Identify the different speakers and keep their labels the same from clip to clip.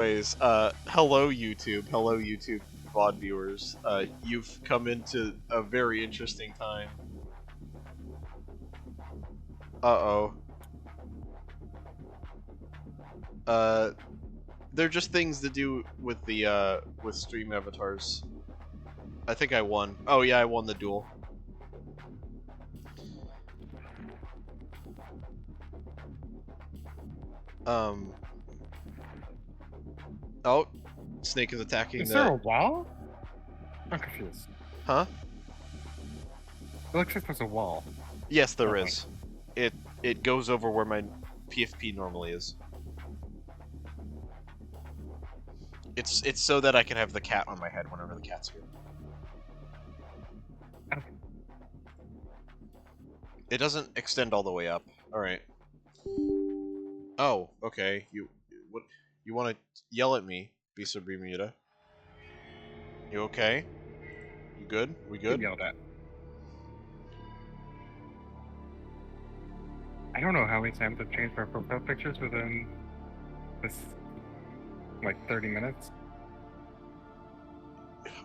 Speaker 1: Anyways, hello YouTube VOD viewers. You've come into a very interesting time. Uh-oh. They're just things to do with the, with stream avatars. I think I won. Oh yeah, I won the duel. Oh, Snake is attacking
Speaker 2: Is there a wall? I'm confused.
Speaker 1: Huh?
Speaker 2: It looks like there's a wall.
Speaker 1: Yes, there is. It goes over where my PFP normally is. It's so that I can have the cat on my head whenever the cat's here.
Speaker 2: Okay.
Speaker 1: It doesn't extend all the way up. All right. Oh, okay. You want to yell at me, Beast of Bermuda? You okay? You good? We good?
Speaker 2: Yelled at. I don't know how many times I've changed my profile pictures within this, like, 30 minutes.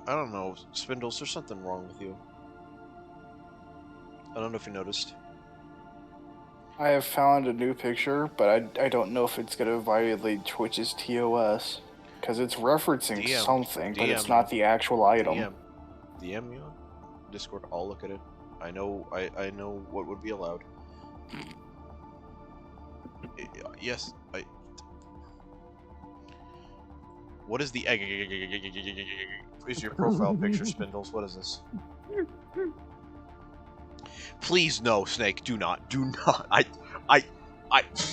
Speaker 1: I don't know, Spindles, there's something wrong with you. I don't know if you noticed.
Speaker 3: I have found a new picture, but I don't know if it's going to violate Twitch's TOS. Because it's referencing something, but it's not the actual item.
Speaker 1: DM me on Discord, I'll look at it. I know what would be allowed. Yes, What is the egg? Is your profile picture, Spindles? What is this? Please no, Snake. Do not.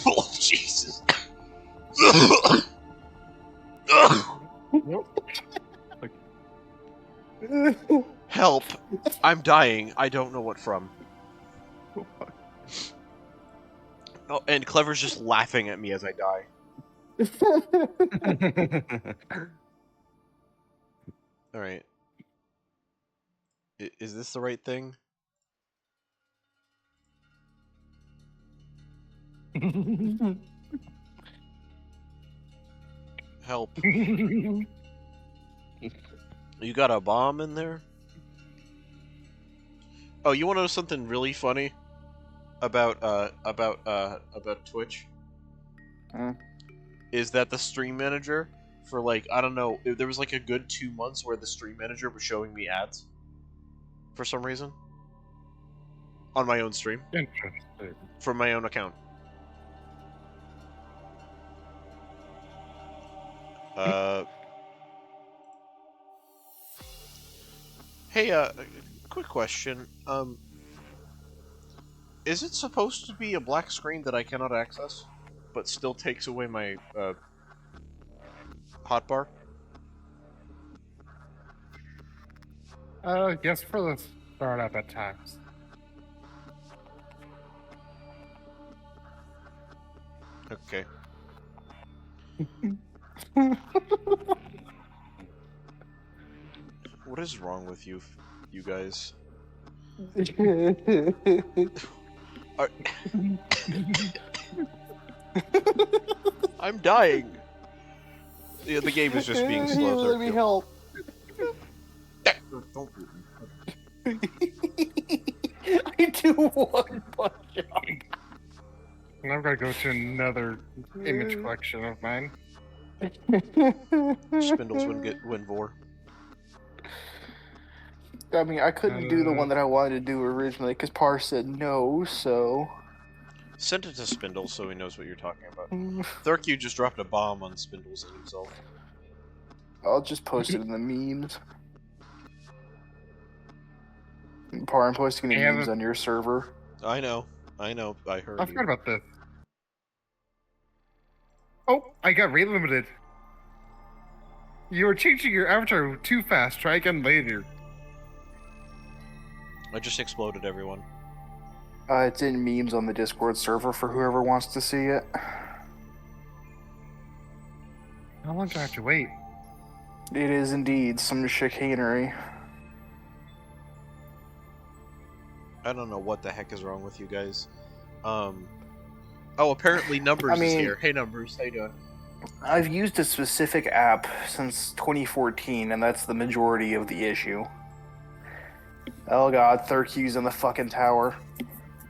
Speaker 1: Oh, Jesus. Help! I'm dying. I don't know what from. Oh, and Clever's just laughing at me as I die. Alright. Is this the right thing? Help. You got a bomb in there? Oh, you want to know something really funny about Twitch?
Speaker 3: Huh?
Speaker 1: Is that the stream manager for, like, I don't know, there was like a good 2 months where the stream manager was showing me ads for some reason on my own stream.
Speaker 2: Interesting.
Speaker 1: From my own account. Hey, quick question. Is it supposed to be a black screen that I cannot access, but still takes away my, hotbar?
Speaker 2: Yes, for the startup at times.
Speaker 1: Okay. What is wrong with you guys? I'm dying. Yeah, the game is just being slow.
Speaker 3: Let me help.
Speaker 1: Don't do
Speaker 3: I do one punch.
Speaker 2: And I'm gonna go to another image collection of mine.
Speaker 1: Spindles win vor.
Speaker 3: I mean, I couldn't do the one that I wanted to do originally because Par said no, so...
Speaker 1: Send it to Spindles so he knows what you're talking about. Thurq just dropped a bomb on Spindles and himself.
Speaker 3: I'll just post it in the memes. Par, I'm posting the memes on your server.
Speaker 1: I know, I heard
Speaker 2: I forgot about this. Oh, I got rate limited. You were changing your avatar too fast. Try again later.
Speaker 1: I just exploded everyone.
Speaker 3: It's in memes on the Discord server for whoever wants to see it.
Speaker 2: How long do I have to wait?
Speaker 3: It is indeed some chicanery.
Speaker 1: I don't know what the heck is wrong with you guys. Oh, apparently Numbers is here. Hey, Numbers, how you doing?
Speaker 3: I've used a specific app since 2014, and that's the majority of the issue. Oh god, Thurq's in the fucking tower.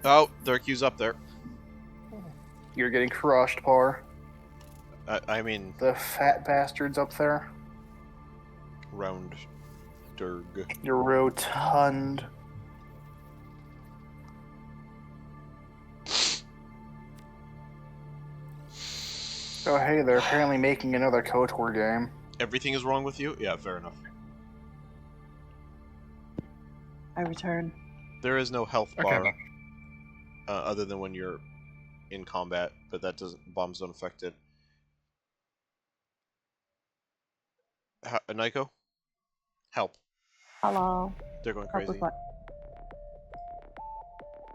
Speaker 1: Oh, Darkyu's up there.
Speaker 3: You're getting crushed, Par.
Speaker 1: I mean...
Speaker 3: The fat bastard's up there.
Speaker 1: Round... Durg.
Speaker 3: You're rotund. Oh hey, they're apparently making another KOTOR game.
Speaker 1: Everything is wrong with you? Yeah, fair enough.
Speaker 4: I return.
Speaker 1: There is no health
Speaker 2: Okay,
Speaker 1: bar other than when you're in combat, but that doesn't. Bombs don't affect it. Nico, help!
Speaker 4: Hello.
Speaker 1: They're going
Speaker 4: Help
Speaker 1: crazy.
Speaker 4: with what?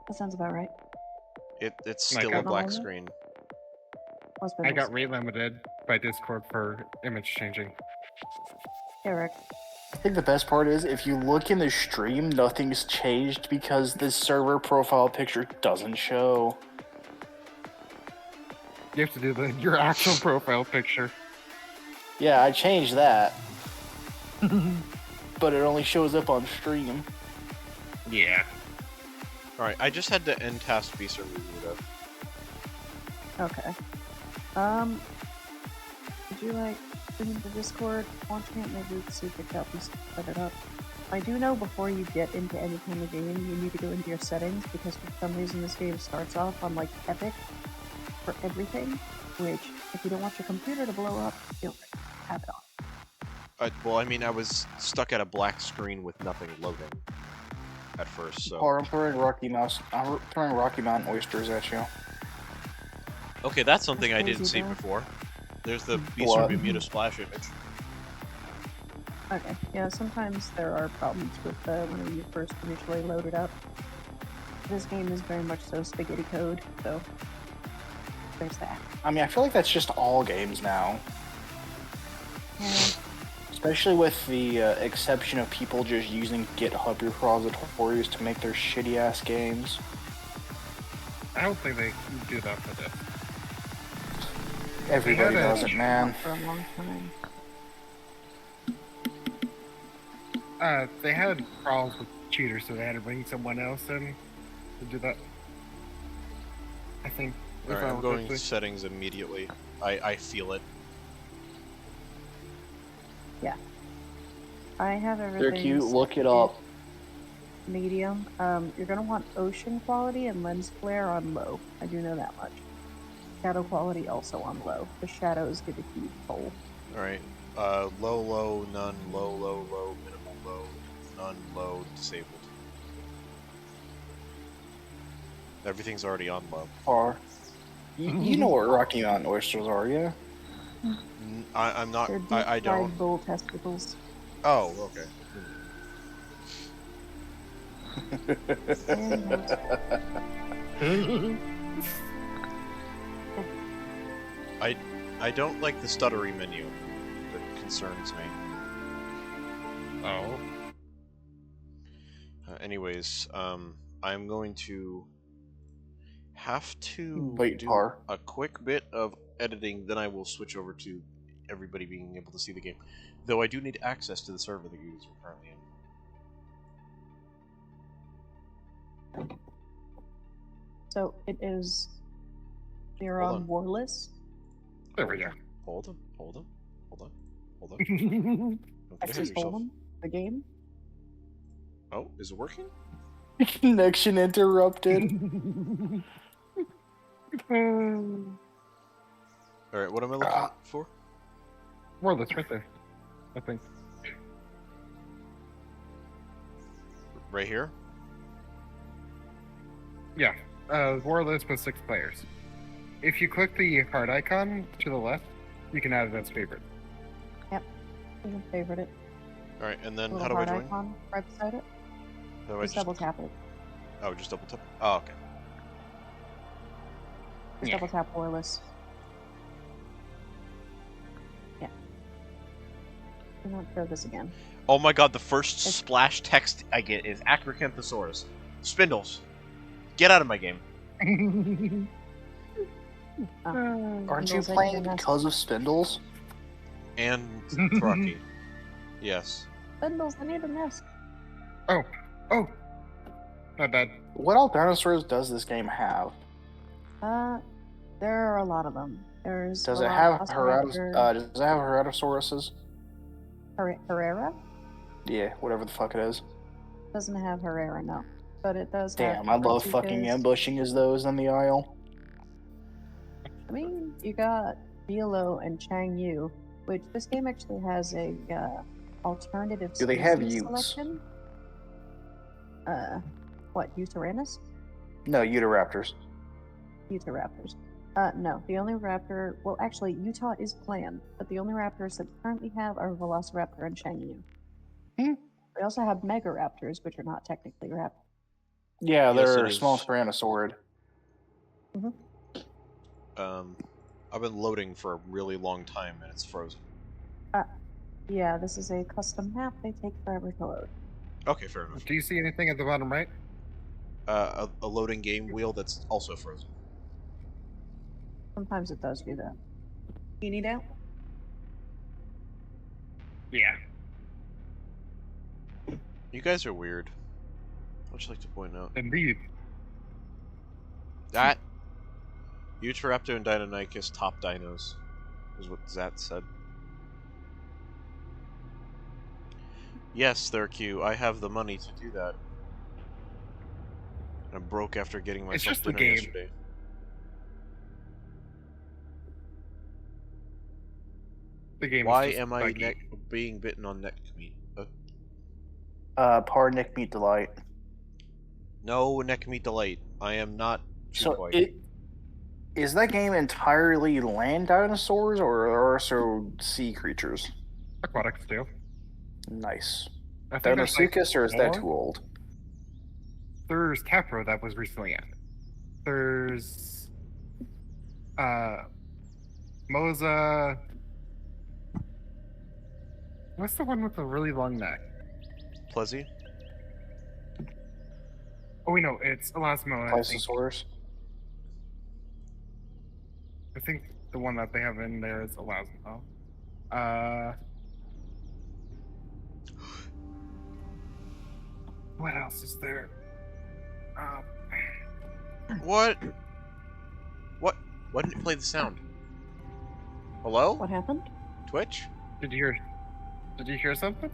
Speaker 4: That sounds about right.
Speaker 1: It's still
Speaker 2: Nico?
Speaker 1: a black screen.
Speaker 4: What's
Speaker 2: I
Speaker 4: been
Speaker 2: got rate limited by Discord for image changing.
Speaker 4: Hey, Rick.
Speaker 3: I think the best part is if you look in the stream, nothing's changed because the server profile picture doesn't show.
Speaker 2: You have to do your actual profile picture.
Speaker 3: Yeah, I changed that. But it only shows up on stream.
Speaker 2: Yeah.
Speaker 1: Alright, I just had to end task Beast or Bermuda.
Speaker 4: Okay. Would you like bring the Discord launching it? Maybe we can see if it help us set it up. I do know before you get into any kind of game, you need to go into your settings because for some reason this game starts off on like epic for everything, which if you don't want your computer to blow up, you'll have it on.
Speaker 1: Well, I mean, I was stuck at a black screen with nothing loading at first, so...
Speaker 3: Or I'm throwing Rocky Mountain oysters at you.
Speaker 1: Okay, that's something I didn't
Speaker 4: Crazy
Speaker 1: see
Speaker 4: though.
Speaker 1: before. There's the Beast or
Speaker 3: What?
Speaker 1: Bermuda splash image.
Speaker 4: Okay, yeah, sometimes there are problems with when you first initially load it up. This game is very much so spaghetti code, so there's that.
Speaker 3: I mean, I feel like that's just all games now.
Speaker 4: Yeah.
Speaker 3: Especially with the exception of people just using GitHub repositories to make their shitty-ass games.
Speaker 2: I don't think they do that for this.
Speaker 3: Everybody
Speaker 2: They had a-
Speaker 3: does it, man.
Speaker 4: For a long time.
Speaker 2: They had problems with cheaters, so they had to bring someone else in to do that. I think.
Speaker 1: Alright, I'm going to settings immediately. I feel it.
Speaker 4: I have
Speaker 3: They're
Speaker 4: everything.
Speaker 3: cute, look
Speaker 4: set
Speaker 3: it
Speaker 4: to
Speaker 3: up.
Speaker 4: Medium. You're gonna want ocean quality and lens flare on low. I do know that much. Shadow quality also on low. The shadows give a huge toll.
Speaker 1: Alright, low, low, none, low, low, low, minimal, low, none, low, disabled. Everything's already on low.
Speaker 3: Or you know what Rocky Mountain oysters are, yeah?
Speaker 1: I'm not.
Speaker 4: They're deep
Speaker 1: I don't.
Speaker 4: fried bull testicles.
Speaker 1: Oh, okay. I don't like the stuttery menu. That concerns me.
Speaker 2: Oh.
Speaker 1: Anyways, I'm going to have to
Speaker 3: Wait,
Speaker 1: do
Speaker 3: Par.
Speaker 1: a quick bit of editing, then I will switch over to everybody being able to see the game. Though I do need access to the server that you guys are currently in.
Speaker 4: So it is. You're
Speaker 1: Hold
Speaker 4: on
Speaker 1: on.
Speaker 4: Warless.
Speaker 2: There we go.
Speaker 1: Hold on. Hold on. Don't
Speaker 4: I
Speaker 1: get ahead of
Speaker 4: just
Speaker 1: yourself.
Speaker 4: told them the game.
Speaker 1: Oh, is it working?
Speaker 3: Connection interrupted.
Speaker 1: Alright, what am I looking for?
Speaker 2: Warless right there. I think.
Speaker 1: Right here?
Speaker 2: Yeah. Warless with 6 players. If you click the heart icon to the left, you can add it as favorite.
Speaker 4: You can favorite it.
Speaker 1: Alright, and then
Speaker 4: Little
Speaker 1: how do I
Speaker 4: heart
Speaker 1: join?
Speaker 4: icon right beside it.
Speaker 1: How do I
Speaker 4: Just double tap it.
Speaker 1: Oh, just double tap? Oh, okay.
Speaker 4: Just
Speaker 2: Yeah.
Speaker 4: double tap Warless. Yeah. Do not throw this again.
Speaker 1: Oh my god, the first splash text I get is Acrocanthosaurus. Spindles. Get out of my game.
Speaker 3: Aren't you
Speaker 4: Spindles, I
Speaker 3: playing
Speaker 4: need a nest.
Speaker 3: because of Spindles?
Speaker 1: And Thrucky. Yes.
Speaker 4: Spindles, I need a nest.
Speaker 2: Oh, my bad.
Speaker 3: What all dinosaurs does this game have?
Speaker 4: There are a lot of them. There's
Speaker 3: Does it have
Speaker 4: Velociraptor,
Speaker 3: does it have Heratosauruses?
Speaker 4: Herrera?
Speaker 3: Yeah, whatever the fuck it is.
Speaker 4: Doesn't have Herrera, no. But it does have
Speaker 3: Damn, I love fucking
Speaker 4: Cretaceous.
Speaker 3: ambushing as those in the aisle.
Speaker 4: I mean, you got Vilo and Chang Yu, which this game actually has a alternative
Speaker 3: Do they have
Speaker 4: species
Speaker 3: Utes?
Speaker 4: selection. What, Utaranus?
Speaker 3: No, Utahraptors.
Speaker 4: Utahraptors. No, the only raptor. Well, actually, Utah is planned, but the only raptors that we currently have are Velociraptor and Chang Yu. We also have Megaraptors, which are not technically raptors.
Speaker 3: Yeah,
Speaker 1: Yes,
Speaker 3: they're
Speaker 1: it
Speaker 3: a small
Speaker 1: is.
Speaker 3: Tyrannosaurid.
Speaker 1: I've been loading for a really long time and it's frozen.
Speaker 4: Yeah, this is a custom map. They take forever to load.
Speaker 1: Okay, fair enough.
Speaker 2: Do you see anything at the bottom right?
Speaker 1: A loading game wheel that's also frozen.
Speaker 4: Sometimes it does do that. You need out?
Speaker 2: Yeah.
Speaker 1: You guys are weird. I'd just like to point out
Speaker 2: Indeed.
Speaker 1: that Utahraptor and Deinonychus top dinos is what Zat said. Yes, they're cute. I have the money to do that. I'm broke after getting
Speaker 2: It's
Speaker 1: myself
Speaker 2: just the
Speaker 1: dinner
Speaker 2: game.
Speaker 1: yesterday.
Speaker 2: The game
Speaker 1: Why
Speaker 2: is just
Speaker 1: am I
Speaker 2: buggy.
Speaker 1: being bitten on neck meat?
Speaker 3: Par Nick Meat Delight.
Speaker 1: No neck meat delight. I am not
Speaker 3: So
Speaker 1: Chukoi.
Speaker 3: is that game entirely land dinosaurs or are also sea creatures?
Speaker 2: Aquatics too.
Speaker 3: Nice.
Speaker 2: I think there's like
Speaker 3: Deinosuchus, or is that
Speaker 2: four?
Speaker 3: too old?
Speaker 2: There's Capro that was recently added. There's Moza. What's the one with the really long neck?
Speaker 1: Plezzy?
Speaker 2: Oh wait, no, it's Elasmo.
Speaker 3: Plesiosaurus?
Speaker 2: I think the one that they have in there is Elasmo. What else is there?
Speaker 1: What? What? Why didn't it play the sound? Hello?
Speaker 4: What happened?
Speaker 1: Twitch?
Speaker 2: Did you hear something?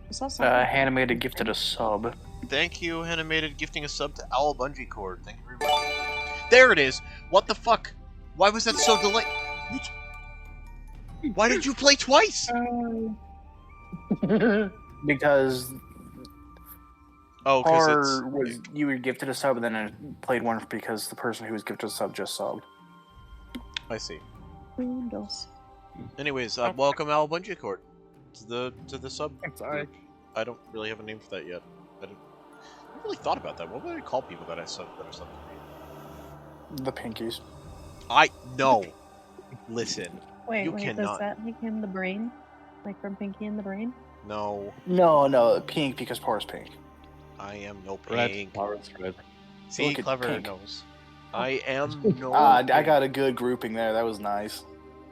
Speaker 4: I saw something.
Speaker 3: Hanimated gifted a sub.
Speaker 1: Thank you, Hanimated, gifting a sub to Owl Bungee Cord. Thank you very much. There it is! What the fuck? Why was that so delayed? Why did you play twice?
Speaker 3: Because
Speaker 1: Oh, because
Speaker 3: Par was you were gifted a sub and then it played one because the person who was gifted a sub just subbed.
Speaker 1: I see.
Speaker 4: Windows.
Speaker 1: Anyways, welcome Owl Bungee Cord to the sub.
Speaker 2: I'm sorry.
Speaker 1: I don't really have a name for that yet. I haven't really thought about that. What would I call people that are subbed to me?
Speaker 3: The Pinkies.
Speaker 1: No. Listen.
Speaker 4: Wait,
Speaker 1: You
Speaker 4: does
Speaker 1: cannot.
Speaker 4: that make him the brain? Like from Pinky and the Brain?
Speaker 1: No.
Speaker 3: No, pink because Par's pink.
Speaker 1: I am no
Speaker 5: Red.
Speaker 1: pink.
Speaker 5: Power's red.
Speaker 1: See,
Speaker 3: Look at
Speaker 1: clever
Speaker 3: pink.
Speaker 1: knows. I am no.
Speaker 3: I
Speaker 1: pink.
Speaker 3: got a good grouping there. That was nice.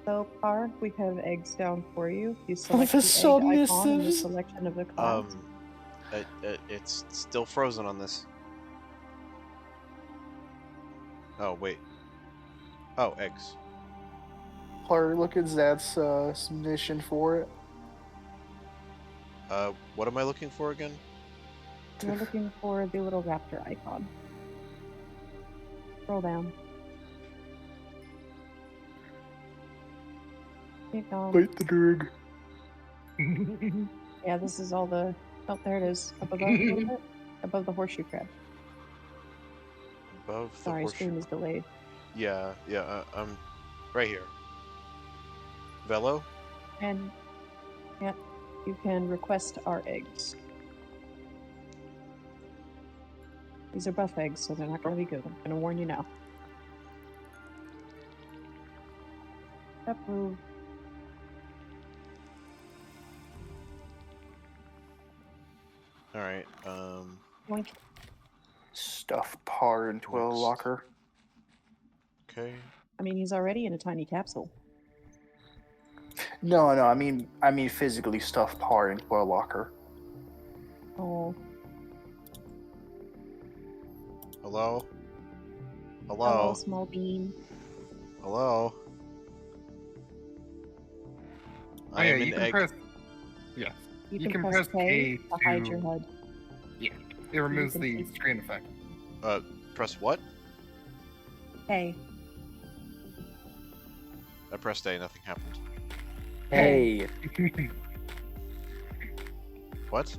Speaker 4: So, Par, we have eggs down for you. You select
Speaker 3: The
Speaker 4: the egg icon in the
Speaker 3: submissives.
Speaker 4: selection of the clouds.
Speaker 1: It's still frozen on this. Oh wait. Oh, eggs.
Speaker 3: Par, look at Zad's submission for it.
Speaker 1: What am I looking for again?
Speaker 4: You're looking for the little raptor icon. Scroll down. Keep going.
Speaker 3: Bite the drug.
Speaker 4: Yeah, this is all the... Oh, there it is. Up above a little bit. Above the horseshoe crab.
Speaker 1: Above the
Speaker 4: Sorry,
Speaker 1: horseshoe.
Speaker 4: stream is delayed.
Speaker 1: Yeah, I'm right here. Velo?
Speaker 4: And, yeah, you can request our eggs. These are buff eggs, so they're not going to be good. I'm going to warn you now. Approve.
Speaker 1: Alright,
Speaker 4: Yoink.
Speaker 3: Stuff Par into a
Speaker 1: Next.
Speaker 3: locker.
Speaker 1: Okay.
Speaker 4: I mean, he's already in a tiny capsule.
Speaker 3: No, I mean physically stuffed Par into a locker.
Speaker 4: Oh.
Speaker 1: Hello?
Speaker 4: Hello,
Speaker 1: Hello?
Speaker 4: small bean.
Speaker 1: Hello?
Speaker 2: Oh
Speaker 1: I
Speaker 2: yeah,
Speaker 1: am
Speaker 2: you
Speaker 1: an
Speaker 2: can
Speaker 1: egg.
Speaker 2: press. Yeah,
Speaker 4: You can press K to hide your head.
Speaker 2: Yeah, it removes
Speaker 4: can
Speaker 2: the
Speaker 4: keep-
Speaker 2: screen effect.
Speaker 1: Press what?
Speaker 4: K.
Speaker 1: I pressed A, nothing happened.
Speaker 3: Hey,
Speaker 1: What?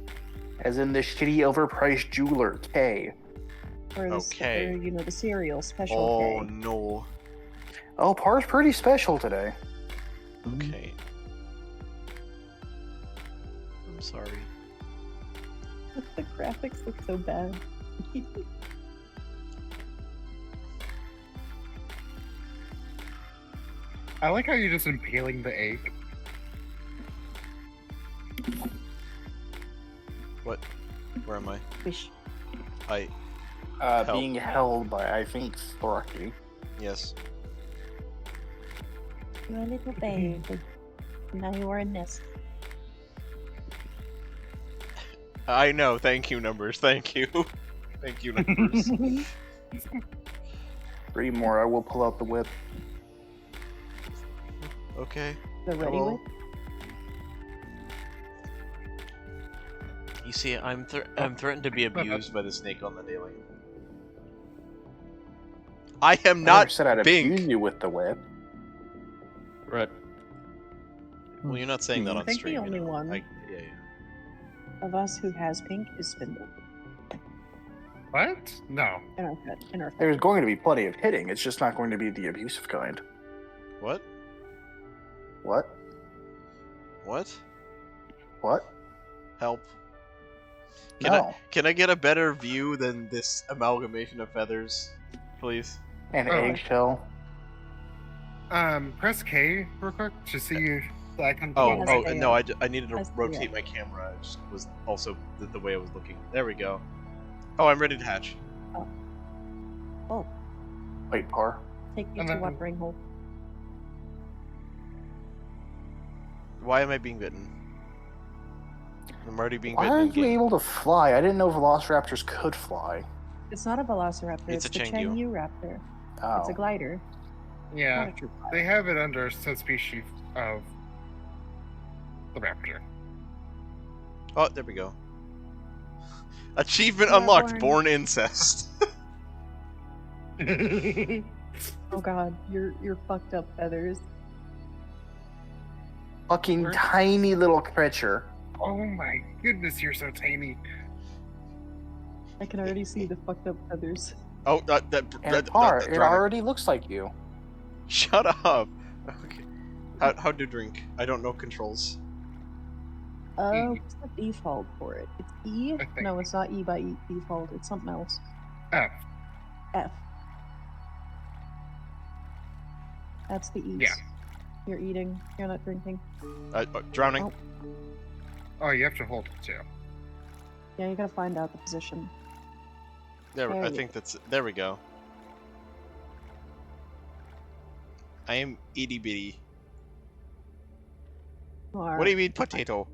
Speaker 3: as in the shitty overpriced jeweler, K.
Speaker 4: Or the,
Speaker 1: Okay.
Speaker 4: or, you know, the cereal special
Speaker 1: Oh
Speaker 4: K.
Speaker 1: no.
Speaker 3: Oh, Par's pretty special today.
Speaker 1: Okay. I'm sorry.
Speaker 4: The graphics look so bad.
Speaker 2: I like how you're just impaling the egg.
Speaker 1: What? Where am I?
Speaker 4: Wish.
Speaker 1: Help.
Speaker 3: Being held by, I think, Thorky.
Speaker 1: Yes.
Speaker 4: You're a little baby. Now you are a nest.
Speaker 1: I know, thank you, numbers, thank you. Thank you, numbers.
Speaker 3: 3 more, I will pull out the whip.
Speaker 1: Okay.
Speaker 4: The ready
Speaker 1: Hello?
Speaker 4: whip?
Speaker 1: You see, I'm threatened to be abused by the snake on the daily. I am
Speaker 3: I never
Speaker 1: not
Speaker 3: said I'd
Speaker 1: Bink!
Speaker 3: abuse you with the whip.
Speaker 1: Right. Well, you're not saying that
Speaker 4: I
Speaker 1: on
Speaker 4: think
Speaker 1: stream,
Speaker 4: the only
Speaker 1: you know.
Speaker 4: one
Speaker 1: Yeah.
Speaker 4: of us who has pink is Spindle.
Speaker 2: What? No.
Speaker 4: In our
Speaker 3: There's going to be plenty of hitting, it's just not going to be the abusive kind.
Speaker 1: What?
Speaker 3: What?
Speaker 1: What?
Speaker 3: What?
Speaker 1: Help.
Speaker 3: No.
Speaker 1: Can I get a better view than this amalgamation of feathers? Please?
Speaker 3: An
Speaker 2: Oh.
Speaker 3: eggshell.
Speaker 2: Press K real quick to see the icon.
Speaker 1: Oh,
Speaker 4: has
Speaker 1: oh,
Speaker 4: a
Speaker 1: no, I needed to
Speaker 4: has a
Speaker 1: rotate my camera. It just was also the way I was looking. There we go. Oh, I'm ready to hatch.
Speaker 4: Oh,
Speaker 3: Wait, Par.
Speaker 4: take me
Speaker 2: And
Speaker 4: to
Speaker 2: then-
Speaker 4: watering hole.
Speaker 1: Why am I being bitten? I'm already being
Speaker 3: Why
Speaker 1: bitten
Speaker 3: are
Speaker 1: in
Speaker 3: you
Speaker 1: game.
Speaker 3: able to fly? I didn't know velociraptors could fly.
Speaker 4: It's not a velociraptor,
Speaker 1: It's
Speaker 4: it's,
Speaker 1: a
Speaker 4: the
Speaker 1: Chengdu.
Speaker 4: Chengdu raptor.
Speaker 3: Oh.
Speaker 4: It's a glider,
Speaker 2: Yeah,
Speaker 4: not a true glider.
Speaker 2: they have it under subspecies of the raptor.
Speaker 1: Oh, there we go. Achievement
Speaker 4: You are
Speaker 1: unlocked.
Speaker 4: born-
Speaker 1: Born incest.
Speaker 4: Oh god, your fucked up feathers.
Speaker 3: Fucking
Speaker 2: Where-
Speaker 3: tiny little creature.
Speaker 2: Oh my goodness, you're so tiny.
Speaker 4: I can already see the fucked up feathers.
Speaker 1: Oh,
Speaker 3: And Par,
Speaker 1: that
Speaker 3: it
Speaker 1: drowning.
Speaker 3: already looks like you.
Speaker 1: Shut up. Okay. How to drink? I don't know controls.
Speaker 4: What's the default for it? It's E?
Speaker 2: I think-
Speaker 4: No, it's not E by E default, it's something else.
Speaker 2: F.
Speaker 4: F. That's the eats.
Speaker 2: Yeah.
Speaker 4: You're eating, you're not drinking.
Speaker 1: Drowning.
Speaker 4: Oh.
Speaker 2: Oh, you have to hold it too.
Speaker 4: Yeah, you gotta find out the position.
Speaker 1: There,
Speaker 4: There
Speaker 1: I
Speaker 4: you
Speaker 1: think that's. There we go. I am itty bitty. What do you mean, potato?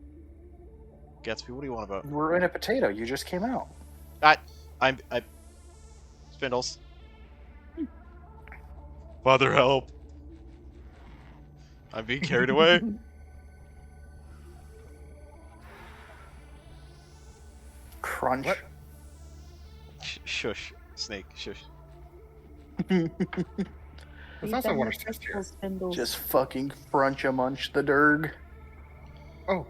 Speaker 1: Gatsby, what do you want about?
Speaker 3: We're in a potato. You just came out.
Speaker 1: I. Spindles. Father, help! I'm being carried away.
Speaker 3: Crunch.
Speaker 2: What?
Speaker 1: Shush, snake, shush.
Speaker 2: There's
Speaker 4: Feed
Speaker 2: also
Speaker 4: them
Speaker 2: water
Speaker 4: the
Speaker 2: source here.
Speaker 4: crystal spindles.
Speaker 3: Just fucking crunch a munch the derg.
Speaker 2: Oh,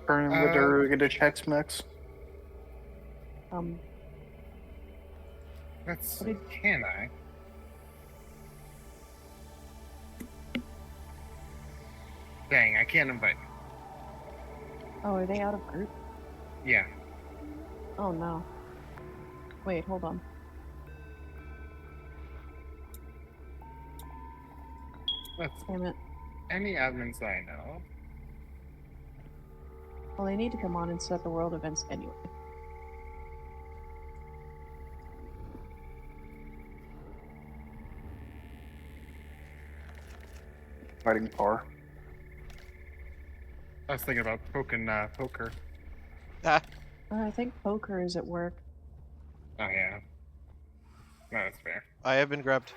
Speaker 3: Turn the derg into Chex Mix.
Speaker 2: let's see.
Speaker 4: What did-
Speaker 2: Can I? Dang, I can't invite.
Speaker 4: Oh, are they out of group?
Speaker 2: Yeah.
Speaker 4: Oh no. Wait, hold on.
Speaker 2: Let's
Speaker 4: Damn it.
Speaker 2: any admins I know.
Speaker 4: Well, they need to come on and set the world events anyway.
Speaker 3: fighting par.
Speaker 2: I was thinking about poking poker.
Speaker 1: Ah,
Speaker 4: I think poker is at work.
Speaker 2: Oh yeah. No, that's fair.
Speaker 1: I have been grabbed.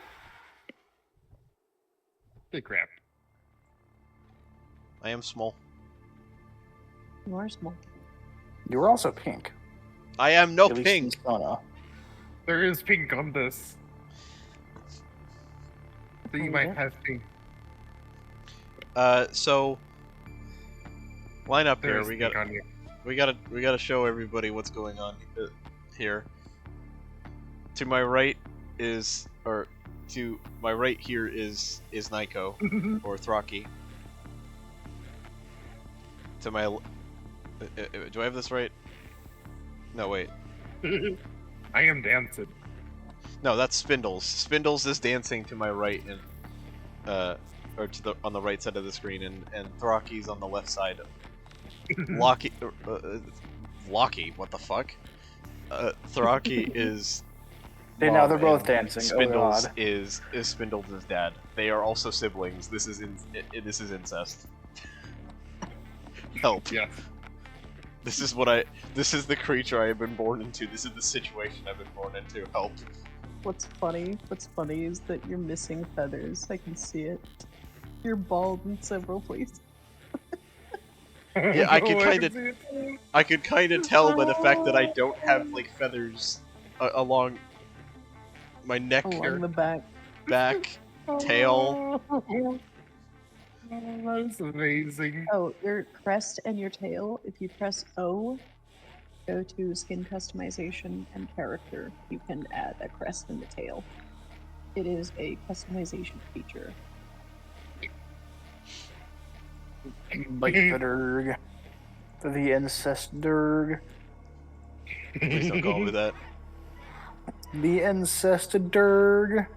Speaker 2: Big crap.
Speaker 1: I am small.
Speaker 4: You are small.
Speaker 3: You were also pink.
Speaker 1: I am no
Speaker 3: At least in
Speaker 1: pink.
Speaker 3: Sona.
Speaker 2: There is pink on this. So you
Speaker 4: Oh,
Speaker 2: might
Speaker 4: yeah.
Speaker 2: have pink.
Speaker 1: So line up
Speaker 2: There
Speaker 1: here.
Speaker 2: is
Speaker 1: We
Speaker 2: pink
Speaker 1: got.
Speaker 2: on you.
Speaker 1: We gotta show everybody what's going on here. To my right is, or to my right here is Nico or Thraki. To my, do I have this right? No, wait.
Speaker 2: I am dancing.
Speaker 1: No, that's Spindles. Spindles is dancing to my right and, or to the on the right side of the screen, and Thraki's on the left side. Locky, what the fuck? Thraki is.
Speaker 3: And now
Speaker 1: Mom,
Speaker 3: they're both
Speaker 1: and
Speaker 3: dancing.
Speaker 1: Spindles
Speaker 3: Oh god.
Speaker 1: is Spindles' dad. They are also siblings. This is this is incest. Help!
Speaker 2: Yes.
Speaker 1: This is the creature I have been born into. This is the situation I've been born into. Help!
Speaker 4: What's funny is that you're missing feathers. I can see it. You're bald in several places.
Speaker 1: Yeah, I could
Speaker 2: Oh,
Speaker 1: kind
Speaker 2: can
Speaker 1: of,
Speaker 2: see it too.
Speaker 1: I could kind of tell by the fact that I don't have like feathers along my neck
Speaker 4: Along
Speaker 1: or
Speaker 4: the back.
Speaker 1: back, tail.
Speaker 2: Oh, that's amazing.
Speaker 4: Oh, your crest and your tail. If you press O, go to skin customization and character. You can add a crest and a tail. It is a customization feature.
Speaker 3: Bite the Durg. The incest Durg.
Speaker 1: Please don't call me that.
Speaker 3: The incest Durg.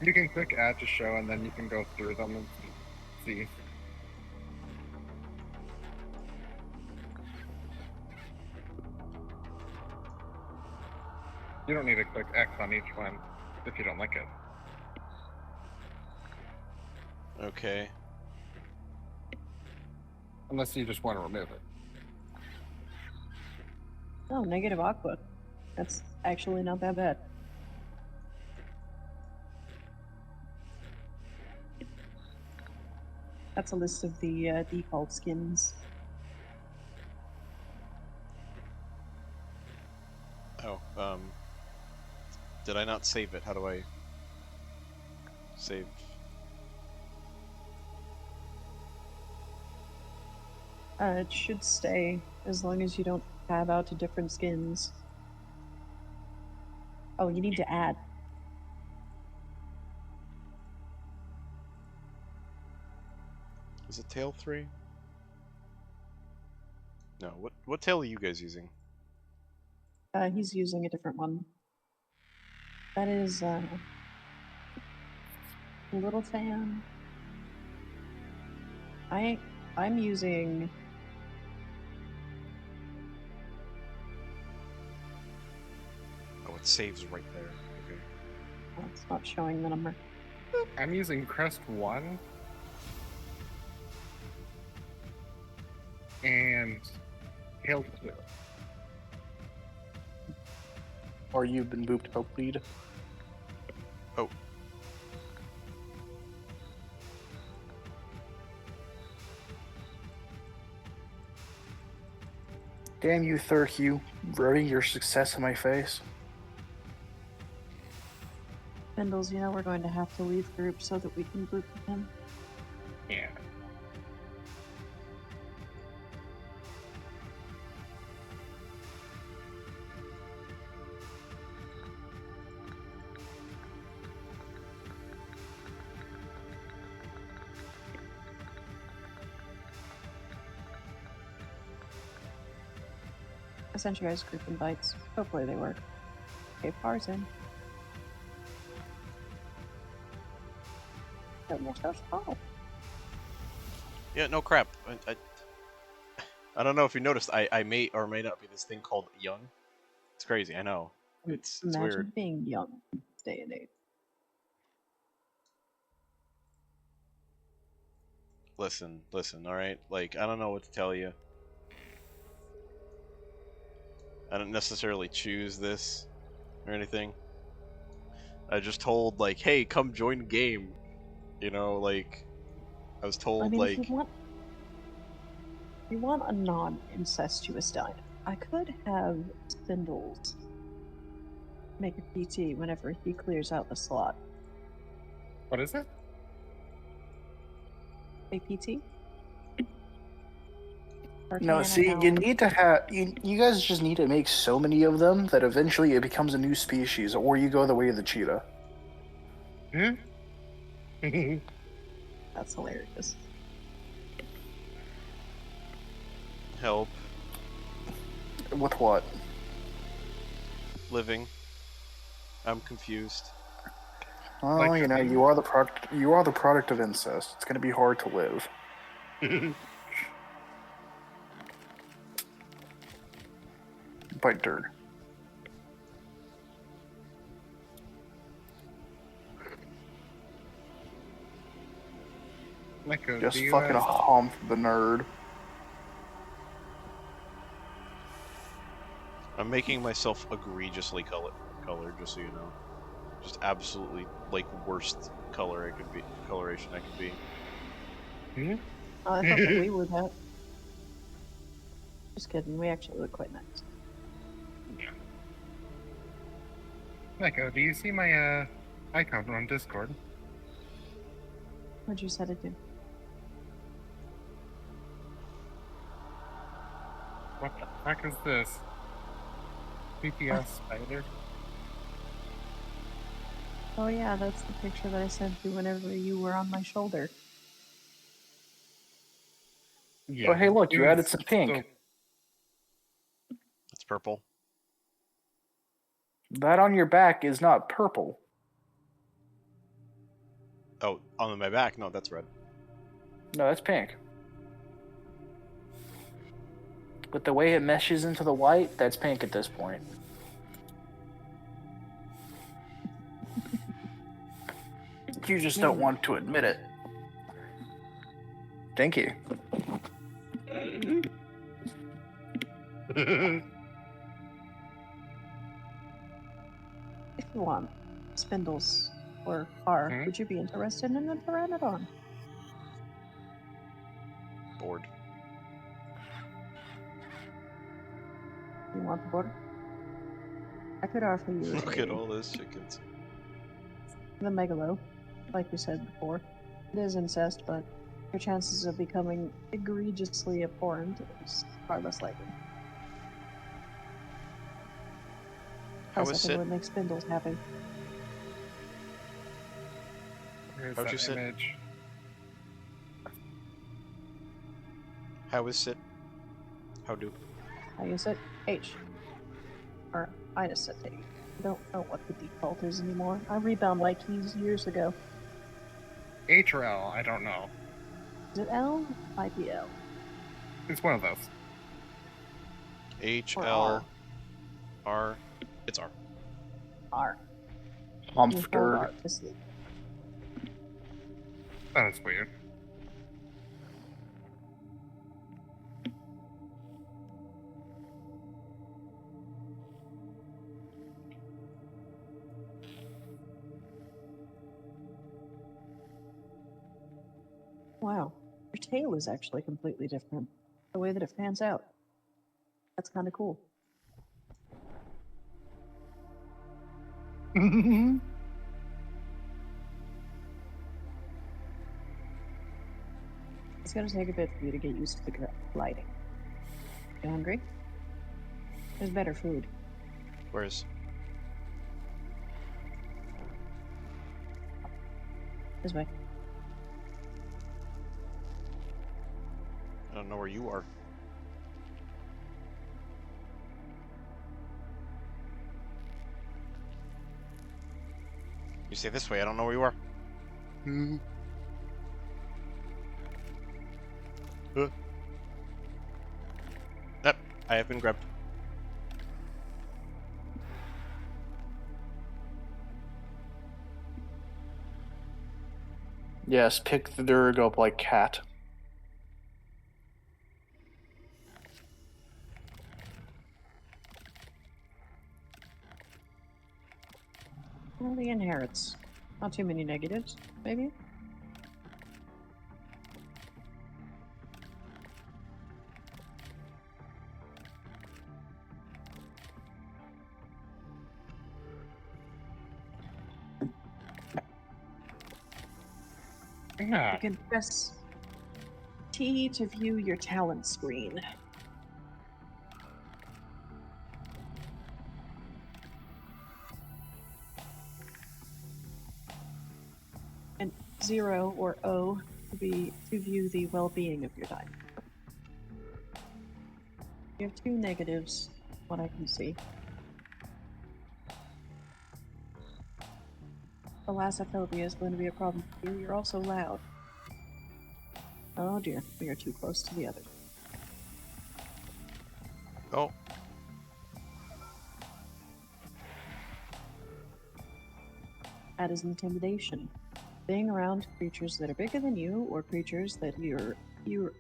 Speaker 2: You can click add to show and then you can go through them and see. You don't need to click X on each one if you don't like it.
Speaker 1: Okay.
Speaker 2: Unless you just want to remove it.
Speaker 4: Oh, negative aqua. That's actually not that bad. That's a list of the default skins.
Speaker 1: Oh, did I not save it? How do I save?
Speaker 4: It should stay as long as you don't tab out to different skins. Oh, you need to add.
Speaker 1: Is it tail 3? No. What tail are you guys using?
Speaker 4: He's using a different one. That is, Little Fan. I'm using...
Speaker 1: Oh, it saves right there. Okay.
Speaker 4: Oh, it's not showing the number.
Speaker 2: I'm using Crest 1 and Tail 2.
Speaker 3: Or you've been moved to lead.
Speaker 1: Oh.
Speaker 3: Damn you, Thurhue, rubbing your success in my face.
Speaker 4: Spindles, you know we're going to have to leave group so that we can group with him.
Speaker 2: Yeah.
Speaker 4: I sent you guys group invites. Hopefully they work. Okay, Par's in. Oh, you're so small.
Speaker 1: Yeah, no crap. I don't know if you noticed, I may or may not be this thing called young. It's crazy, I know. It's
Speaker 4: Imagine
Speaker 1: weird.
Speaker 4: being young in this day and age.
Speaker 1: Listen, alright? Like, I don't know what to tell you. I didn't necessarily choose this or anything. I just told, like, hey, come join the game. You know, like, I was told,
Speaker 4: I mean,
Speaker 1: like...
Speaker 4: if you want a non-incestuous dino, I could have Spindles make a PT whenever he clears out the slot.
Speaker 2: What is it?
Speaker 4: A PT?
Speaker 3: No, see, you need to have you guys just need to make so many of them that eventually it becomes a new species, or you go the way of the cheetah.
Speaker 2: Hmm?
Speaker 4: That's hilarious.
Speaker 1: Help.
Speaker 3: With what?
Speaker 1: Living. I'm confused.
Speaker 3: Well,
Speaker 2: Like
Speaker 3: you know,
Speaker 2: cooking?
Speaker 3: you are the product. You are the product of incest. It's going to be hard to live. Bite dirt.
Speaker 2: Like
Speaker 3: Just fucking hump the nerd.
Speaker 1: I'm making myself egregiously colored, just so you know. Just absolutely, like, worst color I could be, coloration I could be.
Speaker 2: Hmm?
Speaker 4: Oh, I thought that we were that. Just kidding, we actually look quite nice.
Speaker 2: Yeah. Echo, do you see my icon on Discord?
Speaker 4: What'd you set it to?
Speaker 2: What the fuck is this? BTS spider?
Speaker 4: Oh yeah, that's the picture that I sent you whenever you were on my shoulder.
Speaker 2: Yeah.
Speaker 3: Oh, hey, look, you added
Speaker 2: It's
Speaker 3: some pink.
Speaker 1: It's purple.
Speaker 3: That on your back is not purple.
Speaker 1: Oh, on my back? No, that's red.
Speaker 3: No, that's pink. But the way it meshes into the white, that's pink at this point. You just don't want to admit it. Thank you.
Speaker 4: If you want Spindles or R,
Speaker 2: Hmm?
Speaker 4: would you be interested in a pteranodon?
Speaker 1: Bored.
Speaker 4: You want the border? I could offer you
Speaker 1: Look at all those chickens.
Speaker 4: the megalo, like we said before. It is incest, but your chances of becoming egregiously abhorrent is far less likely.
Speaker 1: How
Speaker 4: Plus, I
Speaker 1: is
Speaker 4: think it
Speaker 1: Sid?
Speaker 4: would make Spindles happy.
Speaker 2: Here's
Speaker 1: How'd
Speaker 2: that
Speaker 1: you sit?
Speaker 2: image.
Speaker 1: How is Sid? How do?
Speaker 4: How you sit? H. Or I just said H. I don't know what the default is anymore. I rebound my keys years ago.
Speaker 2: H or L, I don't know.
Speaker 4: Is it L? Might be L.
Speaker 2: It's one of those.
Speaker 1: H,
Speaker 4: Or
Speaker 1: L, R. It's R.
Speaker 4: R.
Speaker 3: Hump
Speaker 4: You hold
Speaker 3: dirt.
Speaker 4: R to sleep.
Speaker 2: That's weird.
Speaker 4: Wow. Your tail is actually completely different. The way that it fans out. That's kind of cool. It's gonna take a bit for you to get used to the lighting. You hungry? There's better food.
Speaker 1: Where's?
Speaker 4: This way.
Speaker 1: I don't know where you are. You say this way, I don't know where you are. I have been grabbed.
Speaker 3: Yes, pick the Durg up like cat.
Speaker 4: Well, the inherits. Not too many negatives, maybe?
Speaker 2: Yeah.
Speaker 4: You can press T to view your talent screen. And 0 or O to view the well-being of your dinosaur. You have 2 negatives, what I can see. Thalassophobia is going to be a problem for you. You're also loud. Oh dear, we are too close to the other.
Speaker 1: Oh.
Speaker 4: That is intimidation. Being around creatures that are bigger than you, or creatures that you're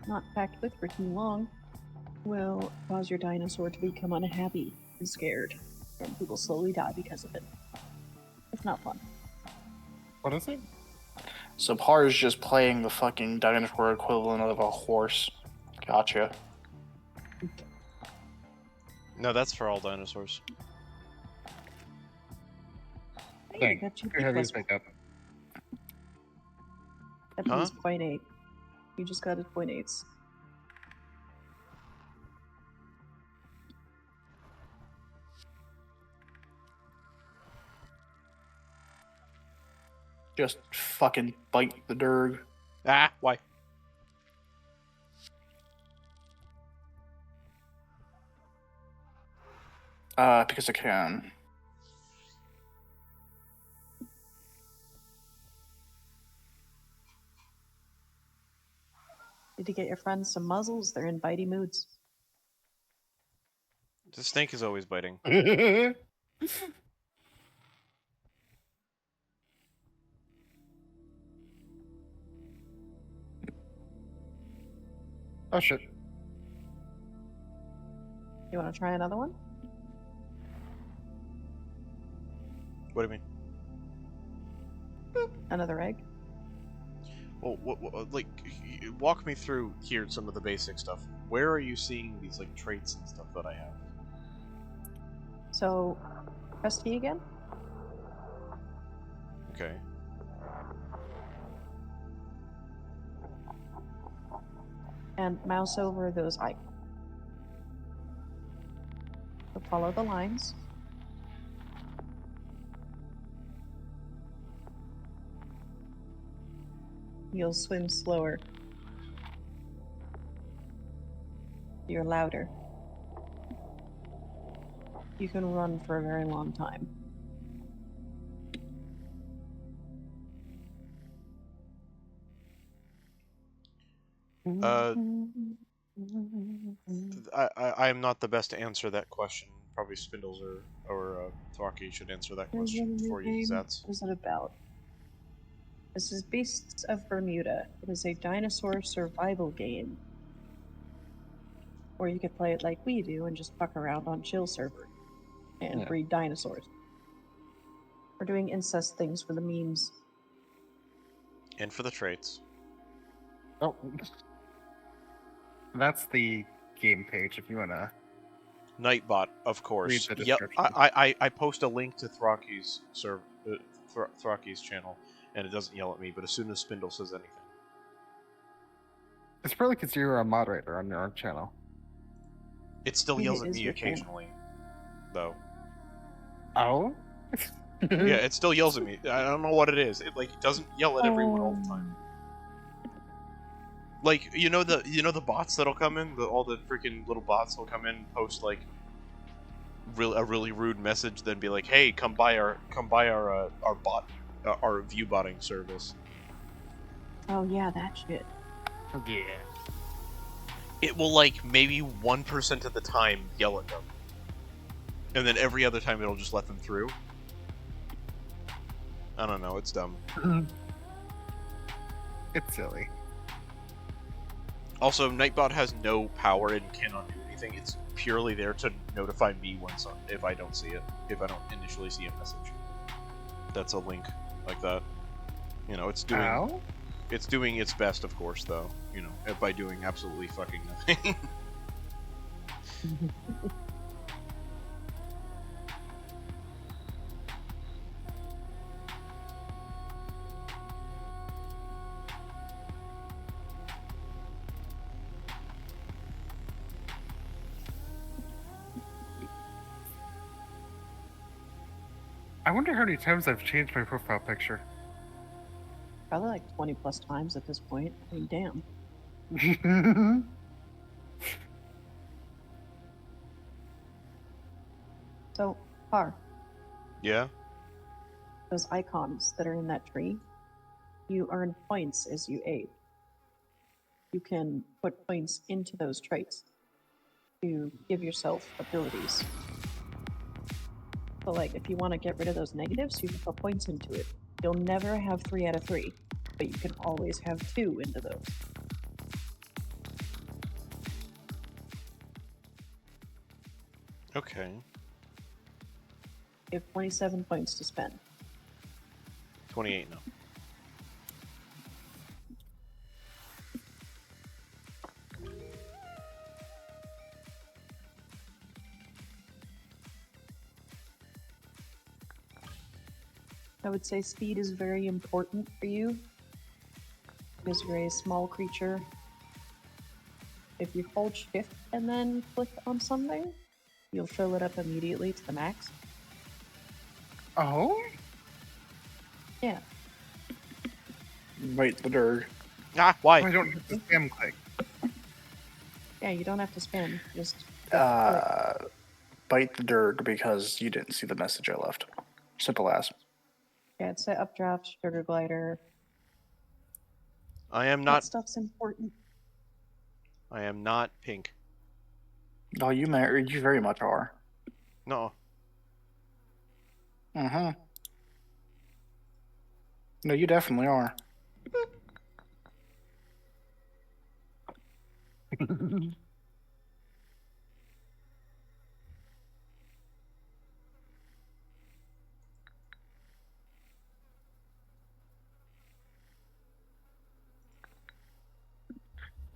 Speaker 4: not packed with for too long, will cause your dinosaur to become unhappy and scared, and he will slowly die because of it. It's not fun.
Speaker 2: What is it?
Speaker 3: So Par is just playing the fucking dinosaur equivalent of a horse. Gotcha.
Speaker 1: No, that's for all dinosaurs.
Speaker 4: Hey,
Speaker 2: Dang.
Speaker 4: got you
Speaker 2: Who have you
Speaker 4: plus
Speaker 2: picked up?
Speaker 4: That
Speaker 1: Huh?
Speaker 4: means 0.8. You just got it 0.8s.
Speaker 3: Just fucking bite the Durg.
Speaker 1: Ah, why?
Speaker 3: Because I can.
Speaker 4: Need to get your friends some muzzles. They're in bitey moods.
Speaker 1: The snake is always biting.
Speaker 2: Oh shit.
Speaker 4: You want to try another one?
Speaker 1: What do you mean?
Speaker 4: Another egg?
Speaker 1: Well, like, walk me through here some of the basic stuff. Where are you seeing these like traits and stuff that I have?
Speaker 4: So, press T again.
Speaker 1: Okay.
Speaker 4: And mouse over those icons. So follow the lines. You'll swim slower. You're louder. You can run for a very long time.
Speaker 1: I am not the best to answer that question. Probably Spindles or Thraki should answer that question for you, Zats.
Speaker 4: What is it about? This is Beasts of Bermuda. It is a dinosaur survival game. Or you could play it like we do and just fuck around on chill server and breed dinosaurs. We're doing incest things for the memes.
Speaker 1: And for the traits.
Speaker 2: Oh. That's the game page if you wanna
Speaker 1: Nightbot, of course.
Speaker 2: read the
Speaker 1: Yep.
Speaker 2: description.
Speaker 1: I post a link to Thraki's Thraki's channel, and it doesn't yell at me. But as soon as Spindle says anything,
Speaker 2: It's probably because you're a moderator on your own channel.
Speaker 1: it still
Speaker 4: Maybe
Speaker 1: yells
Speaker 4: it
Speaker 1: at
Speaker 4: is
Speaker 1: me
Speaker 4: your channel.
Speaker 1: occasionally, though.
Speaker 2: Oh?
Speaker 1: Yeah, it still yells at me. I don't know what it is. It doesn't yell at everyone all the time. Like you know the bots that'll come in, all the freaking little bots will come in and post like a really rude message, then be like, "Hey, come buy our bot our view botting service."
Speaker 4: Oh yeah, that shit.
Speaker 2: Yeah.
Speaker 1: it will, like, maybe 1% of the time yell at them. And then every other time it'll just let them through. I don't know, it's dumb.
Speaker 2: It's silly.
Speaker 1: Also, Nightbot has no power and cannot do anything. It's purely there to notify me if I don't see it. If I don't initially see a message. That's a link like that. You know, it's doing...
Speaker 2: Ow?
Speaker 1: It's doing its best, of course, though. You know, by doing absolutely fucking nothing.
Speaker 2: I wonder how many times I've changed my profile picture.
Speaker 4: Probably like 20 plus times at this point. I mean, damn. So, Par,
Speaker 1: Yeah?
Speaker 4: those icons that are in that tree, you earn points as you age. You can put points into those traits to give yourself abilities. So, like, if you want to get rid of those negatives, you can put points into it. You'll never have 3 out of 3, but you can always have 2 into those.
Speaker 1: Okay.
Speaker 4: You have 27 points to spend.
Speaker 1: 28 now.
Speaker 4: I would say speed is very important for you because you're a small creature. If you hold shift and then click on something, you'll fill it up immediately to the max.
Speaker 2: Oh?
Speaker 4: Yeah.
Speaker 3: Wait, the Durg.
Speaker 1: Ah, why?
Speaker 2: I don't have to spam click.
Speaker 4: Yeah, you don't have to spam. Just
Speaker 3: Bite the Durg because you didn't see the message I left. Simple as.
Speaker 4: yeah, it's set updraft, sugar glider.
Speaker 1: I am
Speaker 4: That
Speaker 1: not...
Speaker 4: stuff's important.
Speaker 1: I am not pink.
Speaker 3: No, you very much are.
Speaker 1: No.
Speaker 3: Mm-hmm. No, you definitely are.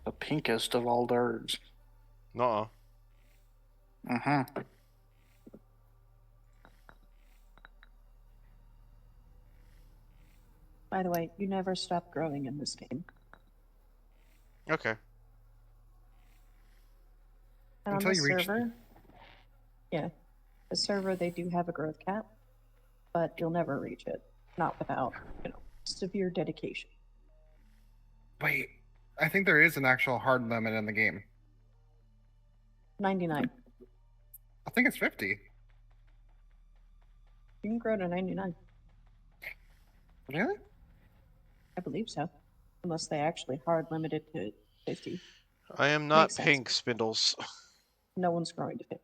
Speaker 3: The pinkest of all Durgs.
Speaker 1: Nuh-uh.
Speaker 3: Mm-hmm.
Speaker 4: By the way, you never stop growing in this game.
Speaker 1: Okay.
Speaker 4: And
Speaker 2: Until
Speaker 4: on
Speaker 2: you
Speaker 4: the
Speaker 2: reach
Speaker 4: server, yeah, the server, they do have a growth cap, but you'll never reach it. Not without, severe dedication.
Speaker 2: Wait, I think there is an actual hard limit in the game.
Speaker 4: 99.
Speaker 2: I think it's 50.
Speaker 4: You can grow to 99.
Speaker 2: Really?
Speaker 4: I believe so. Unless they actually hard limited to 50.
Speaker 1: I am not
Speaker 4: Makes sense.
Speaker 1: pink, Spindles.
Speaker 4: No one's growing to 50.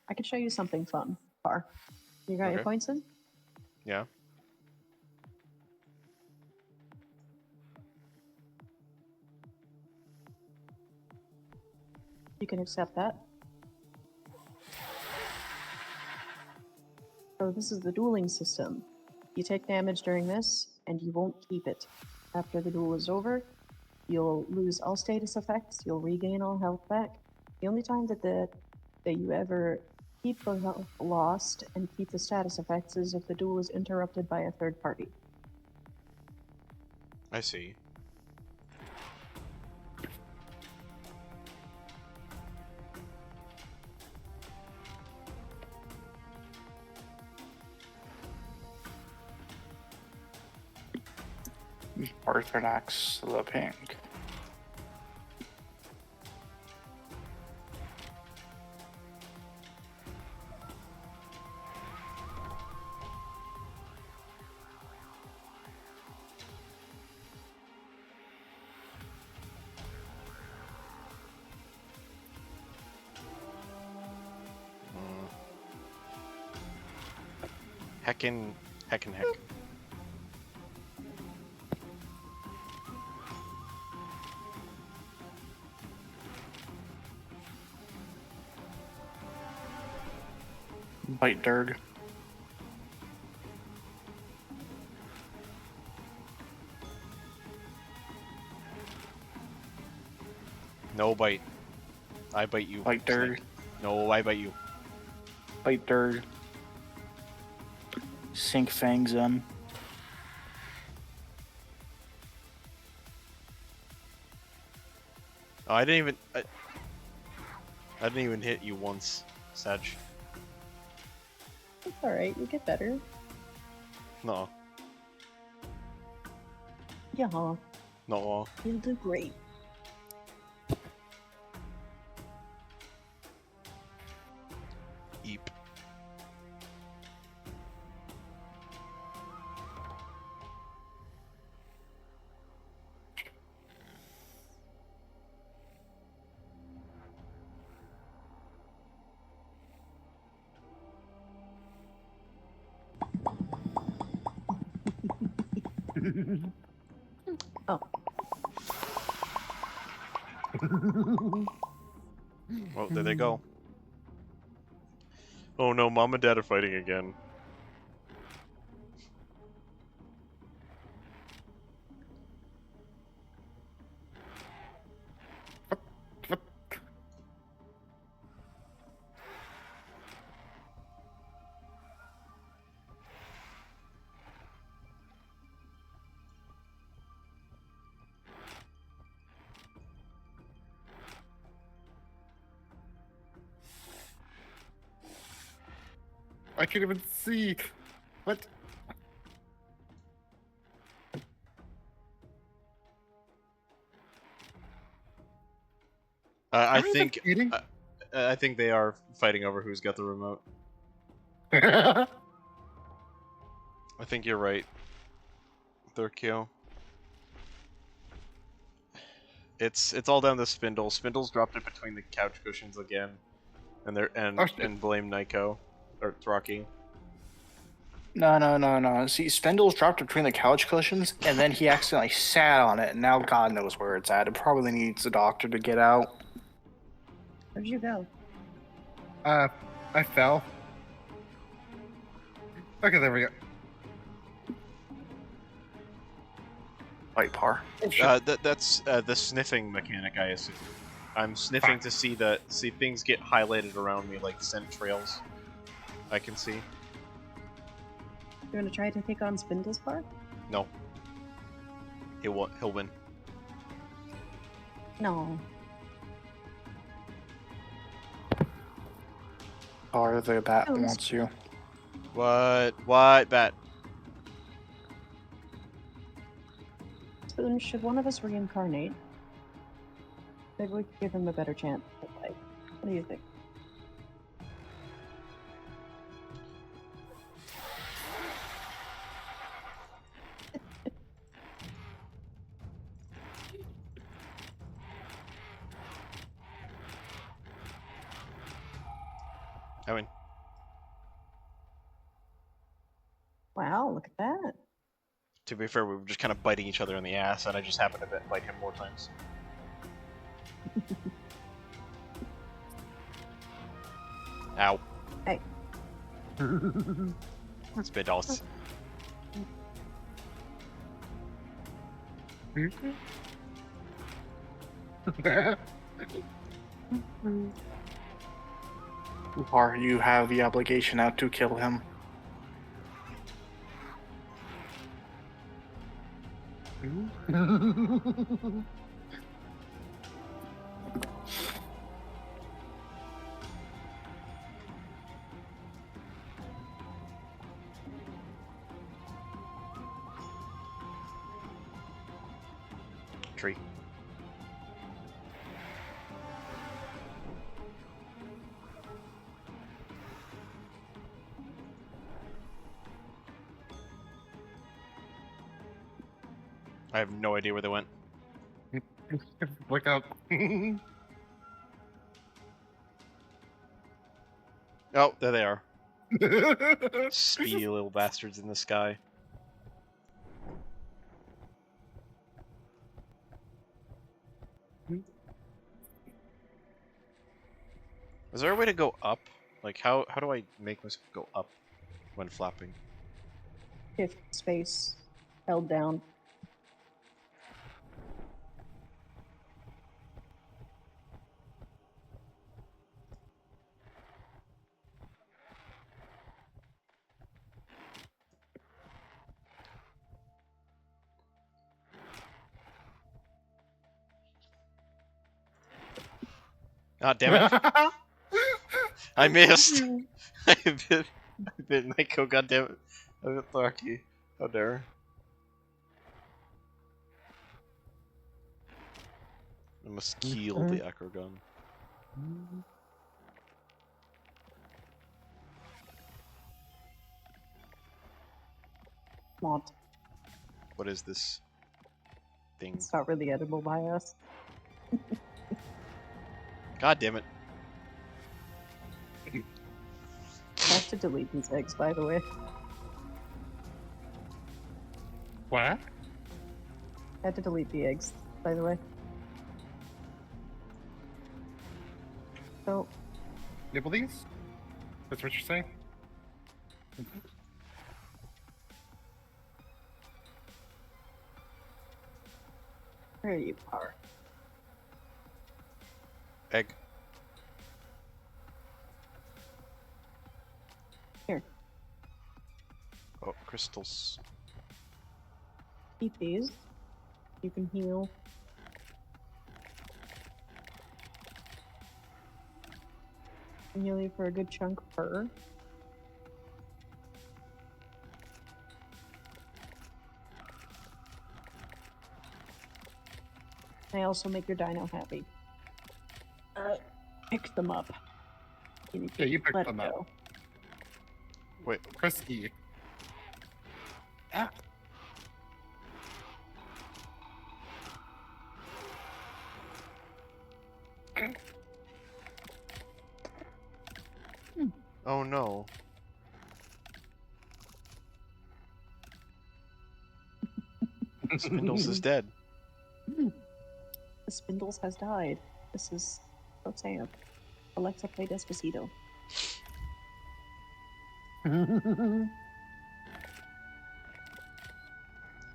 Speaker 4: I could show you something fun, Par. You got your
Speaker 1: Okay.
Speaker 4: points in?
Speaker 1: Yeah.
Speaker 4: You can accept that. So this is the dueling system. You take damage during this, and you won't keep it. After the duel is over, you'll lose all status effects, you'll regain all health back. The only time that you ever keep the health lost and keep the status effects is if the duel is interrupted by a third party.
Speaker 1: I see.
Speaker 3: Orthodox the pink.
Speaker 1: Heckin' heck.
Speaker 3: Bite Durg.
Speaker 1: No bite. I bite you.
Speaker 3: Bite Durg.
Speaker 1: Snake. No, I bite you.
Speaker 3: Bite Durg. Sink fangs in.
Speaker 1: Oh, I didn't even hit you once, Sag.
Speaker 4: It's alright, you get better.
Speaker 1: No.
Speaker 4: Yeah,
Speaker 1: No.
Speaker 4: you'll do great.
Speaker 1: Eep.
Speaker 4: Oh.
Speaker 1: Well, there they go. Oh no, Mom and Dad are fighting again.
Speaker 2: I can't even see. What?
Speaker 1: I
Speaker 2: Are we
Speaker 1: think
Speaker 2: even
Speaker 1: I think they are fighting over who's got the remote.
Speaker 2: kidding?
Speaker 1: I think you're right. Thurkio. It's all down to Spindle. Spindle's dropped it between the couch cushions again, and
Speaker 2: Oh, shit.
Speaker 1: and blame Nyko or Thraki.
Speaker 3: No. See, Spindle's dropped between the couch cushions, and then he accidentally sat on it, and now God knows where it's at. It probably needs a doctor to get out.
Speaker 4: Where'd you go?
Speaker 2: I fell. Okay, there we go.
Speaker 3: White par.
Speaker 2: Oh, shit.
Speaker 1: That's the sniffing mechanic, I assume. I'm sniffing to see things get highlighted around me like scent trails. I can see.
Speaker 4: You wanna try to take on Spindle's bar?
Speaker 1: No. He'll win.
Speaker 4: No.
Speaker 3: Or the bat
Speaker 4: Oh,
Speaker 3: wants you.
Speaker 1: What bat?
Speaker 4: Spoon, should one of us reincarnate? Maybe we could give him a better chance at life. What do you think?
Speaker 1: I win.
Speaker 4: Wow, look at that.
Speaker 1: To be fair, we were just kind of biting each other in the ass, and I just happened to bite him more times. Ow.
Speaker 4: Hey.
Speaker 1: Spindles.
Speaker 3: Or you have the obligation now to kill him.
Speaker 1: Tree. I have no idea where they went.
Speaker 2: Look out.
Speaker 1: Oh, there they are. Speedy little bastards in the sky. Is there a way to go up? Like, how do I make myself go up when flapping?
Speaker 4: Shift space held down.
Speaker 1: God damn it! I missed. I bit Nico. God damn it! I bit Tharky. How dare! I must kill the acrogun.
Speaker 4: Want.
Speaker 1: What is this thing?
Speaker 4: It's not really edible by us.
Speaker 1: God damn it!
Speaker 4: I have to delete these eggs, by the way.
Speaker 2: What?
Speaker 4: I had to delete the eggs, by the way. So,
Speaker 2: Nibble these? That's what you're saying?
Speaker 4: there you are.
Speaker 1: Egg.
Speaker 4: Here.
Speaker 1: Oh, crystals.
Speaker 4: Eat these. You can heal. Can heal you for a good chunk per. They also make your dino happy. Pick them up.
Speaker 2: Yeah, you picked
Speaker 4: Let
Speaker 2: them
Speaker 4: go.
Speaker 2: up.
Speaker 1: Wait,
Speaker 2: Press E. Ah.
Speaker 1: oh no. Spindles is dead.
Speaker 4: The Spindles has died. This is so sad. Alexa, play Despacito.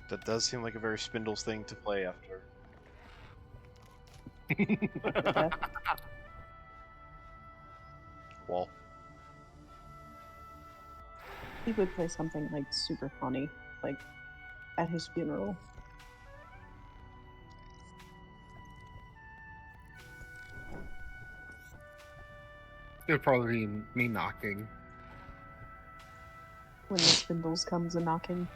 Speaker 1: That does seem like a very Spindles thing to play after. Wall.
Speaker 4: He would play something like super funny, like at his funeral.
Speaker 2: It would probably be me knocking.
Speaker 4: When the Spindles comes a knocking.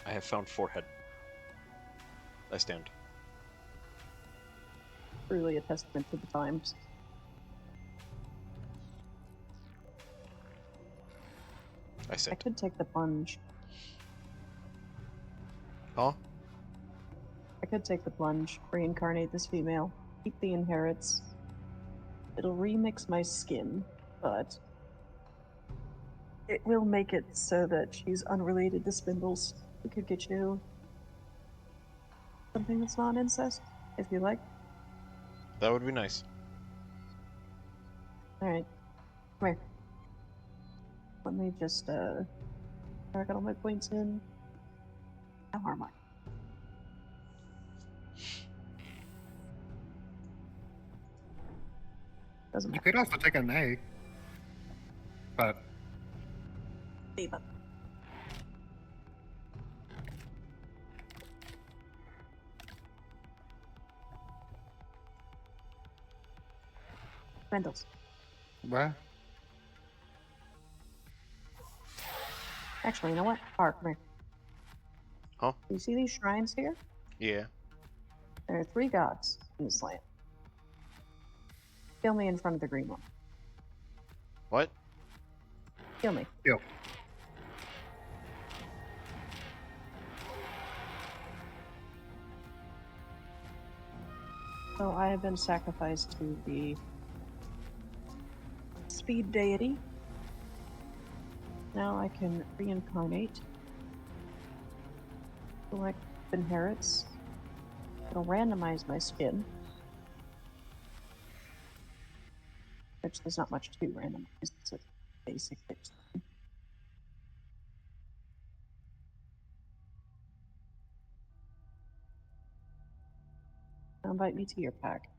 Speaker 1: I have found forehead. I stand.
Speaker 4: Really a testament to the times.
Speaker 1: I sit.
Speaker 4: I could take the plunge.
Speaker 1: Huh?
Speaker 4: I could take the plunge, reincarnate this female, keep the inherits. It'll remix my skin, but it will make it so that she's unrelated to Spindles. We could get you something that's not incest, if you like.
Speaker 1: That would be nice.
Speaker 4: Alright. Come here. Let me just, I got all my points in. How are mine? Doesn't
Speaker 2: You
Speaker 4: matter.
Speaker 2: could also take an egg. But
Speaker 4: Leave it. Spindles.
Speaker 2: what?
Speaker 4: Actually, you know what? Park, come here.
Speaker 1: Huh?
Speaker 4: You see these shrines here?
Speaker 1: Yeah.
Speaker 4: There are 3 gods in this land. Kill me in front of the green one.
Speaker 1: What?
Speaker 4: Kill me.
Speaker 2: Yo.
Speaker 4: So I have been sacrificed to the speed deity. Now I can reincarnate. Select inherits. It'll randomize my skin. Which there's not much to randomize. It's a basic fix. Now invite me to your pack.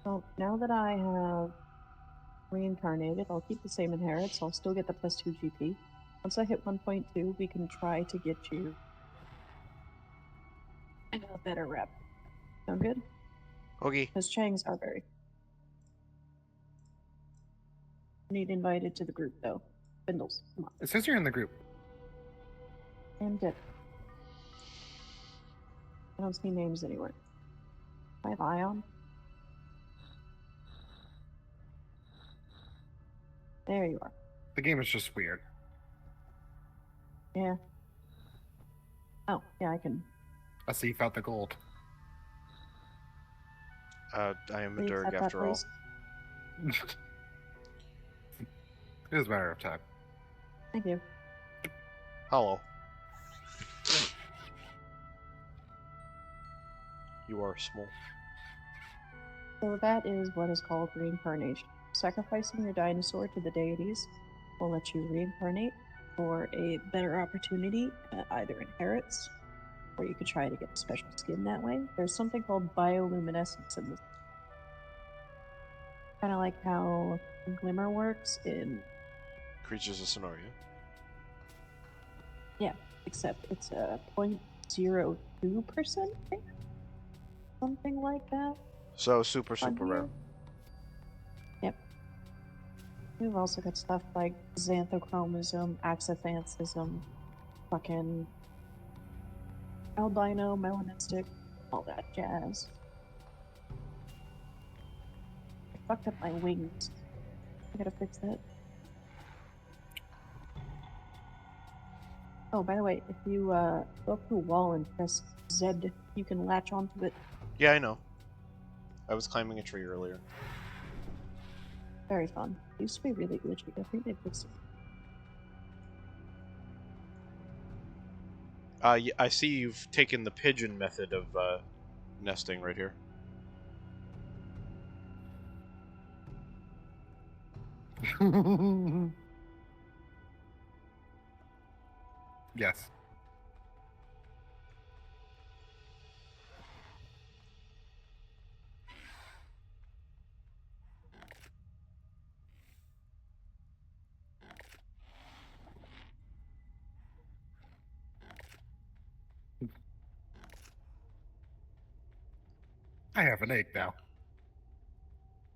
Speaker 4: So now that I have reincarnated, I'll keep the same inherits. I'll still get the +2 GP. Once I hit 1.2, we can try to get you a better rep. Sound good?
Speaker 1: Okay.
Speaker 4: Because Chang's are very. Need invited to the group though. Spindles, come on.
Speaker 2: It says you're in the group.
Speaker 4: And dip. I don't see names anywhere. I have Ion. There you are.
Speaker 2: The game is just weird.
Speaker 4: Yeah. Oh, yeah, I can.
Speaker 2: I see you found the gold.
Speaker 1: I am a
Speaker 4: Please
Speaker 1: Durg
Speaker 4: accept that,
Speaker 1: after all.
Speaker 4: please.
Speaker 2: It is a matter of time.
Speaker 4: Thank you.
Speaker 1: Hello. You are small.
Speaker 4: So that is what is called reincarnation. Sacrificing your dinosaur to the deities will let you reincarnate for a better opportunity, either inherits, or you could try to get a special skin that way. There's something called bioluminescence in this. Kind of like how Glimmer works in...
Speaker 1: Creatures of Sonoria.
Speaker 4: Yeah, except it's a 0.02%, I think? Something like that.
Speaker 1: So super
Speaker 4: on
Speaker 1: rare.
Speaker 4: here. Yep. We've also got stuff like xanthochromism, axanthism, fucking albino, melanistic, all that jazz. I fucked up my wings. I gotta fix that. Oh, by the way, if you go up to a wall and press Z, you can latch onto it.
Speaker 1: Yeah, I know. I was climbing a tree earlier.
Speaker 4: Very fun. It used to be really glitchy. I think they fixed it.
Speaker 1: Yeah, I see you've taken the pigeon method of nesting right here.
Speaker 2: Yes. I have an egg now.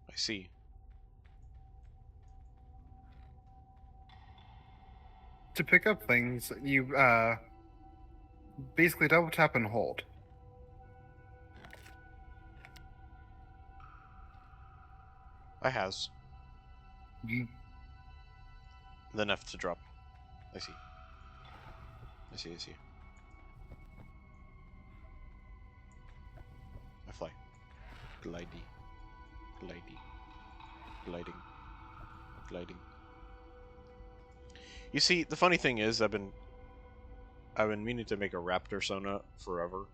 Speaker 1: I see.
Speaker 2: To pick up things, you basically double tap and hold.
Speaker 1: I has.
Speaker 2: Mhm.
Speaker 1: Then F to drop. I see. I see, I see. I fly. Glidey. Glidey. Gliding. Gliding. You see, the funny thing is, I've been meaning to make a raptor sona forever.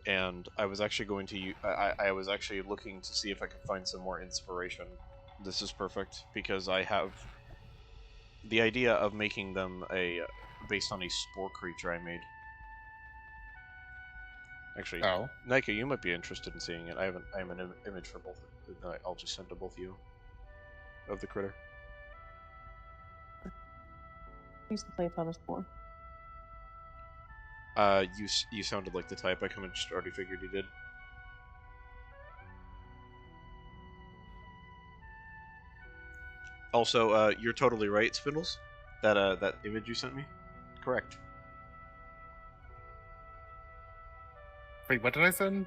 Speaker 1: And I was actually going to I was actually looking to see if I could find some more inspiration. This is perfect because I have the idea of making them based on a spore creature I made. Actually,
Speaker 2: Oh.
Speaker 1: Nika, you might be interested in seeing it. I have an image for both. I'll just send to both of you of the critter.
Speaker 4: I used to play Thomas More.
Speaker 1: You sounded like the type. I kind of just already figured you did. Also, you're totally right, Spindles. That image you sent me, correct.
Speaker 2: Wait, what did I send?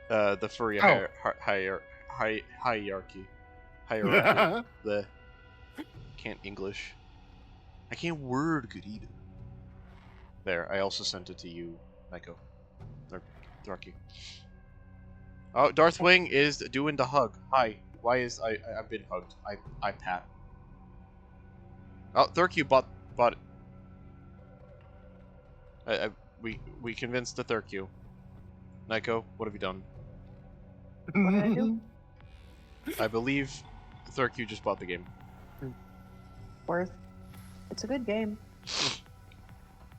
Speaker 1: The furry
Speaker 2: Oh.
Speaker 1: hierarchy. The can't English. I can't word good either. There, I also sent it to you, Nico. Or Thraki. Oh, Darthwing is doing the hug. Hi. Why is I've been hugged. I pat. Oh, Thurku bought it. We convinced the Thurku. Nico, what have you done?
Speaker 4: What did I do?
Speaker 1: I believe Thurku just bought the game.
Speaker 4: Worth. It's a good game.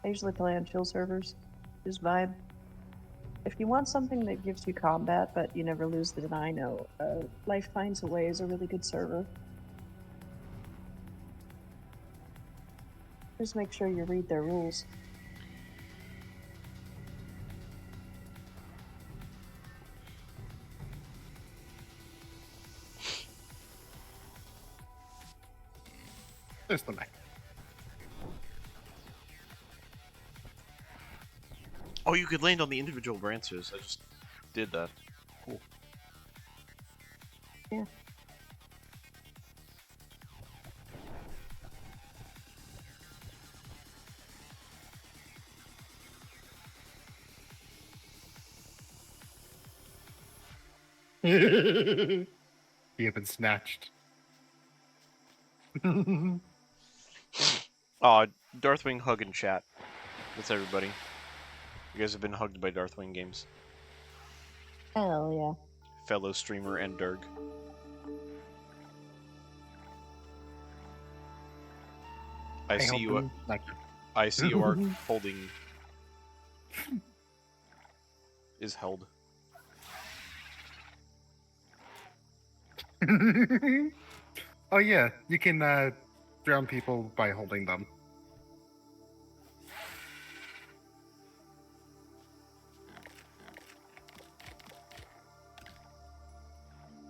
Speaker 4: I usually play on chill servers. Just vibe. If you want something that gives you combat, but you never lose the dino, Life Finds a Way is a really good server. Just make sure you read their rules.
Speaker 2: There's the mech.
Speaker 1: Oh, you could land on the individual branches. I just did that. Cool.
Speaker 4: Yeah.
Speaker 2: You have been snatched.
Speaker 1: Aw, Darthwing hug in chat. That's everybody. You guys have been hugged by Darthwing games.
Speaker 4: Hell yeah.
Speaker 1: Fellow streamer and Durg. I see you. I see you are holding. Is held.
Speaker 2: Oh yeah, you can drown people by holding them.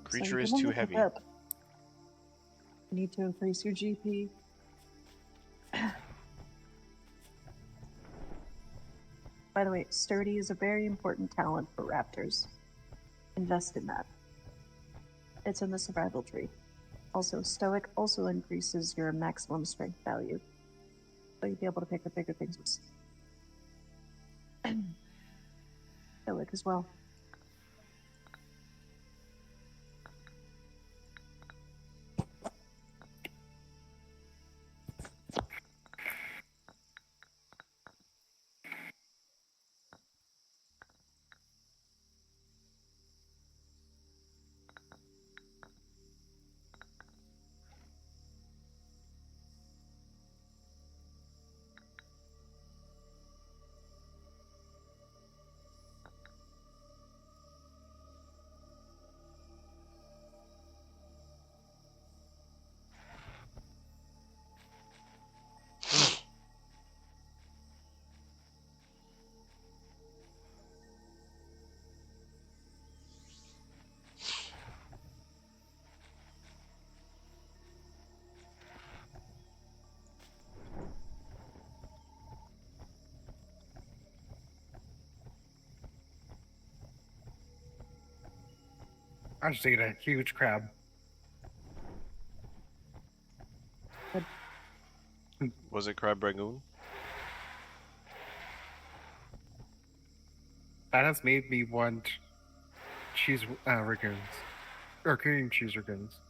Speaker 1: Creature
Speaker 4: So
Speaker 1: is
Speaker 4: come
Speaker 1: too
Speaker 4: look
Speaker 1: heavy.
Speaker 4: up. You need to increase your GP. By the way, sturdy is a very important talent for raptors. Invest in that. It's in the survival tree. Also, stoic also increases your maximum strength value. So you'll be able to pick up bigger things with stoic as well.
Speaker 2: I just ate a huge crab.
Speaker 1: Was it Crab Rangoon?
Speaker 2: That has made me want cheese ragoons. Or cream cheese ragoons.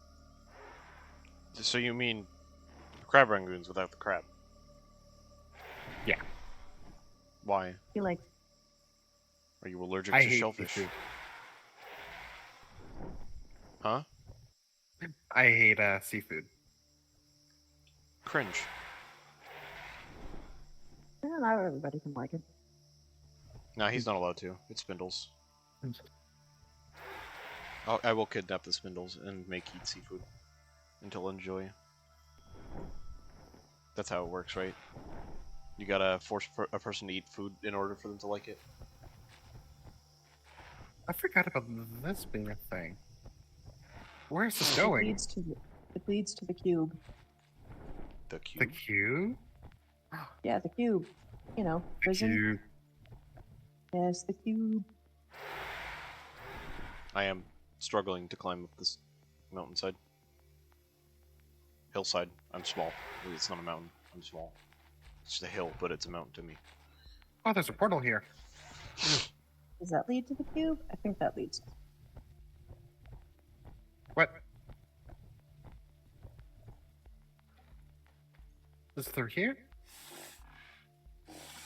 Speaker 1: So you mean Crab Rangoons without the crab?
Speaker 2: Yeah.
Speaker 1: Why?
Speaker 4: You like
Speaker 1: Are you allergic
Speaker 2: I
Speaker 1: to
Speaker 2: hate
Speaker 1: shellfish?
Speaker 2: seafood.
Speaker 1: Huh?
Speaker 2: I hate seafood.
Speaker 1: Cringe.
Speaker 4: not everybody can like it.
Speaker 1: No, he's not allowed to. It's Spindles. I will kidnap the Spindles and make eat seafood. Until enjoy. That's how it works, right? You gotta force a person to eat food in order for them to like it.
Speaker 2: I forgot about this being a thing. Where is this going?
Speaker 4: It leads to the cube.
Speaker 1: The cube?
Speaker 2: The cube?
Speaker 4: Yeah, the cube. You know,
Speaker 2: The
Speaker 4: prison.
Speaker 2: cube.
Speaker 4: Yes, the cube.
Speaker 1: I am struggling to climb up this mountainside. Hillside. I'm small. It's not a mountain. I'm small. It's just a hill, but it's a mountain to me.
Speaker 2: Oh, there's a portal here.
Speaker 4: Does that lead to the cube? I think that leads.
Speaker 2: What? Is it through here?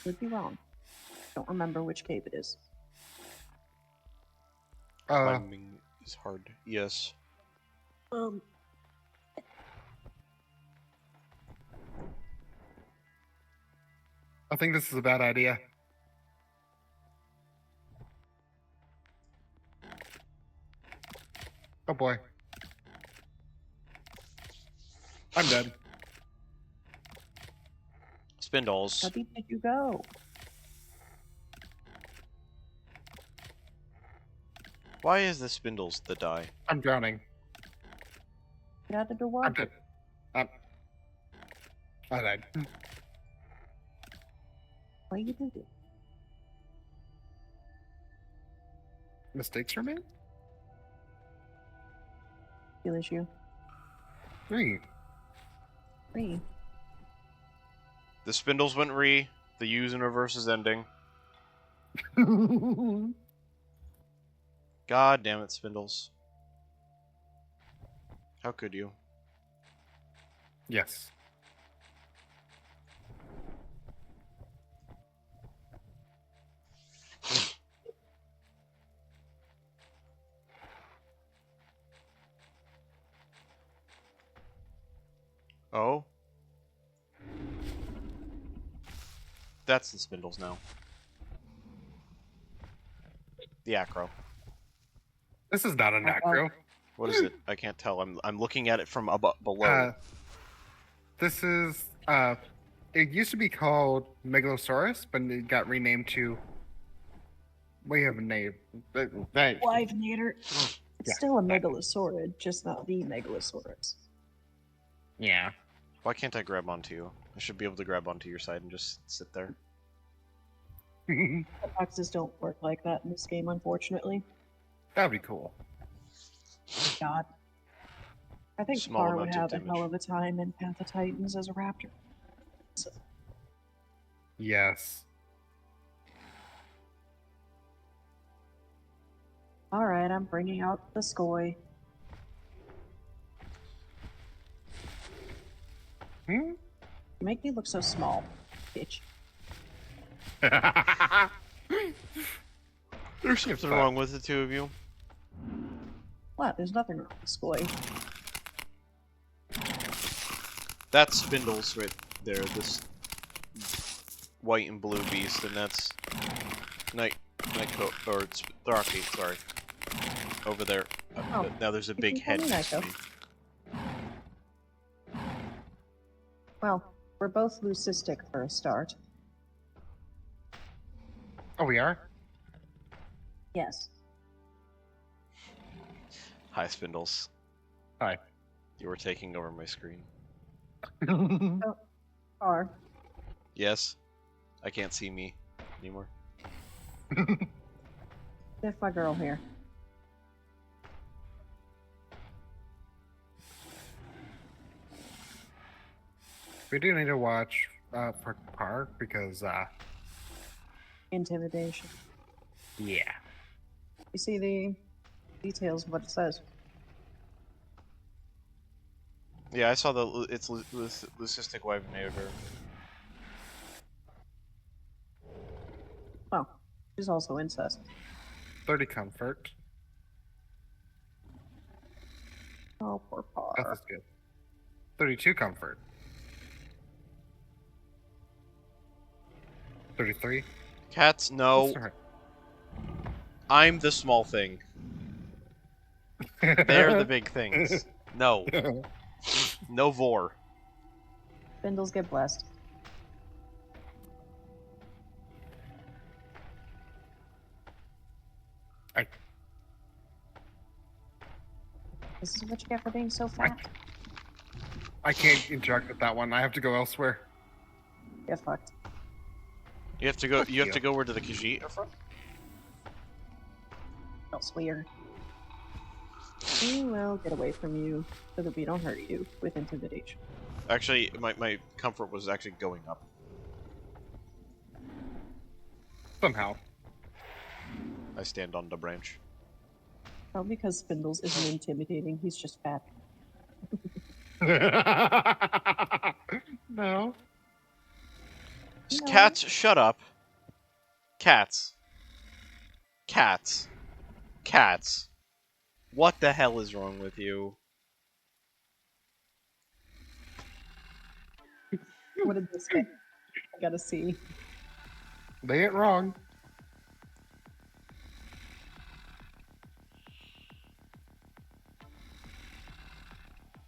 Speaker 4: Would be wrong. Don't remember which cave it is.
Speaker 1: Climbing is hard. Yes.
Speaker 2: I think this is a bad idea. Oh boy. I'm dead.
Speaker 1: Spindles.
Speaker 4: How deep did you go?
Speaker 1: Why is the spindles the die?
Speaker 2: I'm drowning.
Speaker 4: Get out the door.
Speaker 2: I'm dead. I died.
Speaker 4: Why you do it?
Speaker 2: Mistakes were made?
Speaker 4: Feel issue.
Speaker 2: 3.
Speaker 4: 3.
Speaker 1: The spindles went re. The use in reverse is ending. God damn it, spindles. How could you?
Speaker 2: Yes.
Speaker 1: Oh? That's the spindles now. The acro.
Speaker 2: This is not an acro.
Speaker 1: What is it? I can't tell. I'm looking at it from above below.
Speaker 2: This is it used to be called Megalosaurus, but it got renamed to. We have a name.
Speaker 4: Livenator. It's
Speaker 2: Yeah.
Speaker 4: still a megalosaurid, just not the megalosaurus.
Speaker 2: Yeah.
Speaker 1: Why can't I grab onto you? I should be able to grab onto your side and just sit there.
Speaker 4: Boxes don't work like that in this game, unfortunately.
Speaker 2: That'd be cool.
Speaker 4: God. I think
Speaker 1: Small
Speaker 4: Par would
Speaker 1: amount of
Speaker 4: have a
Speaker 1: damage.
Speaker 4: hell of a time in Path of Titans as a raptor.
Speaker 2: Yes.
Speaker 4: Alright, I'm bringing out the skoy.
Speaker 2: Hmm?
Speaker 4: You make me look so small, bitch.
Speaker 1: There's something wrong with the two of you.
Speaker 4: What? There's nothing wrong with skoy.
Speaker 1: That's spindles right there. This white and blue beast, and that's Nightco or it's Thraki. Sorry, over there.
Speaker 4: Oh,
Speaker 1: Now there's a
Speaker 4: you
Speaker 1: big
Speaker 4: can call
Speaker 1: head
Speaker 4: me
Speaker 1: next to
Speaker 4: Nightco.
Speaker 1: me.
Speaker 4: Well, we're both leucistic for a start.
Speaker 2: Oh, we are?
Speaker 4: Yes.
Speaker 1: Hi, spindles.
Speaker 2: Hi.
Speaker 1: You were taking over my screen.
Speaker 4: Par.
Speaker 1: Yes, I can't see me anymore.
Speaker 4: There's my girl here.
Speaker 2: We do need to watch for Par because
Speaker 4: Intimidation.
Speaker 2: yeah.
Speaker 4: You see the details of what it says.
Speaker 1: Yeah, I saw it's leucistic Wavenator.
Speaker 4: Oh, she's also incest.
Speaker 2: 30 comfort.
Speaker 4: Oh, poor Par.
Speaker 2: That's good. 32 comfort. 33.
Speaker 1: Cats, no.
Speaker 2: Sorry.
Speaker 1: I'm the small thing. They're the big things. No. No vor.
Speaker 4: Spindles get blessed. This is what you get for being so fat.
Speaker 2: I can't interact with that one. I have to go elsewhere.
Speaker 4: Get fucked.
Speaker 1: You have to go.
Speaker 2: Fuck
Speaker 1: You have
Speaker 2: you.
Speaker 1: to go where to the Khajiit are from.
Speaker 4: Elsewhere. We will get away from you so that we don't hurt you with intimidation.
Speaker 1: Actually, my comfort was actually going up.
Speaker 2: Somehow.
Speaker 1: I stand on the branch.
Speaker 4: Probably because Spindles isn't intimidating, he's just fat.
Speaker 2: No.
Speaker 1: Just
Speaker 4: No.
Speaker 1: cats, shut up. Cats. Cats. Cats. What the hell is wrong with you?
Speaker 4: What did this say? I gotta see.
Speaker 2: They ain't wrong.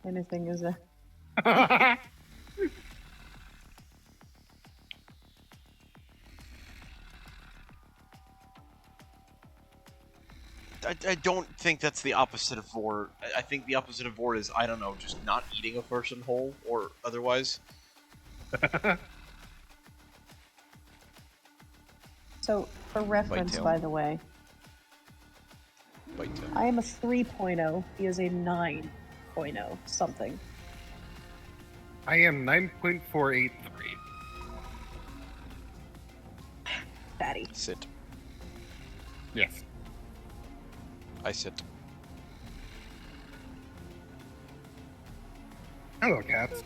Speaker 4: Anything is a.
Speaker 1: I don't think that's the opposite of vor. I think the opposite of vor is, I don't know, just not eating a person whole or otherwise.
Speaker 4: So, for reference,
Speaker 1: tail.
Speaker 4: by the way,
Speaker 1: Bite tail.
Speaker 4: I am a 3.0. He is a 9.0 something.
Speaker 2: I am 9.483.
Speaker 4: Fatty.
Speaker 1: Sit.
Speaker 2: Yes.
Speaker 1: I sit.
Speaker 2: Hello, cats.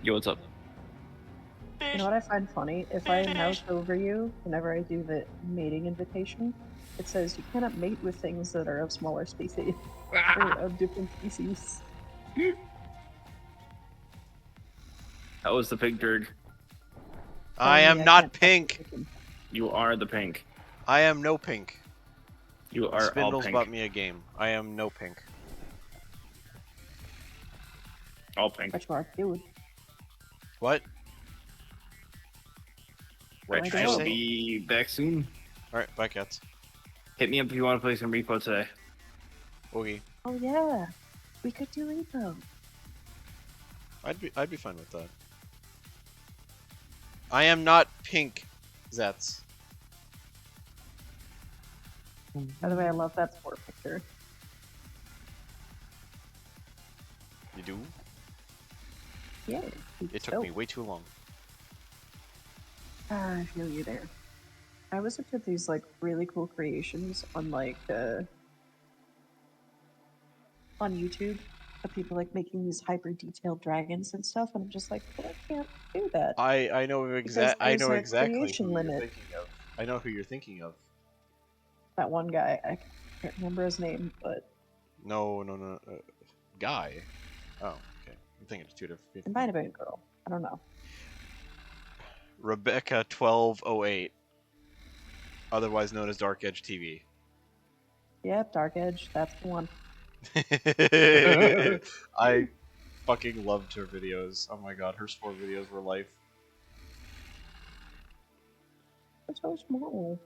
Speaker 5: Yo, what's up?
Speaker 4: You know what I find funny? If I mouse over you, whenever I do the mating invitation, it says you cannot mate with things that are of smaller species, or of different species.
Speaker 5: That was the pink turd.
Speaker 1: I
Speaker 4: Telling
Speaker 1: am
Speaker 4: me
Speaker 1: not
Speaker 4: can't touch
Speaker 1: pink.
Speaker 4: the chicken.
Speaker 5: You are the pink.
Speaker 1: I am no pink.
Speaker 5: You are all
Speaker 1: Spindles
Speaker 5: pink.
Speaker 1: bought me a game. I am no pink.
Speaker 5: All pink.
Speaker 4: But you are cute.
Speaker 1: What?
Speaker 5: Rich,
Speaker 1: What'd
Speaker 5: I
Speaker 1: you
Speaker 5: will
Speaker 1: say?
Speaker 5: be back soon.
Speaker 1: Alright, bye cats.
Speaker 5: Hit me up if you want to play some repo today.
Speaker 1: Oogie.
Speaker 4: Oh yeah, we could do repo.
Speaker 1: I'd be fine with that. I am not pink, Zets.
Speaker 4: By the way, I love that sport picture.
Speaker 1: You do?
Speaker 4: Yeah.
Speaker 1: It took me way too long.
Speaker 4: I feel you there. I always looked at these like really cool creations on like on YouTube of people like making these hyper detailed dragons and stuff, and I'm just like, but I can't do that.
Speaker 1: I know
Speaker 4: Because
Speaker 1: I
Speaker 4: there's
Speaker 1: know
Speaker 4: a
Speaker 1: exactly
Speaker 4: creation
Speaker 1: who
Speaker 4: limit.
Speaker 1: you're thinking of. I know who you're thinking of.
Speaker 4: That one guy, I can't remember his name, but
Speaker 1: No. Guy. Oh, okay. I'm thinking of two different
Speaker 4: it
Speaker 1: people.
Speaker 4: might have been a girl. I don't know.
Speaker 1: Rebecca 1208, otherwise known as Dark Edge TV.
Speaker 4: Yep, Dark Edge, that's the one.
Speaker 1: I fucking loved her videos. Oh my god, her sport videos were life.
Speaker 4: They're so small.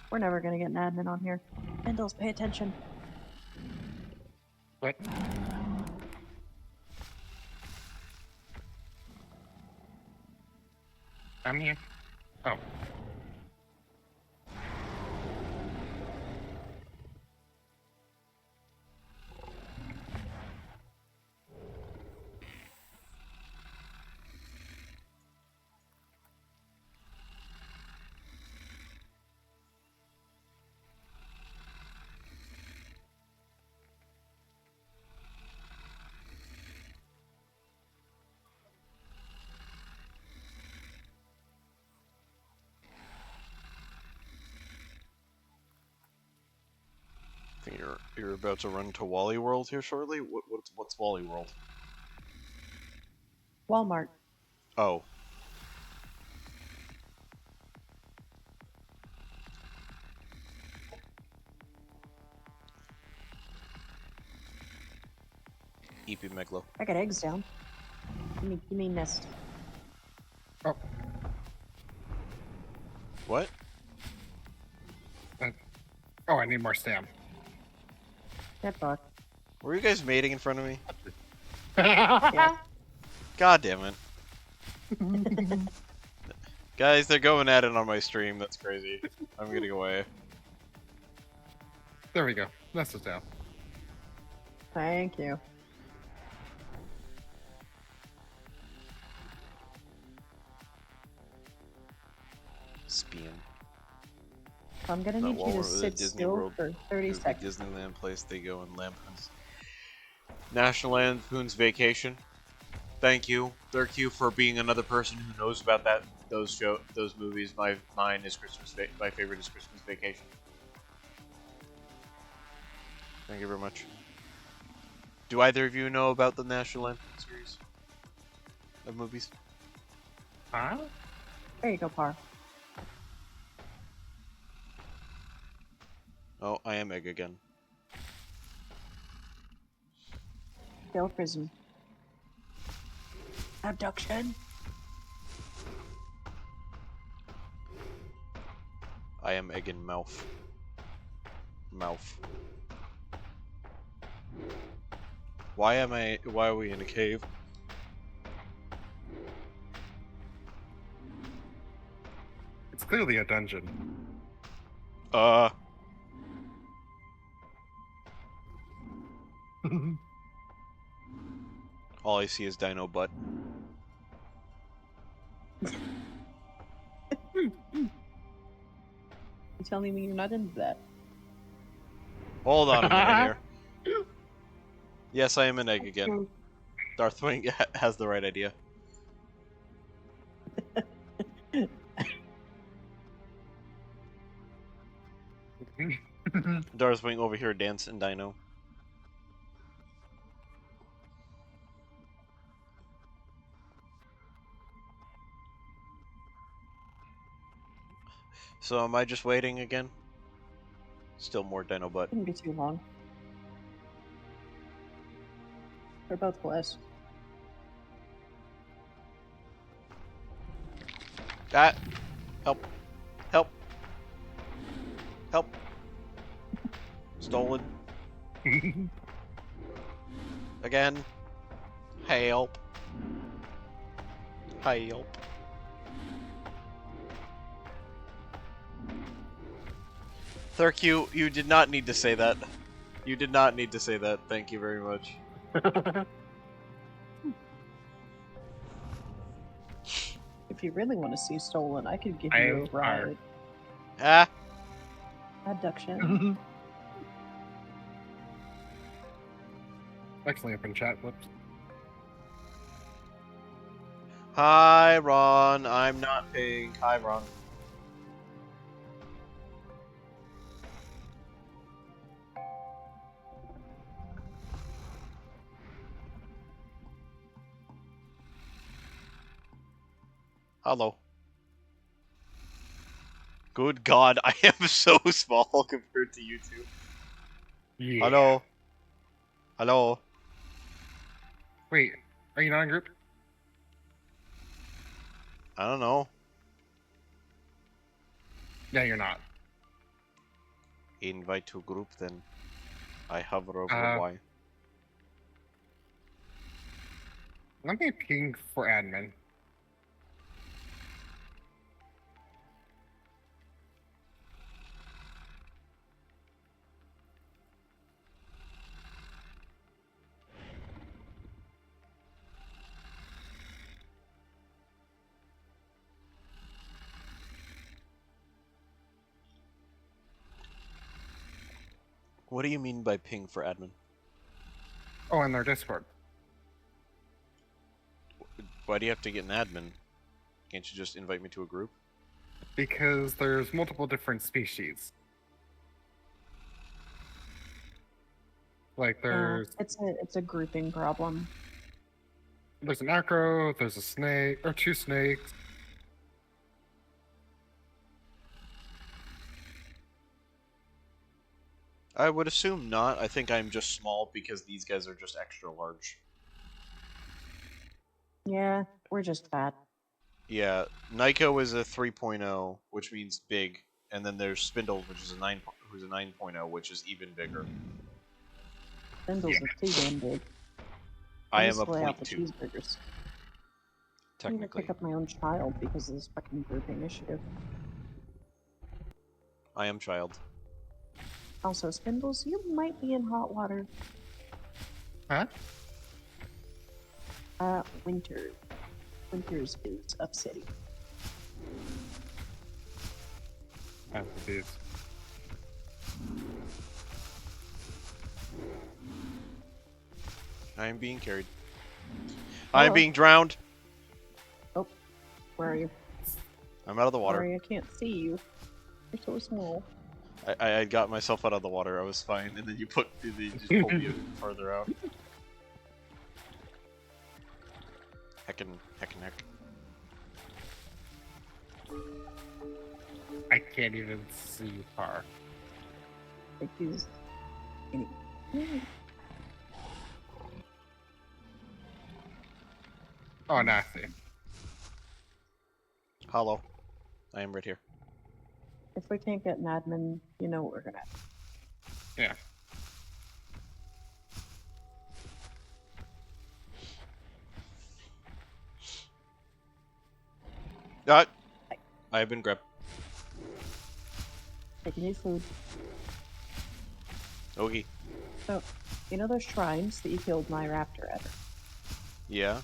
Speaker 4: We're never gonna get an admin on here. Spindles, pay attention.
Speaker 2: What? I'm here. Oh.
Speaker 1: I think you're about to run to Wally World here shortly. What's Wally World?
Speaker 4: Walmart.
Speaker 1: Oh. EP Meglo.
Speaker 4: I got eggs down. Give me nest.
Speaker 2: Oh.
Speaker 1: What?
Speaker 2: Oh, I need more stam.
Speaker 4: That fuck.
Speaker 1: Were you guys mating in front of me?
Speaker 4: Yeah.
Speaker 1: God damn it. Guys, they're going at it on my stream. That's crazy. I'm getting away.
Speaker 2: There we go. Nest is down.
Speaker 4: Thank you.
Speaker 1: Thespian.
Speaker 4: I'm gonna
Speaker 1: Not
Speaker 4: need you
Speaker 1: while
Speaker 4: to
Speaker 1: we're at
Speaker 4: sit
Speaker 1: Disney
Speaker 4: still
Speaker 1: World.
Speaker 4: for 30
Speaker 1: It would be
Speaker 4: seconds.
Speaker 1: Disneyland place they go in Lampoon's National Lampoon's Vacation. Thank you, for being another person who knows about those movies. Mine is my favorite is Christmas Vacation. Thank you very much. Do either of you know about the National Lampoon series of movies?
Speaker 2: Huh?
Speaker 4: There you go, Par.
Speaker 1: Oh, I am Egg again.
Speaker 4: Failed prison. Abduction.
Speaker 1: I am Egg in mouth. Mouth. Why are we in a cave?
Speaker 2: It's clearly a dungeon.
Speaker 1: All I see is dino butt.
Speaker 4: You telling me you're not into that?
Speaker 1: Hold on a minute here. Yes, I am an egg again. Darthwing has the right idea. Darthwing over here dancing dino. So am I just waiting again? Still more dino butt.
Speaker 4: Shouldn't be too long. They're both close.
Speaker 1: Ah! Help! Help! Help! Stolen. Again. Help. Help. Thurk, you did not need to say that. You did not need to say that. Thank you very much.
Speaker 4: If you really want to see Stolen, I could give you a ride.
Speaker 1: Ah!
Speaker 4: Abduction.
Speaker 2: Actually, up in chat. Whoops.
Speaker 1: Hi, Ron. I'm not pink. Hi, Ron. Hello. Good God, I am so small compared to you two.
Speaker 2: Yeah.
Speaker 1: Hello. Hello.
Speaker 2: Wait, are you not in group?
Speaker 1: I don't know.
Speaker 2: Yeah, you're not.
Speaker 1: Invite to group then. I hover over Y.
Speaker 2: Let me ping for admin.
Speaker 1: What do you mean by ping for admin?
Speaker 2: Oh, in their Discord.
Speaker 1: Why do you have to get an admin? Can't you just invite me to a group?
Speaker 2: Because there's multiple different species. Like there's
Speaker 4: It's a grouping problem.
Speaker 2: there's an acro, there's a snake, or two snakes.
Speaker 1: I would assume not. I think I'm just small because these guys are just extra large.
Speaker 4: Yeah, we're just fat.
Speaker 1: Yeah, Nyko is a 3.0, which means big, and then there's Spindles, which is who's a 9.0, which is even bigger.
Speaker 4: Spindles are too damn big.
Speaker 1: I am
Speaker 4: just
Speaker 1: a
Speaker 4: lay out the
Speaker 1: 0.2,
Speaker 4: cheeseburgers. I'm gonna
Speaker 1: technically.
Speaker 4: pick up my own child because of this fucking grouping issue.
Speaker 1: I am child.
Speaker 4: Also, Spindles, you might be in hot water.
Speaker 2: Huh?
Speaker 4: Winter. Winters is upsetting.
Speaker 2: As it is.
Speaker 1: I am being carried.
Speaker 4: Hello?
Speaker 1: I'm being drowned.
Speaker 4: Where are you?
Speaker 1: I'm out of the water.
Speaker 4: Sorry, I can't see you. You're so small.
Speaker 1: I got myself out of the water. I was fine, and then you just pulled me further out. Heck.
Speaker 2: I can't even see far.
Speaker 4: Like these.
Speaker 2: Oh, now I see.
Speaker 1: Hello. I am right here.
Speaker 4: If we can't get an admin, you know what we're gonna have.
Speaker 2: Yeah.
Speaker 1: I have been grabbed.
Speaker 4: Taking you food.
Speaker 1: Okay.
Speaker 4: So, you know those shrines that you killed my raptor at?
Speaker 1: Yeah.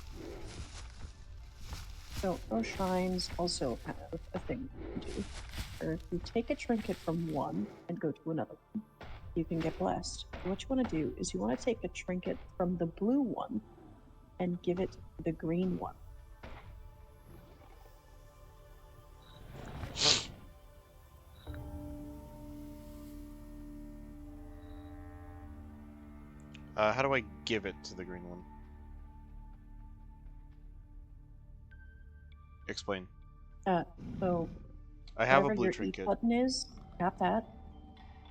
Speaker 4: So, those shrines also have a thing you can do. Where if you take a trinket from one and go to another one, you can get blessed. So what you want to do is you want to take a trinket from the blue one and give it to the green one.
Speaker 1: How do I give it to the green one? Explain.
Speaker 4: So
Speaker 1: I have a
Speaker 4: wherever
Speaker 1: blue
Speaker 4: your E
Speaker 1: trinket.
Speaker 4: button is, tap that,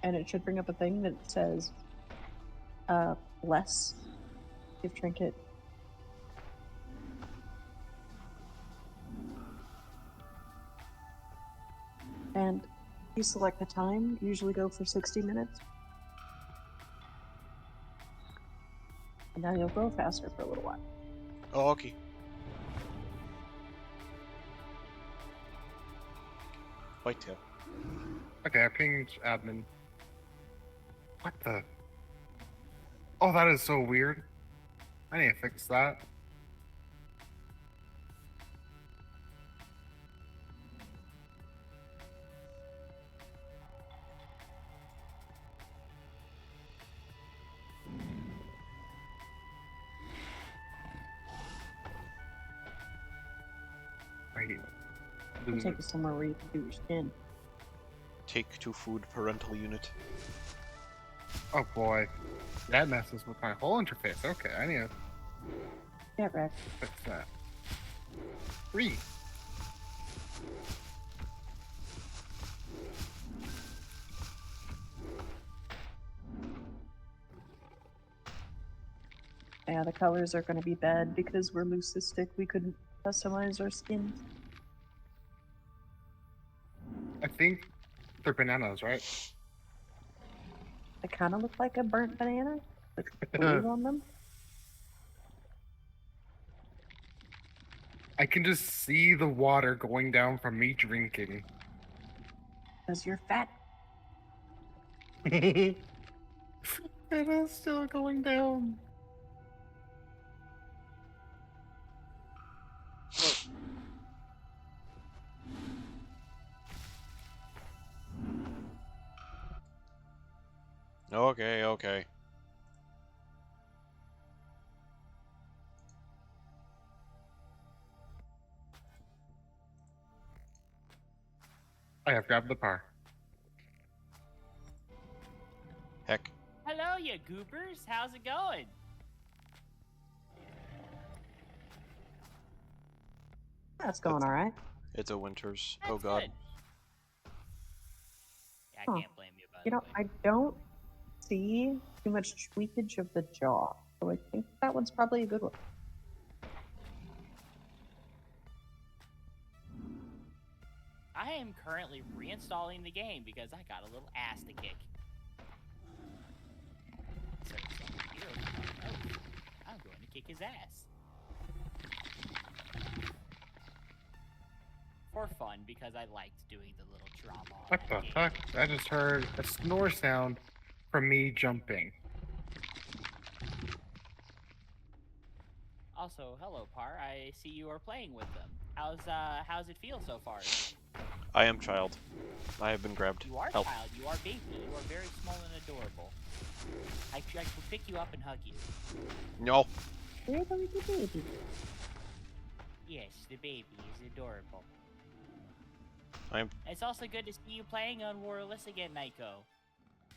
Speaker 4: and it should bring up a thing that says, bless, give trinket. And you select the time, usually go for 60 minutes. And now you'll grow faster for a little while.
Speaker 1: Oh, okay. Whitetail.
Speaker 2: Okay, I pinged admin. What the? Oh, that is so weird. I need to fix that. Wait.
Speaker 4: I'll take you somewhere where you can do your skin.
Speaker 1: Take to food parental unit.
Speaker 2: Oh boy. That messes with my whole interface. Okay, I need to
Speaker 4: Get wrecked.
Speaker 2: fix that. Free.
Speaker 4: Yeah, the colors are going to be bad because we're leucistic. We couldn't customize our skins.
Speaker 2: I think they're bananas, right?
Speaker 4: They kind of look like a burnt banana, with blue on them.
Speaker 2: I can just see the water going down from me drinking.
Speaker 4: Because you're fat.
Speaker 2: It is still going down.
Speaker 1: Okay.
Speaker 2: I have grabbed the par.
Speaker 1: Heck.
Speaker 6: Hello, you goopers. How's it going?
Speaker 4: That's going all right.
Speaker 1: It's a winters.
Speaker 6: That's
Speaker 1: Oh god.
Speaker 6: good. Yeah, I
Speaker 4: Huh.
Speaker 6: can't blame you, by
Speaker 4: You
Speaker 6: the
Speaker 4: know,
Speaker 6: way.
Speaker 4: I don't see too much tweakage of the jaw, so I think that one's probably a good one.
Speaker 6: I am currently reinstalling the game because I got a little ass to kick. So, I'm going to kick his ass. For fun, because I liked doing the little drama on
Speaker 2: What
Speaker 6: that
Speaker 2: the
Speaker 6: game.
Speaker 2: fuck? I just heard a snore sound from me jumping.
Speaker 6: Also, hello, Par. I see you are playing with them. How's it feel so far?
Speaker 1: I am child. I have been grabbed.
Speaker 6: You are
Speaker 1: Help.
Speaker 6: child. You are baby. You are very small and adorable. I will pick you up and hug you.
Speaker 1: No.
Speaker 4: Where the little baby?
Speaker 6: Yes, the baby is adorable.
Speaker 1: I'm.
Speaker 6: It's also good to see you playing on Warless again, Naiko.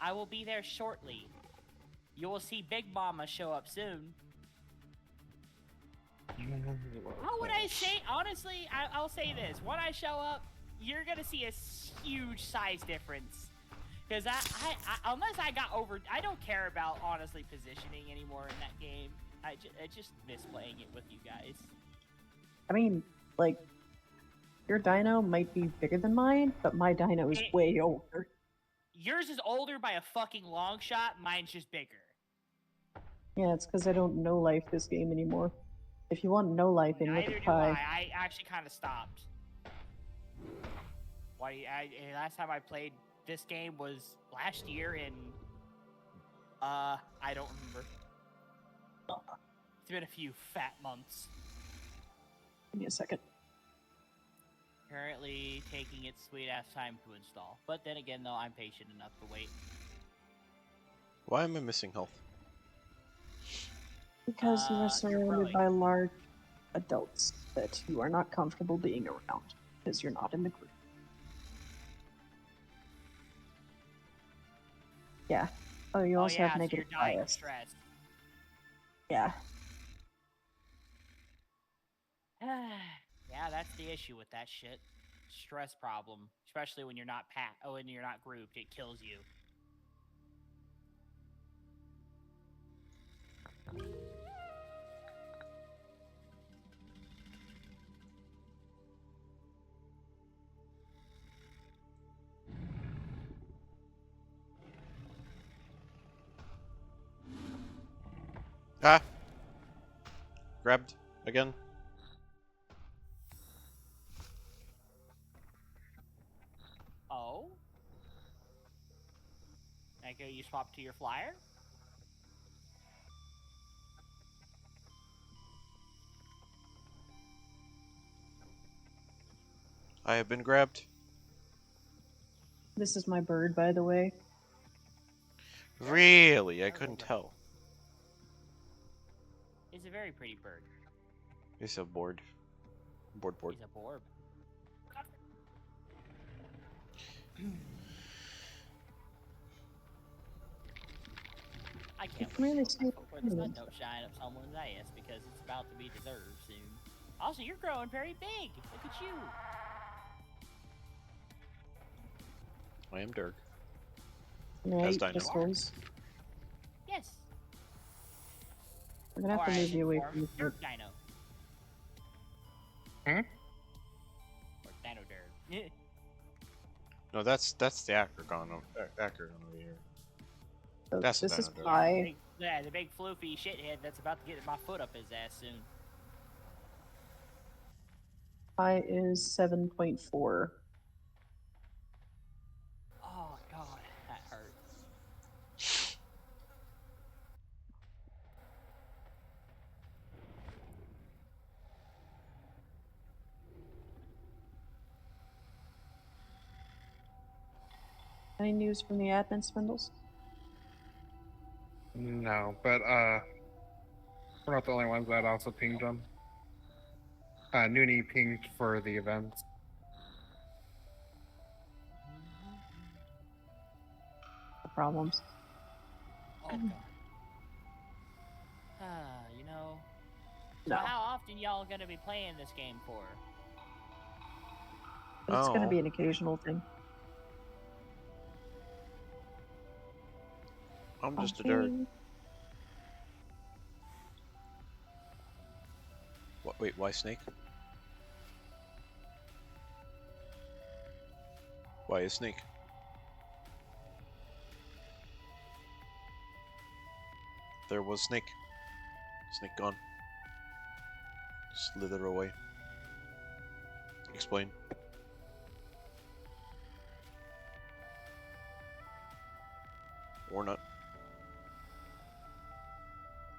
Speaker 6: I will be there shortly. You will see Big Mama show up soon. How would I say? Honestly, I'll say this. When I show up, you're going to see a huge size difference. Because unless I got over... I don't care about, honestly, positioning anymore in that game. I just miss playing it with you guys.
Speaker 4: I mean, like, your dino might be bigger than mine, but my dino is way older.
Speaker 6: Yours is older by a fucking long shot. Mine's just bigger.
Speaker 4: Yeah, it's because I don't know life this game anymore. If you want no life, then look
Speaker 6: Neither
Speaker 4: at
Speaker 6: do I.
Speaker 4: Pi.
Speaker 6: I actually kind of stopped. Last time I played this game was last year in... I don't remember. It's been a few fat months.
Speaker 4: Give me a second.
Speaker 6: Currently taking its sweet-ass time to install. But then again, though, I'm patient enough to wait.
Speaker 1: Why am I missing health?
Speaker 4: Because you are
Speaker 6: You're
Speaker 4: surrounded
Speaker 6: growing.
Speaker 4: by large adults that you are not comfortable being around, because you're not in the group. Yeah. Oh, you also
Speaker 6: yeah,
Speaker 4: have
Speaker 6: so
Speaker 4: negative
Speaker 6: you're dying of
Speaker 4: bias.
Speaker 6: stress.
Speaker 4: Yeah.
Speaker 6: Yeah, that's the issue with that shit. Stress problem. Especially when you're not when you're not grouped, it kills you.
Speaker 1: Ah! Grabbed again.
Speaker 6: Oh? Echo, you swap to your flyer?
Speaker 1: I have been grabbed.
Speaker 4: This is my bird, by the way.
Speaker 1: Really? I couldn't tell.
Speaker 6: It's a very pretty bird.
Speaker 1: He's a board. Board.
Speaker 6: He's a borb. I can't
Speaker 4: It's
Speaker 6: wait
Speaker 4: really
Speaker 6: to
Speaker 4: sweet.
Speaker 6: before the sun don't shine up someone's ass because it's about to be deserved soon. Also, you're growing very big. Look at you.
Speaker 1: I am Dirk.
Speaker 4: Right,
Speaker 1: Dino.
Speaker 4: pistols.
Speaker 6: Yes.
Speaker 4: We're gonna have to move you away from the bird.
Speaker 6: Dirt Dino.
Speaker 2: Hmm?
Speaker 6: Or Dino Dirt.
Speaker 1: No, that's the Acrogon over here.
Speaker 4: So
Speaker 1: That's
Speaker 4: this is
Speaker 1: Dino Dirt.
Speaker 4: Pi.
Speaker 6: Yeah, the big floofy shithead that's about to get my foot up his ass soon.
Speaker 4: Pi is 7.4.
Speaker 6: Oh god, that hurt.
Speaker 4: Any news from the admin spindles?
Speaker 2: No, but we're not the only ones that also pinged them. Noonie pinged for the events.
Speaker 4: The problems.
Speaker 6: Oh god. You know. So
Speaker 4: No.
Speaker 6: how often y'all gonna be playing this game for?
Speaker 4: But it's gonna
Speaker 1: Oh.
Speaker 4: be an occasional thing.
Speaker 1: I'm just a Dirk. What? Wait, why Snake? Why is Snake? There was Snake. Snake gone. Slither away. Explain. Or not.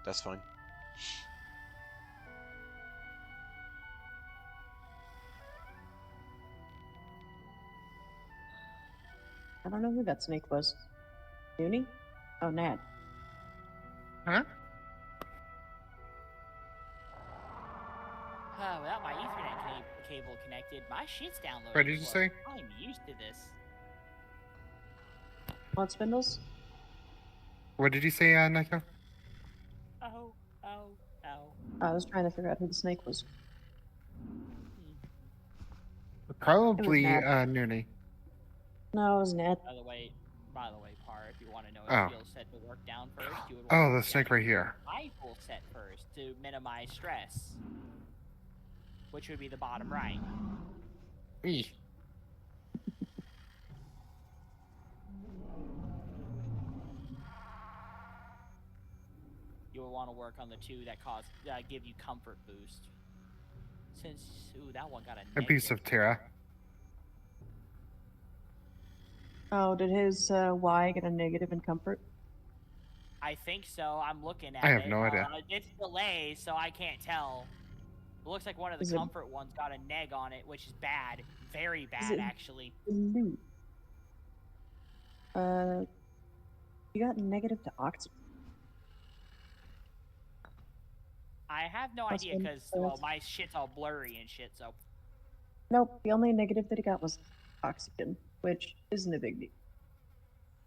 Speaker 1: That's fine.
Speaker 4: I don't know who that snake was. Dooney? Oh, Nat.
Speaker 2: Huh?
Speaker 6: Without my Ethernet cable connected, my shit's downloading.
Speaker 2: What did you
Speaker 6: slow.
Speaker 2: say?
Speaker 6: I'm used to this.
Speaker 4: What, Spindles?
Speaker 2: What did you say, Nico?
Speaker 6: Oh.
Speaker 4: I was trying to figure out who the snake was.
Speaker 2: Probably
Speaker 4: Nat.
Speaker 2: Noonie.
Speaker 4: No, it was Nat.
Speaker 6: By the way, Par, if you want to know
Speaker 2: Oh.
Speaker 6: if you'll set the work down first, you would
Speaker 2: Oh,
Speaker 6: want
Speaker 2: the
Speaker 6: to
Speaker 2: snake right here.
Speaker 6: rifle set first to minimize stress, which would be the bottom right.
Speaker 2: Eeh.
Speaker 6: You will want to work on the two that give you comfort boost. Since that one got
Speaker 2: A piece of Terra.
Speaker 4: Oh, did his Y get a negative in comfort?
Speaker 6: I think so. I'm looking at it.
Speaker 2: I have no idea.
Speaker 6: It's delayed, so I can't tell. It looks like one of the comfort ones got a neg on it, which is bad. Very bad, actually.
Speaker 4: Blue. You got negative to oxygen.
Speaker 6: I have no idea because my shit's all blurry and shit. So.
Speaker 4: Nope. The only negative that he got was oxygen, which isn't a big deal.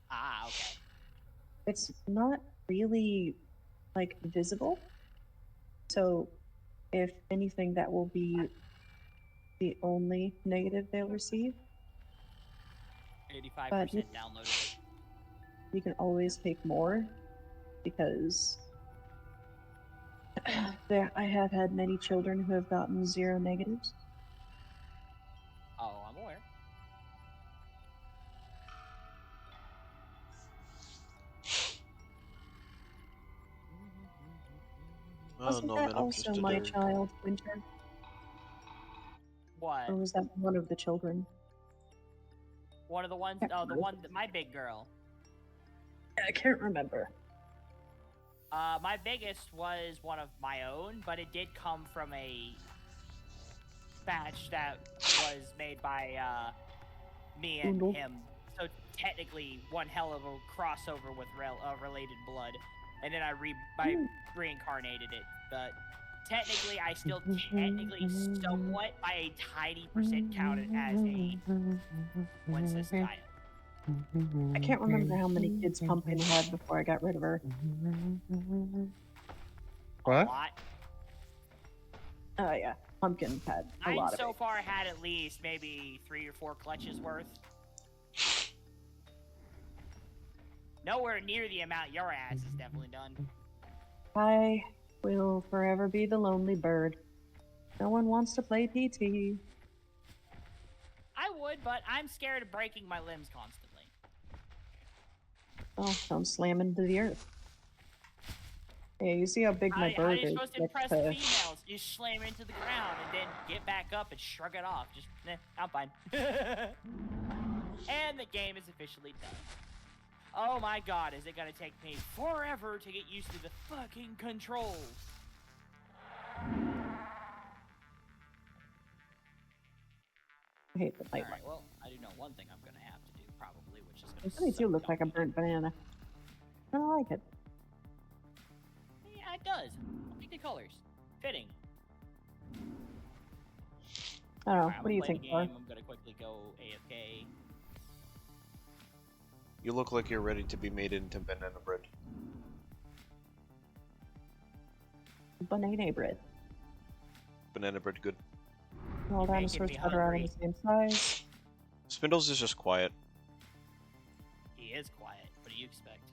Speaker 6: Ah, okay.
Speaker 4: It's not really like visible. So, if anything, that will be the only negative they'll receive.
Speaker 6: 85% downloaded.
Speaker 4: You can always take more because I have had many children who have gotten 0 negatives.
Speaker 6: Oh, I'm aware.
Speaker 4: Wasn't that also my child, Winter?
Speaker 6: What?
Speaker 4: Or was that one of the children?
Speaker 6: One of the ones? Oh, the one, my big girl.
Speaker 4: I can't remember.
Speaker 6: My biggest was one of my own, but it did come from a batch that was made by me and him. So technically, one hell of a crossover with related blood. And then I reincarnated it, but technically, I still somewhat by a tiny percent counted as a Winston's child.
Speaker 4: I can't remember how many kids Pumpkin had before I got rid of her.
Speaker 2: What?
Speaker 6: A lot.
Speaker 4: Oh yeah, Pumpkin had a lot of
Speaker 6: so far had at least maybe 3 or 4 clutches worth. Nowhere near the amount your ass has definitely done.
Speaker 4: I will forever be the lonely bird. No one wants to play PT.
Speaker 6: I would, but I'm scared of breaking my limbs constantly.
Speaker 4: Oh, don't slam into the earth. Hey, you see how big my bird is?
Speaker 6: You're supposed to impress the females. You slam into the ground and then get back up and shrug it off. Just, I'm fine. And the game is officially done. Oh my god, is it gonna take me forever to get used to the fucking controls?
Speaker 4: I hate the pipe.
Speaker 6: Alright, well, I do know one thing I'm gonna have to do, probably, which is gonna
Speaker 4: It really do look like a burnt banana. I don't like it.
Speaker 6: Yeah, it does. I like the colors. Fitting.
Speaker 4: I don't know.
Speaker 6: Right,
Speaker 4: What do you think, Bar?
Speaker 6: I'm gonna quickly go AFK.
Speaker 1: You look like you're ready to be made into banana bread.
Speaker 4: Banana bread.
Speaker 1: Banana bread good.
Speaker 4: All dinosaurs that are around the same size.
Speaker 1: Spindles is just quiet.
Speaker 6: He is quiet. What do you expect?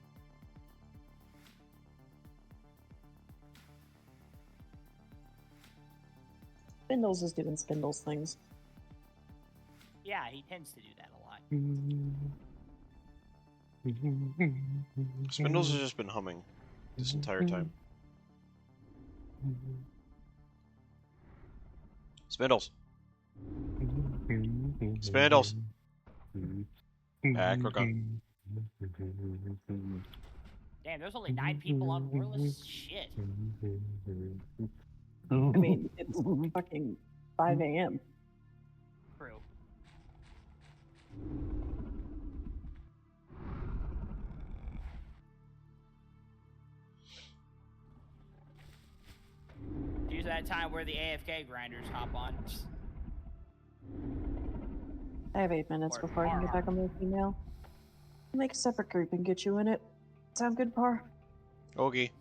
Speaker 4: Spindles is doing Spindles things.
Speaker 6: Yeah, he tends to do that a lot.
Speaker 1: Spindles has just been humming this entire time. Spindles. Spindles. Back or gone.
Speaker 6: Damn, there's only 9 people on Warless? Shit.
Speaker 4: I mean, it's fucking 5 a.m.
Speaker 6: True. to that time where the AFK grinders hop on.
Speaker 4: I have 8 minutes
Speaker 6: Or
Speaker 4: before I can get back on my email. Make a separate group and get you in it. Sound good, Par?
Speaker 1: Okay.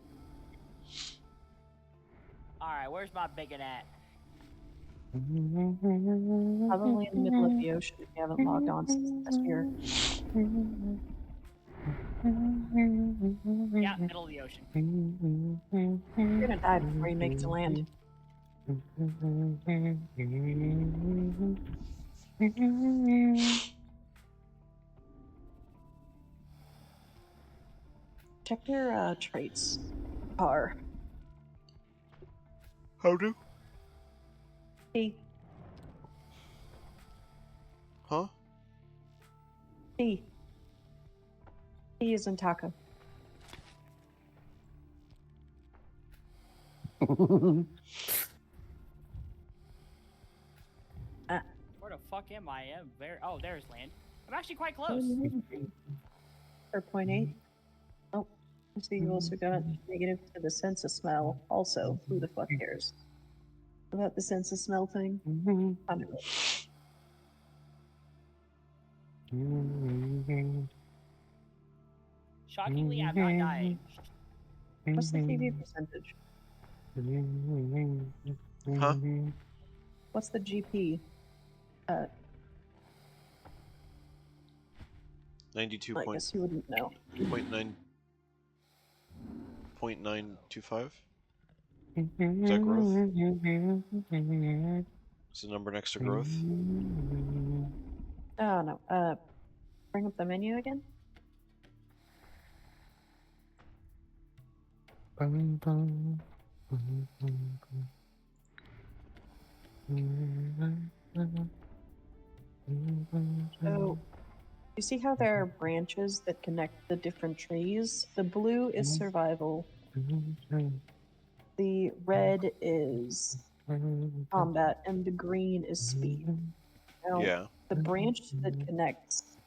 Speaker 6: Alright, where's my bigot at?
Speaker 4: Probably in the middle of the ocean if you haven't logged on since last year.
Speaker 6: Yeah, middle of the ocean.
Speaker 4: You're gonna die before you make it to land. Check your traits, Par.
Speaker 1: How do?
Speaker 4: T.
Speaker 1: Huh?
Speaker 4: T. T is in taco.
Speaker 6: Where the fuck am I? Oh, there's land. I'm actually quite close.
Speaker 4: Or 0.8. Oh, I see you also got negative to the sense of smell. Also, who the fuck cares about the sense of smell thing? I don't know.
Speaker 6: Shockingly, I'm not dying.
Speaker 4: What's the TV percentage?
Speaker 1: Huh?
Speaker 4: What's the GP?
Speaker 1: 92
Speaker 4: I guess you wouldn't know.
Speaker 1: 0.925? Is that growth? Is the number next to growth?
Speaker 4: Oh no. Bring up the menu again. So, you see how there are branches that connect the different trees? The blue is survival. The red is combat, and the green is speed. Now,
Speaker 1: Yeah.
Speaker 4: the branch that connects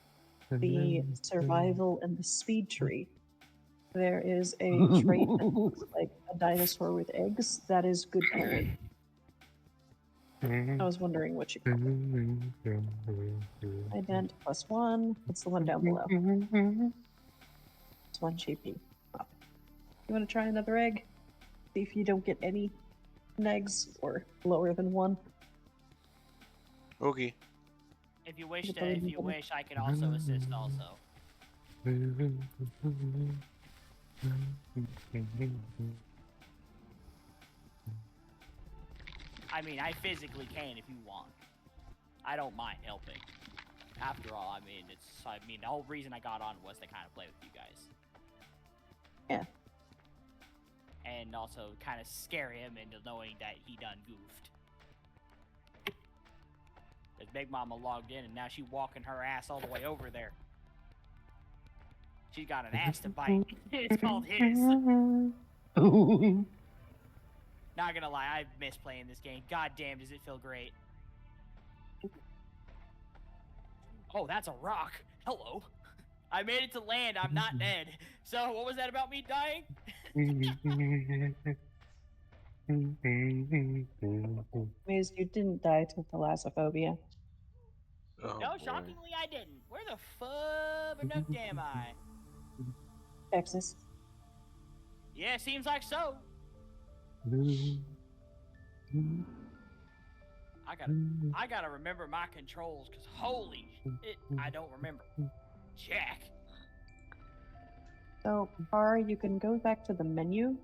Speaker 4: the survival and the speed tree, there is a trait that looks like a dinosaur with eggs. That is good parent. I was wondering what you call it. Ident +1. It's the one down below. It's 1 GP. Oh. You want to try another egg? See if you don't get any eggs or lower than 1.
Speaker 1: Okay.
Speaker 6: If you wish, I can also assist also. I mean, I physically can if you want. I don't mind helping. After all, I mean, the whole reason I got on was to kind of play with you guys.
Speaker 4: Yeah.
Speaker 6: And also kind of scare him into knowing that he done goofed. Because Big Mama logged in and now she's walking her ass all the way over there. She's got an ass to bite. It's called his. Not gonna lie, I miss playing this game. God damn, does it feel great. Oh, that's a rock. Hello. I made it to land. I'm not dead. So, what was that about me dying?
Speaker 4: Means you didn't die to thalassophobia.
Speaker 1: Oh,
Speaker 6: No,
Speaker 1: boy.
Speaker 6: shockingly, I didn't. Where the fuck am I?
Speaker 4: Texas.
Speaker 6: Yeah, seems like so. I gotta remember my controls, cause holy shit, I don't remember. Jack.
Speaker 4: So, you can go back to the menu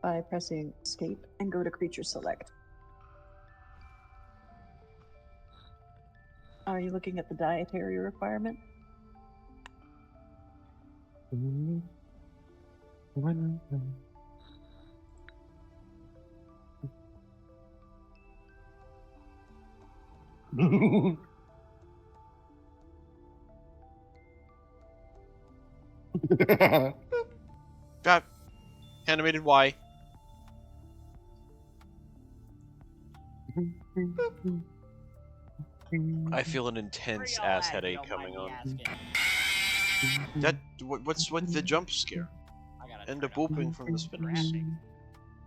Speaker 4: by pressing escape and go to creature select. Are you looking at the dietary requirement?
Speaker 1: Got animated Y. I feel an intense ass headache coming on. That what's the jump scare?
Speaker 6: I gotta
Speaker 1: End up
Speaker 6: turn
Speaker 1: whooping
Speaker 6: on
Speaker 1: from the spinners.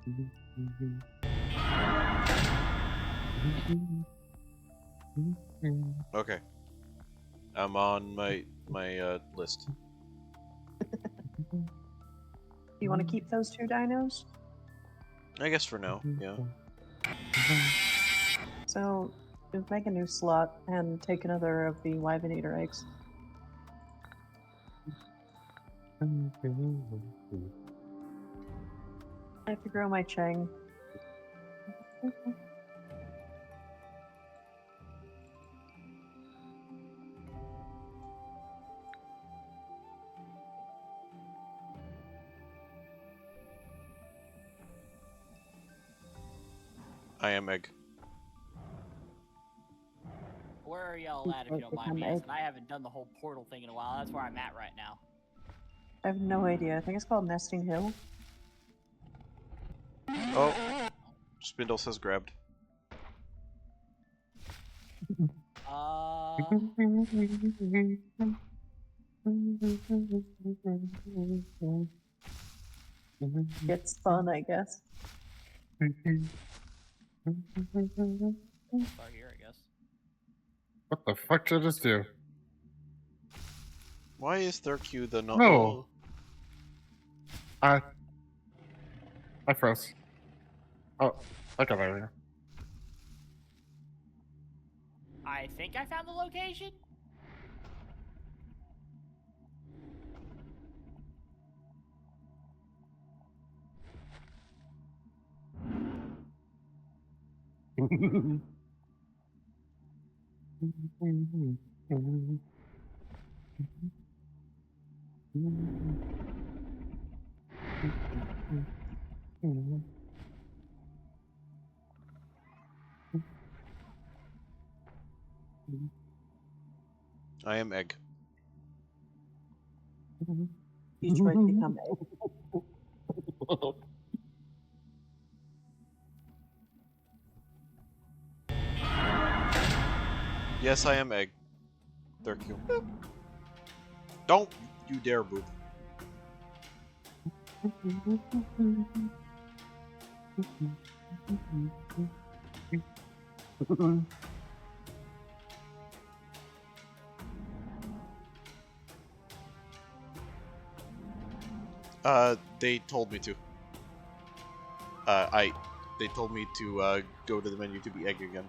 Speaker 6: graphics.
Speaker 1: Okay. I'm on my list.
Speaker 4: Do you want to keep those two dinos?
Speaker 1: I guess for now, yeah.
Speaker 4: So, just make a new slot and take another of the Wyvenator eggs. I have to grow my Chang.
Speaker 1: I am egg.
Speaker 6: Where are y'all at, if you don't mind me asking? I haven't done the whole portal thing in a while. That's where I'm at right now.
Speaker 4: I have no idea. I think it's called Nesting Hill.
Speaker 1: Oh, Spindle says grabbed.
Speaker 4: It's fun, I guess.
Speaker 6: Start here, I guess.
Speaker 2: What the fuck did I just do?
Speaker 1: Why is there Q the no?
Speaker 2: No. I froze. Oh, I got out of here.
Speaker 6: I think I found the location.
Speaker 1: I am egg.
Speaker 4: Detroit become egg.
Speaker 1: Yes, I am egg. There Q. Don't you dare boop. They told me to. They told me to, go to the menu to be egg again.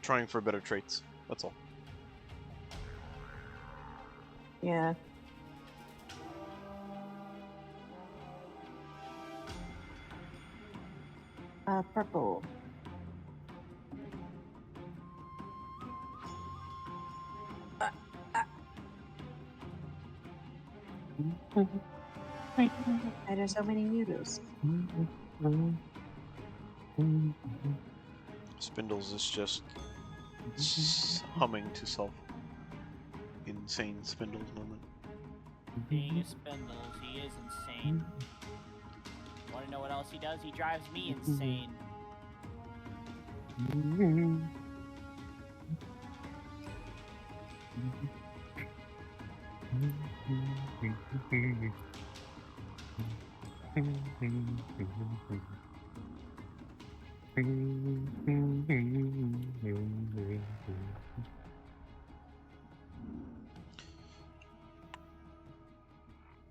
Speaker 1: Trying for better traits, that's all.
Speaker 4: Yeah. Purple. Why are there so many noodles?
Speaker 1: Spindles is just humming to self. Insane Spindles moment.
Speaker 6: Being a Spindles, he is insane. Want to know what else he does? He drives me insane.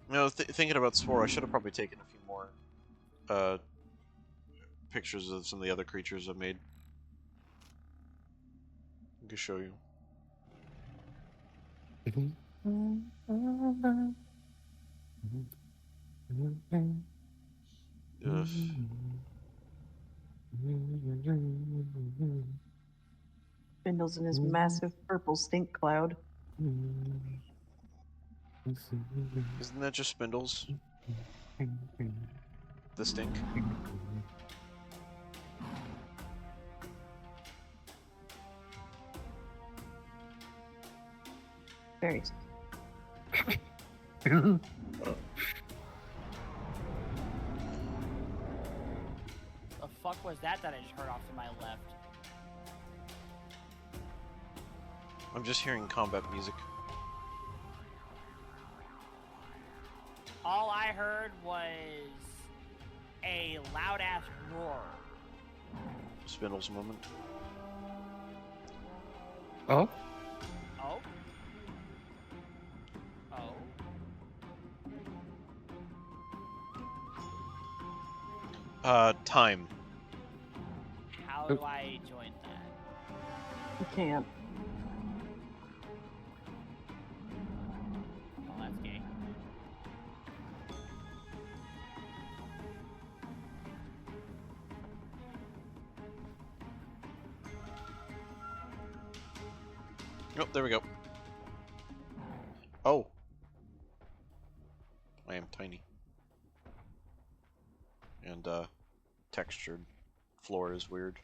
Speaker 1: You know, thinking about Spore, I should have probably taken a few more pictures of some of the other creatures I've made. I can show you. Ugh.
Speaker 4: Spindles in his massive purple stink cloud.
Speaker 1: Isn't that just Spindles? The stink?
Speaker 4: Very.
Speaker 6: The fuck was that I just heard off to my left?
Speaker 1: I'm just hearing combat music.
Speaker 6: All I heard was a loud ass roar.
Speaker 1: Spindle's moment.
Speaker 2: Oh,
Speaker 6: Oh. Oh.
Speaker 1: Time.
Speaker 6: How do I join that?
Speaker 4: You can't.
Speaker 6: Oh, that's gay.
Speaker 1: Oh, there we go. Oh. I am tiny. And, textured. Floor is weird.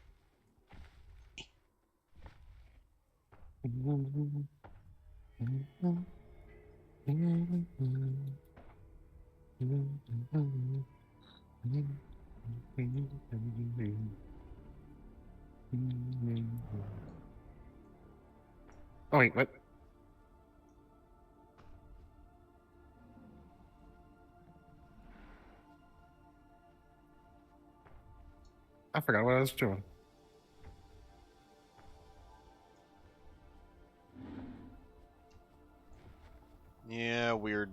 Speaker 2: oh wait, what? I forgot what I was doing.
Speaker 1: Yeah, weird.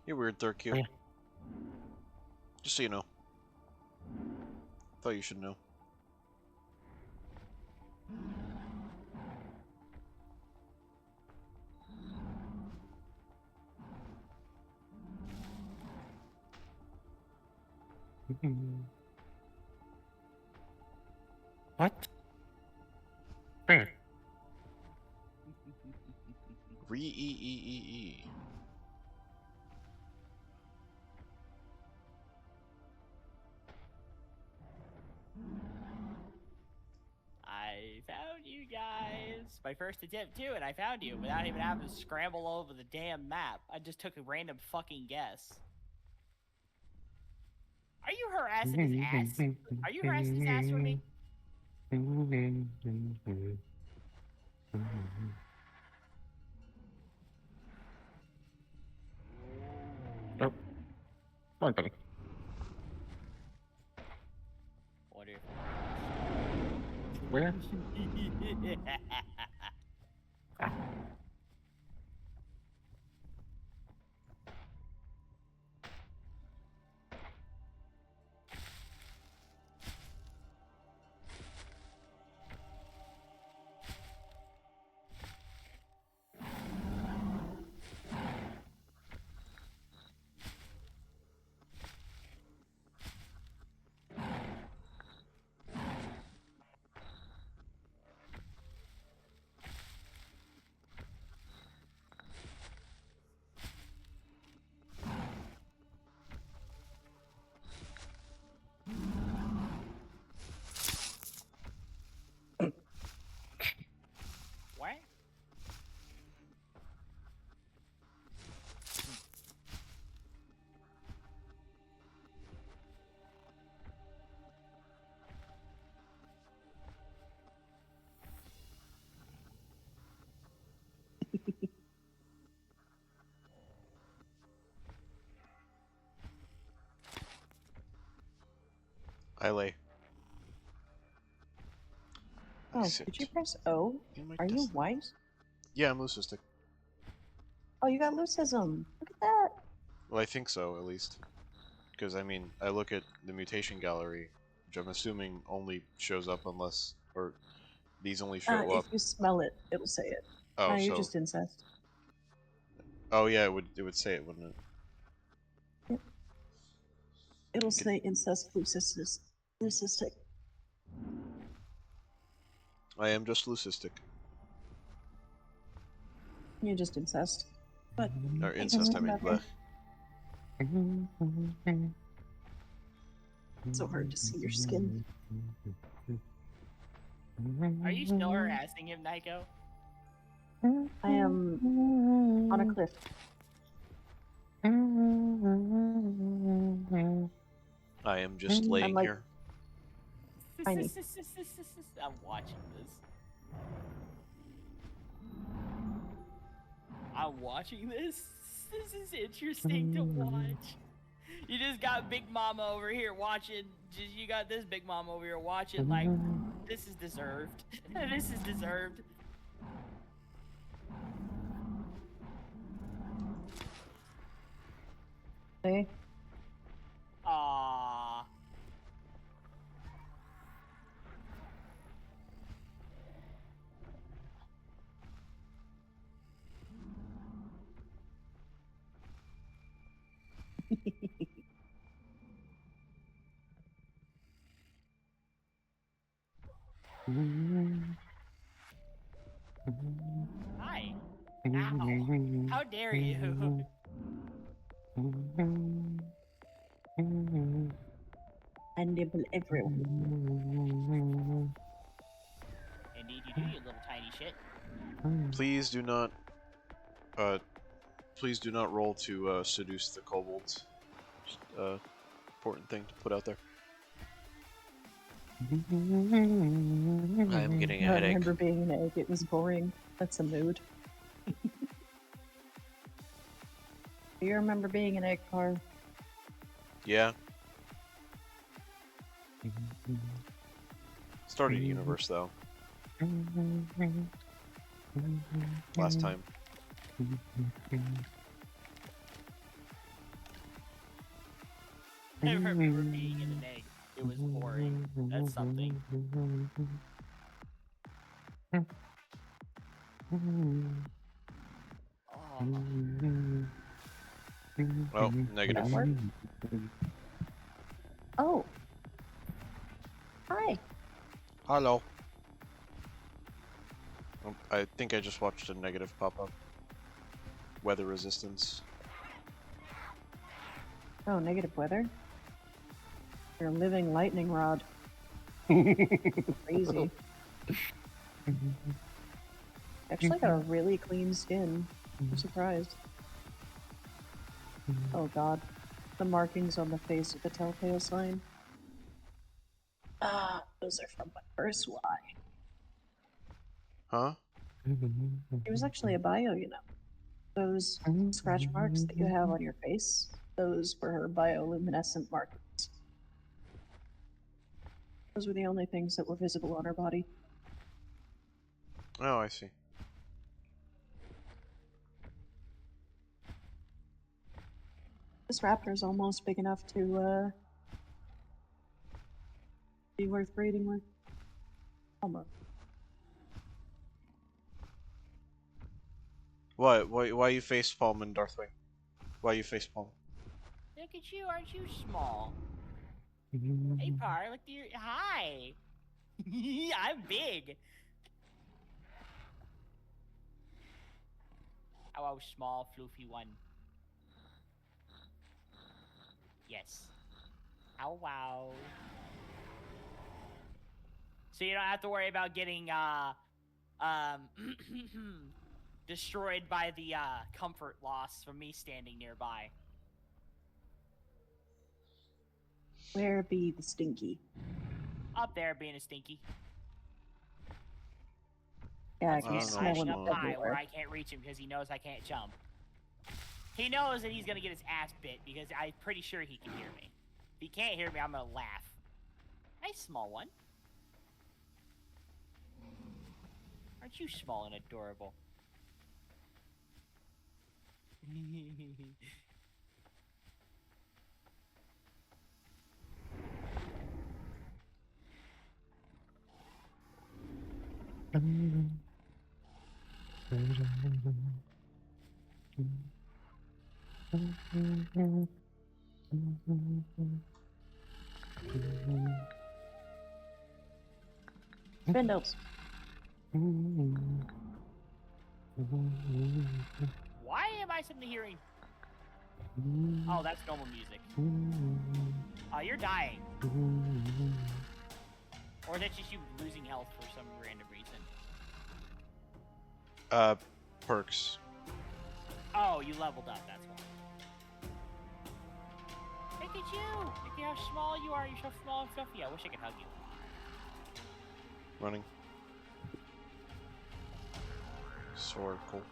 Speaker 1: You're weird, Thurkio.
Speaker 2: Oh, yeah.
Speaker 1: Just so you know. Thought you should know.
Speaker 2: What? Where?
Speaker 1: Re-e-e-e-e.
Speaker 6: I found you guys. My first attempt too, and I found you without even having to scramble over the damn map. I just took a random fucking guess. Are you harassing his ass? Are you harassing his ass for me?
Speaker 2: Oh, wrong button.
Speaker 6: Wonder if
Speaker 2: Where? Ah.
Speaker 6: what?
Speaker 1: I lay. I
Speaker 4: Oh,
Speaker 1: sit
Speaker 4: did you press O?
Speaker 1: in my
Speaker 4: Are you
Speaker 1: distance.
Speaker 4: white?
Speaker 1: Yeah, I'm leucistic.
Speaker 4: Oh, you got leucism. Look at that.
Speaker 1: Well, I think so, at least. Because, I mean, I look at the mutation gallery, which I'm assuming only shows up unless... Or these only show up...
Speaker 4: If you smell it, it'll say it.
Speaker 1: Oh,
Speaker 4: No, you're
Speaker 1: so...
Speaker 4: just incest.
Speaker 1: Oh, yeah, it would say it, wouldn't it?
Speaker 4: Yep. It'll say incest leucistic.
Speaker 1: I am just leucistic.
Speaker 4: You're just incest. But
Speaker 1: Or
Speaker 4: it
Speaker 1: incest, I
Speaker 4: doesn't
Speaker 1: mean.
Speaker 4: matter.
Speaker 1: Blech.
Speaker 4: It's so hard to see your skin.
Speaker 6: Are you still harassing him, Nico?
Speaker 4: I am on a cliff.
Speaker 1: I am just laying
Speaker 4: like-
Speaker 1: here.
Speaker 4: Tiny.
Speaker 6: I'm watching this. I'm watching this. This is interesting to watch. You just got Big Mama over here watching. You got this Big Mama over here watching. Like, this is deserved. This is deserved.
Speaker 4: Hey.
Speaker 6: Aww. Hi. Ow. How dare you?
Speaker 4: I nibble everywhere.
Speaker 6: Indeed you do, you little tiny shit.
Speaker 1: Please do not, please do not roll to seduce the kobolds. Just, important thing to put out there. I am getting a
Speaker 4: I
Speaker 1: headache.
Speaker 4: remember being an egg. It was boring. That's a mood. Do you remember being an egg, Car?
Speaker 1: Yeah. Started a universe though. Last time.
Speaker 6: I remember being in an egg. It was boring. That's something. Oh.
Speaker 1: Oh, negative.
Speaker 4: That work? Oh. Hi.
Speaker 1: Hello. Oh, I think I just watched a negative pop up. Weather resistance.
Speaker 4: Oh, negative weather? You're a living lightning rod. Crazy. Actually got a really clean skin. I'm surprised. Oh god. The markings on the face of the telltale sign. Ah, those are from my first Y.
Speaker 1: Huh?
Speaker 4: It was actually a bio, you know. Those scratch marks that you have on your face, those were her bioluminescent markings. Those were the only things that were visible on her body.
Speaker 1: Oh, I see.
Speaker 4: This raptor's almost big enough to, be worth breeding with. Almost.
Speaker 1: What? Why you face palming, Darthwing? Why you face palm?
Speaker 6: Look at you, aren't you small? Hey, Par, look at your. Hi! I'm big! Oh, small, floofy one. Yes. Ow, wow. So you don't have to worry about getting, destroyed by the, comfort loss from me standing nearby.
Speaker 4: Where be the stinky?
Speaker 6: Up there being a stinky.
Speaker 4: Yeah, I
Speaker 6: Once
Speaker 4: can
Speaker 6: again,
Speaker 4: smell
Speaker 6: hiding
Speaker 4: him
Speaker 6: up high where
Speaker 4: everywhere.
Speaker 6: I can't reach him because he knows I can't jump. He knows that he's gonna get his ass bit because I'm pretty sure he can hear me. If he can't hear me, I'm gonna laugh. Nice small one. Aren't you small and adorable?
Speaker 4: Spindles.
Speaker 6: Why am I suddenly hearing? Oh, that's normal music. Oh, you're dying. Or is that just you losing health for some random reason?
Speaker 1: Perks.
Speaker 6: Oh, you leveled up, that's why. Look at you! Look at how small you are, you're so small and fluffy. I wish I could hug you.
Speaker 1: Running. Sword, cool.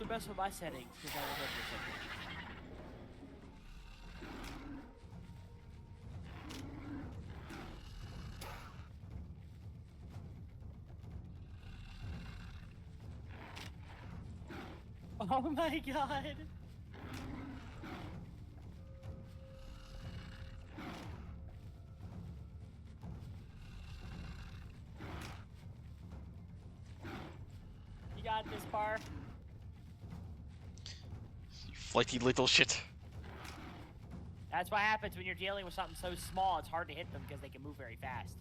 Speaker 6: the best with my settings because I remember something. Oh my god! You got this, Par.
Speaker 1: You flighty little shit.
Speaker 6: That's what happens when you're dealing with something so small. It's hard to hit them because they can move very fast.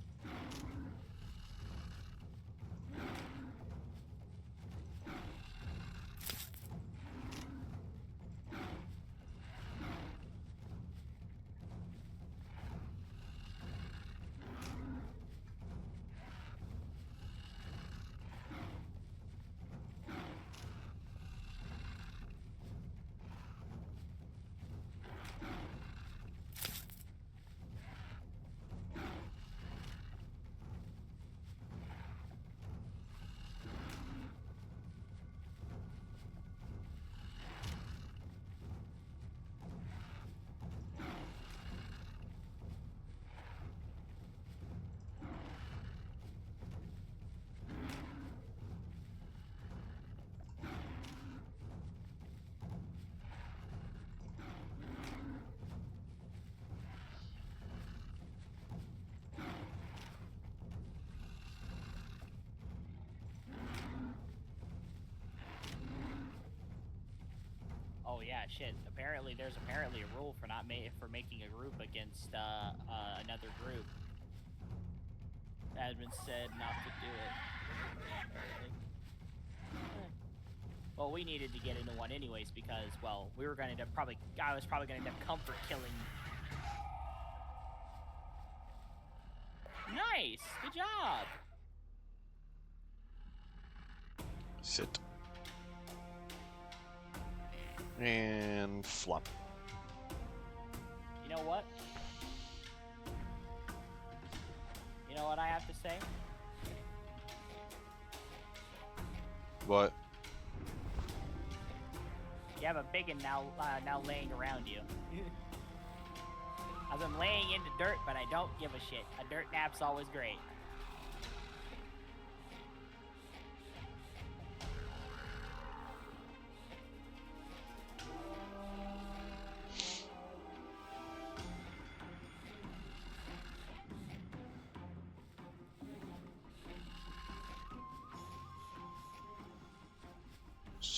Speaker 6: Oh yeah, shit. Apparently, there's a rule for not for making a group against another group. Admin said not to do it. Well, we needed to get into one anyways because, well, we were going to I was probably going to end up comfort killing. Nice, good job.
Speaker 1: Sit. And flop.
Speaker 6: You know what? You know what I have to say?
Speaker 1: What?
Speaker 6: You have a big one now laying around you. I've been laying into dirt, but I don't give a shit. A dirt nap's always great.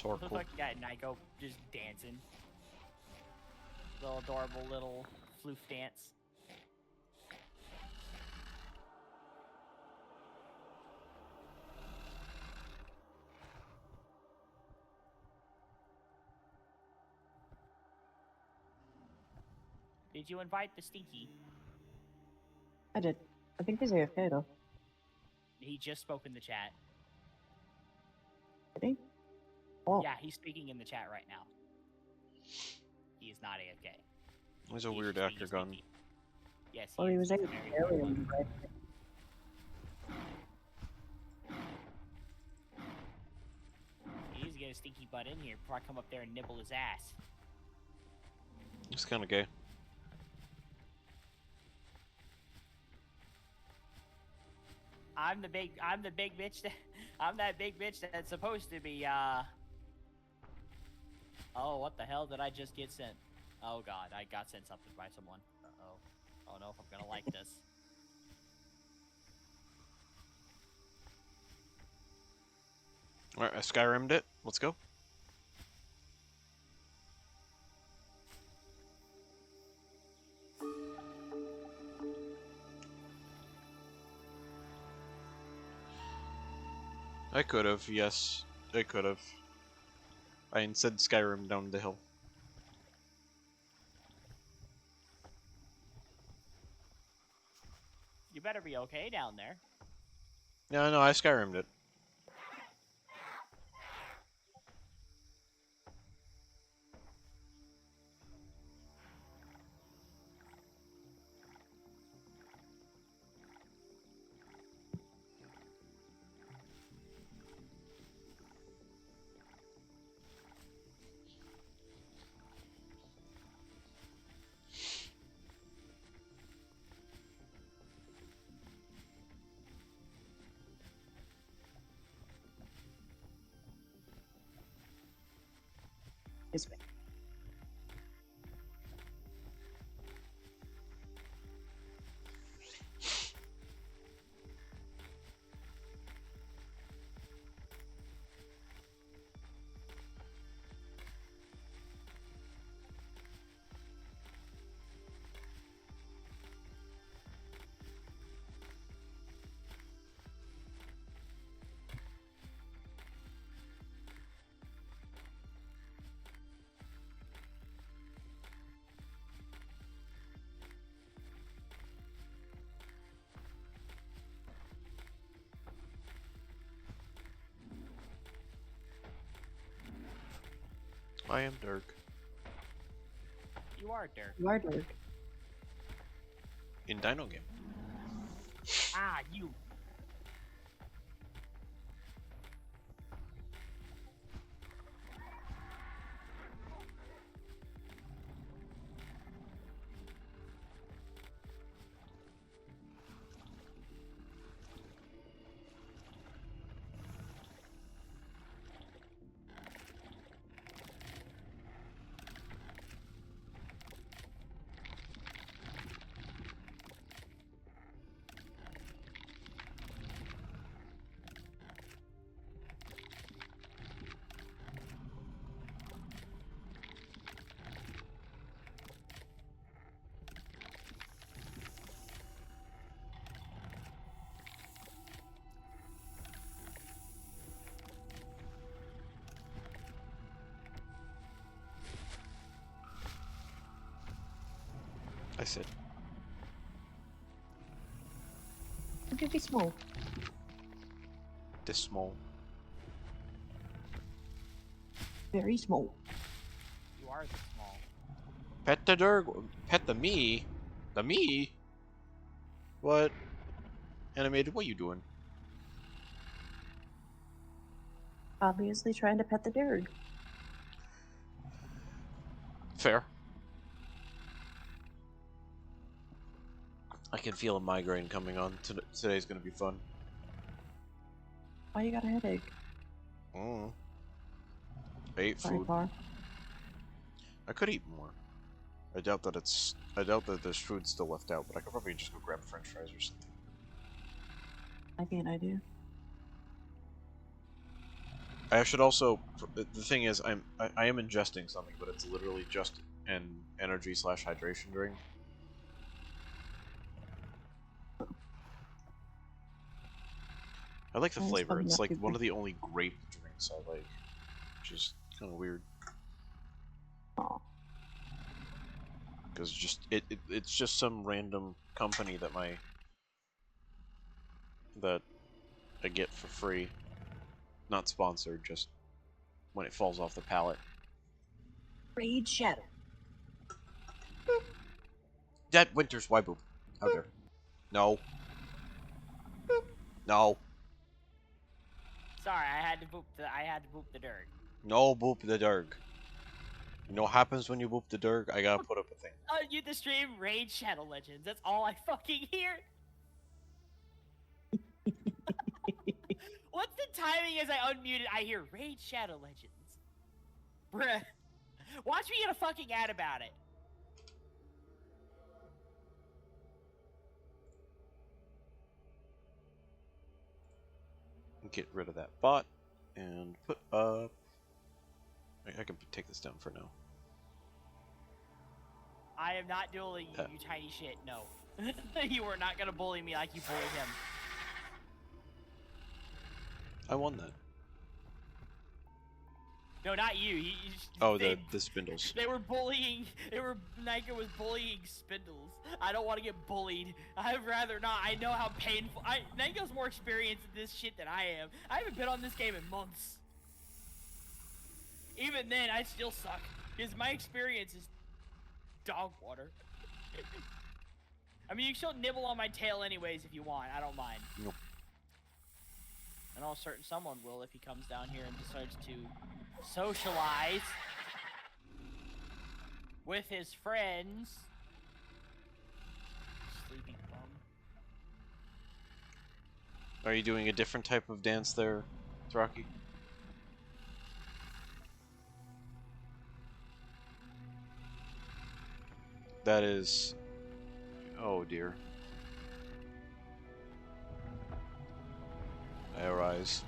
Speaker 6: Looks
Speaker 1: Circle.
Speaker 6: like that Nyko just dancing. Little adorable little floof dance. Did you invite the Stinky?
Speaker 4: I did. I think he's AFK though.
Speaker 6: He just spoke in the chat.
Speaker 4: Did he? Oh.
Speaker 6: Yeah, he's speaking in the chat right now. He is not AFK.
Speaker 1: There's a
Speaker 6: He's
Speaker 1: weird
Speaker 6: just being
Speaker 1: actor gun.
Speaker 6: sneaky. Yes,
Speaker 4: Well, he
Speaker 6: is.
Speaker 4: was
Speaker 6: He's
Speaker 4: AFK
Speaker 6: very
Speaker 4: earlier.
Speaker 6: funny.
Speaker 4: Right?
Speaker 6: He's gonna stinky butt in here before I come up there and nibble his ass.
Speaker 1: It's kind of gay.
Speaker 6: I'm the big bitch that, I'm that big bitch that's supposed to be, Oh, what the hell did I just get sent? Oh god, I got sent something by someone. Uh-oh. I don't know if I'm gonna like this.
Speaker 1: Alright, I Skyrim'd it. Let's go. I could have, yes. I could have. I instead Skyrim down the hill.
Speaker 6: You better be okay down there.
Speaker 1: No, no, I Skyrim'd it.
Speaker 4: This way.
Speaker 1: I am Dirk.
Speaker 6: You are Dirk.
Speaker 4: You are Dirk.
Speaker 1: In Dino Game.
Speaker 6: Ah, you.
Speaker 1: I said.
Speaker 4: Look at be small.
Speaker 1: This small.
Speaker 4: Very small.
Speaker 6: You are the small.
Speaker 1: Pet the Dirk. Pet the me. The me. What? Animated, what you doing?
Speaker 4: Obviously trying to pet the Dirk.
Speaker 1: Fair. I can feel a migraine coming on. Today's gonna be fun.
Speaker 4: Why you got a headache?
Speaker 1: Mm. I ate
Speaker 4: Sorry,
Speaker 1: food.
Speaker 4: Bar.
Speaker 1: I could eat more. I doubt that there's food still left out, but I could probably just go grab French fries or something.
Speaker 4: I can't idea.
Speaker 1: I should also. The thing is, I am ingesting something, but it's literally just an energy / hydration drink. I like the
Speaker 4: Well, it's
Speaker 1: flavor.
Speaker 4: probably
Speaker 1: It's
Speaker 4: not
Speaker 1: like
Speaker 4: too
Speaker 1: one
Speaker 4: good.
Speaker 1: of the only grape drinks I like, which is kind of weird.
Speaker 4: Aw.
Speaker 1: Because it's just some random company that I get for free. Not sponsored, just when it falls off the pallet.
Speaker 4: Raid Shadow.
Speaker 1: That Winter's why boop. Out there. No. No.
Speaker 6: Sorry, I had to boop the Dirk.
Speaker 1: No boop the Dirk. You know what happens when you boop the Dirk? I gotta put up a thing.
Speaker 6: You the stream Raid Shadow Legends. That's all I fucking hear. What's the timing as I unmuted? I hear Raid Shadow Legends. Bruh. Watch me get a fucking ad about it.
Speaker 1: Get rid of that bot and put up. I can take this down for now.
Speaker 6: I am not dueling you, you tiny shit. No. You are not gonna bully me like you bullied him.
Speaker 1: I won that.
Speaker 6: No, not you.
Speaker 1: Oh, the Spindles.
Speaker 6: They were bullying. Nika was bullying Spindles. I don't want to get bullied. I'd rather not. I know how painful. Nika's more experienced in this shit than I am. I haven't been on this game in months. Even then, I still suck because my experience is dog water. I mean, you can still nibble on my tail anyways if you want. I don't mind.
Speaker 1: Nope.
Speaker 6: And all certain someone will if he comes down here and decides to socialize with his friends. Sleepy bum.
Speaker 1: Are you doing a different type of dance there, Rocky? That is... Oh dear. I arise.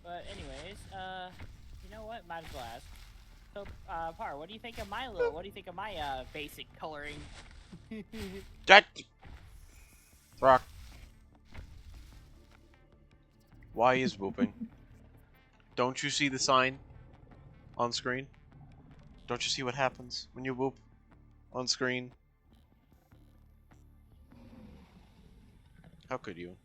Speaker 6: But anyways, you know what? Might as well ask. So, Par, what do you think of my basic coloring?
Speaker 1: Jack! Rock. Why is whooping? Don't you see the sign on screen? Don't you see what happens when you whoop on screen? How could you?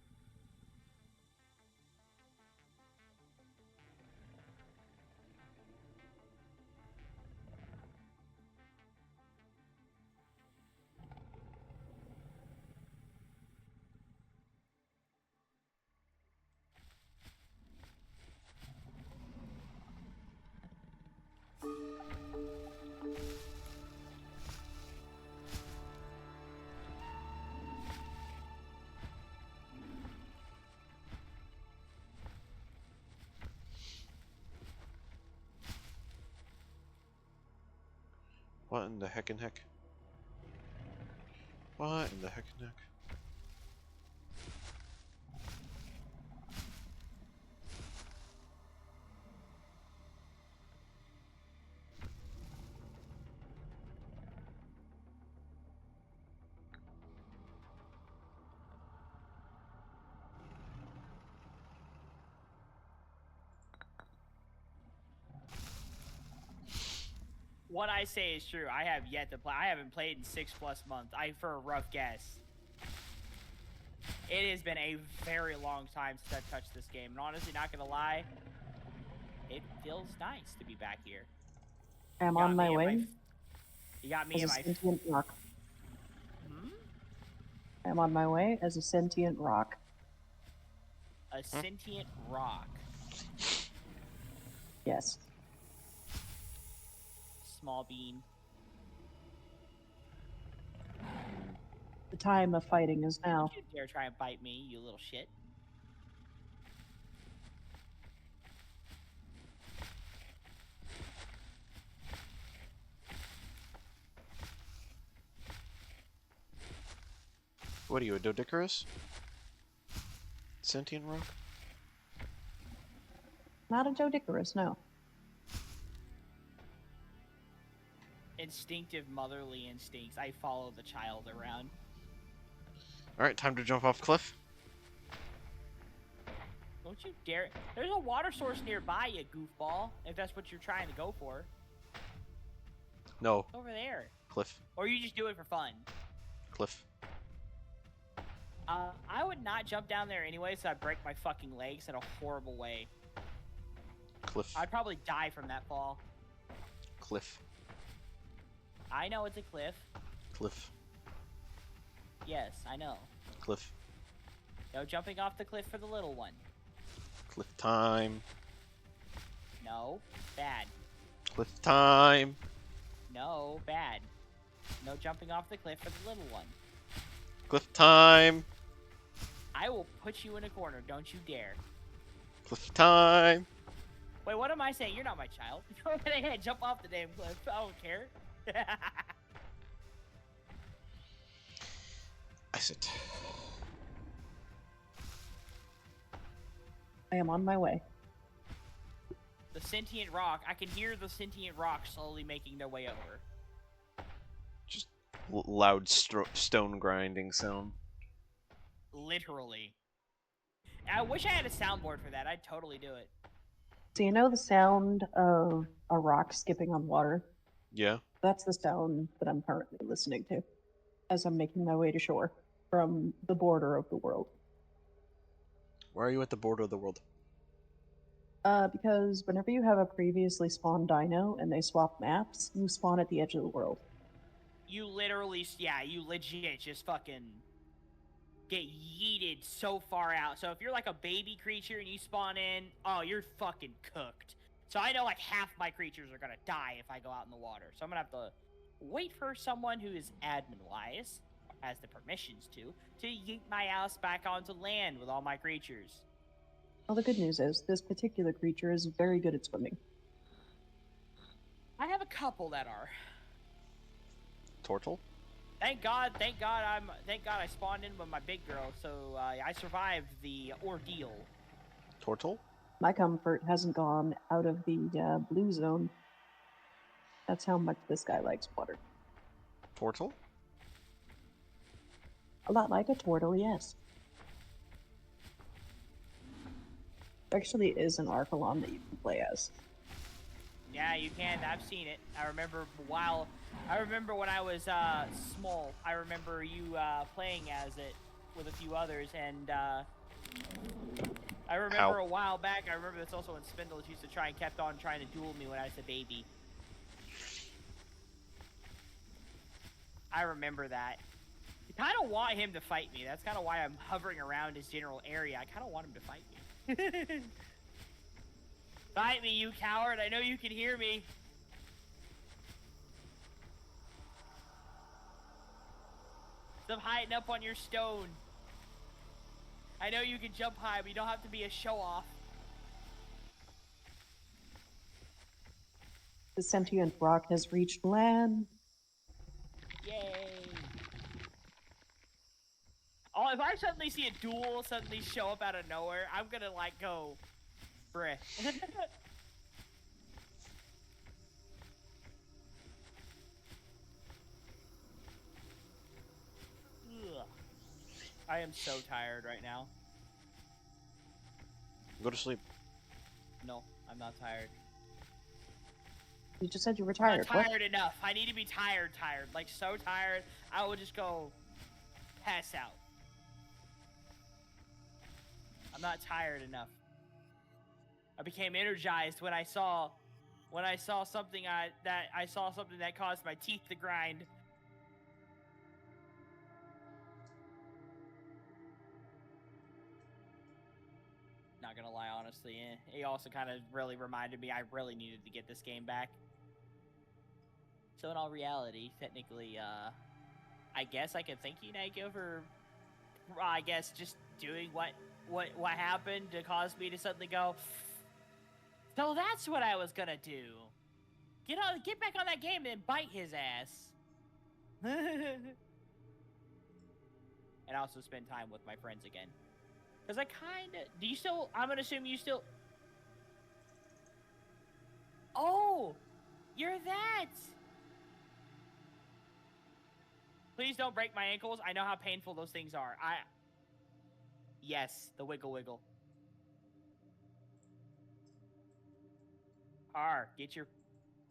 Speaker 1: What in the heckin' heck? What in the heckin' heck?
Speaker 6: What I say is true. I have yet to play. I haven't played in 6+ months. For a rough guess. It has been a very long time since I've touched this game. And honestly, not gonna lie, it feels nice to be back here.
Speaker 4: I'm on my way.
Speaker 6: You got me
Speaker 4: as
Speaker 6: in
Speaker 4: a
Speaker 6: my...
Speaker 4: sentient rock.
Speaker 6: Hmm?
Speaker 4: I'm on my way as a sentient rock.
Speaker 6: A sentient rock.
Speaker 4: Yes.
Speaker 6: Small bean.
Speaker 4: The time of fighting is now.
Speaker 6: Don't you dare try and bite me, you little shit.
Speaker 1: What are you, a Doedicurus? Sentient rock?
Speaker 4: Not a Doedicurus, no.
Speaker 6: Instinctive motherly instincts. I follow the child around.
Speaker 1: Alright, time to jump off cliff.
Speaker 6: Don't you dare. There's a water source nearby, you goofball. If that's what you're trying to go for.
Speaker 1: No,
Speaker 6: Over there.
Speaker 1: cliff.
Speaker 6: Or you just do it for fun.
Speaker 1: Cliff.
Speaker 6: I would not jump down there anyway, so I'd break my fucking legs in a horrible way.
Speaker 1: Cliff.
Speaker 6: I'd probably die from that fall.
Speaker 1: Cliff.
Speaker 6: I know it's a cliff.
Speaker 1: Cliff.
Speaker 6: Yes, I know.
Speaker 1: Cliff.
Speaker 6: No jumping off the cliff for the little one.
Speaker 1: Cliff time.
Speaker 6: No, bad.
Speaker 1: Cliff time.
Speaker 6: No, bad. No jumping off the cliff for the little one.
Speaker 1: Cliff time.
Speaker 6: I will put you in a corner, don't you dare.
Speaker 1: Cliff time.
Speaker 6: Wait, what am I saying? You're not my child. Go ahead, jump off the damn cliff. I don't care.
Speaker 1: I sit.
Speaker 4: I am on my way.
Speaker 6: The sentient rock. I can hear the sentient rock slowly making their way over.
Speaker 1: Just loud stone grinding sound.
Speaker 6: Literally. I wish I had a soundboard for that. I'd totally do it.
Speaker 4: So you know the sound of a rock skipping on water?
Speaker 1: Yeah.
Speaker 4: That's the sound that I'm currently listening to as I'm making my way to shore from the border of the world.
Speaker 1: Where are you at the border of the world?
Speaker 4: Because whenever you have a previously spawned dino and they swap maps, you spawn at the edge of the world.
Speaker 6: You literally, yeah, you legit just fucking get yeeted so far out. So if you're like a baby creature and you spawn in, oh, you're fucking cooked. So I know like half my creatures are gonna die if I go out in the water. So I'm gonna have to wait for someone who is admin-wise, has the permissions to yeet my ass back onto land with all my creatures.
Speaker 4: Well, the good news is this particular creature is very good at swimming.
Speaker 6: I have a couple that are.
Speaker 1: Tortle?
Speaker 6: Thank God I spawned in with my big girl, so I survived the ordeal.
Speaker 1: Tortle?
Speaker 4: My comfort hasn't gone out of the blue zone. That's how much this guy likes water.
Speaker 1: Tortle?
Speaker 4: A lot like a turtle, yes. There actually is an Archelon that you can play as.
Speaker 6: Yeah, you can. I've seen it. I remember when I was small. I remember you playing as it with a few others, and I remember a while back. I remember this also when Spindles used to kept on trying to duel me when I was a baby. I remember that. I kind of want him to fight me. That's kind of why I'm hovering around his general area. I kind of want him to fight me. Fight me, you coward. I know you can hear me. Stop hiding up on your stone. I know you can jump high, but you don't have to be a show-off.
Speaker 4: The sentient rock has reached land.
Speaker 6: Yay. Oh, if I suddenly see a duel suddenly show up out of nowhere, I'm gonna, like, go... Bruh. Ugh. I am so tired right now.
Speaker 1: Go to sleep.
Speaker 6: No, I'm not tired.
Speaker 4: You just said you were
Speaker 6: I'm
Speaker 4: tired.
Speaker 6: not tired enough. I need to be tired. Like, so tired, I will just go pass out. I'm not tired enough. I became energized when I saw something that caused my teeth to grind. Not gonna lie, honestly, it also kind of really reminded me I really needed to get this game back. So in all reality, technically, I guess I could thank you, Naiko, for, I guess, just doing what happened to cause me to suddenly go, so that's what I was gonna do. Get back on that game and bite his ass. And also spend time with my friends again. Because I kinda, I'm gonna assume you still, oh, you're that. Please don't break my ankles. I know how painful those things are. Yes, the wiggle wiggle. Har, get your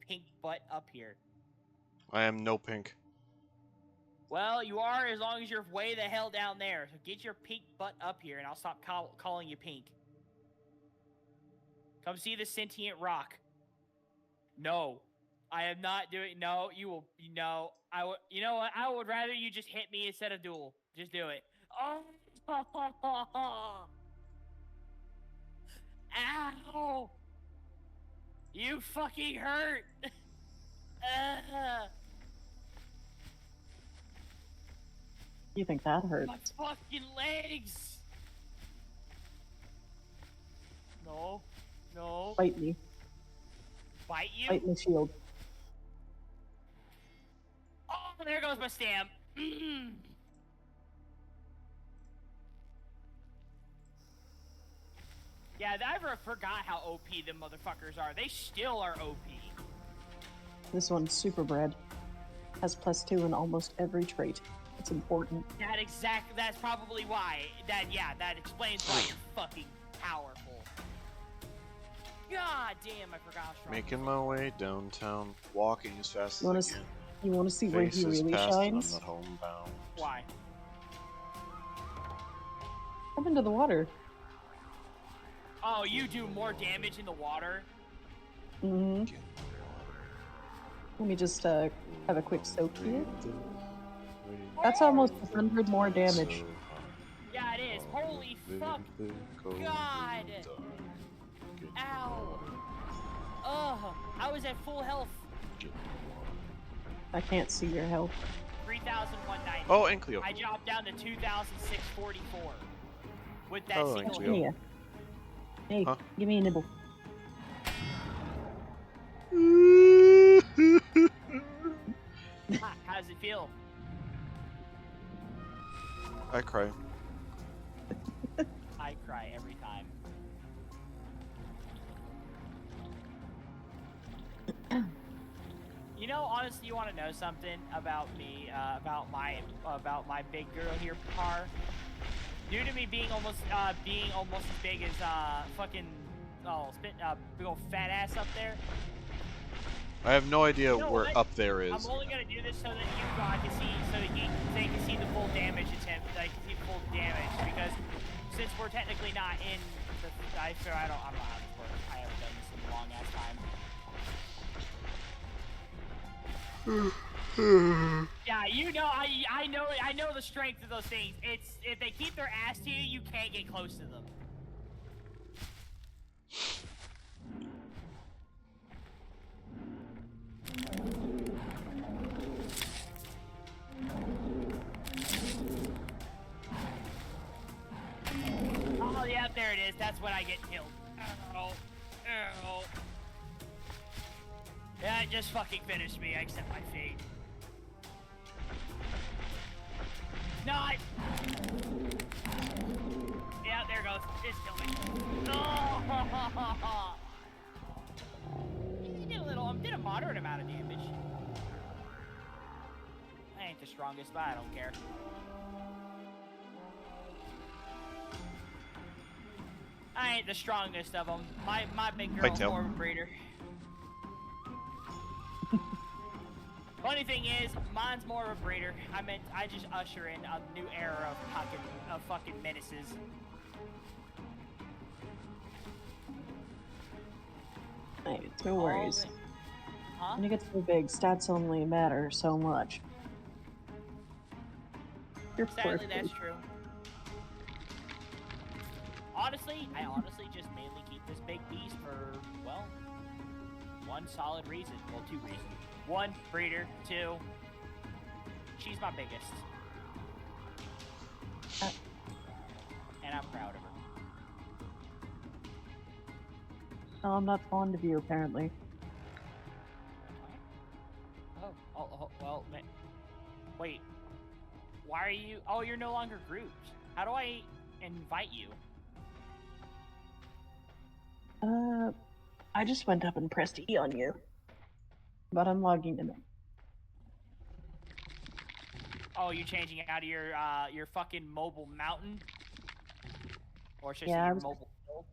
Speaker 6: pink butt up here.
Speaker 1: I am no pink.
Speaker 6: Well, you are as long as you're way the hell down there. So get your pink butt up here and I'll stop calling you pink. Come see the sentient rock. No. I am not doing, no, you will, no. You know what? I would rather you just hit me instead of duel. Just do it. Oh. Ow. You fucking hurt.
Speaker 4: You think that hurts?
Speaker 6: My fucking legs. No. No.
Speaker 4: Bite me.
Speaker 6: Bite you?
Speaker 4: Bite my shield.
Speaker 6: Oh, there goes my stamp. Yeah, I forgot how OP them motherfuckers are. They still are OP.
Speaker 4: This one's super bred. Has +2 in almost every trait. It's important.
Speaker 6: That's probably why. That explains why you're fucking powerful. God damn, I forgot how strong.
Speaker 1: Making my way downtown, walking as fast as I can.
Speaker 4: You want to see where he
Speaker 1: Faces
Speaker 4: really
Speaker 1: past and
Speaker 4: shines?
Speaker 1: I'm not homebound.
Speaker 6: Why?
Speaker 4: Come into the water.
Speaker 6: Oh, you do more damage in the water?
Speaker 4: Mm-hmm. Let me just have a quick soak here. That's almost 100 more damage.
Speaker 6: Holy fuck! God! Ow! Ugh! I was at full health.
Speaker 4: I can't see your health.
Speaker 6: 3,190.
Speaker 1: Oh, and Cleo.
Speaker 6: I dropped down to 2,644 with that
Speaker 1: Oh,
Speaker 6: single
Speaker 1: Cleo.
Speaker 6: hit.
Speaker 4: Yeah. Hey,
Speaker 1: Huh?
Speaker 4: give me a nibble.
Speaker 6: How does it feel?
Speaker 1: I cry.
Speaker 6: I cry every time. You know, honestly, you want to know something about me, about my big girl here, Par? Due to me being almost as big as fucking big old fat ass up there.
Speaker 1: I have no idea
Speaker 6: You know
Speaker 1: where
Speaker 6: what?
Speaker 1: up there is.
Speaker 6: I'm only gonna do this so that you can see, so that they can see the full damage attempt. They can see the full damage because since we're technically not in the, I'm not how this works. I haven't done this in a long ass time. Yeah, you know, I know the strength of those things. It's if they keep their ass to you, you can't get close to them. Oh yeah, there it is. That's when I get killed. Ow. Ow. Yeah, it just fucking finished me. I accept my fate. Not. Yeah, there it goes. It's killed me. Oh. You did a little. Did a moderate amount of damage. I ain't the strongest, but I don't care. I ain't the strongest of them. My big girl's
Speaker 1: Tail.
Speaker 6: more of a breeder. Funny thing is, mine's more of a breeder. I just usher in a new era of fucking menaces.
Speaker 4: Hey, no worries.
Speaker 6: Huh?
Speaker 4: When you get so big, stats only matter so much. You're
Speaker 6: Sadly,
Speaker 4: poor
Speaker 6: that's true. Honestly, I just mainly keep this big beast for, well, one solid reason. Well, two reasons. One, breeder. Two, she's my biggest. And I'm proud of her.
Speaker 4: No, I'm not fond of you, apparently.
Speaker 6: Well, wait. Why are you? Oh, you're no longer grouped. How do I invite you?
Speaker 4: I just went up and pressed E on you. But I'm logging in.
Speaker 6: Oh, you changing it out of your fucking mobile mountain? Or should I
Speaker 4: Yeah,
Speaker 6: say
Speaker 4: I
Speaker 6: your
Speaker 4: was-
Speaker 6: mobile hill?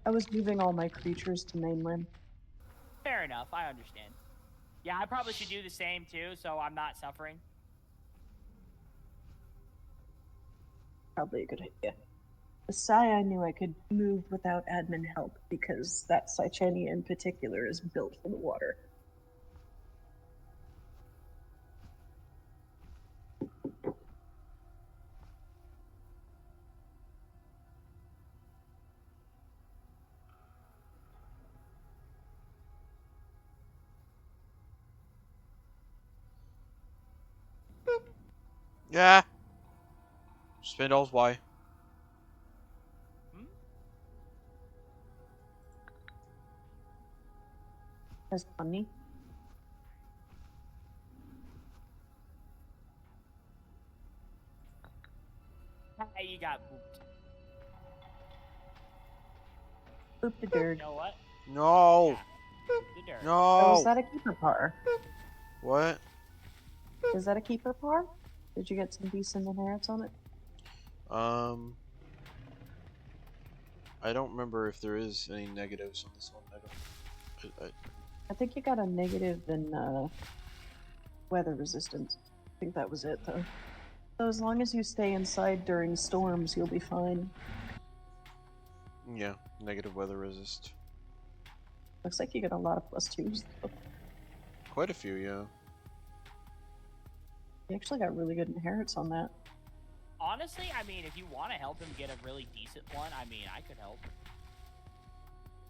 Speaker 4: I was moving all my creatures to mainland.
Speaker 6: Fair enough, I understand. Yeah, I probably should do the same too, so I'm not suffering.
Speaker 4: Probably a good idea. The Psy I knew I could move without admin help because that Psychenia in particular is built for the water.
Speaker 1: Yeah. Spindles, why?
Speaker 4: That's funny.
Speaker 6: Hey, you got booped.
Speaker 4: Boop the dirt.
Speaker 6: You know what?
Speaker 1: No.
Speaker 6: Yeah. Boop the dirt.
Speaker 4: Oh, is
Speaker 1: No.
Speaker 4: that a keeper par?
Speaker 1: What?
Speaker 4: Is that a keeper par? Did you get some decent inherits on it?
Speaker 1: I don't remember if there is any negatives on this one.
Speaker 4: I think you got a negative in weather resistance. I think that was it, though. So as long as you stay inside during storms, you'll be fine.
Speaker 1: Yeah, negative weather resist.
Speaker 4: Looks like you got a lot of +2s, though.
Speaker 1: Quite a few, yeah.
Speaker 4: You actually got really good inherits on that.
Speaker 6: honestly, I mean, if you want to help him get a really decent one, I mean, I could help.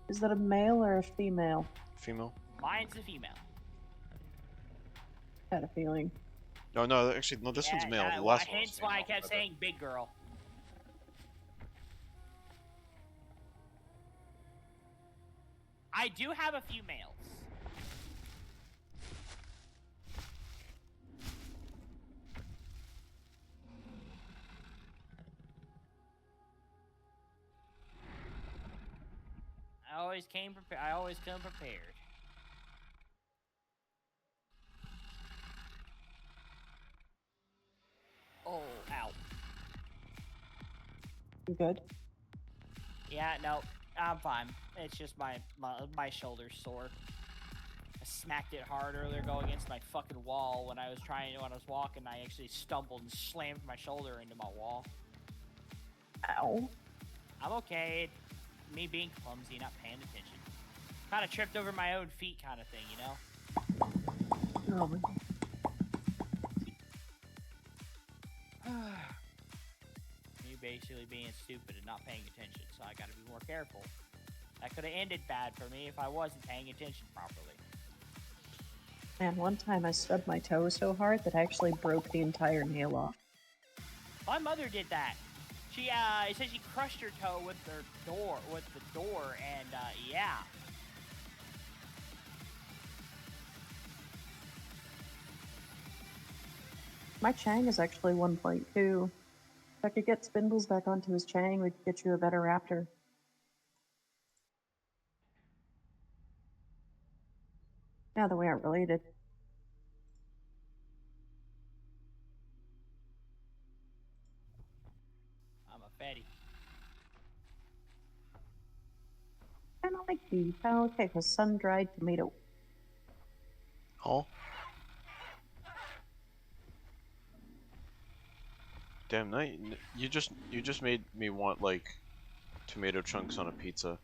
Speaker 4: Is that a male or a female?
Speaker 1: Female?
Speaker 6: Mine's a female.
Speaker 4: I had a feeling.
Speaker 1: No, actually, no. This one's male. The
Speaker 6: Well,
Speaker 1: last one was
Speaker 6: hence why I
Speaker 1: female.
Speaker 6: kept
Speaker 1: bet.
Speaker 6: saying big girl. I do have a few males. I always come prepared. Oh, ow.
Speaker 4: You good?
Speaker 6: Yeah, no, I'm fine. It's just my shoulder's sore. I smacked it hard earlier, go against my fucking wall when I was walking. I actually stumbled and slammed my shoulder into my wall.
Speaker 4: Ow.
Speaker 6: I'm okay. Me being clumsy, not paying attention. Kind of tripped over my own feet, kind of thing, you know.
Speaker 4: Oh my God.
Speaker 6: Me basically being stupid and not paying attention, so I gotta be more careful. That could have ended bad for me if I wasn't paying attention properly.
Speaker 4: Man, one time I stubbed my toe so hard that I actually broke the entire nail off.
Speaker 6: My mother did that. She said she crushed her toe with the door, and yeah.
Speaker 4: My Chang is actually 1.2. If I could get Spindles back onto his Chang, we could get you a better Raptor. Now that we aren't related.
Speaker 6: I'm a fatty.
Speaker 4: Kinda like beef. Oh, okay, because sun-dried tomato.
Speaker 1: Oh. Damn, night. You just made me want like tomato chunks on a pizza.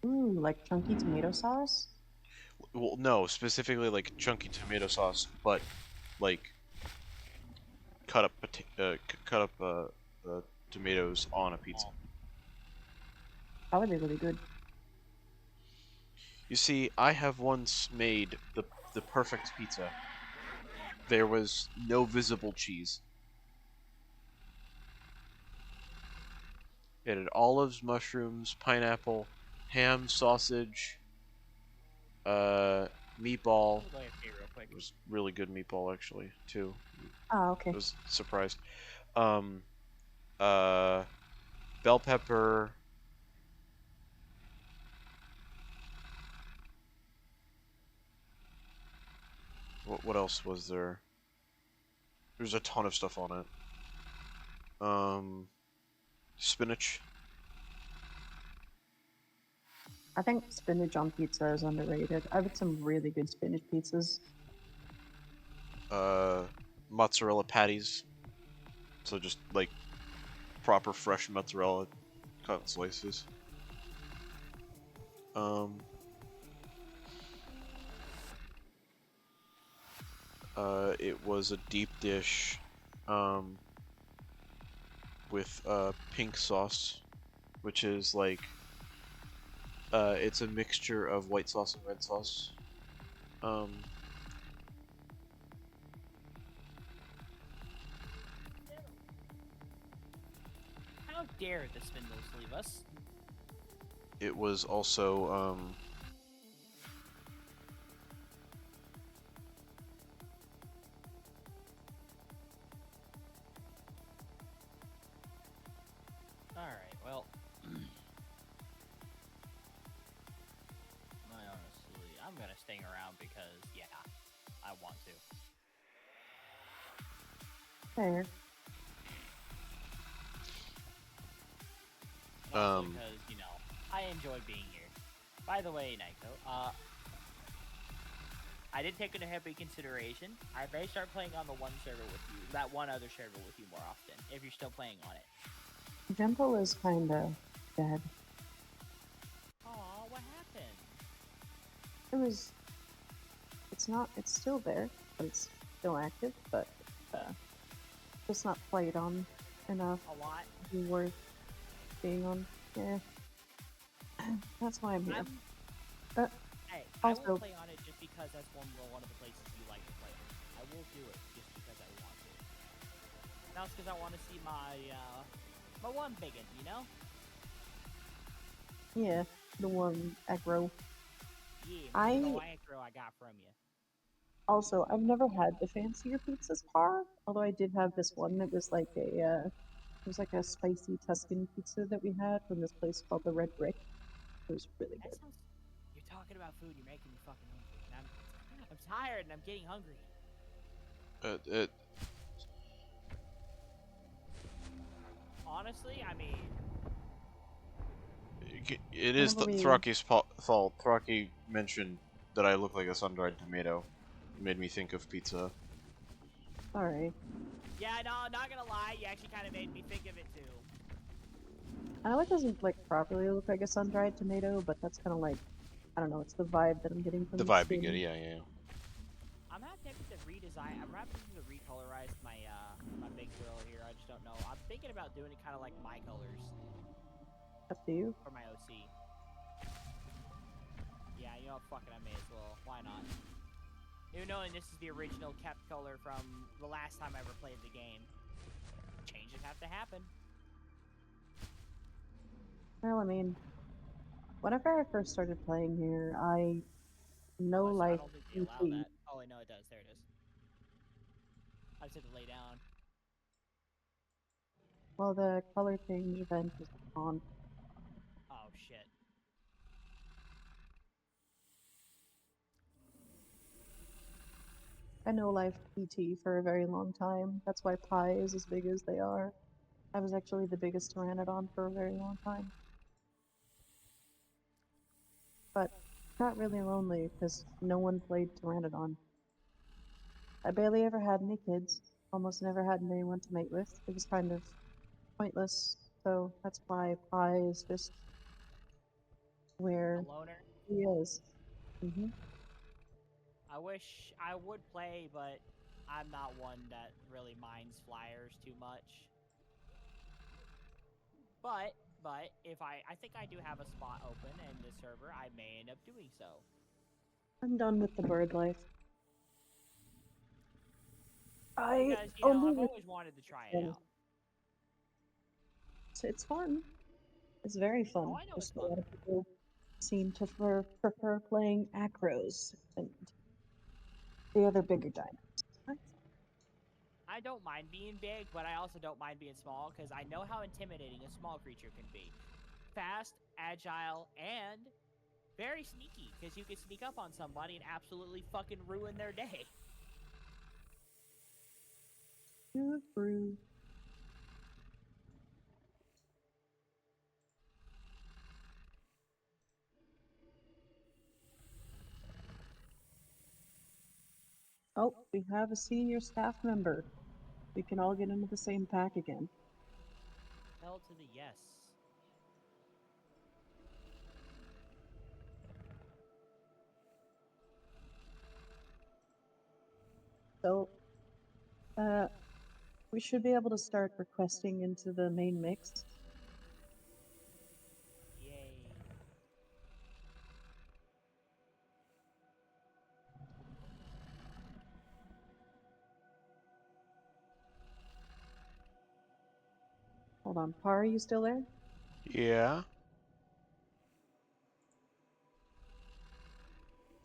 Speaker 4: Ooh, like chunky tomato sauce?
Speaker 1: Well, no, specifically like chunky tomato sauce, but like cut up tomatoes on a pizza.
Speaker 4: That would be really good.
Speaker 1: You see, I have once made the perfect pizza. There was no visible cheese. It had olives, mushrooms, pineapple, ham, sausage, meatball.
Speaker 6: Go ahead, real quick.
Speaker 1: It was really good meatball actually too.
Speaker 4: Oh, okay.
Speaker 1: I was surprised. Bell pepper. What else was there? There's a ton of stuff on it. Spinach.
Speaker 4: I think spinach on pizza is underrated. I've had some really good spinach pizzas.
Speaker 1: Mozzarella patties. So just like proper fresh mozzarella cut in slices. It was a deep dish, with pink sauce, which is like, it's a mixture of white sauce and red sauce.
Speaker 6: How dare the Spindles leave us?
Speaker 1: It was also,
Speaker 6: Alright, well. Honestly, I'm gonna stay around because, yeah, I want to.
Speaker 4: Fair.
Speaker 6: Also because, you know, I enjoy being here. By the way, Naiko, I did take into heavy consideration. I may start playing on the one server with you, that one other server with you more often, if you're still playing on it.
Speaker 4: Jumbo is kinda dead.
Speaker 6: Aw, what happened?
Speaker 4: It was... It's still there, but it's still active, but, Just not played on enough
Speaker 6: A lot.
Speaker 4: to be worth being on. Yeah. That's why I'm here. But
Speaker 6: Hey, I will
Speaker 4: also,
Speaker 6: play on it just because that's one of the places you like to play. I will do it just because I want to. That's because I want to see my one biggin, you know?
Speaker 4: yeah, the one aggro.
Speaker 6: Yeah, my big ol' aggro I got from you.
Speaker 4: Also, I've never had the fancier pizzas bar, although I did have this one that was like it was like a spicy Tuscan pizza that we had from this place called the Red Brick. It was really
Speaker 6: That
Speaker 4: good.
Speaker 6: sounds. You're talking about food. You're making me fucking hungry, and I'm tired and I'm getting hungry. Honestly, I mean,
Speaker 1: It is
Speaker 4: Whenever we,
Speaker 1: Throcky's fault. Throcky mentioned that I look like a sun-dried tomato. It made me think of pizza.
Speaker 4: sorry,
Speaker 6: yeah, no, not gonna lie, you actually kind of made me think of it too.
Speaker 4: I know it doesn't like properly look like a sun-dried tomato, but that's kind of like, I don't know, it's the vibe that I'm getting from
Speaker 1: The
Speaker 4: the
Speaker 1: vibe you
Speaker 4: skin.
Speaker 1: get, yeah.
Speaker 6: I'm not tempted to redesign. I'm not tempted to recolorize my big girl here. I just don't know. I'm thinking about doing it kind of like my colors
Speaker 4: Up to you.
Speaker 6: for my OC. Yeah, you know, fuck it, I may as well. Why not? Even knowing this is the original kept color from the last time I ever played the game. Changes have to happen.
Speaker 4: Well, I mean, whenever I first started playing here, I no
Speaker 6: Unless I
Speaker 4: life
Speaker 6: don't think they allow
Speaker 4: PT.
Speaker 6: that. Oh, wait, no, it does. There it is. I just had to lay down.
Speaker 4: Well, the color change event is on.
Speaker 6: Oh, shit.
Speaker 4: I no life PT for a very long time. That's why Pi is as big as they are. I was actually the biggest Pteranodon for a very long time. But not really lonely, because no one played Pteranodon. I barely ever had any kids, almost never had anyone to mate with. It was kind of pointless, so that's why Pi is just
Speaker 6: A
Speaker 4: where
Speaker 6: loner.
Speaker 4: he is.
Speaker 6: I wish I would play, but I'm not one that really minds flyers too much. But if I think I do have a spot open in this server, I may end up doing so.
Speaker 4: I'm done with the bird life. I
Speaker 6: Because, you know,
Speaker 4: only
Speaker 6: I've
Speaker 4: really
Speaker 6: always wanted to try it out.
Speaker 4: it's fun. It's very fun.
Speaker 6: Oh, I know it's
Speaker 4: Just a
Speaker 6: fun.
Speaker 4: lot of people seem to prefer playing acros and the other bigger dinos.
Speaker 6: I don't mind being big, but I also don't mind being small because I know how intimidating a small creature can be. Fast, agile, and very sneaky because you can sneak up on somebody and absolutely fucking ruin their day.
Speaker 4: True. Oh, we have a senior staff member. We can all get into the same pack again.
Speaker 6: Hell to the yes.
Speaker 4: So, we should be able to start requesting into the main mix.
Speaker 6: Yay.
Speaker 4: Hold on, Par, are you still there?
Speaker 1: Yeah.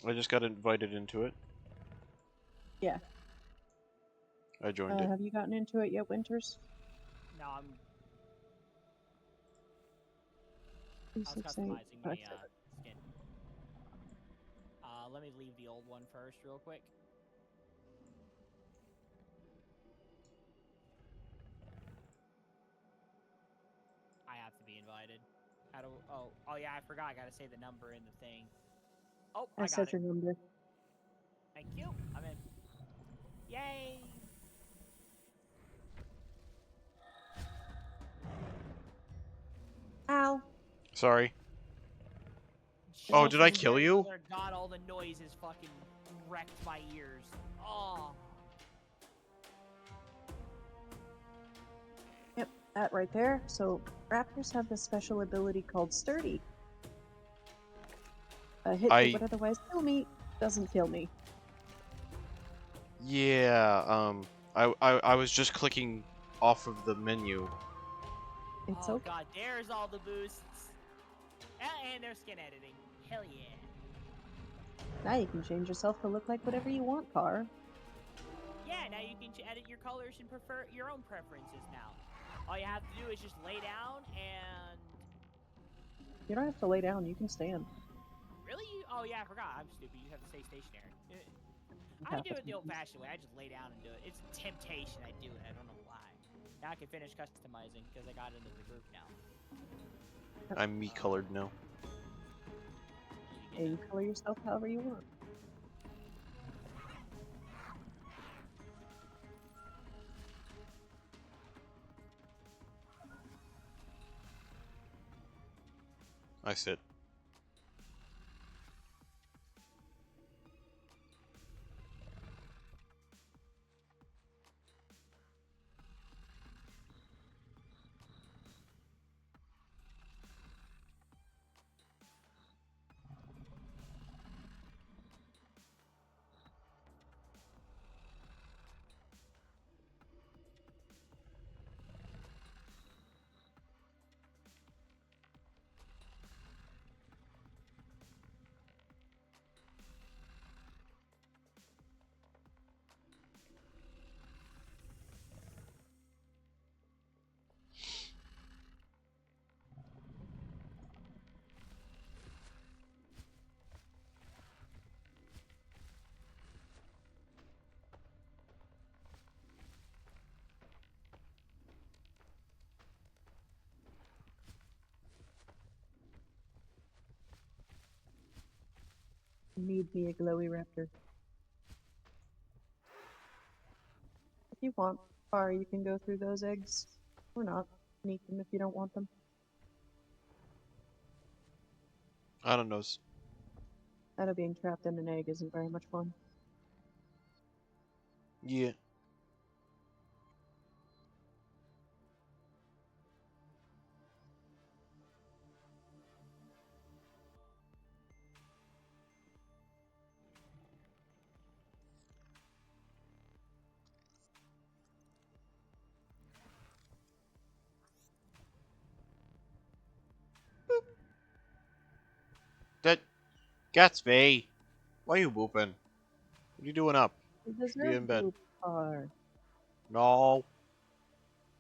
Speaker 1: I just got invited into it.
Speaker 4: Yeah.
Speaker 1: I joined it.
Speaker 4: Have you gotten into it yet, Winters?
Speaker 6: No, I was
Speaker 4: 268.
Speaker 6: customizing my skin. Let me leave the old one first real quick. I have to be invited. How do? Oh yeah, I forgot. I gotta say the number in the thing. Oh,
Speaker 4: I
Speaker 6: I got
Speaker 4: said
Speaker 6: it.
Speaker 4: your number.
Speaker 6: Thank you. I'm in. Yay!
Speaker 4: Ow.
Speaker 1: Sorry. Oh, did I
Speaker 6: Jesus
Speaker 1: kill
Speaker 6: Christ,
Speaker 1: you?
Speaker 6: mother God, all the noises fucking wrecked my ears. Oh.
Speaker 4: That right there. So raptors have this special ability called sturdy. A hit that would otherwise kill me doesn't kill me.
Speaker 1: Yeah, I was just clicking off of the menu.
Speaker 4: It's
Speaker 6: oh
Speaker 4: okay.
Speaker 6: god, there's all the boosts. And their skin editing. Hell yeah.
Speaker 4: Now you can change yourself to look like whatever you want, Car.
Speaker 6: Yeah, now you can edit your colors and prefer your own preferences now. All you have to do is just lay down and...
Speaker 4: You don't have to lay down, you can stand.
Speaker 6: Really? Oh yeah, I forgot. I'm stupid. You have to stay stationary. I do it the old-fashioned way. I just lay down and do it. It's a temptation. I do it. I don't know why. Now I can finish customizing because I got into the group now.
Speaker 1: I'm me-colored now.
Speaker 4: And you color yourself however you want.
Speaker 1: I sit.
Speaker 4: Need me a glowy raptor. If you want, Car, you can go through those eggs. Or not. Eat them if you don't want them.
Speaker 1: I don't know.
Speaker 4: I know being trapped in an egg isn't very much fun.
Speaker 1: Yeah. That Gatsby, why are you whooping? What are you doing up?
Speaker 4: You
Speaker 1: Should be in
Speaker 4: deserve
Speaker 1: bed.
Speaker 4: poop, Car.
Speaker 1: No,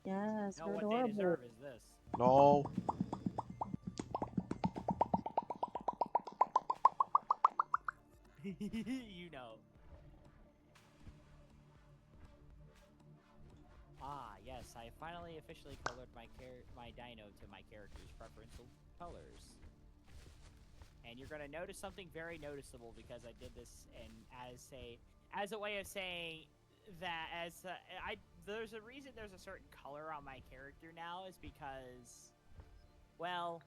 Speaker 4: Yes,
Speaker 6: No,
Speaker 4: we're
Speaker 6: what
Speaker 4: adorable.
Speaker 6: they deserve is this.
Speaker 1: no.
Speaker 6: You know. Ah, yes, I finally officially colored my dino to my character's preferential colors. And you're gonna notice something very noticeable because I did this and as a way of saying that there's a reason there's a certain color on my character now is because, well,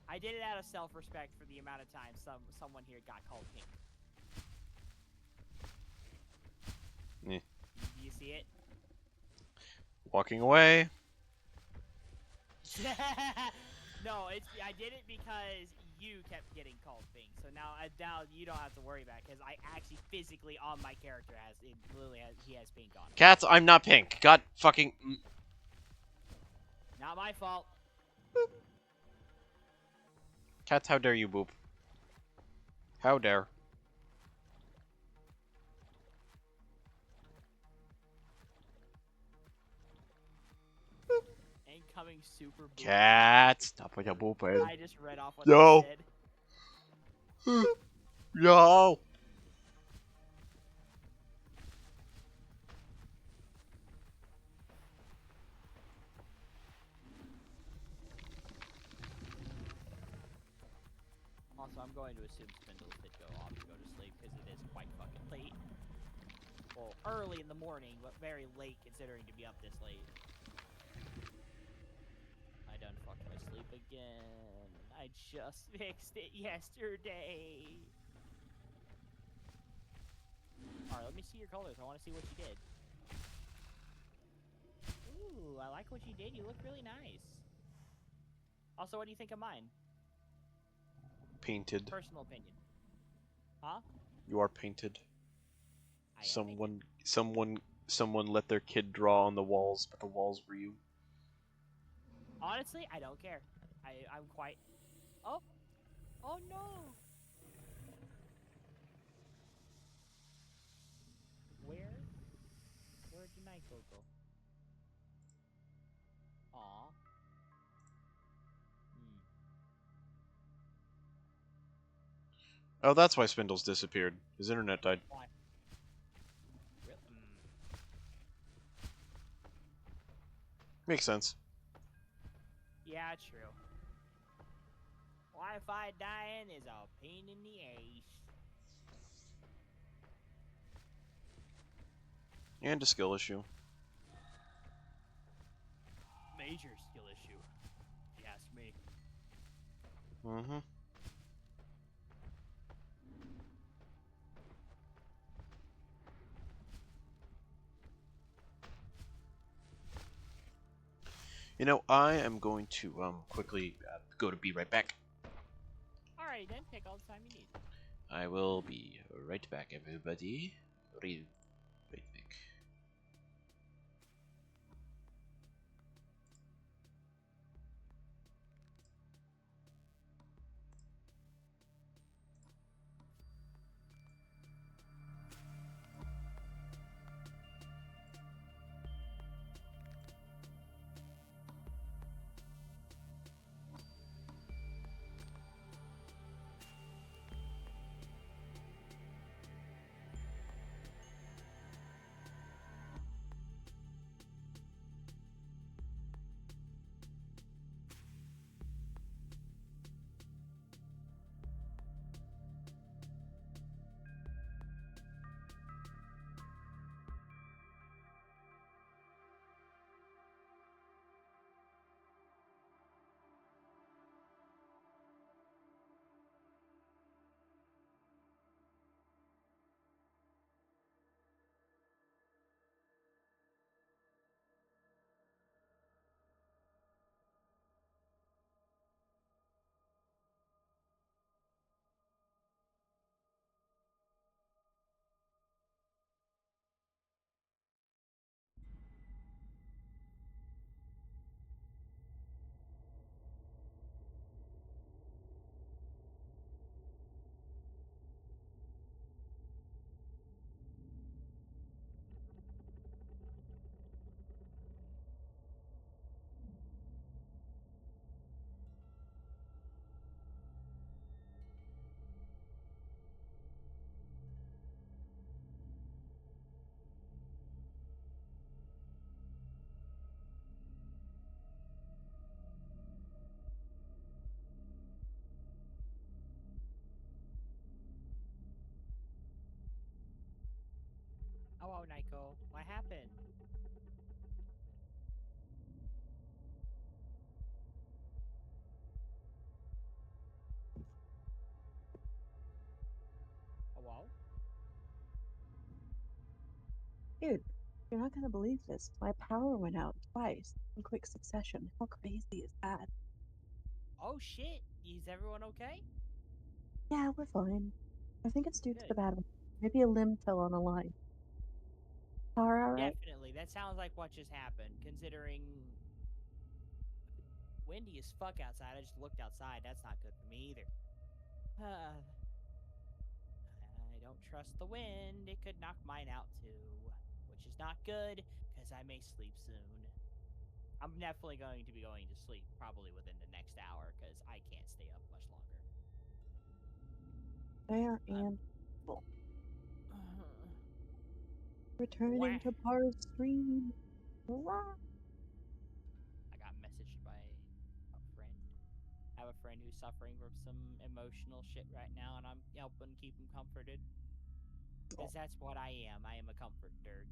Speaker 6: I did it out of self-respect for the amount of time someone here got called pink.
Speaker 1: Yeah.
Speaker 6: Do you see it?
Speaker 1: Walking away.
Speaker 6: No, I did it because you kept getting called pink. So now you don't have to worry about it because I actually physically on my character he has pink on him.
Speaker 1: Cats, I'm not pink. God fucking.
Speaker 6: Not my fault.
Speaker 1: Cats, how dare you, boop? How dare?
Speaker 6: Incoming super boop.
Speaker 1: Cats, stop with your booping.
Speaker 6: I just read off what
Speaker 1: Yo.
Speaker 6: they said.
Speaker 1: Yo.
Speaker 6: Also, I'm going to assume spindles did go off to go to sleep because it is quite fucking late. Well, early in the morning, but very late considering to be up this late. I done fucked my sleep again. I just fixed it yesterday. Alright, let me see your colors. I want to see what you did. Ooh, I like what you did. You look really nice. Also, what do you think of mine?
Speaker 1: Painted.
Speaker 6: Personal opinion. Huh?
Speaker 1: You are painted.
Speaker 6: I am painted.
Speaker 1: Someone let their kid draw on the walls, but the walls were you.
Speaker 6: Honestly, I don't care. I'm quite... Oh! Oh no! Where? Where did Nico go? Aw.
Speaker 1: Oh, that's why Spindles disappeared. His internet died.
Speaker 6: Why?
Speaker 1: Makes sense.
Speaker 6: Yeah, true. Wi-Fi dying is a pain in the ass.
Speaker 1: And a skill issue.
Speaker 6: Major skill issue, if you ask me.
Speaker 1: Mm-hmm. You know, I am going to quickly go to be right back.
Speaker 6: Alrighty then, take all the time you need.
Speaker 1: I will be right back, everybody. Right back.
Speaker 6: Oh, Nico, what happened? Oh, wow.
Speaker 4: Dude, you're not gonna believe this. My power went out twice in quick succession. How crazy is that?
Speaker 6: Oh shit, is everyone okay?
Speaker 4: Yeah, we're fine. I think it's due to the
Speaker 6: Good.
Speaker 4: bad one. Maybe a limb fell on a line. Power alright?
Speaker 6: Definitely, that sounds like what just happened, considering windy as fuck outside. I just looked outside. That's not good for me either. I don't trust the wind. It could knock mine out too, which is not good because I may sleep soon. I'm definitely going to be going to sleep probably within the next hour because I can't stay up much longer.
Speaker 4: Fair and full.
Speaker 6: Wah.
Speaker 4: Returning to Par's stream. Wah.
Speaker 6: I got messaged by a friend. I have a friend who's suffering from some emotional shit right now, and I'm helping keep him comforted. Because that's what I am. I am a comforter.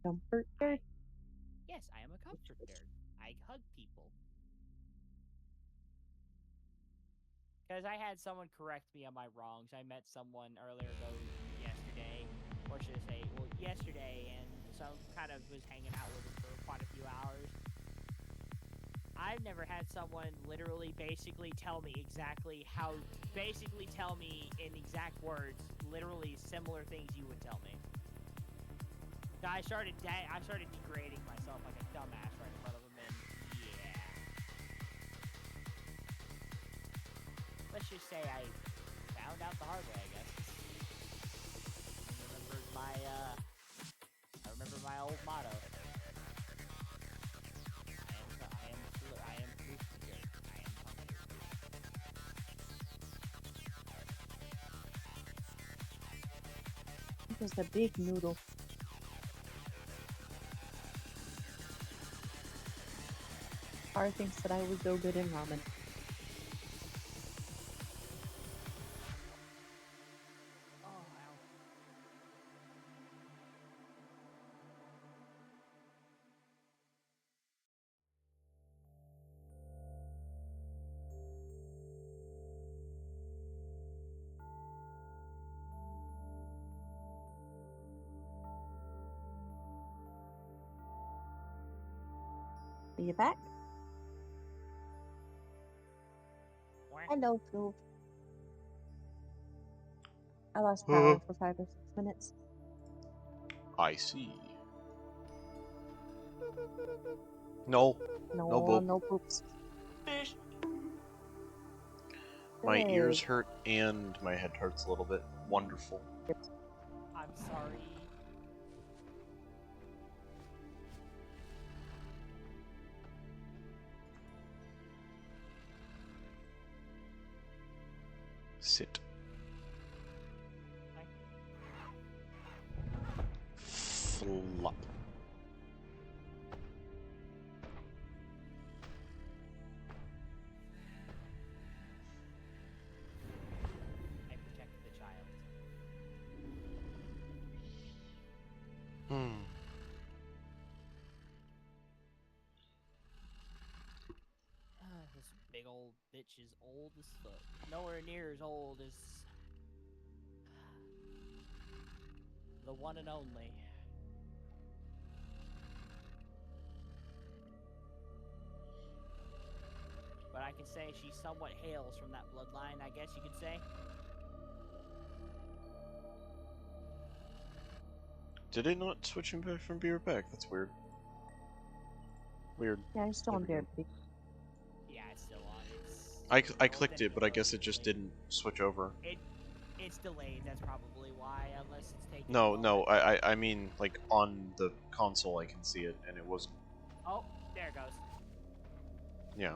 Speaker 4: Comfort
Speaker 6: Yes, I am a comforter. I hug people. Because I had someone correct me on my wrongs. I met someone earlier yesterday, or should I say, well, yesterday, and so I kind of was hanging out with him for quite a few hours. I've never had someone literally basically tell me in exact words, literally similar things you would tell me. I started degrading myself like a dumbass right in front of him, and yeah. Let's just say I found out the hard way, I guess. I remember my old motto. I am truth seeker. I am hunger.
Speaker 4: It was the big noodle. Tara thinks that I would go good in ramen.
Speaker 6: Oh, wow.
Speaker 4: Are you back? Hello, Flo. I lost power for 5 or 6 minutes.
Speaker 1: I see. No.
Speaker 4: No,
Speaker 1: No boop.
Speaker 4: no poops.
Speaker 6: Fish.
Speaker 1: My
Speaker 4: Good.
Speaker 1: ears hurt and my head hurts a little bit. Wonderful.
Speaker 6: I'm sorry.
Speaker 1: Sit. Flop.
Speaker 6: I protected the child. This big old bitch is old as fuck. Nowhere near as old as the one and only. But I can say she somewhat hails from that bloodline, I guess you could say.
Speaker 1: Did it not switch him back from beer back? That's weird. Weird.
Speaker 4: Yeah, I'm still on
Speaker 1: There we
Speaker 4: there.
Speaker 6: Yeah, it's still on.
Speaker 1: I clicked it, but I guess it just didn't switch over.
Speaker 6: It's delayed. That's probably why, unless it's taking.
Speaker 1: No. I mean, like on the console, I can see it, and it wasn't.
Speaker 6: Oh, there it goes.
Speaker 1: Yeah.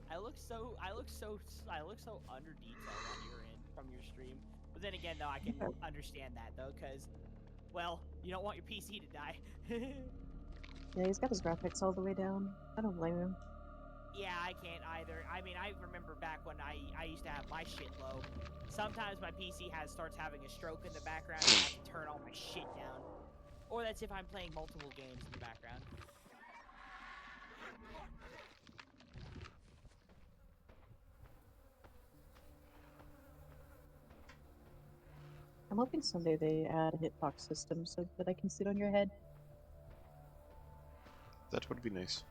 Speaker 6: I look so under detailed on your end from your stream. But then again, though, I can understand that though, because, well, you don't want your PC to die.
Speaker 4: Yeah, he's got his graphics all the way down. I don't blame him.
Speaker 6: Yeah, I can't either. I mean, I remember back when I used to have my shit low. Sometimes my PC starts having a stroke in the background and I have to turn all my shit down. Or that's if I'm playing multiple games in the background.
Speaker 4: I'm hoping someday they add a hitbox system so that I can sit on your head.
Speaker 1: That would be nice.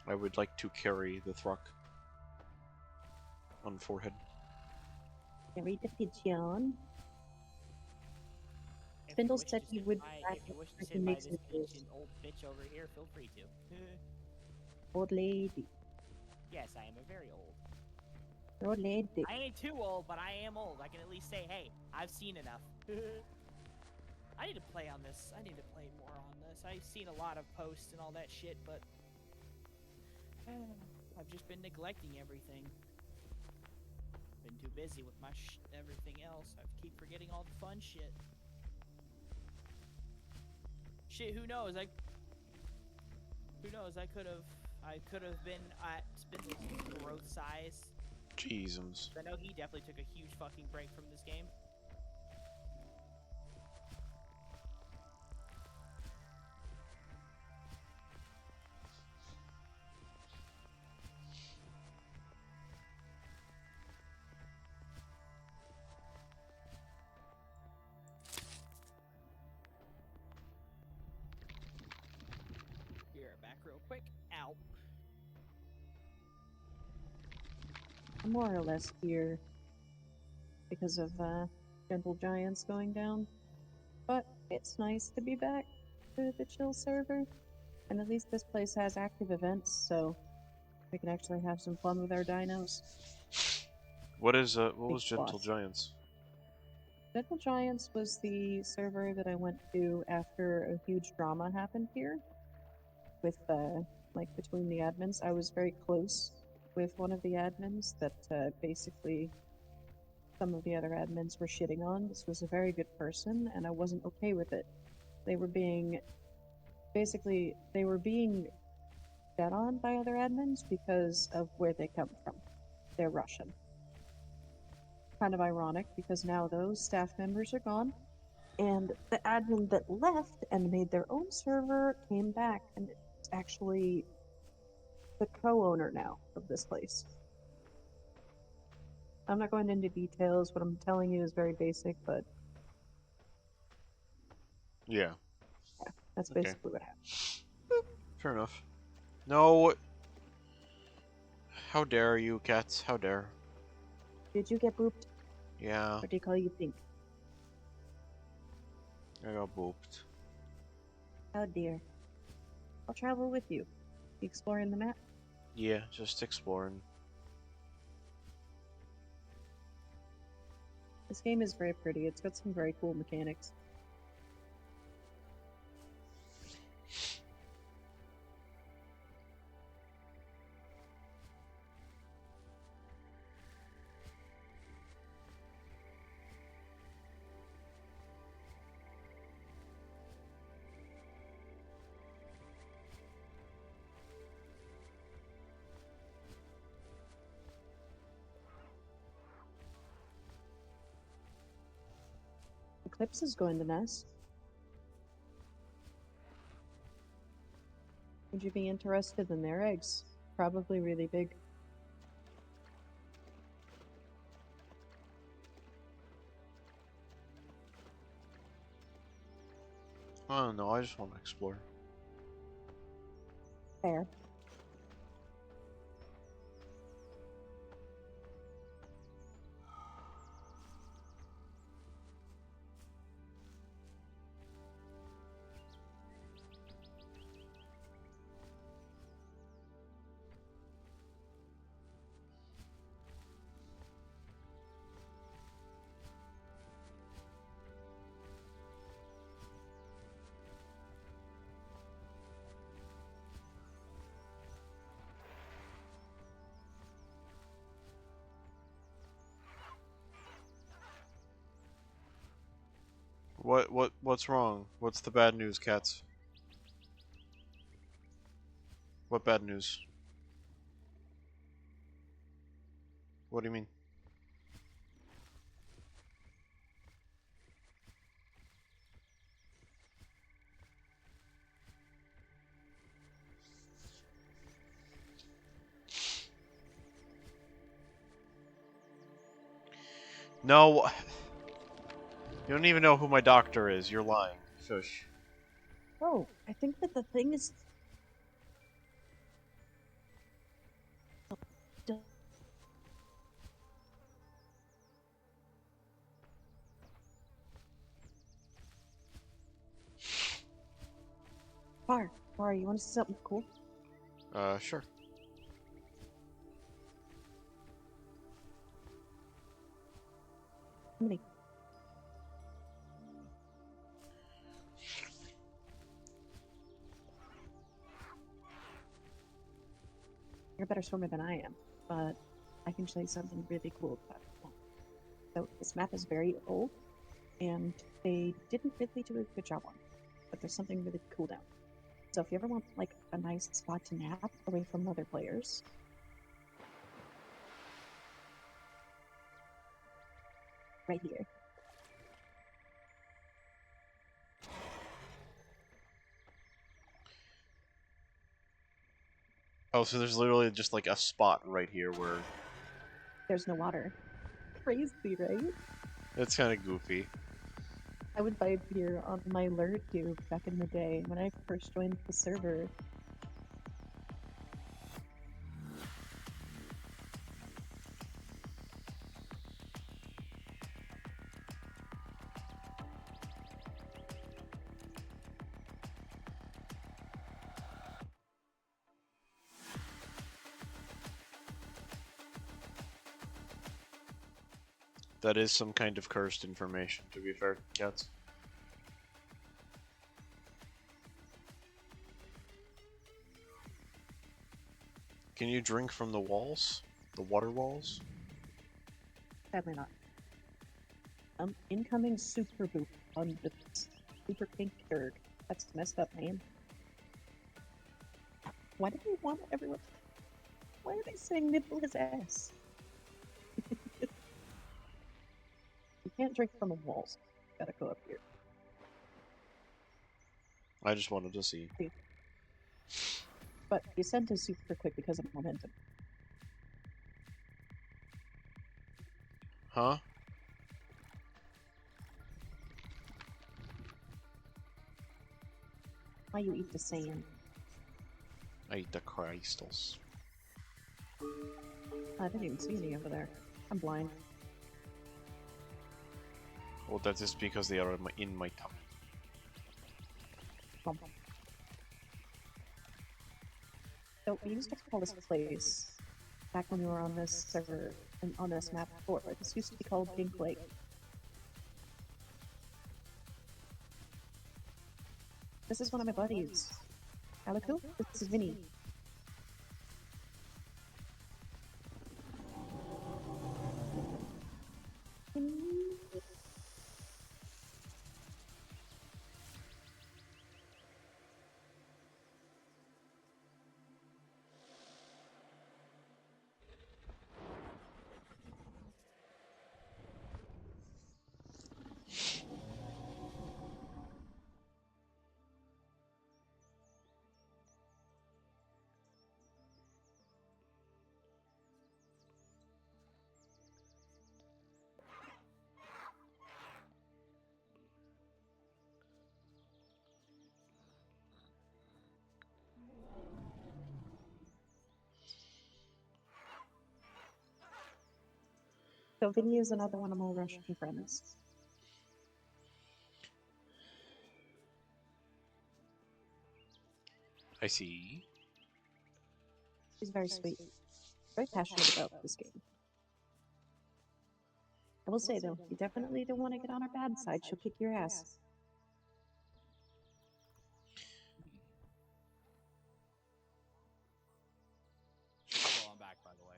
Speaker 1: I would like to carry the Throck on forehead.
Speaker 4: Carry the pigeon.
Speaker 6: If
Speaker 4: Spindle
Speaker 6: you wish
Speaker 4: said
Speaker 6: to
Speaker 4: he
Speaker 6: sit
Speaker 4: would
Speaker 6: by-
Speaker 4: back
Speaker 6: If you wish to
Speaker 4: if he
Speaker 6: sit by
Speaker 4: makes
Speaker 6: this
Speaker 4: it worse.
Speaker 6: ancient old bitch over here, feel free to.
Speaker 4: Old lady.
Speaker 6: Yes, I am a very old.
Speaker 4: Old lady.
Speaker 6: I ain't too old, but I am old. I can at least say, hey, I've seen enough. I need to play on this. I need to play more on this. I've seen a lot of posts and all that shit, but I've just been neglecting everything. Been too busy with my everything else. I keep forgetting all the fun shit. Shit, who knows? Who knows? I could have been at Spindle's growth size.
Speaker 1: Jeezums.
Speaker 6: I know he definitely took a huge fucking break from this game. back real quick. Ow.
Speaker 4: I'm more or less here because of Gentle Giants going down. But it's nice to be back to the chill server. And at least this place has active events, so we can actually have some fun with our dinos.
Speaker 1: What was
Speaker 4: Big
Speaker 1: Gentle
Speaker 4: boss.
Speaker 1: Giants?
Speaker 4: Gentle Giants was the server that I went to after a huge drama happened here. With, like, between the admins. I was very close with one of the admins that, basically some of the other admins were shitting on. This was a very good person, and I wasn't okay with it. They were being... Basically, they were being fed on by other admins because of where they come from. They're Russian. Kind of ironic, because now those staff members are gone, and the admin that left and made their own server came back, and it's actually the co-owner now of this place. I'm not going into details. What I'm telling you is very basic, but
Speaker 1: Yeah.
Speaker 4: that's
Speaker 1: Okay.
Speaker 4: basically what happened.
Speaker 1: Fair enough. No. How dare you, cats? How dare?
Speaker 4: Did you get booped?
Speaker 1: Yeah,
Speaker 4: What do you call you think?
Speaker 1: I got booped.
Speaker 4: Oh dear. I'll travel with you. You exploring the map?
Speaker 1: Yeah, just exploring.
Speaker 4: This game is very pretty. It's got some very cool mechanics. Eclipse is going to nest. Would you be interested in their eggs? Probably really big.
Speaker 1: I don't know, I just want to explore.
Speaker 4: Fair.
Speaker 1: What's wrong? What's the bad news, cats? What bad news? What do you mean? No. You don't even know who my doctor is. You're lying. Shush.
Speaker 4: Oh, I think that the thing is... Far, you want to see something cool?
Speaker 1: Sure.
Speaker 4: How many? You're a better swimmer than I am, but I can show you something really cool about it. So this map is very old, and they didn't really do a good job on it, but there's something really cool down. So if you ever want like a nice spot to nap away from other players, right here.
Speaker 1: Oh, so there's literally just like a spot right here where
Speaker 4: There's no water. Crazy, right?
Speaker 1: it's kind of goofy.
Speaker 4: I would vibe here on my lure cube back in the day when I first joined the server.
Speaker 1: That is some kind of cursed information, to be fair, cats. Can you drink from the walls? The water walls?
Speaker 4: Sadly not. Incoming super boop on the super pink turd. That's a messed up name. Why do they want everyone? Why are they saying nibble his ass? You can't drink from the walls. Gotta go up here.
Speaker 1: I just wanted to see.
Speaker 4: But descent is super quick because of momentum.
Speaker 1: Huh?
Speaker 4: Why you eat the sand?
Speaker 1: I eat the crystals.
Speaker 4: I didn't even see any over there. I'm blind.
Speaker 1: Well, that is because they are in my tummy.
Speaker 4: So we used to call this place, back when we were on this server, and on this map before, this used to be called Pink Lake. This is one of my buddies. Alico, this is Vinny. So Vinny is another one of my Russian friends.
Speaker 1: I see.
Speaker 4: She's very sweet. Very passionate about this game. I will say though, you definitely don't want to get on her bad side. She'll kick your ass.
Speaker 6: Oh, I'm back, by the way.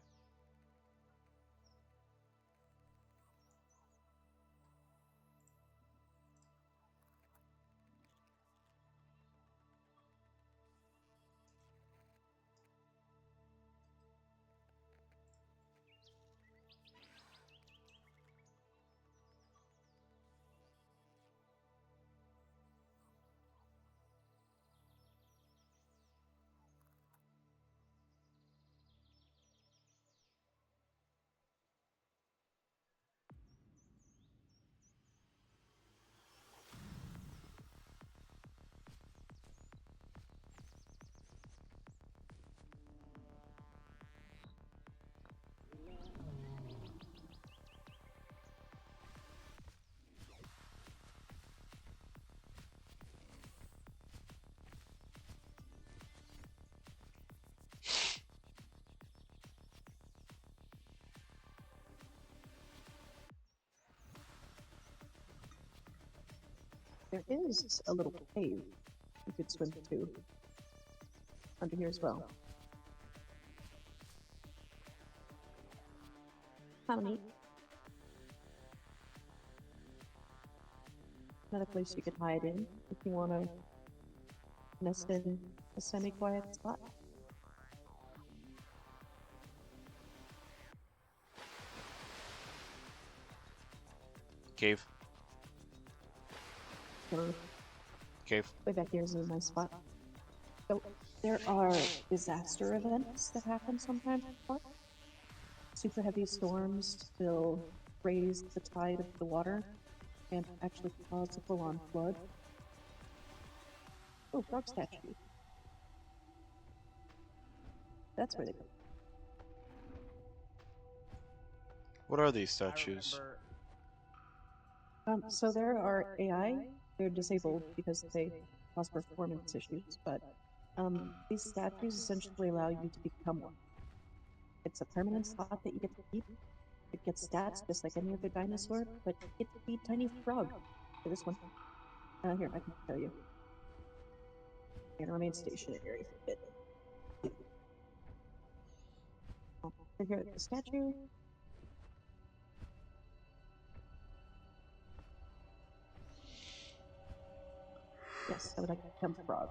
Speaker 4: There is a little cave you could swim to under here as well. Kind of neat. Another place you could hide in if you want to nest in a semi-quiet spot.
Speaker 1: Cave.
Speaker 4: Or
Speaker 1: Cave.
Speaker 4: way back here is a nice spot. So there are disaster events that happen sometimes. Super heavy storms will raise the tide of the water and actually cause a full-on flood. Oh, frog statue. That's where they go.
Speaker 1: What are these statues?
Speaker 4: So there are AI. They're disabled because they cause performance issues, but these statues essentially allow you to become one. It's a permanent spot that you get to keep. It gets stats just like any other dinosaur, but it gets to be a tiny frog. For this one. Here, I can show you. And remain stationary for a bit. Over here at the statue. Yes, I would like to become frog.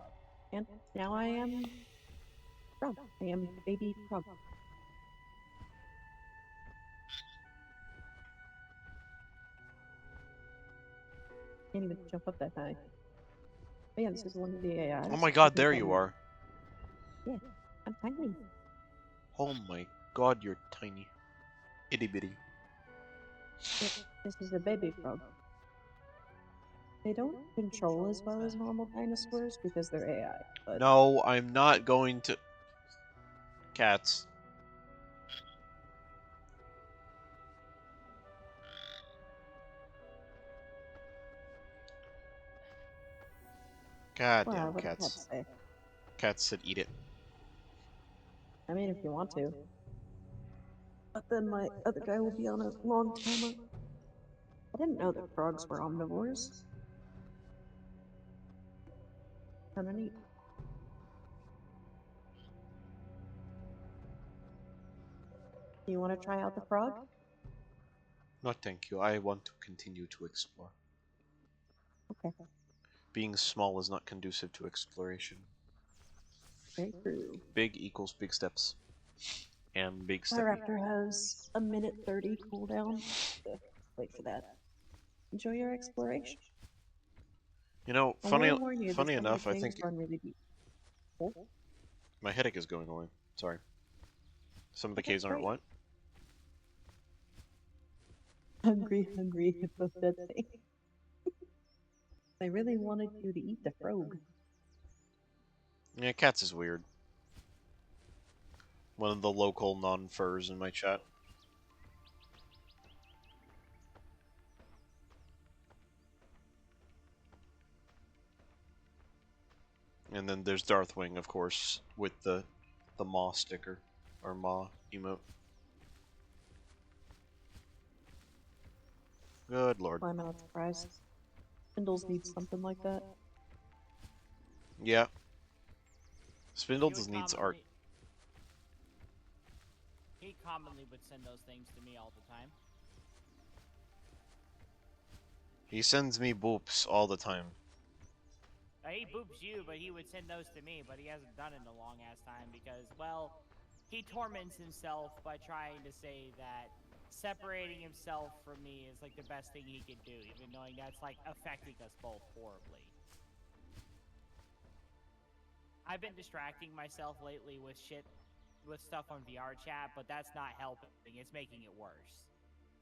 Speaker 4: And now I am frog. I am baby frog. Can't even jump up that high. Oh yeah, this is one of the AIs.
Speaker 1: Oh my god, there you are.
Speaker 4: Yeah, I'm tiny.
Speaker 1: Oh my god, you're tiny. Itty bitty.
Speaker 4: Yep, this is a baby frog. They don't control as well as normal dinosaurs because they're AI, but...
Speaker 1: No, I'm not going to... Cats. God
Speaker 4: Well,
Speaker 1: damn
Speaker 4: what do
Speaker 1: cats.
Speaker 4: cats say?
Speaker 1: Cats said eat it.
Speaker 4: I mean, if you want to. But then my other guy will be on a long timer. I didn't know that frogs were omnivores. Kinda neat. You want to try out the frog?
Speaker 1: No thank you, I want to continue to explore.
Speaker 4: Okay.
Speaker 1: Being small is not conducive to exploration.
Speaker 4: Very true.
Speaker 1: Big equals big steps. And big
Speaker 4: My
Speaker 1: step.
Speaker 4: raptor has a minute 30 cooldown. Wait for that. Enjoy your exploration.
Speaker 1: You know,
Speaker 4: I
Speaker 1: funny
Speaker 4: will warn you that
Speaker 1: funny
Speaker 4: some
Speaker 1: enough,
Speaker 4: of the
Speaker 1: I
Speaker 4: caves
Speaker 1: think
Speaker 4: run really deep. Oh,
Speaker 1: my headache is going away. Sorry. Some of the caves aren't
Speaker 4: great.
Speaker 1: what?
Speaker 4: Hungry, hippo dead thing. I really wanted you to eat the frog.
Speaker 1: Yeah, cats is weird. One of the local non-furs in my chat. And then there's Darthwing, of course, with the Maw sticker. Or Maw emote. Good lord.
Speaker 4: Why am I not surprised? Spindles need something like that.
Speaker 1: Yeah.
Speaker 6: He
Speaker 1: Spindles
Speaker 6: would
Speaker 1: needs art.
Speaker 6: He commonly would send those things to me all the time.
Speaker 1: He sends me boops all the time.
Speaker 6: Now, he boops you, but he would send those to me, but he hasn't done it in a long ass time because, well, he torments himself by trying to say that separating himself from me is like the best thing he could do, even knowing that's like affecting us both horribly. I've been distracting myself lately with stuff on VR chat, but that's not helping. It's making it worse.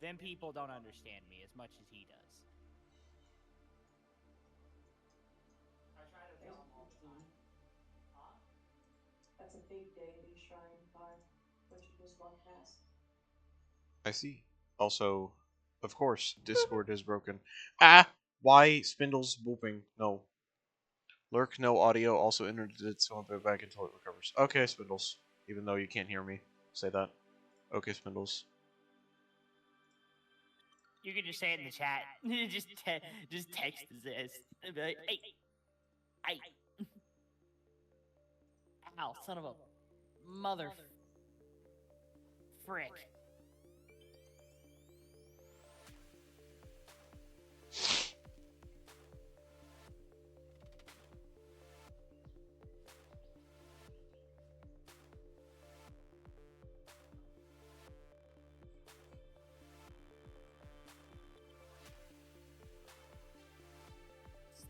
Speaker 6: Then people don't understand me as much as he does. I try to tell him all the time. Huh?
Speaker 4: That's a big day to be shrine by, which you just walk past.
Speaker 1: I see. Also, of course, Discord is broken. Ah! Why Spindle's booping? No. Lurk, no audio, also internet, so I'll be back until it recovers. Okay, Spindles. Even though you can't hear me say that. Okay, Spindles.
Speaker 6: You can just say it in the chat. just text this. Be like, hey. Ow, son of a mother frick.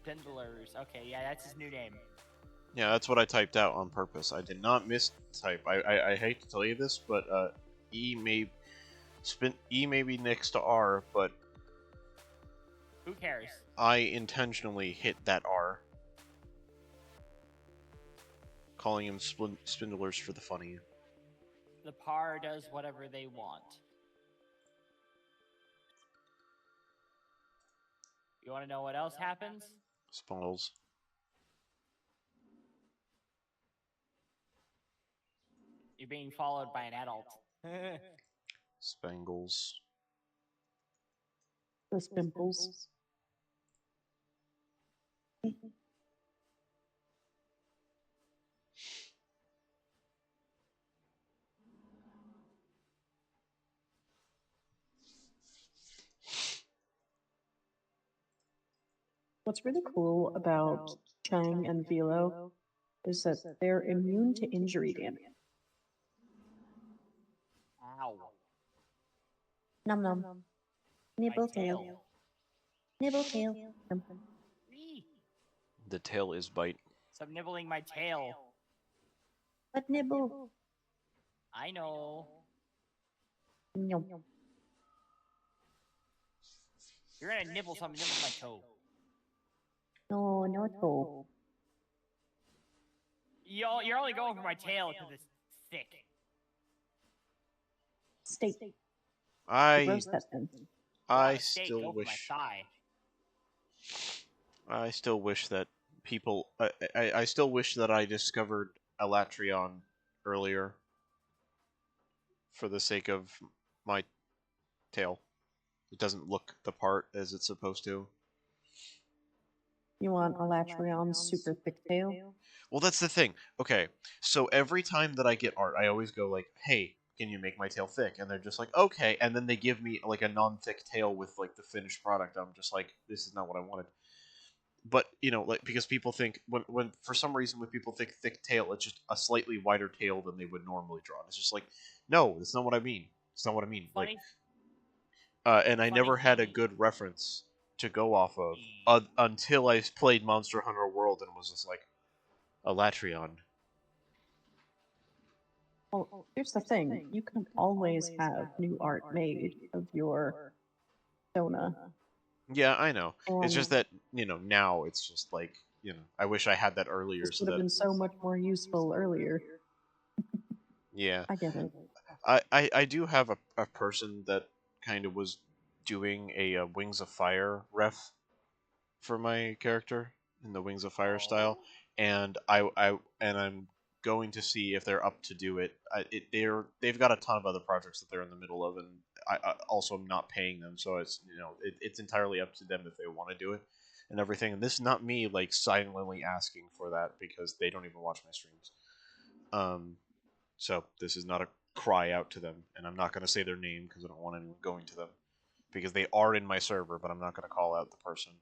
Speaker 6: Spindlers. Okay, yeah, that's his new name.
Speaker 1: Yeah, that's what I typed out on purpose. I did not mistype. I hate to tell you this, but E may be next to R, but
Speaker 6: Who cares?
Speaker 1: I intentionally hit that R, calling him Spindlers for the funny.
Speaker 6: The par does whatever they want. You want to know what else happens?
Speaker 1: Spindles.
Speaker 6: You're being followed by an adult.
Speaker 1: Spangles.
Speaker 4: The spimples. What's really cool about Chang and Velo is that they're immune to injury damage.
Speaker 6: Ow.
Speaker 4: Num num. Nibble tail. Nibble tail.
Speaker 6: Eee.
Speaker 1: The tail is bite.
Speaker 6: Stop nibbling my tail.
Speaker 4: But nibble.
Speaker 6: I know.
Speaker 4: Yum.
Speaker 6: You're gonna nibble something, nibble my toe.
Speaker 4: No, no toe.
Speaker 6: You're only going for my tail because it's thick.
Speaker 4: Steak.
Speaker 1: I
Speaker 4: Roast that thing.
Speaker 1: I
Speaker 6: Steak,
Speaker 1: still
Speaker 6: go for my
Speaker 1: wish
Speaker 6: thigh.
Speaker 1: I still wish that people I still wish that I discovered Elatrion earlier for the sake of my tail. It doesn't look the part as it's supposed to.
Speaker 4: You want Alatrion's super thick tail?
Speaker 1: Well, that's the thing. Okay, so every time that I get art, I always go like, "Hey, can you make my tail thick?" And they're just like, "Okay." And then they give me like a non-thick tail with like the finished product. I'm just like, "This is not what I wanted." But like because people think when for some reason when people think thick tail, it's just a slightly wider tail than they would normally draw. And it's just like, no, that's not what I mean. It's not what I mean.
Speaker 6: Funny.
Speaker 1: And I
Speaker 6: funny
Speaker 1: never had a
Speaker 6: thing-
Speaker 1: good reference to go off of until I played Monster Hunter World and was just like, Elatrion.
Speaker 4: Well, here's the thing. You can always have new art made of your Dona.
Speaker 1: Yeah, I know. It's
Speaker 4: And
Speaker 1: just that now it's just like I wish I had that earlier
Speaker 4: this
Speaker 1: so
Speaker 4: would have
Speaker 1: that
Speaker 4: been so much more useful earlier.
Speaker 1: yeah.
Speaker 4: I get it.
Speaker 1: I do have a person that kind of was doing a Wings of Fire ref for my character in the Wings of Fire style, and I'm going to see if they're up to do it. They've got a ton of other projects that they're in the middle of, and I also am not paying them, so it's entirely up to them if they want to do it and everything. And this is not me like silently asking for that because they don't even watch my streams. So this is not a cry out to them, and I'm not going to say their name because I don't want anyone going to them because they are in my server, but I'm not going to call out the person.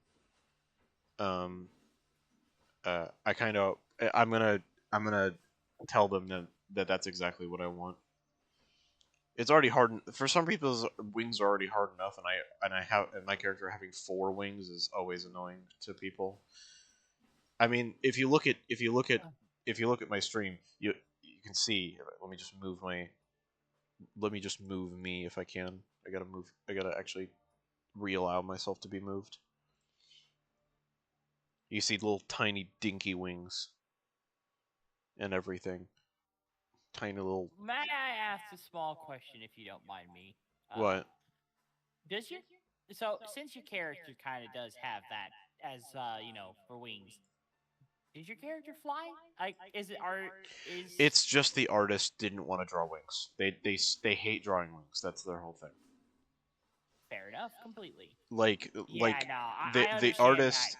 Speaker 1: I'm gonna tell them that that's exactly what I want. It's already hard for some people's wings are already hard enough, and my character having 4 wings is always annoying to people. I mean, if you look at my stream, you can see. Let me just move me if I can. I gotta actually re-allow myself to be moved. You see little tiny dinky wings and everything. Tiny little
Speaker 6: May I ask a small question, if you don't mind me?
Speaker 1: what?
Speaker 6: Does your since your character kind of does have that as for wings, does your character fly? Like, is it is?
Speaker 1: It's just the artist didn't want to draw wings. They hate drawing wings. That's their whole thing.
Speaker 6: Fair enough, completely.
Speaker 1: Like
Speaker 6: Yeah, no,
Speaker 1: the
Speaker 6: I
Speaker 1: the
Speaker 6: understand
Speaker 1: artist
Speaker 6: that.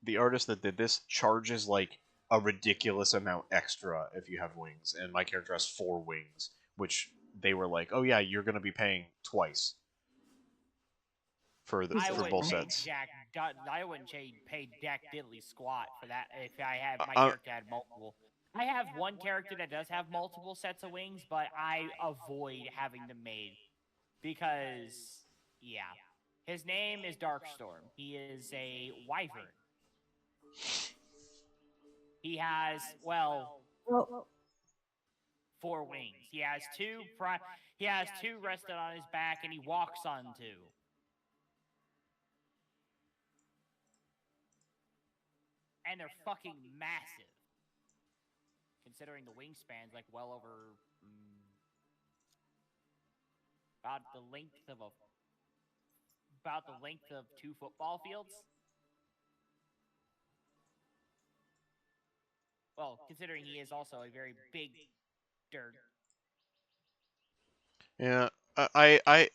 Speaker 1: the artist that did this charges like a ridiculous amount extra if you have wings, and my character has 4 wings, which they were like, "Oh yeah, you're gonna be paying twice for
Speaker 6: I
Speaker 1: for
Speaker 6: wouldn't
Speaker 1: both
Speaker 6: pay
Speaker 1: sets."
Speaker 6: I wouldn't pay Jack Diddley squat for that if I had my
Speaker 1: Uh,
Speaker 6: character had multiple. I have one character that does have multiple sets of wings, but I avoid having them made because, yeah, his name is Darkstorm. He is a wyvern. He has
Speaker 4: Well,
Speaker 6: 4 wings. He has two rested on his back, and he walks on 2. And they're fucking massive, considering the wingspan's like well over about the length of 2 football fields. Well, considering he is also a very big dirt.
Speaker 1: yeah, I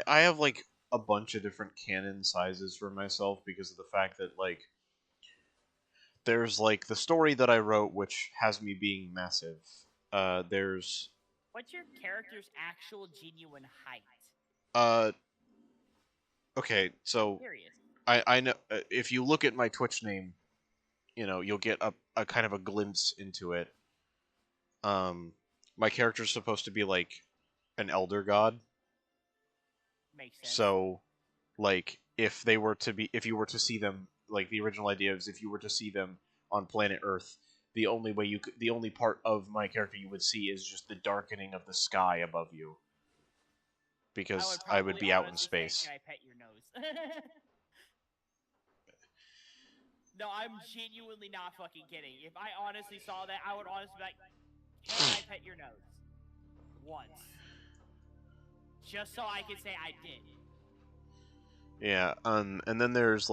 Speaker 1: have like a bunch of different cannon sizes for myself because of the fact that like there's like the story that I wrote, which has me being massive. There's
Speaker 6: What's your character's actual genuine height?
Speaker 1: uh okay, so
Speaker 6: Curious.
Speaker 1: I know if you look at my Twitch name, you know you'll get a kind of a glimpse into it. My character's supposed to be like an elder god,
Speaker 6: Makes sense.
Speaker 1: so like if you were to see them, like the original idea is if you were to see them on planet Earth, the only part of my character you would see is just the darkening of the sky above you, because I would be out in
Speaker 6: honestly
Speaker 1: space.
Speaker 6: Say, can I pet your nose? No, I'm genuinely not fucking kidding. If I honestly saw that, I would honestly be like, can I pet your nose? Once. Just so I can say I did.
Speaker 1: Yeah, and then there's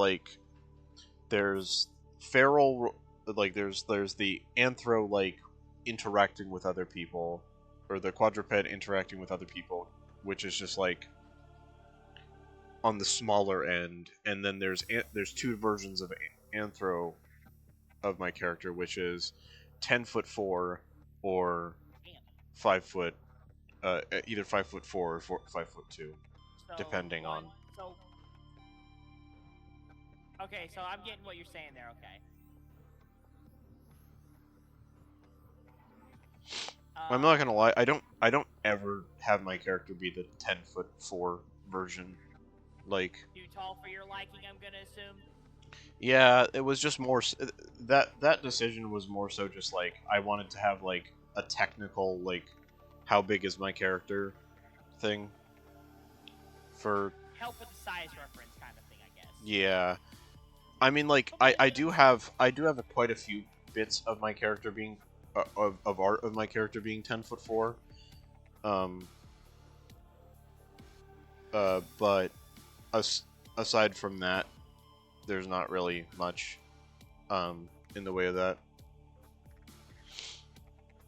Speaker 1: feral, like there's the anthro, like interacting with other people, or the quadruped interacting with other people, which is just like on the smaller end. And then there's two versions of anthro of my character, which is 10'4" or
Speaker 6: Damn.
Speaker 1: 5', either 5'4" or 5'2",
Speaker 6: So,
Speaker 1: depending on.
Speaker 6: So, okay, so I'm getting what you're saying there. Okay.
Speaker 1: I'm not gonna lie. I don't ever have my character be the 10'4" version. Like,
Speaker 6: Too tall for your liking, I'm gonna assume.
Speaker 1: yeah, it was just more that decision was more so just like I wanted to have like a technical, like how big is my character thing for.
Speaker 6: Help with the size reference kind of thing, I guess.
Speaker 1: Yeah, I mean, like I do have quite a few bits of my character being of art of my character being 10'4". But aside from that, there's not really much in the way of that.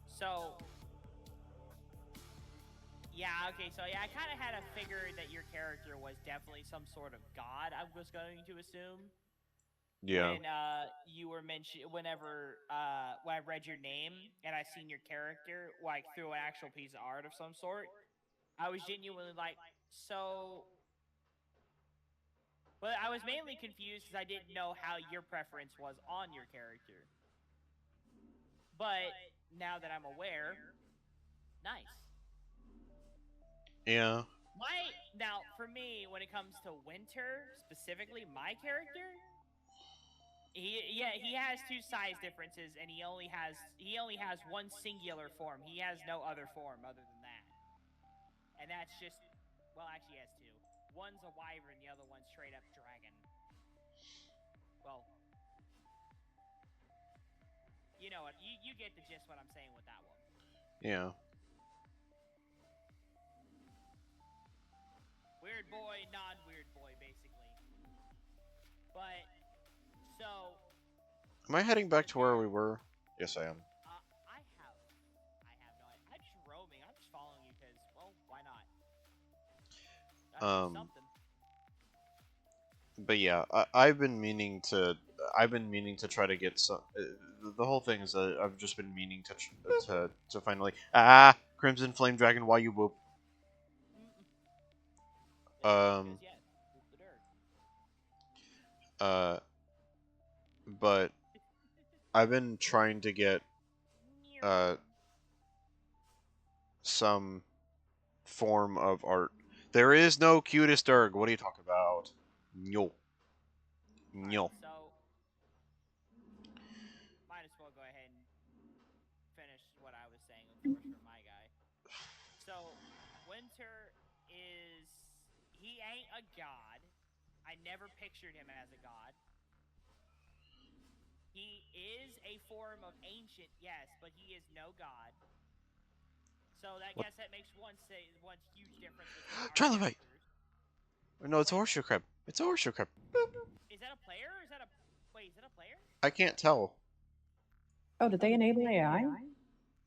Speaker 6: So, yeah, okay, so yeah, I kind of had a figure that your character was definitely some sort of god, I was going to assume.
Speaker 1: Yeah.
Speaker 6: When you were when I read your name and I seen your character like through an actual piece of art of some sort, I was genuinely like, so. But I was mainly confused because I didn't know how your preference was on your character. But now that I'm aware, nice.
Speaker 1: Yeah.
Speaker 6: Now for me, when it comes to Winter specifically, my character. He has two size differences, and he only has one singular form. He has no other form other than that, and that's just actually, he has two. One's a wyvern, the other one's straight up dragon. Well, you know what? You get the gist what I'm saying with that one.
Speaker 1: Yeah.
Speaker 6: Weird boy, non-weird boy, basically. But. So,
Speaker 1: am I heading back to where we were? Yes, I am.
Speaker 6: I have no idea. I'm just roaming. I'm just following you because, well, why not? Something.
Speaker 1: But yeah, I've been meaning to try to get some. The whole thing is I've just been meaning to finally Crimson Flame Dragon. Why you whoop? But I've been trying to get some form of art. There is no cutest erg. What are you talking about? No. No.
Speaker 6: So, might as well go ahead and finish what I was saying, of course, for my guy. So, Winter he ain't a god. I never pictured him as a god. He is a form of ancient, yes, but he is no god. So I guess that makes one huge difference between our
Speaker 1: Trilobite!
Speaker 6: characters.
Speaker 1: No, it's a horseshoe crab. It's a horseshoe crab.
Speaker 6: Is that a player or is that a... Wait, is that a player?
Speaker 1: I can't tell.
Speaker 4: Oh, did they enable AI?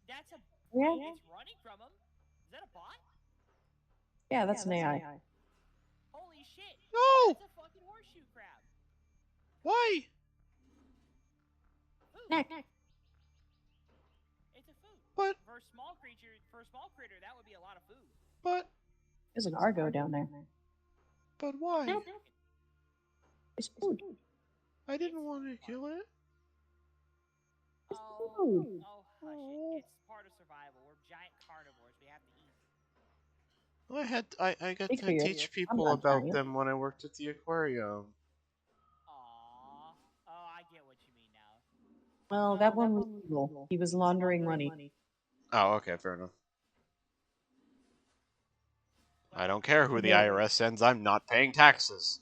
Speaker 6: That's a...
Speaker 4: Yeah.
Speaker 6: It's running from him. Is that a bot?
Speaker 4: Yeah, that's an AI.
Speaker 6: Holy shit!
Speaker 1: No!
Speaker 6: That's a fucking horseshoe crab.
Speaker 1: Why?
Speaker 6: Food.
Speaker 4: Neck.
Speaker 6: It's a food.
Speaker 1: But
Speaker 6: For a small creature, for a small critter, that would be a lot of food.
Speaker 1: but
Speaker 4: There's an Argo down there.
Speaker 1: but why?
Speaker 4: Nope. It's food.
Speaker 1: I didn't want to kill it.
Speaker 4: Food.
Speaker 6: Oh, hush it. It's part of survival. We're giant carnivores. We have to eat.
Speaker 1: Well, I got
Speaker 4: Speak
Speaker 1: to
Speaker 4: for you.
Speaker 1: teach
Speaker 4: I'm
Speaker 1: people
Speaker 4: not
Speaker 1: about
Speaker 4: giant.
Speaker 1: them when I worked at the aquarium.
Speaker 6: Aww. Oh, I get what you mean now.
Speaker 4: Well, that one was evil. He was laundering money.
Speaker 1: Oh, okay, fair enough. I don't care who the IRS sends. I'm not paying taxes.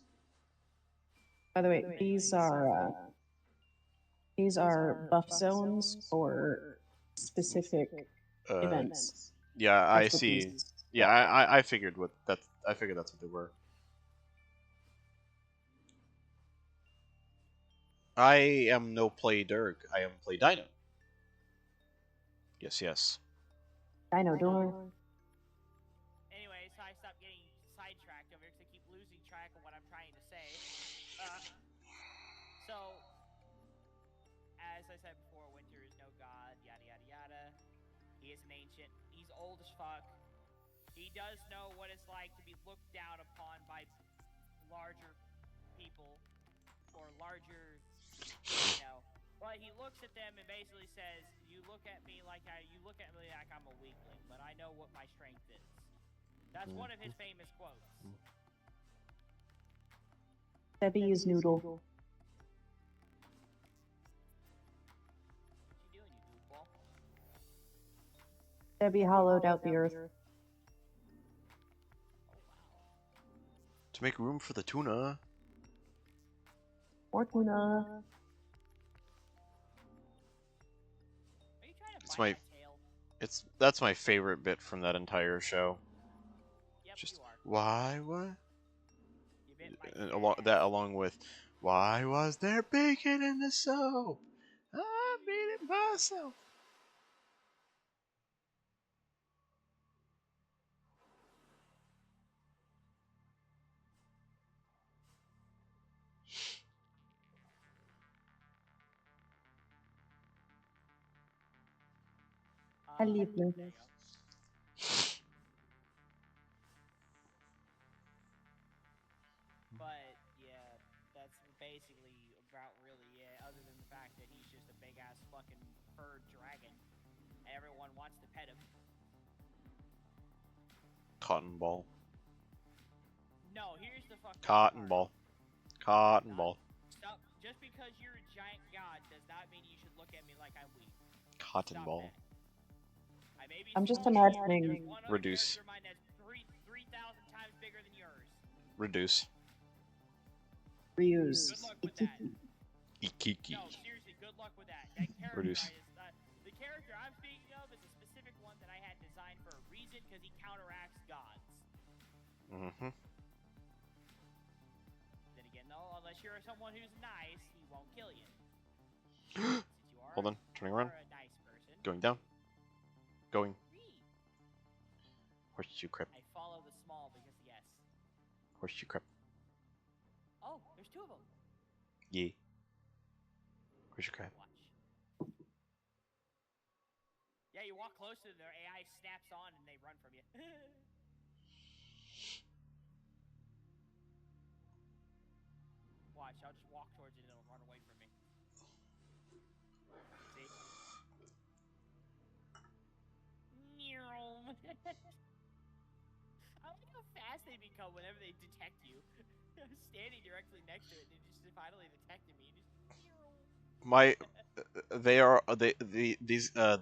Speaker 4: By the way, these are buff zones for specific events.
Speaker 1: Yeah, I
Speaker 4: That's what
Speaker 1: see.
Speaker 4: these-
Speaker 1: Yeah, I figured what that's. I figured that's what they were. I am no play Dirk. I am play Dino. Yes, yes.
Speaker 4: Dino door.
Speaker 6: Anyway, so I stopped getting sidetracked over here because I keep losing track of what I'm trying to say. So, as I said before, Winter is no god, yada yada yada. He is an ancient. He's old as fuck. He does know what it's like to be looked down upon by larger people or larger, you know. But he looks at them and basically says, "You look at me like I'm a weakling, but I know what my strength is." That's one of his famous quotes.
Speaker 4: Debbie is noodle.
Speaker 6: What you doing, you goofball?
Speaker 4: Debbie hollowed out the earth.
Speaker 6: Oh wow.
Speaker 1: To make room for the tuna.
Speaker 4: Or tuna.
Speaker 6: Are you trying to
Speaker 1: It's
Speaker 6: bite
Speaker 1: my-
Speaker 6: that tail?
Speaker 1: That's my favorite bit from that entire show.
Speaker 6: Yep,
Speaker 1: Just
Speaker 6: you are.
Speaker 1: why what?
Speaker 6: You bit my
Speaker 1: And
Speaker 6: ass.
Speaker 1: along with why was there bacon in the soap? I made it myself.
Speaker 4: I leave you.
Speaker 6: There you go. But yeah, that's basically about really it. Other than the fact that he's just a big ass fucking furred dragon, everyone wants to pet him.
Speaker 1: Cotton ball.
Speaker 6: No, here's the fucking
Speaker 1: Cotton
Speaker 6: part.
Speaker 1: ball. Cotton ball.
Speaker 6: Stop. Just because you're a giant god does not mean you should look at me like I'm weak.
Speaker 1: Cotton
Speaker 6: Stop
Speaker 1: ball.
Speaker 6: that. I may be
Speaker 4: I'm just
Speaker 6: smaller, but
Speaker 4: imagining-
Speaker 6: there's one other
Speaker 1: Reduce.
Speaker 6: character of mine that's 3,000 times bigger than yours.
Speaker 1: Reduce.
Speaker 4: Reuse.
Speaker 6: Good luck with that.
Speaker 1: Ikiki.
Speaker 6: No, seriously, good luck with that. That character
Speaker 1: Reduce.
Speaker 6: the character I'm speaking of is a specific one that I had designed for a reason because he counteracts gods.
Speaker 1: Mm-hmm.
Speaker 6: Then again, though, unless you're someone who's nice, he won't kill you. Since you are,
Speaker 1: Hold on, turning around.
Speaker 6: are a nice person.
Speaker 1: Going down. Going.
Speaker 6: Read.
Speaker 1: Horseshoe crap.
Speaker 6: I follow the small because yes.
Speaker 1: Horseshoe crap.
Speaker 6: Oh, there's two of them.
Speaker 1: Yeah. Horseshoe crap.
Speaker 6: Watch. Yeah, you walk close to them, their AI snaps on and they run from you. Watch, I'll just walk towards it and it'll run away from me. See? Meow. I like how fast they become whenever they detect you. I was standing directly next to it and it just finally detected me. Just
Speaker 1: My,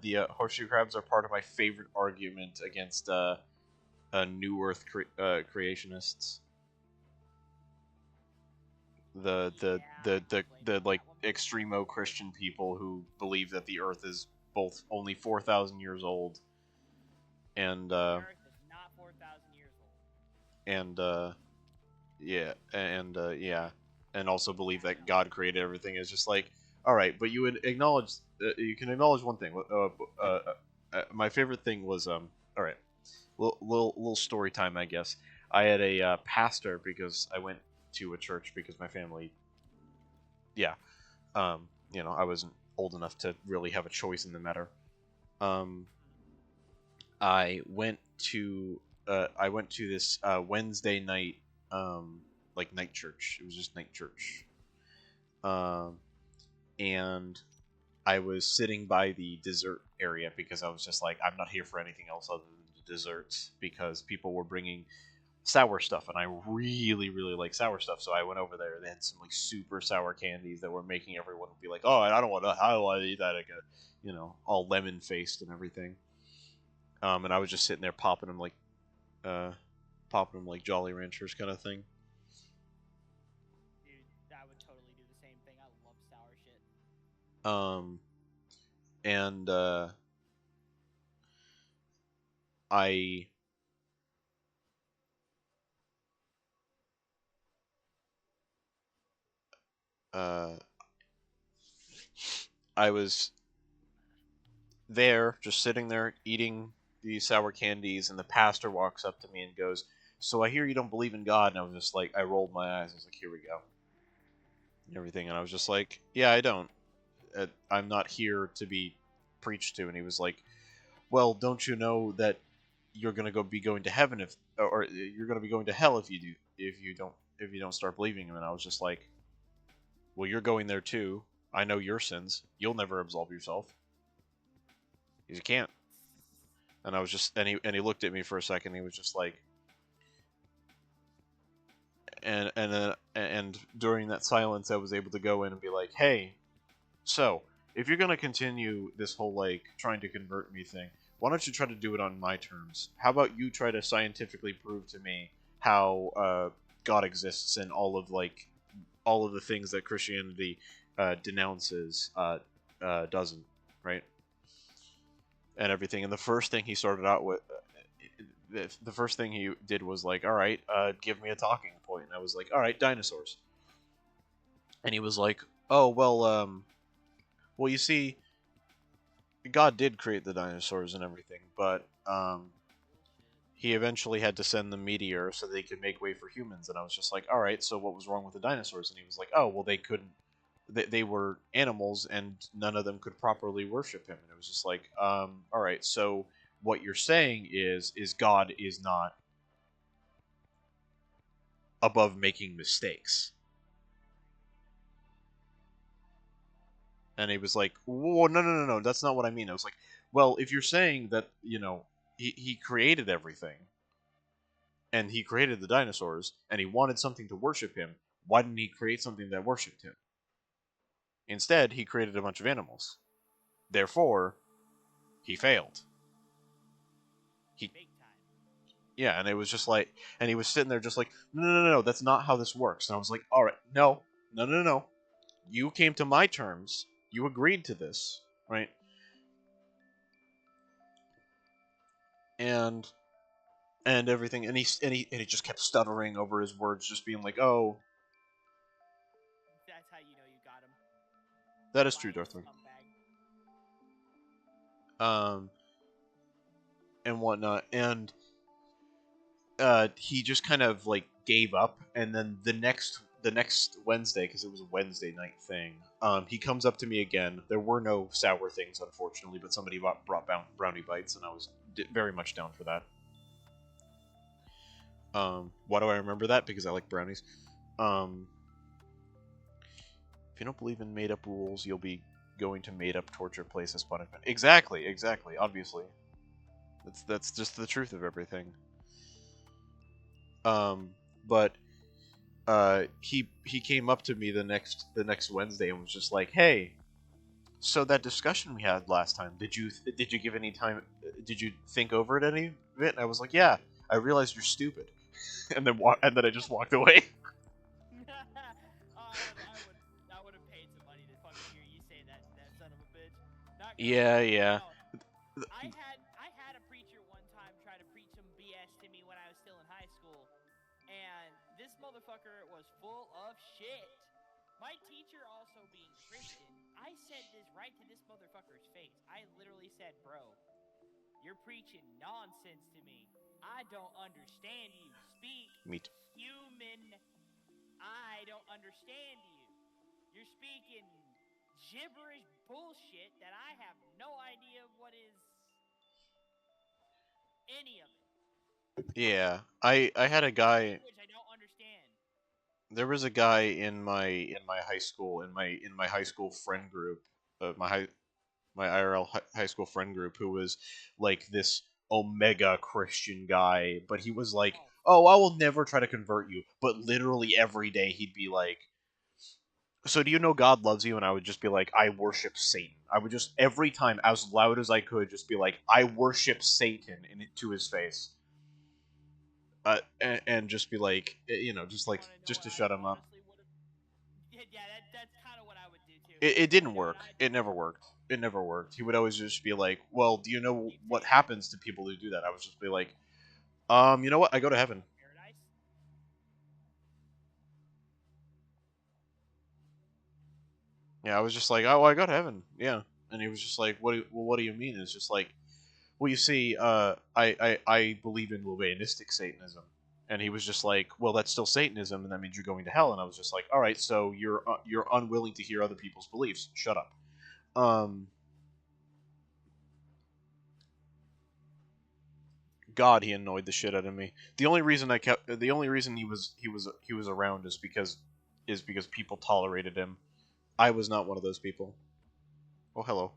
Speaker 1: the horseshoe crabs are part of my favorite argument against New Earth creationists. The like extremo Christian people who believe that the Earth is both only 4,000 years old, and
Speaker 6: Earth is not 4,000 years old.
Speaker 1: and also believe that God created everything. Is just like, all right, but you would acknowledge you can acknowledge one thing. My favorite thing was all right, little story time, I guess. I had a pastor because I went to a church because my family, yeah, I wasn't old enough to really have a choice in the matter. Um, I went to this Wednesday night, like night church. It was just night church, um, and I was sitting by the dessert area because I was just like, I'm not here for anything else other than the desserts because people were bringing sour stuff, and I really, really like sour stuff. So I went over there. They had some like super sour candies that were making everyone be like, "Oh, I don't want to. How do I eat that?" Again, all lemon faced and everything. And I was just sitting there uh, popping them like Jolly Ranchers kind of thing.
Speaker 6: Dude, I would totally do the same thing. I love sour shit.
Speaker 1: And I uh, I was there, just sitting there eating these sour candies, and the pastor walks up to me and goes, "So I hear you don't believe in God." And I was just like, I rolled my eyes. I was like, "Here we go," and everything. And I was just like, "Yeah, I don't. I'm not here to be preached to." And he was like, "Well, don't you know that you're gonna be going to heaven or you're gonna be going to hell if you don't start believing him?" And I was just like, "Well, you're going there too. I know your sins. You'll never absolve yourself. You can't." And I was just, and he looked at me for a second. He was just like, and during that silence, I was able to go in and be like, "Hey, so if you're gonna continue this whole like trying to convert me thing, why don't you try to do it on my terms? How about you try to scientifically prove to me how God exists and all of the things that Christianity denounces doesn't, right?" And everything. And the first thing he started out with, the first thing he did was like, "All right, give me a talking point." And I was like, "All right, dinosaurs." And he was like, "Oh well, you see, God did create the dinosaurs and everything, but he eventually had to send the meteor so they could make way for humans." And I was just like, "All right, so what was wrong with the dinosaurs?" And he was like, "Oh, well, they couldn't. They were animals, and none of them could properly worship him." And it was just like, all right, so what you're saying is God is not above making mistakes." And he was like, "Whoa, no, no, no, no, that's not what I mean." I was like, "Well, if you're saying that, he created everything, and he created the dinosaurs, and he wanted something to worship him, why didn't he create something that worshipped him? Instead, he created a bunch of animals. Therefore, he failed." He
Speaker 6: Big time.
Speaker 1: Yeah, and it was just like, and he was sitting there just like, "No, no, no, no, that's not how this works." And I was like, "All right, no, no, no, no. You came to my terms. You agreed to this, right?" And everything, and he just kept stuttering over his words, just being like, "Oh,
Speaker 6: That's how you know you got him.
Speaker 1: that is true,
Speaker 6: Lying
Speaker 1: Darthwing,"
Speaker 6: scumbag.
Speaker 1: um, and whatnot, and he just kind of like gave up. And then the next Wednesday, because it was a Wednesday night thing, he comes up to me again. There were no sour things, unfortunately, but somebody brought brownie bites, and I was very much down for that. Why do I remember that? Because I like brownies. If you don't believe in made up rules, you'll be going to made up torture place as punishment. Exactly, exactly. Obviously, that's just the truth of everything. But he came up to me the next Wednesday and was just like, "Hey, so that discussion we had last time, did you give any time? Did you think over it any of it?" And I was like, "Yeah, I realized you're stupid," and then I just walked away.
Speaker 6: I would have paid some money to fucking hear you say that son of a bitch. Not gonna
Speaker 1: Yeah,
Speaker 6: lie.
Speaker 1: yeah.
Speaker 6: No, I had a preacher one time try to preach some BS to me when I was still in high school, and this motherfucker was full of shit. My teacher also being Christian, I said this right to this motherfucker's face. I literally said, "Bro, You're preaching nonsense to me. I don't understand you. Speak
Speaker 1: Meat.
Speaker 6: human. I don't understand you. You're speaking gibberish bullshit that I have no idea what is any of it.
Speaker 1: Yeah, I had a guy.
Speaker 6: Language I don't understand.
Speaker 1: There was a guy in my high school in my high school friend group, my IRL high school friend group, who was like this omega Christian guy, but he was like,
Speaker 6: Oh,
Speaker 1: "Oh, I will never try to convert you," but literally every day he'd be like, "So do you know God loves you?" And I would just be like, "I worship Satan." I would just every time as loud as I could just be like, "I worship Satan," to his face. And just be like,
Speaker 6: wanna know
Speaker 1: just
Speaker 6: what
Speaker 1: to
Speaker 6: I
Speaker 1: shut him up.
Speaker 6: honestly would have. Yeah, that's kind of what I would do too.
Speaker 1: It
Speaker 6: You
Speaker 1: didn't
Speaker 6: know what
Speaker 1: work.
Speaker 6: I
Speaker 1: It
Speaker 6: do?
Speaker 1: never worked. It never worked. He would always just be like, "Well, do you know
Speaker 6: You
Speaker 1: what
Speaker 6: take
Speaker 1: happens to people who do that?" I would just be like, you know what? I go to heaven."
Speaker 6: paradise.
Speaker 1: Yeah, I was just like, "Oh, I go to heaven." Yeah, and he was just like, what do you mean?" It's just like, "Well, you see, I believe in Levianistic Satanism." And he was just like, "Well, that's still Satanism, and that means you're going to hell." And I was just like, "All right, so you're unwilling to hear other people's beliefs. Shut up." Um, God, he annoyed the shit out of me. The only reason he was around is because people tolerated him. I was not one of those people. Oh, hello.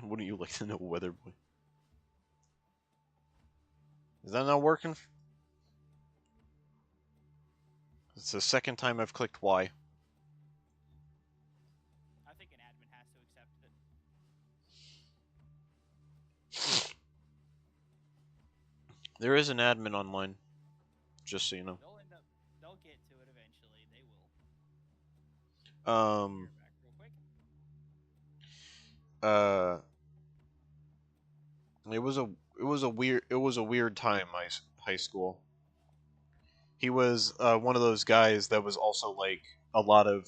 Speaker 1: Wouldn't you like to know, Weather Boy? Is that not working? It's the second time I've clicked Y.
Speaker 6: I think an admin has to accept it.
Speaker 1: There is an admin online, just so you know.
Speaker 6: They'll get to it eventually. They will.
Speaker 1: Um,
Speaker 6: Back real quick.
Speaker 1: uh, it was a it was a weird time. High school. He was one of those guys that was also like a lot of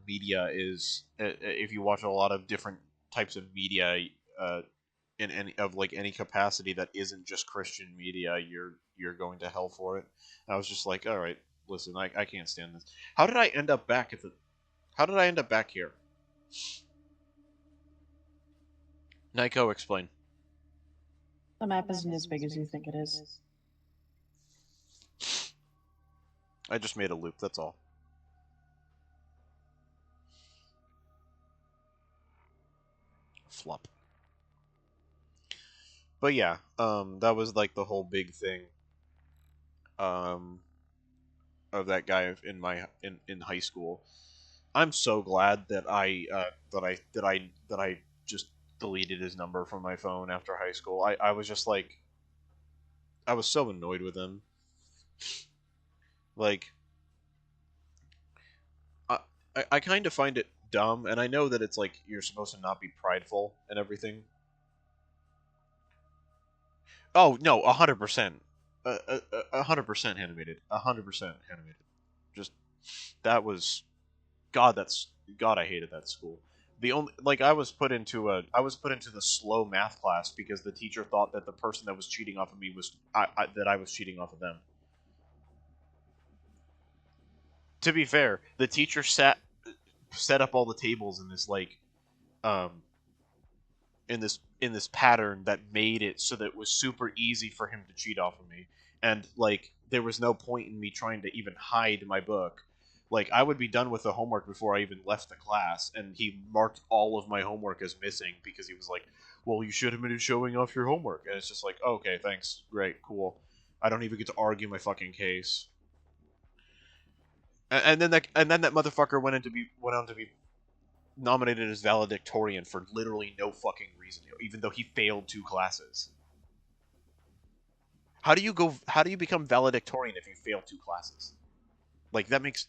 Speaker 1: media is if you watch a lot of different types of media in any of like any capacity that isn't just Christian media, you're going to hell for it. And I was just like, all right, listen, I can't stand this. How did I end up back at the? How did I end up back here? Nico, explain.
Speaker 4: The map isn't as big as you think it is.
Speaker 1: I just made a loop. That's all. Flop. But yeah, that was like the whole big thing. Um, of that guy in high school. I'm so glad that I just deleted his number from my phone after high school. I was just like I was so annoyed with him. Like I I kind of find it dumb, and I know that it's like you're supposed to not be prideful and everything. Oh no, 100%, 100% animated, 100% animated. Just that was God. That's God. I hated that school. The only like I was put into the slow math class because the teacher thought that the person that was cheating off of me was that I was cheating off of them. To be fair, the teacher set up all the tables in this like um in this pattern that made it so that it was super easy for him to cheat off of me, and like there was no point in me trying to even hide my book. Like I would be done with the homework before I even left the class, and he marked all of my homework as missing because he was like, well, you should have been showing off your homework. And it's just like, oh, okay, thanks, great, cool. I don't even get to argue my fucking case. And then that motherfucker went on to be nominated as valedictorian for literally no fucking reason, even though he failed 2 classes. How do you become valedictorian if you fail 2 classes? Like that makes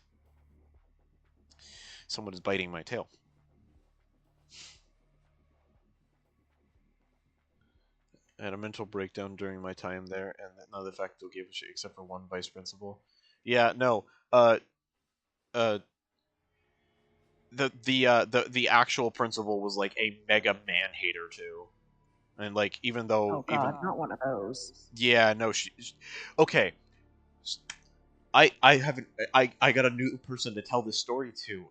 Speaker 1: someone is biting my tail. I had a mental breakdown during my time there, and none of the faculty gave a shit except for one vice principal. Yeah, no. Uh, the actual principal was like a mega man hater too, and like even though
Speaker 4: Oh god, not one of those.
Speaker 1: yeah, no, okay. I haven't I got a new person to tell this story to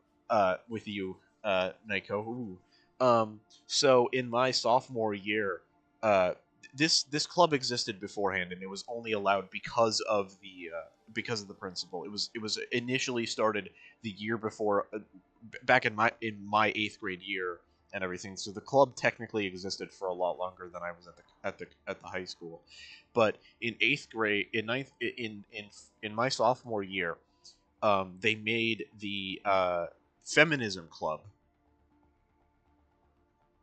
Speaker 1: with you Naiko. Ooh. So in my sophomore year, uh this club existed beforehand, and it was only allowed because of the principal. It was initially started the year before, back in my 8th grade year and everything. So the club technically existed for a lot longer than I was at the high school. But in 8th grade, in ninth, in my sophomore year, they made the feminism club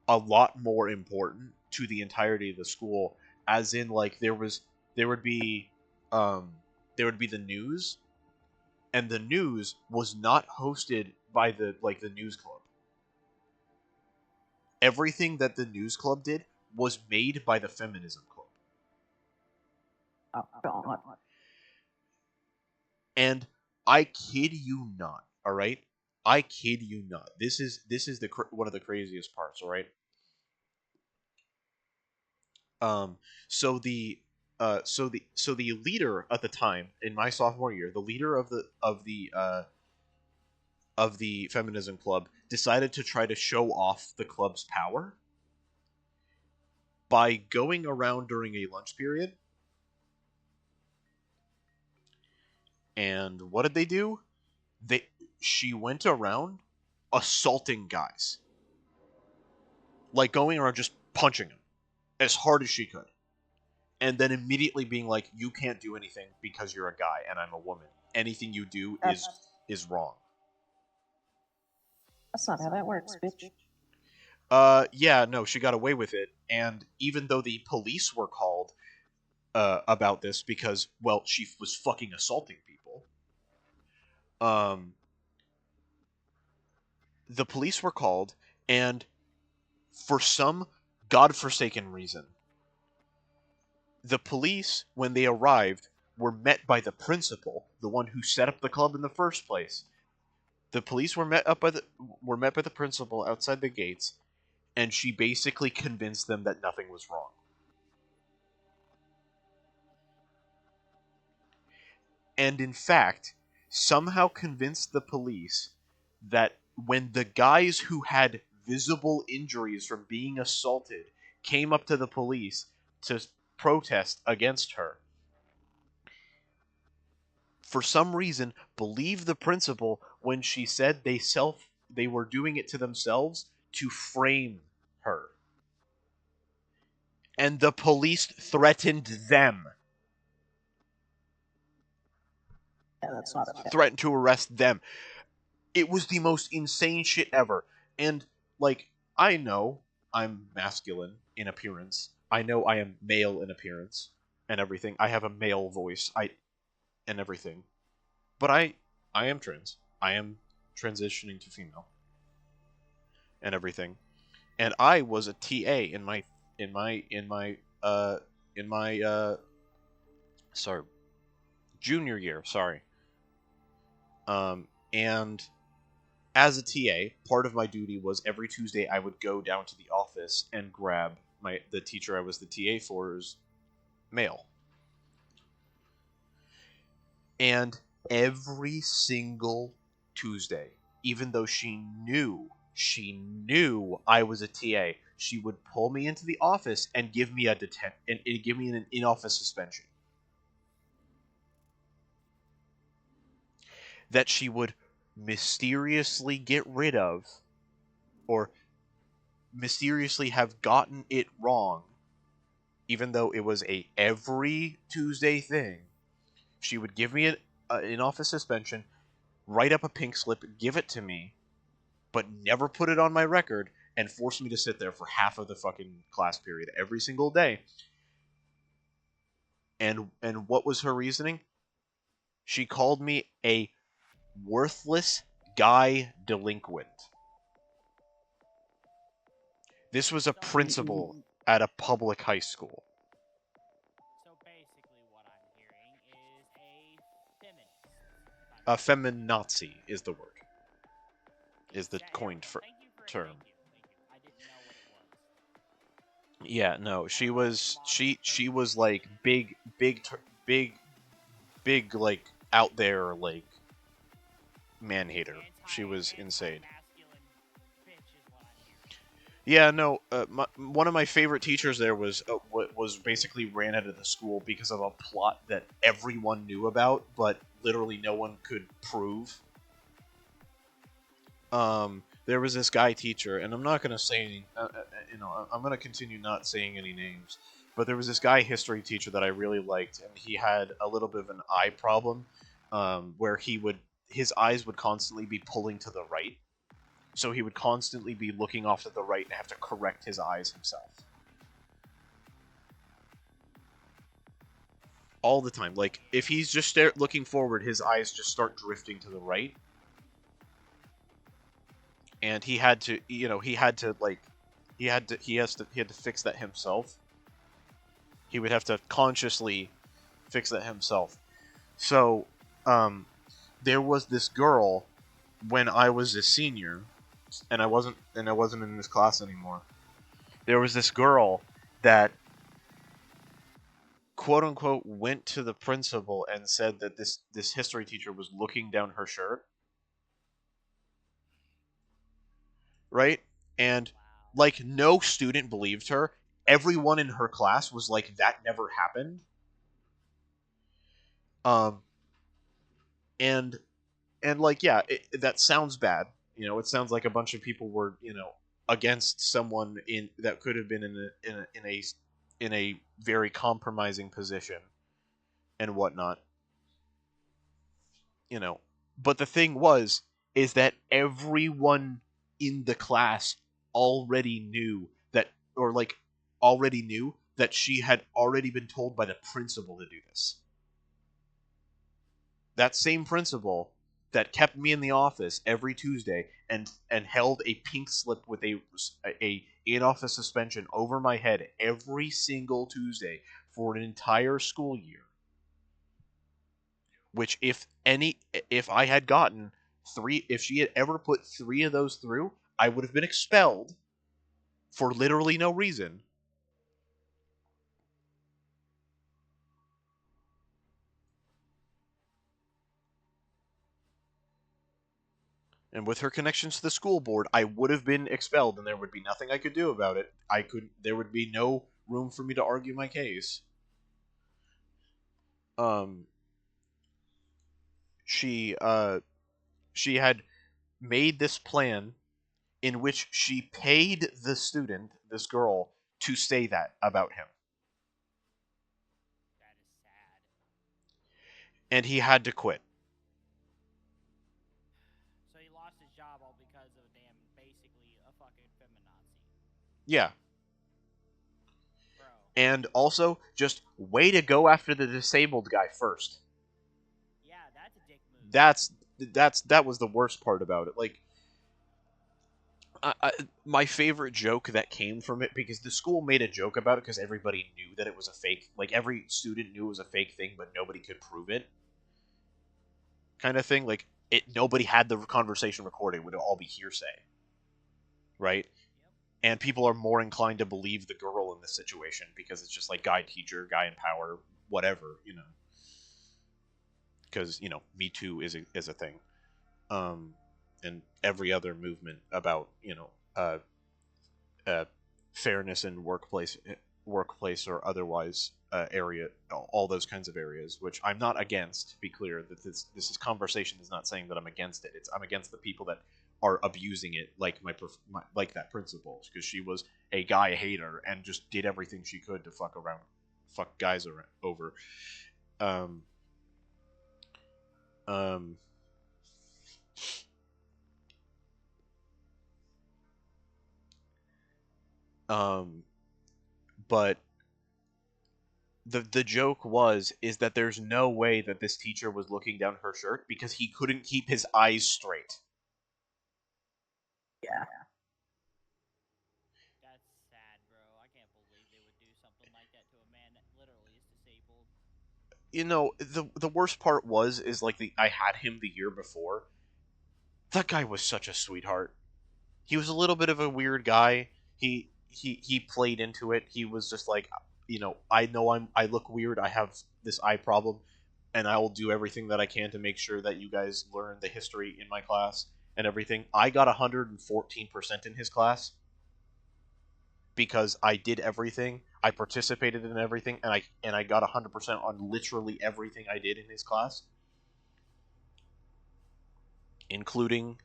Speaker 1: a lot more important to the entirety of the school. As in, like, there would be um, there would be the news, and the news was not hosted by the news club. Everything that the news club did was made by the feminism club.
Speaker 4: Oh god.
Speaker 1: And I kid you not, all right? I kid you not. This is one of the craziest parts, all right? Um, so the leader at the time in my sophomore year, the leader of the feminism club decided to try to show off the club's power by going around during a lunch period. And what did they do? She went around assaulting guys, like going around just punching them as hard as she could, and then immediately being like, "You can't do anything because you're a guy and I'm a woman. Anything you do is wrong."
Speaker 4: That's not how that works, bitch.
Speaker 1: Yeah, no, she got away with it, and even though the police were called about this because, well, she was fucking assaulting people, um, the police were called, and for some godforsaken reason, the police, when they arrived, were met by the principal, the one who set up the club in the first place. The police were met by the principal outside the gates, and she basically convinced them that nothing was wrong. And in fact, somehow convinced the police that when the guys who had visible injuries from being assaulted came up to the police to protest against her, for some reason believed the principal when she said they were doing it to themselves to frame her. And the police threatened them.
Speaker 4: Yeah, that's not okay.
Speaker 1: Threatened to arrest them. It was the most insane shit ever. And, like, I know I'm masculine in appearance. I know I am male in appearance and everything. I have a male voice. And everything. But I am trans. I am transitioning to female and everything. And I was a TA in my in my in my in my sorry, junior year, sorry. And as a TA, part of my duty was every Tuesday I would go down to the office and grab the teacher I was the TA for's mail. And every single Tuesday, even though she knew I was a TA, she would pull me into the office and give me give me an in-office suspension. That she would mysteriously get rid of, or mysteriously have gotten it wrong, even though it was a every Tuesday thing. She would give me an in-office suspension, write up a pink slip, give it to me, but never put it on my record, and force me to sit there for half of the fucking class period every single day. And what was her reasoning? She called me a worthless guy delinquent. This was a principal at a public high school. Feminazi is the word. Is the coined
Speaker 6: Thank you for
Speaker 1: term.
Speaker 6: Thank you. I didn't know what it was.
Speaker 1: Yeah, no, she was like big like out there like man hater. She was insane.
Speaker 6: Anti-masculine bitch is what I'm hearing.
Speaker 1: Yeah, no. One of my favorite teachers there was basically ran out of the school because of a plot that everyone knew about, but literally no one could prove. There was this guy teacher, and I'm not gonna say any, I'm gonna continue not saying any names, but there was this guy history teacher that I really liked, and he had a little bit of an eye problem, where his eyes would constantly be pulling to the right. So he would constantly be looking off to the right and have to correct his eyes himself. All the time. Like, if he's just looking forward, his eyes just start drifting to the right. And he had to, he had to, like, he had to fix that himself. He would have to consciously fix that himself. So, there was this girl when I was a senior, and I wasn't in this class anymore. There was this girl that quote unquote went to the principal and said that this history teacher was looking down her shirt, right? And like no student believed her. Everyone in her class was like that never happened. Um and like yeah, that sounds bad. It sounds like a bunch of people were, against someone in that could have been in a very compromising position and whatnot. you know. But the thing is that everyone in the class already knew that, or like already knew that she had already been told by the principal to do this. That same principal that kept me in the office every Tuesday and held a pink slip with a in-office suspension over my head every single Tuesday for an entire school year, which if I had gotten three, if she had ever put three of those through, I would have been expelled for literally no reason. And with her connections to the school board, I would have been expelled, and there would be nothing I could do about it. There would be no room for me to argue my case. Um, she she had made this plan in which she paid the student, this girl, to say that about him,
Speaker 6: That is sad.
Speaker 1: and he had to quit.
Speaker 6: So he lost his job all because of basically a fucking feminazi.
Speaker 1: Yeah.
Speaker 6: Bro.
Speaker 1: And also, just way to go after the disabled guy first.
Speaker 6: Yeah, that's a dick move.
Speaker 1: That was the worst part about it. Like, my favorite joke that came from it, because the school made a joke about it because everybody knew that it was a fake. Like, every student knew it was a fake thing, but nobody could prove it. Kind of thing. Like, nobody had the conversation recorded; it would all be hearsay, right?
Speaker 6: Yep.
Speaker 1: And people are more inclined to believe the girl in this situation because it's just like guy teacher, guy in power, whatever, because Me Too is a thing, and every other movement about uh, fairness in workplace or otherwise area, all those kinds of areas, which I'm not against. To be clear, that this conversation is not saying that I'm against it. I'm against the people that are abusing it, like like that principal, because she was a guy hater and just did everything she could to fuck guys over. Um, um, um, but the joke is that there's no way that this teacher was looking down her shirt because he couldn't keep his eyes straight.
Speaker 4: Yeah.
Speaker 6: That's sad, bro. I can't believe they would do something like that to a man that literally is disabled.
Speaker 1: you know, the worst part is like I had him the year before. That guy was such a sweetheart. He was a little bit of a weird guy. He played into it. He was just like, I know I look weird. I have this eye problem, and I will do everything that I can to make sure that you guys learn the history in my class and everything. I got 114% in his class because I did everything. I participated in everything, and I got 100% on literally everything I did in his class, including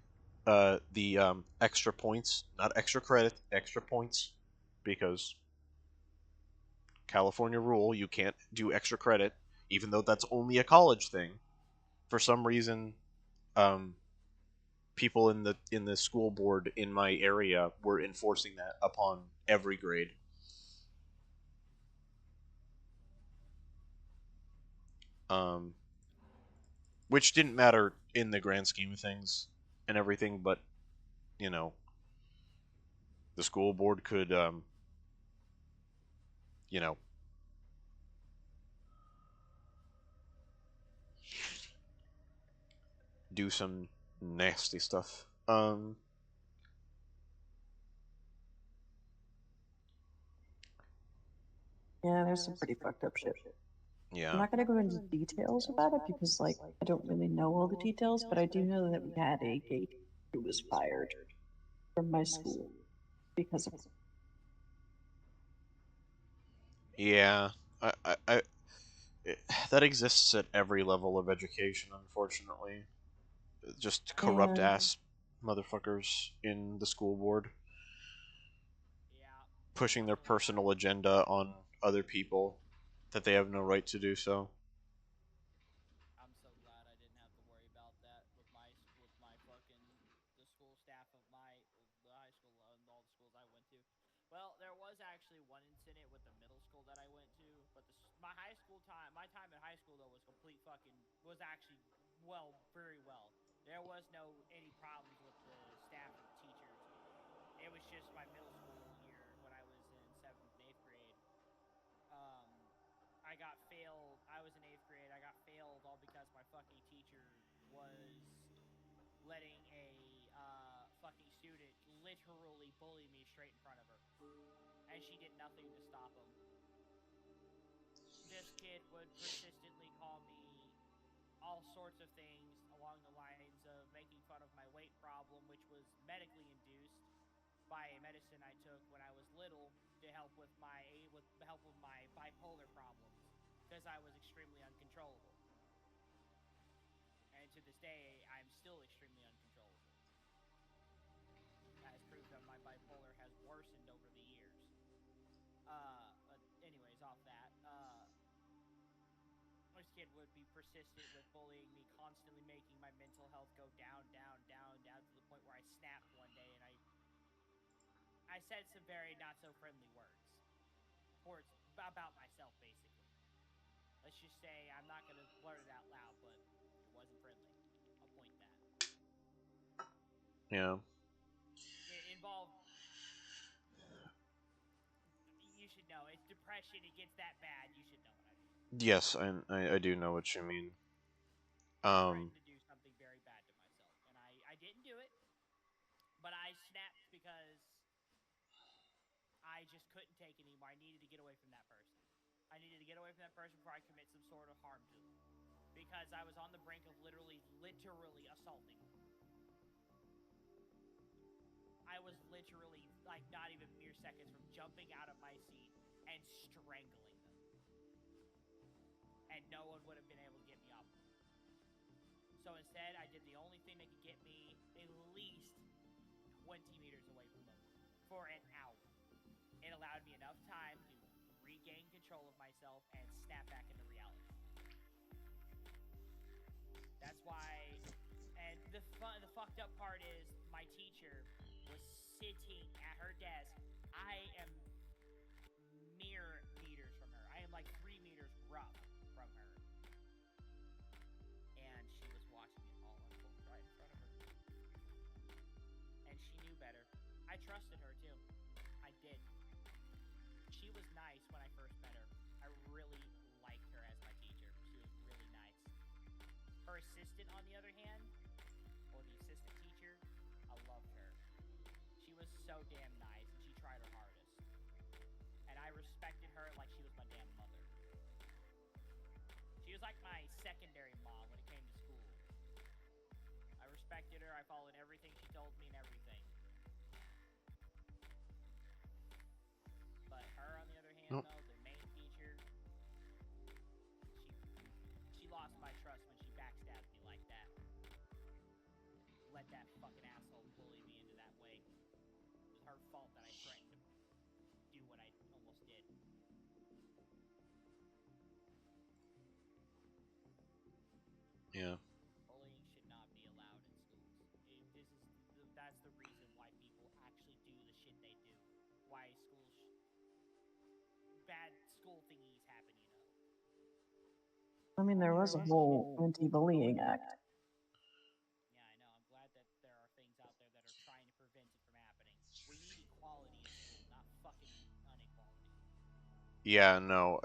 Speaker 1: the extra points, not extra credit, extra points, because California rule, you can't do extra credit, even though that's only a college thing. For some reason, um, people in the school board in my area were enforcing that upon every grade. Um, which didn't matter in the grand scheme of things and everything, but you know, the school board could, you know, do some nasty stuff.
Speaker 4: Yeah, there's some pretty fucked up shit. I'm
Speaker 1: Yeah.
Speaker 4: not gonna go into details about it because, like, I don't really know all the details, but I do know that we had a gate who was fired from my school because of
Speaker 1: Yeah. I that exists at every level of education, unfortunately. Just corrupt
Speaker 4: yeah.
Speaker 1: ass motherfuckers in the school board
Speaker 6: Yeah.
Speaker 1: pushing
Speaker 6: I'm
Speaker 1: their
Speaker 6: so glad.
Speaker 1: personal agenda on other people that they have no right to do so.
Speaker 6: I'm so glad I didn't have to worry about that with my fucking the school staff of the high school and all the schools I went to. Well, there was actually one incident with the middle school that I went to, but my time in high school though was actually very well. There was no any problems with the staff or the teachers. It was just my middle school year when I was in 7th and 8th grade. Um, I got failed. I was in 8th grade. I got failed all because my fucking teacher was letting a fucking student literally bully me straight in front of her, and she did nothing to stop him. This kid would persistently call me all sorts of things along the lines of making fun of my weight problem, which was medically induced by a medicine I took when I was little to help with my bipolar problems because I was extremely uncontrollable. And to this day, I'm still extremely uncontrollable. That has proved that my bipolar has worsened over the years. But anyways, off that, this kid would be persistent with bullying me, constantly making my mental health go down, down, down, down to the point where I snapped one day and I said some very not so friendly words towards about myself, basically. Let's just say I'm not gonna blurt it out loud, but it wasn't friendly. I'll point that.
Speaker 1: Yeah.
Speaker 6: It involved. You should know it's depression. It gets that bad. You should know what I mean.
Speaker 1: Yes, I do know what you mean.
Speaker 6: I threatened to do something very bad to myself, and I didn't do it, but I snapped because I just couldn't take it anymore. I needed to get away from that person. I needed to get away from that person before I commit some sort of harm to them. Because I was on the brink of literally assaulting them. I was literally, like, not even mere seconds from jumping out of my seat and strangling them. And no one would have been able to get me off. So instead, I did the only thing that could get me at least 20 meters away from them for an hour. It allowed me enough time to regain control of myself and snap back into reality. That's why, and the fucked up part is my teacher was sitting at her desk. I am mere meters from her. I am like 3 meters rough from her. And she was watching it all unfold right in front of her. And she knew better. I trusted her too. I did. She was nice when I first met her. I really liked her as my teacher. She was assistant, on the other hand, or the assistant teacher, I loved her. She was so damn nice, and she tried her hardest. And I respected her like she was my damn mother. She was like my secondary mom when it came to school. I respected her, I followed everything she told me and everything. But her, on the other hand, though, the main teacher, she lost my trust when she backstabbed me like that. Let that fucking asshole bully me into that way. It was her fault that I threatened to do what I almost did.
Speaker 1: Yeah.
Speaker 6: Bullying should not be allowed in schools. That's the reason why people actually do the shit they do. Why bad school thingies happen, you know.
Speaker 4: I mean, there was a whole anti-bullying act.
Speaker 6: Yeah, I know. I'm glad that there are things out there that are trying to prevent it from happening. We need equality in school, not fucking inequality.
Speaker 1: Yeah, no.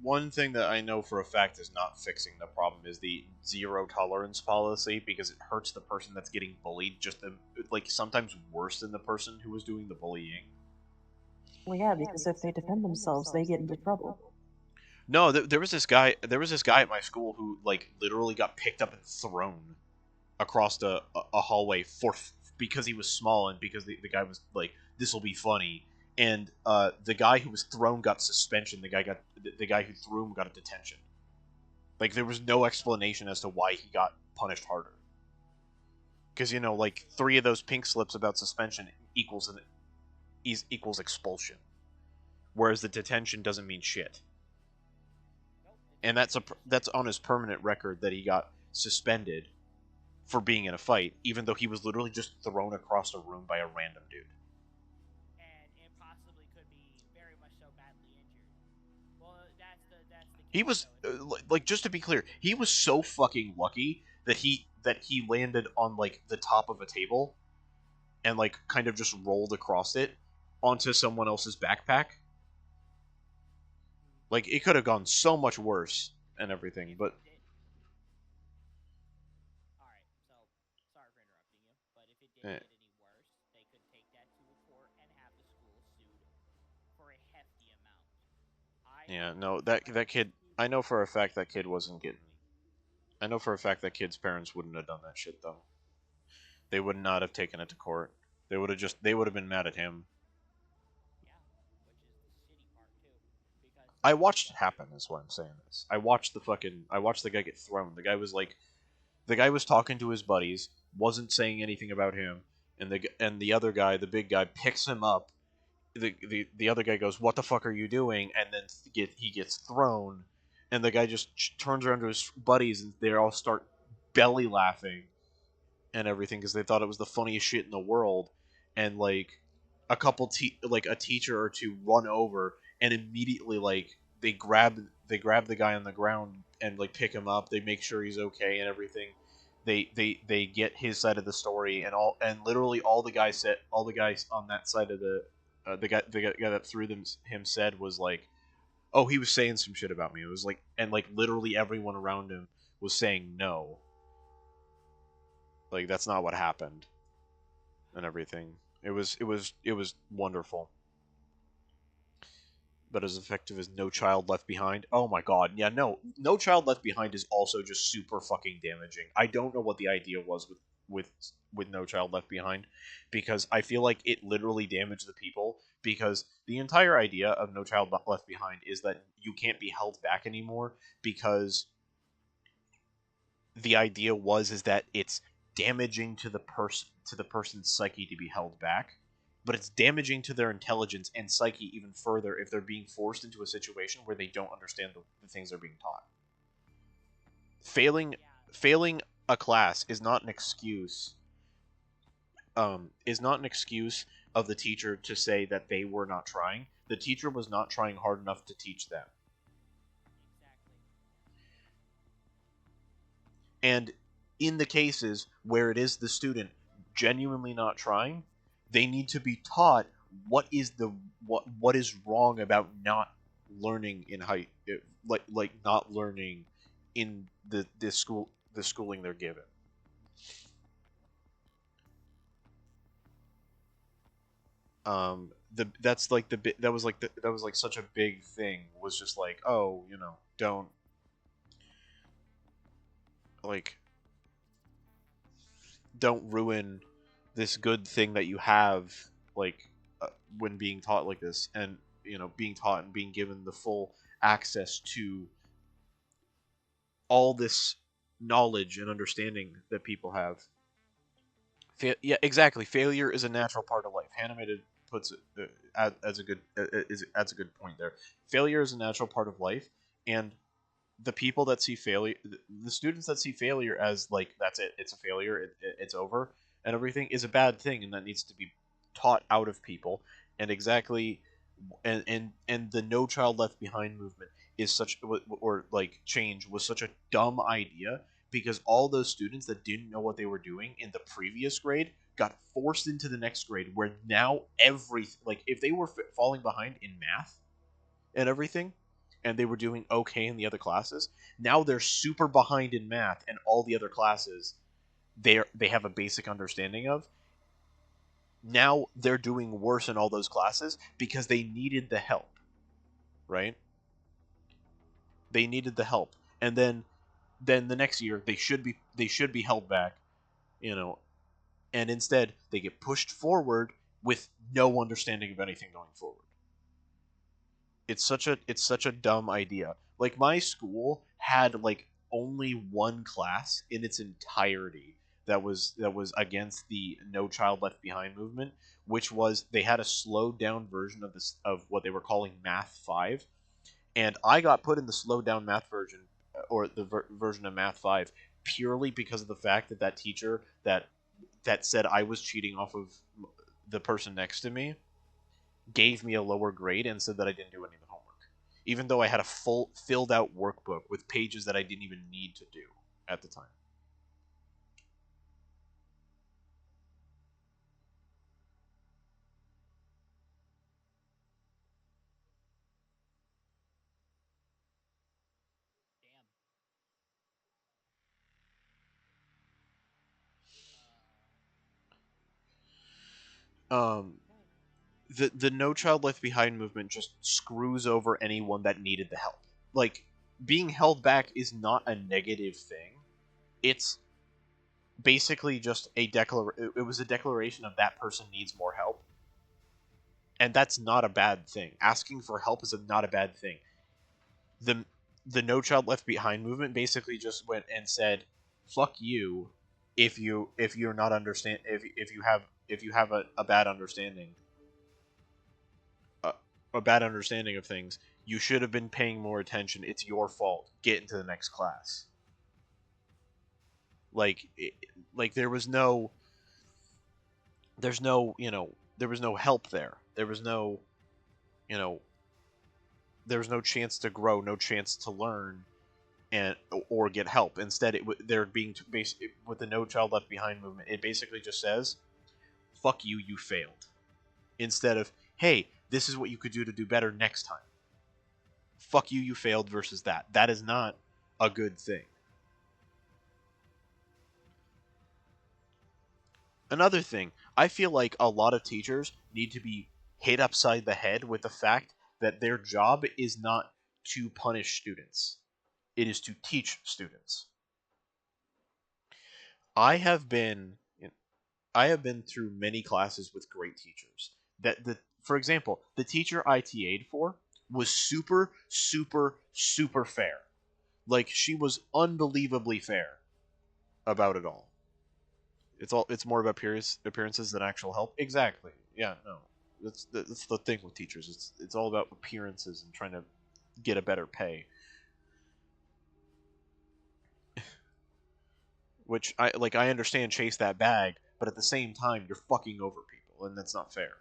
Speaker 1: One thing that I know for a fact is not fixing the problem is the zero tolerance policy, because it hurts the person that's getting bullied like sometimes worse than the person who was doing the bullying.
Speaker 4: Well, yeah, because if they defend themselves, they get into trouble.
Speaker 1: No, there was this guy. There was this guy at my school who like literally got picked up and thrown across a hallway because he was small and because the guy was like, this will be funny. And the guy who was thrown got suspension. The guy who threw him got a detention. Like there was no explanation as to why he got punished harder. Because like 3 of those pink slips about suspension equals expulsion, whereas the detention doesn't mean shit. And that's on his permanent record that he got suspended for being in a fight, even though he was literally just thrown across a room by a random dude.
Speaker 6: And possibly could be very much so badly injured. Well, that's the
Speaker 1: He was like, just to be clear, he was so fucking lucky that he landed on like the top of a table and like kind of just rolled across it onto someone else's backpack. Like it could have gone so much worse and everything, but
Speaker 6: alright, so sorry for interrupting you, but if it did get any worse, they could take that to a court and have the school sued for a hefty amount.
Speaker 1: Yeah, no, that kid, I know for a fact that kid wasn't getting. I know for a fact that kid's parents wouldn't have done that shit though. They would not have taken it to court. They would have been mad at him.
Speaker 6: Yeah, which is the shitty part too, because
Speaker 1: I watched it happen. That's why I'm saying this. I watched the guy get thrown. The guy was talking to his buddies, wasn't saying anything about him, and the other guy, the big guy, picks him up. The other guy goes, "What the fuck are you doing?" And then he gets thrown, and the guy just turns around to his buddies, and they all start belly laughing and everything because they thought it was the funniest shit in the world. And like a teacher or two run over and immediately like they grab the guy on the ground and like pick him up. They make sure he's okay and everything. They get his side of the story, and literally all the guys on that side of the guy that threw him said was like, oh, he was saying some shit about me. It was like, and like literally everyone around him was saying no, like that's not what happened and everything. It was wonderful. But as effective as No Child Left Behind, oh my god, yeah, No Child Left Behind is also just super fucking damaging. I don't know what the idea was with No Child Left Behind, because I feel like it literally damaged the people, because the entire idea of No Child Left Behind is that you can't be held back anymore, because the idea is that it's damaging to the person's psyche to be held back, but it's damaging to their intelligence and psyche even further if they're being forced into a situation where they don't understand the things they're being taught. Failing a class is not an excuse. Is not an excuse of the teacher to say that they were not trying. The teacher was not trying hard enough to teach them.
Speaker 6: exactly.
Speaker 1: And in the cases where it is the student genuinely not trying, they need to be taught what is wrong about not learning in high, like not learning in the school the schooling they're given. That's like that was like such a big thing, was just like, oh, don't, like, don't ruin this good thing that you have, like, when being taught like this, and being taught and being given the full access to all this knowledge and understanding that people have. Yeah, exactly. Failure is a natural part of life. Hanimated puts it as a good adds a good point there. Failure is a natural part of life, and the people that see failure, the students that see failure as like, that's it, it's a failure, it's over, and everything, is a bad thing, and that needs to be taught out of people. And exactly, and the No Child Left Behind movement is such, or like change, was such a dumb idea, because all those students that didn't know what they were doing in the previous grade got forced into the next grade, where now like, if they were falling behind in math and everything, and they were doing okay in the other classes, now they're super behind in math, and all the other classes they have a basic understanding of. Now they're doing worse in all those classes because they needed the help, right? They needed the help, and then the next year they should be held back, you know, and instead they get pushed forward with no understanding of anything going forward. It's such a dumb idea. Like, my school had like only one class in its entirety that was against the No Child Left Behind movement, which was, they had a slowed down version of this, of what they were calling Math 5, and I got put in the slowed down math version, or the version of Math 5, purely because of the fact that that teacher that said I was cheating off of the person next to me gave me a lower grade and said that I didn't do any of the homework, even though I had a full filled out workbook with pages that I didn't even need to do at the time.
Speaker 6: Damn.
Speaker 1: Um, the No Child Left Behind movement just screws over anyone that needed the help. Like, being held back is not a negative thing. It's basically just it was a declaration of that person needs more help, and that's not a bad thing. Asking for help is not a bad thing. the the No Child Left Behind movement basically just went and said, "Fuck you, if you're not understand if you have a bad understanding, a, a bad understanding of things. You should have been paying more attention. It's your fault. Get into the next class." Like, like there was no help there. You know there was no chance to grow, no chance to learn, and or get help. Instead, they're being with the No Child Left Behind movement. It basically just says, "Fuck you, you failed," instead of, "Hey, this is what you could do better next time." "Fuck you, you failed" versus that. That is not a good thing. Another thing, I feel like a lot of teachers need to be hit upside the head with the fact that their job is not to punish students. It is to teach students. I have been I have been through many classes with great teachers. For example, the teacher I TA'd for was super, super, super fair. Like, she was unbelievably fair about it all. It's more about appearances than actual help. Exactly. Yeah. No. That's the thing with teachers. It's all about appearances and trying to get a better pay. Which, I understand, chase that bag, but at the same time you're fucking over people, and that's not fair.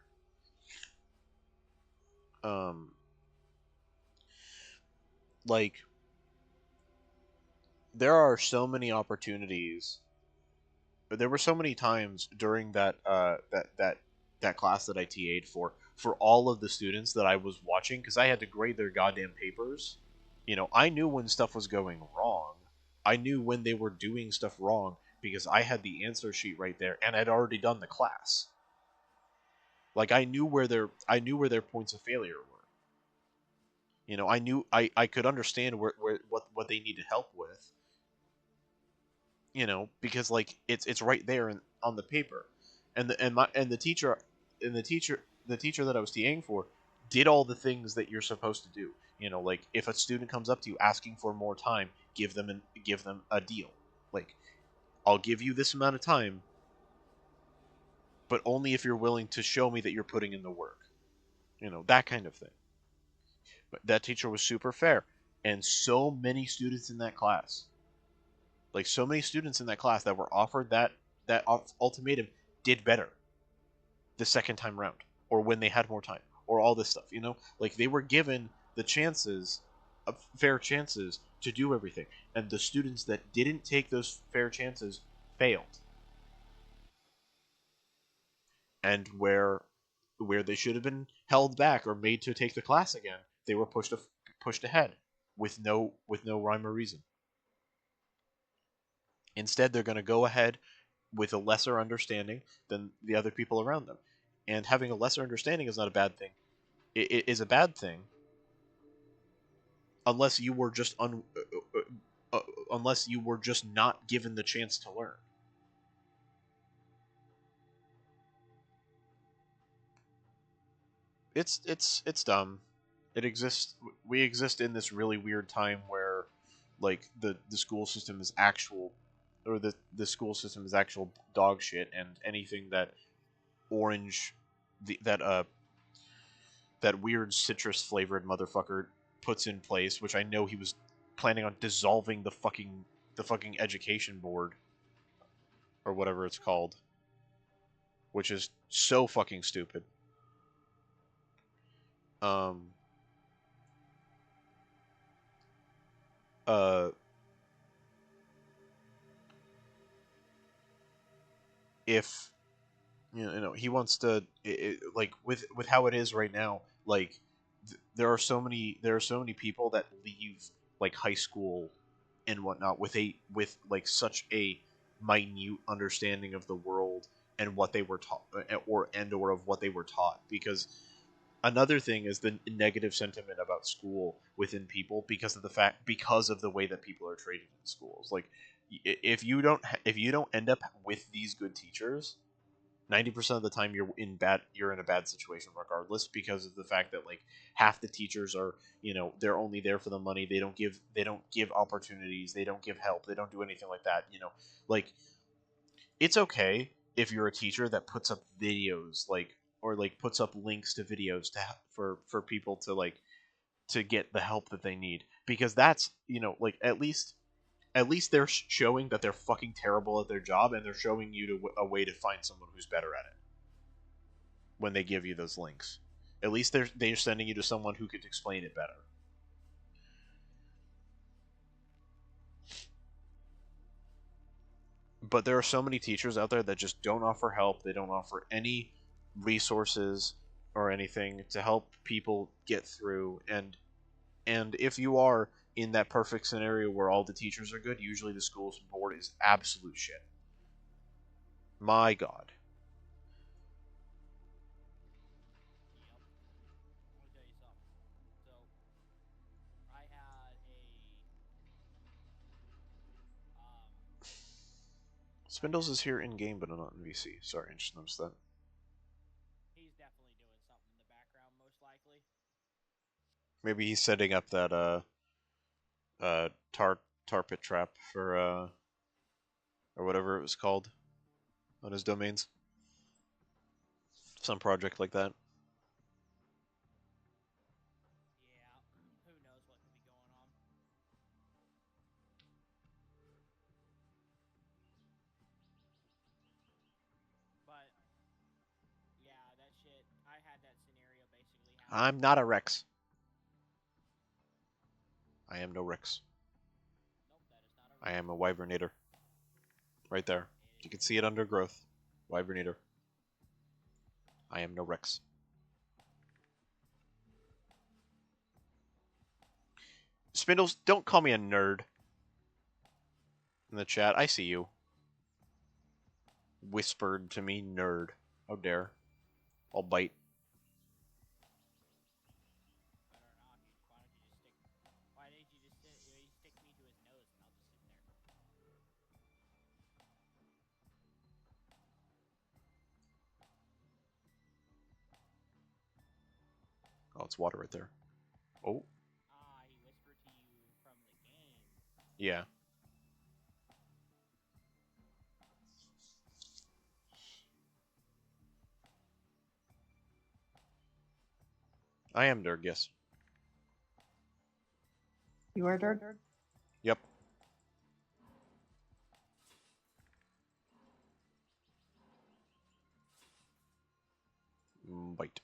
Speaker 1: Um, like, there are so many opportunities. There were so many times during that class that I TA'd for all of the students that I was watching, because I had to grade their goddamn papers. I knew when stuff was going wrong. I knew when they were doing stuff wrong because I had the answer sheet right there and I'd already done the class. Like I knew where their points of failure were. You know, I could understand what they needed help with. You know, because like it's right there on the paper, and the teacher that I was TAing for did all the things that you're supposed to do. You know, like if a student comes up to you asking for more time, give them a deal. Like, I'll give you this amount of time, but only if you're willing to show me that you're putting in the work. You know, that kind of thing. But that teacher was super fair, and so many students in that class, like so many students in that class that were offered that ultimatum, did better the second time round, or when they had more time, or all this stuff. You know, like they were given the chances, fair chances to do everything, and the students that didn't take those fair chances failed. And where they should have been held back or made to take the class again, they were pushed ahead with no rhyme or reason. Instead, they're going to go ahead with a lesser understanding than the other people around them. And having a lesser understanding is not a bad thing. It is a bad thing unless you were just unless you were just not given the chance to learn. It's dumb. It exists. We exist in this really weird time where, like, the school system is actual, or the school system is actual dog shit, and anything that orange, that weird citrus flavored motherfucker puts in place, which I know he was planning on dissolving the fucking education board or whatever it's called, which is so fucking stupid. Um. Uh. If he wants to like with how it is right now, like there are so many people that leave like high school and whatnot with like such a minute understanding of the world and what they were taught, or of what they were taught. Because another thing is the negative sentiment about school within people because of the way that people are treated in schools. Like, if you don't end up with these good teachers, 90% of the time you're in a bad situation regardless, because of the fact that like half the teachers are, they're only there for the money. They don't give opportunities, they don't give help, they don't do anything like that. Like, it's okay if you're a teacher that puts up videos, like, or like puts up links to videos for people to like to get the help that they need, because that's, like, at least they're showing that they're fucking terrible at their job, and they're showing you a way to find someone who's better at it when they give you those links. At least they're sending you to someone who could explain it better. But there are so many teachers out there that just don't offer help. They don't offer any resources or anything to help people get through. And if you are in that perfect scenario where all the teachers are good, usually the school board is absolute shit. My God.
Speaker 6: Yep. Let me tell you something. So, I had
Speaker 1: Spindles is here in game, but not in VC. Sorry, I just noticed that.
Speaker 6: he's definitely doing something in the background, most likely.
Speaker 1: Maybe he's setting up that tar pit trap for or whatever it was called on his domains. Some project like that.
Speaker 6: Yeah, who knows what could be going on. But yeah, that shit. I had that scenario basically happen.
Speaker 1: I'm not a Rex. I am no Rex.
Speaker 6: Nope, that is not a.
Speaker 1: I am a Wyvernator. Right there. You can see it under growth. Wyvernator. I am no Rex. Spindles, don't call me a nerd. in the chat. I see you. Whispered to me, nerd. How dare. I'll bite.
Speaker 6: Better not. Why did you just stick me to his nose and I'll just sit there?
Speaker 1: Oh, it's water right there. Oh.
Speaker 6: Ah, he whispered to you from the game.
Speaker 1: Yeah. I am Durg, yes.
Speaker 4: You are Dirk?
Speaker 1: Yep. Bite.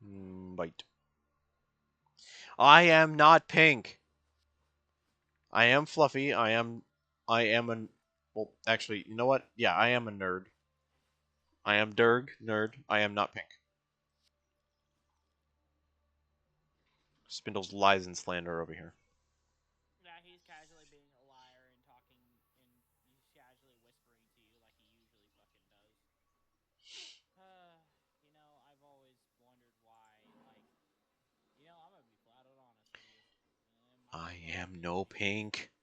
Speaker 1: Bite. I am not pink. I am fluffy. I am an. Well, actually, you know what? Yeah, I am a nerd. I am Durg, nerd. I am not pink. Spindle's lies and slander over here.
Speaker 6: Yeah, he's casually being a liar and talking and he's casually whispering to you like he usually fucking does. You know, I've always wondered why, like, you know, I'm gonna be flat out honest with you. Might
Speaker 1: I
Speaker 6: as well
Speaker 1: am no pink.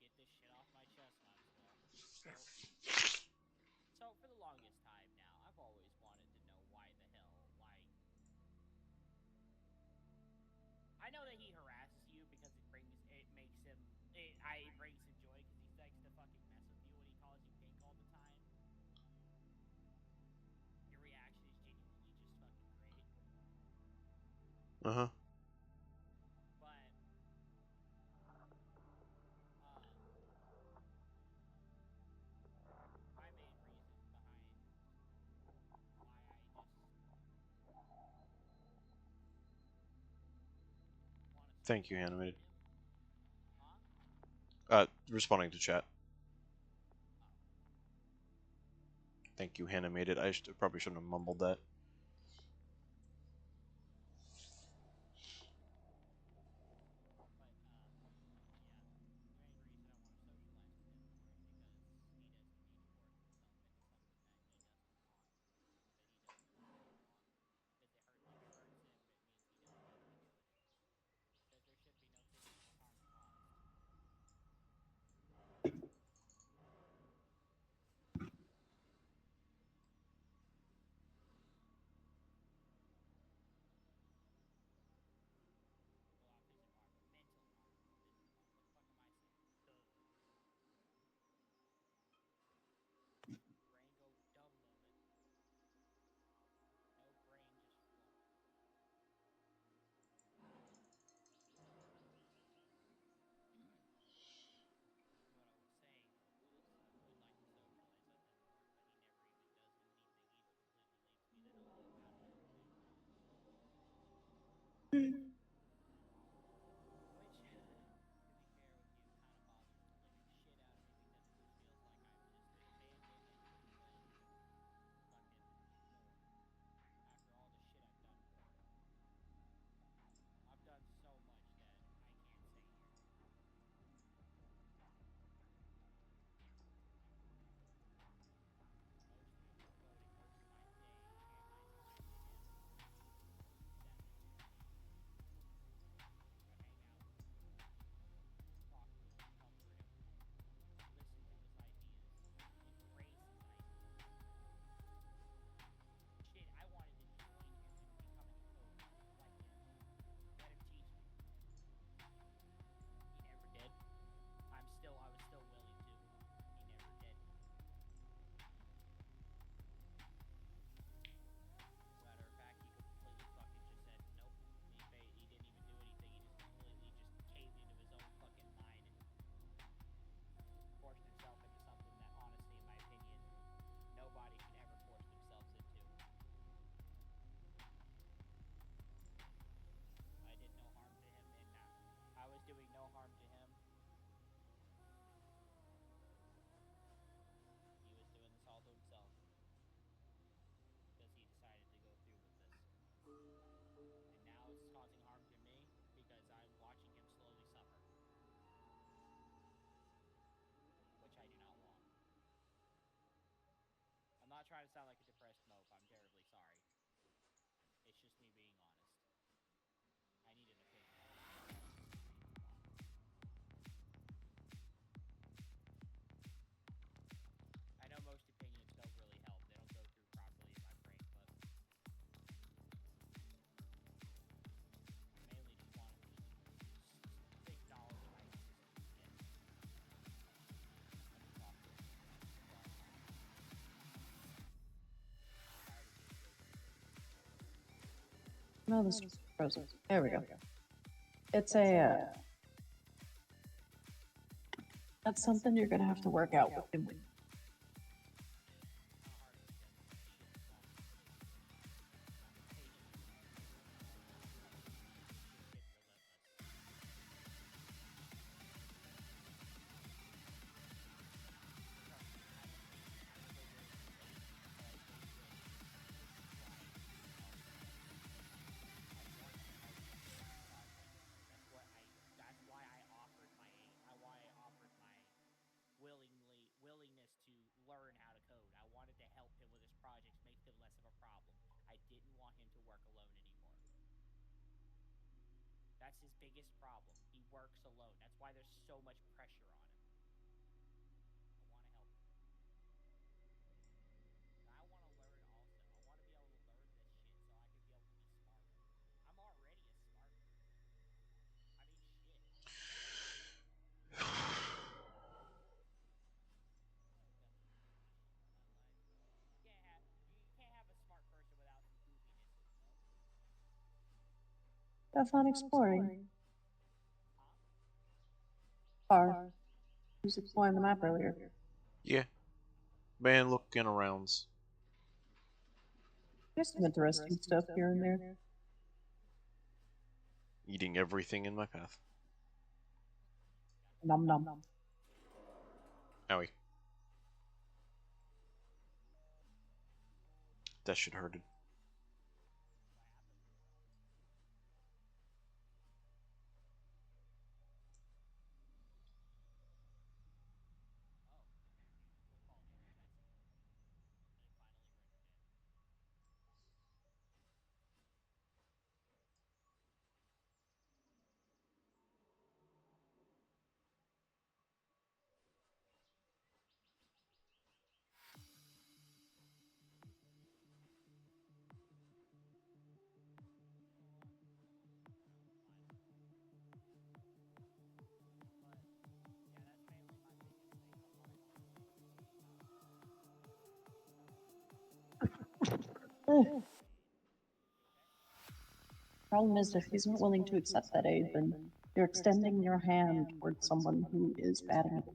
Speaker 6: get this shit off my chest, might as well. So for the longest time now, I've always wanted to know why the hell, like, I know that he harasses you because it brings joy because he likes to fucking mess with you when he calls you pink all the time. Your reaction is genuinely just fucking great.
Speaker 1: Uh-huh.
Speaker 6: But my main reason behind why I just want to
Speaker 1: Thank you,
Speaker 6: socialize
Speaker 1: Hanimated.
Speaker 6: with him, huh?
Speaker 1: Responding to chat.
Speaker 6: Oh,
Speaker 1: Thank you, Hanimated. I probably shouldn't have mumbled that.
Speaker 6: but yeah, the main reason I want to socialize with him more is because he doesn't need to force himself into something that he doesn't want, that he doesn't truly want, because if it hurts him, it means he doesn't think he should. Because there should be no physical harm caused. sound like a depressed mope. I'm terribly sorry. It's just me being honest. I need an opinion. I know most opinions don't really help. They don't go through properly in my brain, but I mainly just want to acknowledge my existence.
Speaker 4: No, this is frozen. There we go. It's a. That's something you're gonna have to work out with him.
Speaker 6: Willingness to learn how to code. I wanted to help him with his projects, make them less of a problem. I didn't want him to work alone anymore. That's his biggest problem. He works alone. That's why there's so much pressure on him. I want to help him. And I want to learn also. I want to be able to learn this shit so I can be able to be smarter. I'm already a smart. I mean, shit. You can't have a smart person without some goofiness in them, though.
Speaker 4: That's not exploring.
Speaker 6: Huh?
Speaker 4: Far. He was exploring the map earlier.
Speaker 1: Yeah. Man looking arounds.
Speaker 4: There's some interesting stuff here and there.
Speaker 1: Eating everything in my path.
Speaker 4: Nom nom.
Speaker 1: Owie. That shit hurted.
Speaker 4: Problem is, if he's not willing to accept that aid, then you're extending your hand towards someone who is batting it.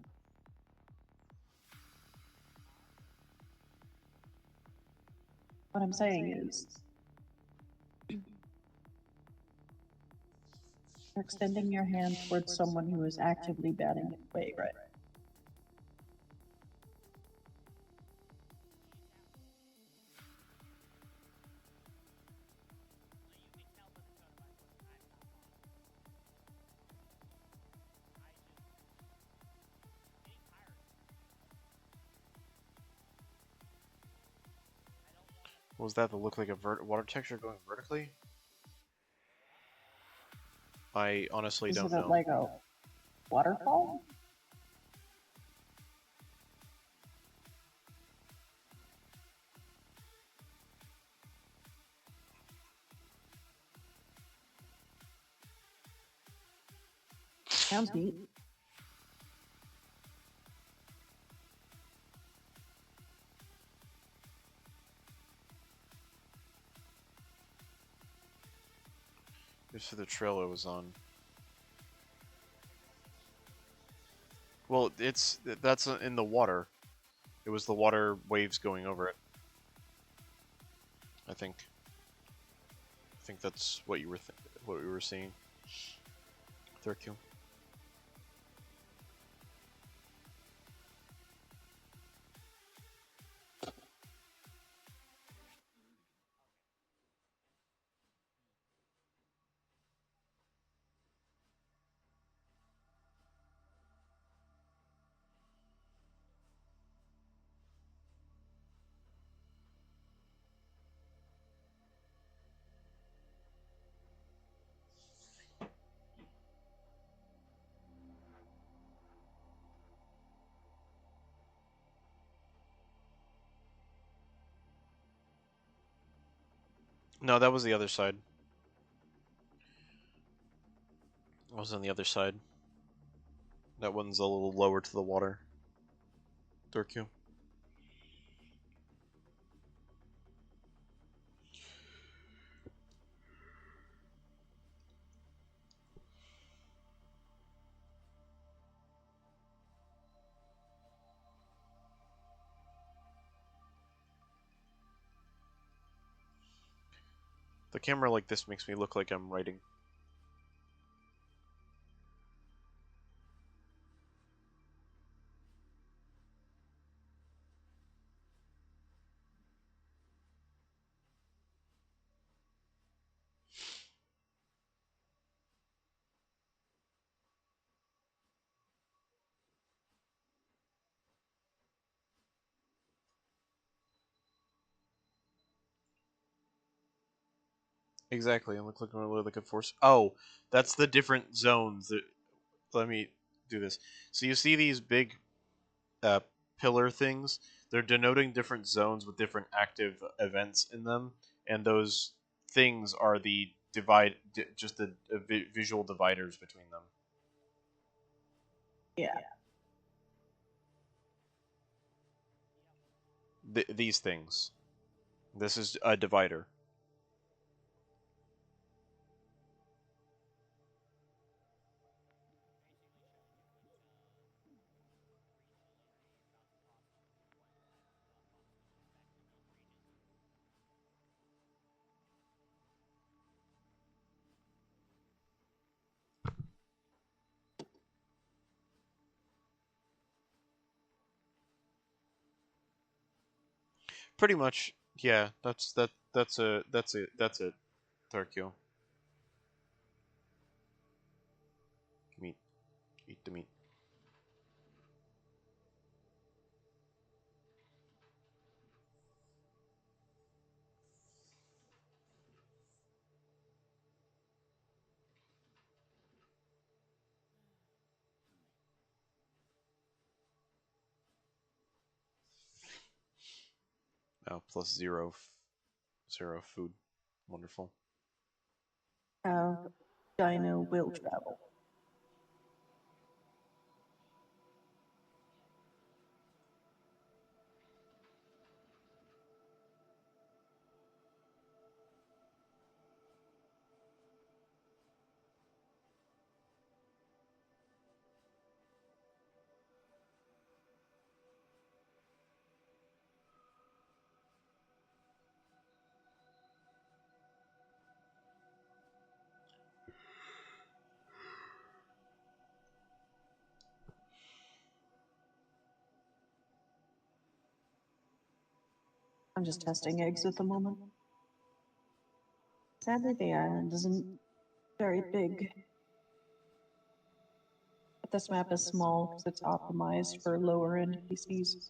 Speaker 4: What I'm saying is, you're extending your hand towards someone who is actively batting it away, right?
Speaker 1: What was that? That looked like a water texture going vertically? I honestly don't know.
Speaker 4: Is it like a waterfall? Sounds neat.
Speaker 1: This is the trail it was on. Well, that's in the water. It was the water waves going over it. I think that's what you were what we were seeing. Third kill. No, that was the other side. It was on the other side. That one's a little lower to the water. Turku. The camera like this makes me look like I'm writing. Exactly, I look like I'm really looking for. Oh, that's the different zones. Let me do this. So you see these big uh, pillar things? They're denoting different zones with different active events in them, and those things are the just the visual dividers between them.
Speaker 4: Yeah.
Speaker 1: These things. This is a divider. Pretty much, yeah. That's it. Tokyo. Meat. Eat the meat. Oh, plus zero food. Wonderful.
Speaker 4: Dino will travel. I'm just testing eggs at the moment. Sadly, the island isn't very big. But this map is small because it's optimized for lower end PCs.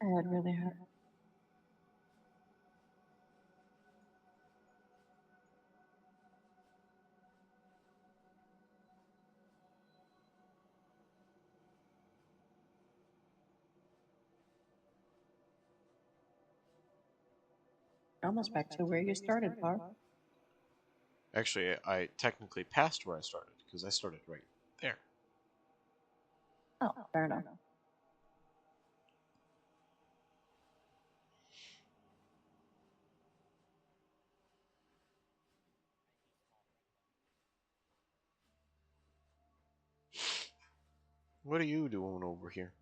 Speaker 4: I had really hard. Almost back to where you started, Par.
Speaker 1: Actually, I technically passed where I started because I started right there.
Speaker 4: Oh, fair enough.
Speaker 1: What are you doing over here?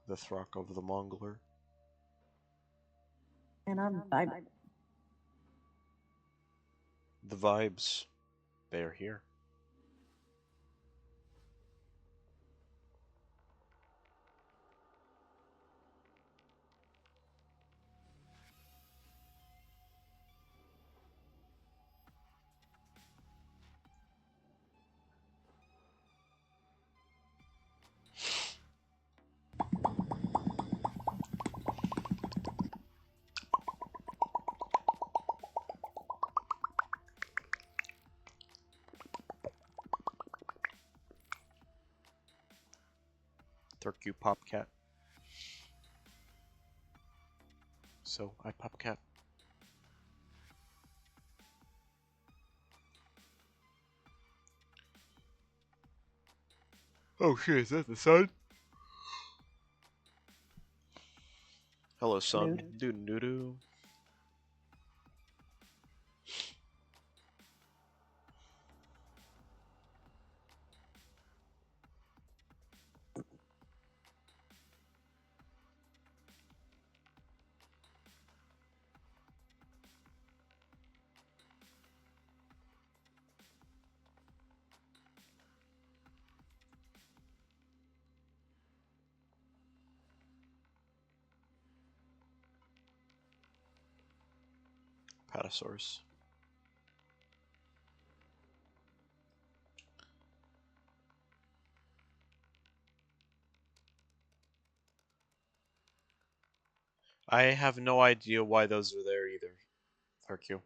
Speaker 1: The Throck of the Mongoler.
Speaker 4: And I'm vibing.
Speaker 1: The vibes. They are here. Turkey pop cat. So I pop cat. Oh shit, is that the sun? Hello, sun. Doo doo doo. Patasaurus. I have no idea why those are there either, RQ.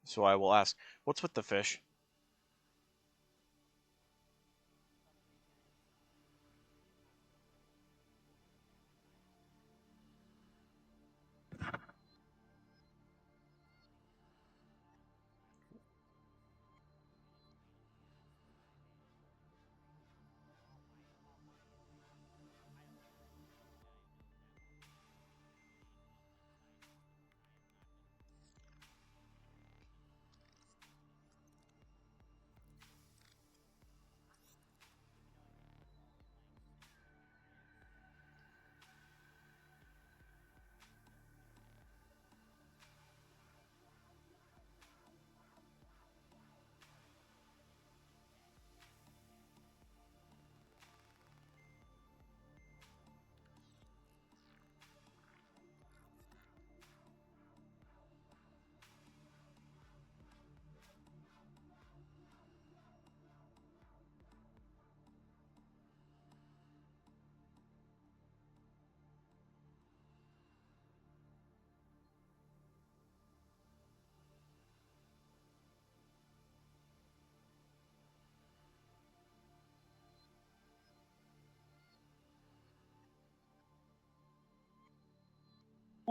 Speaker 1: So I will ask, what's with the fish?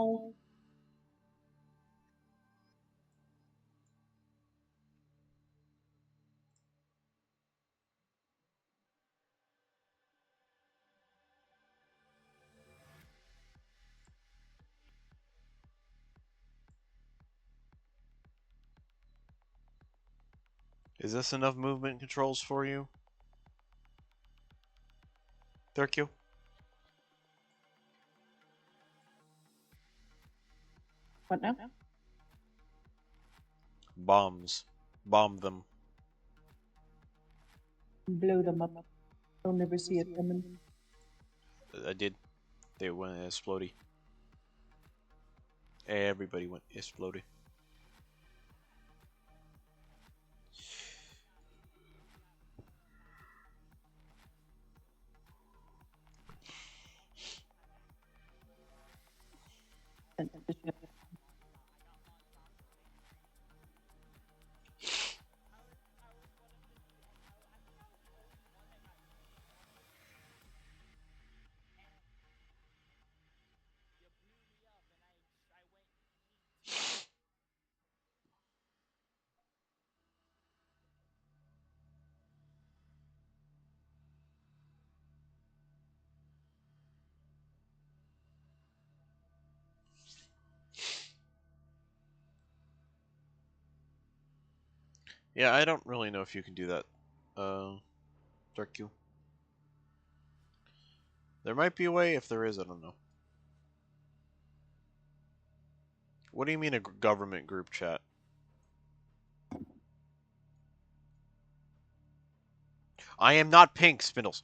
Speaker 4: Oh.
Speaker 1: Is this enough movement controls for you? Thank you.
Speaker 4: What now?
Speaker 1: Bombs. Bomb them.
Speaker 4: Blow them up. They'll never see it coming.
Speaker 1: I did. They went explodey. Everybody went explodey. Yeah, I don't really know if you can do that. Dark Q. There might be a way. If there is, I don't know. What do you mean a government group chat? I am not pink, Spindles.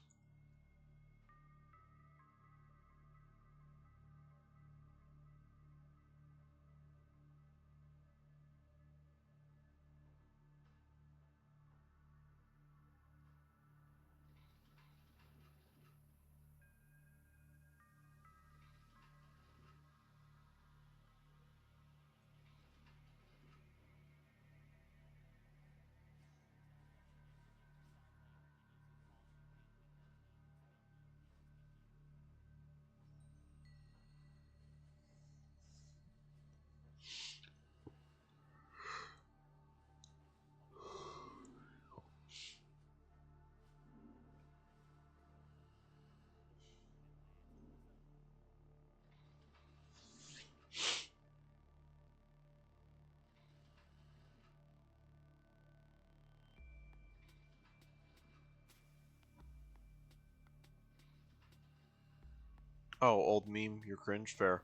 Speaker 1: Oh, old meme, you're cringe. Fair.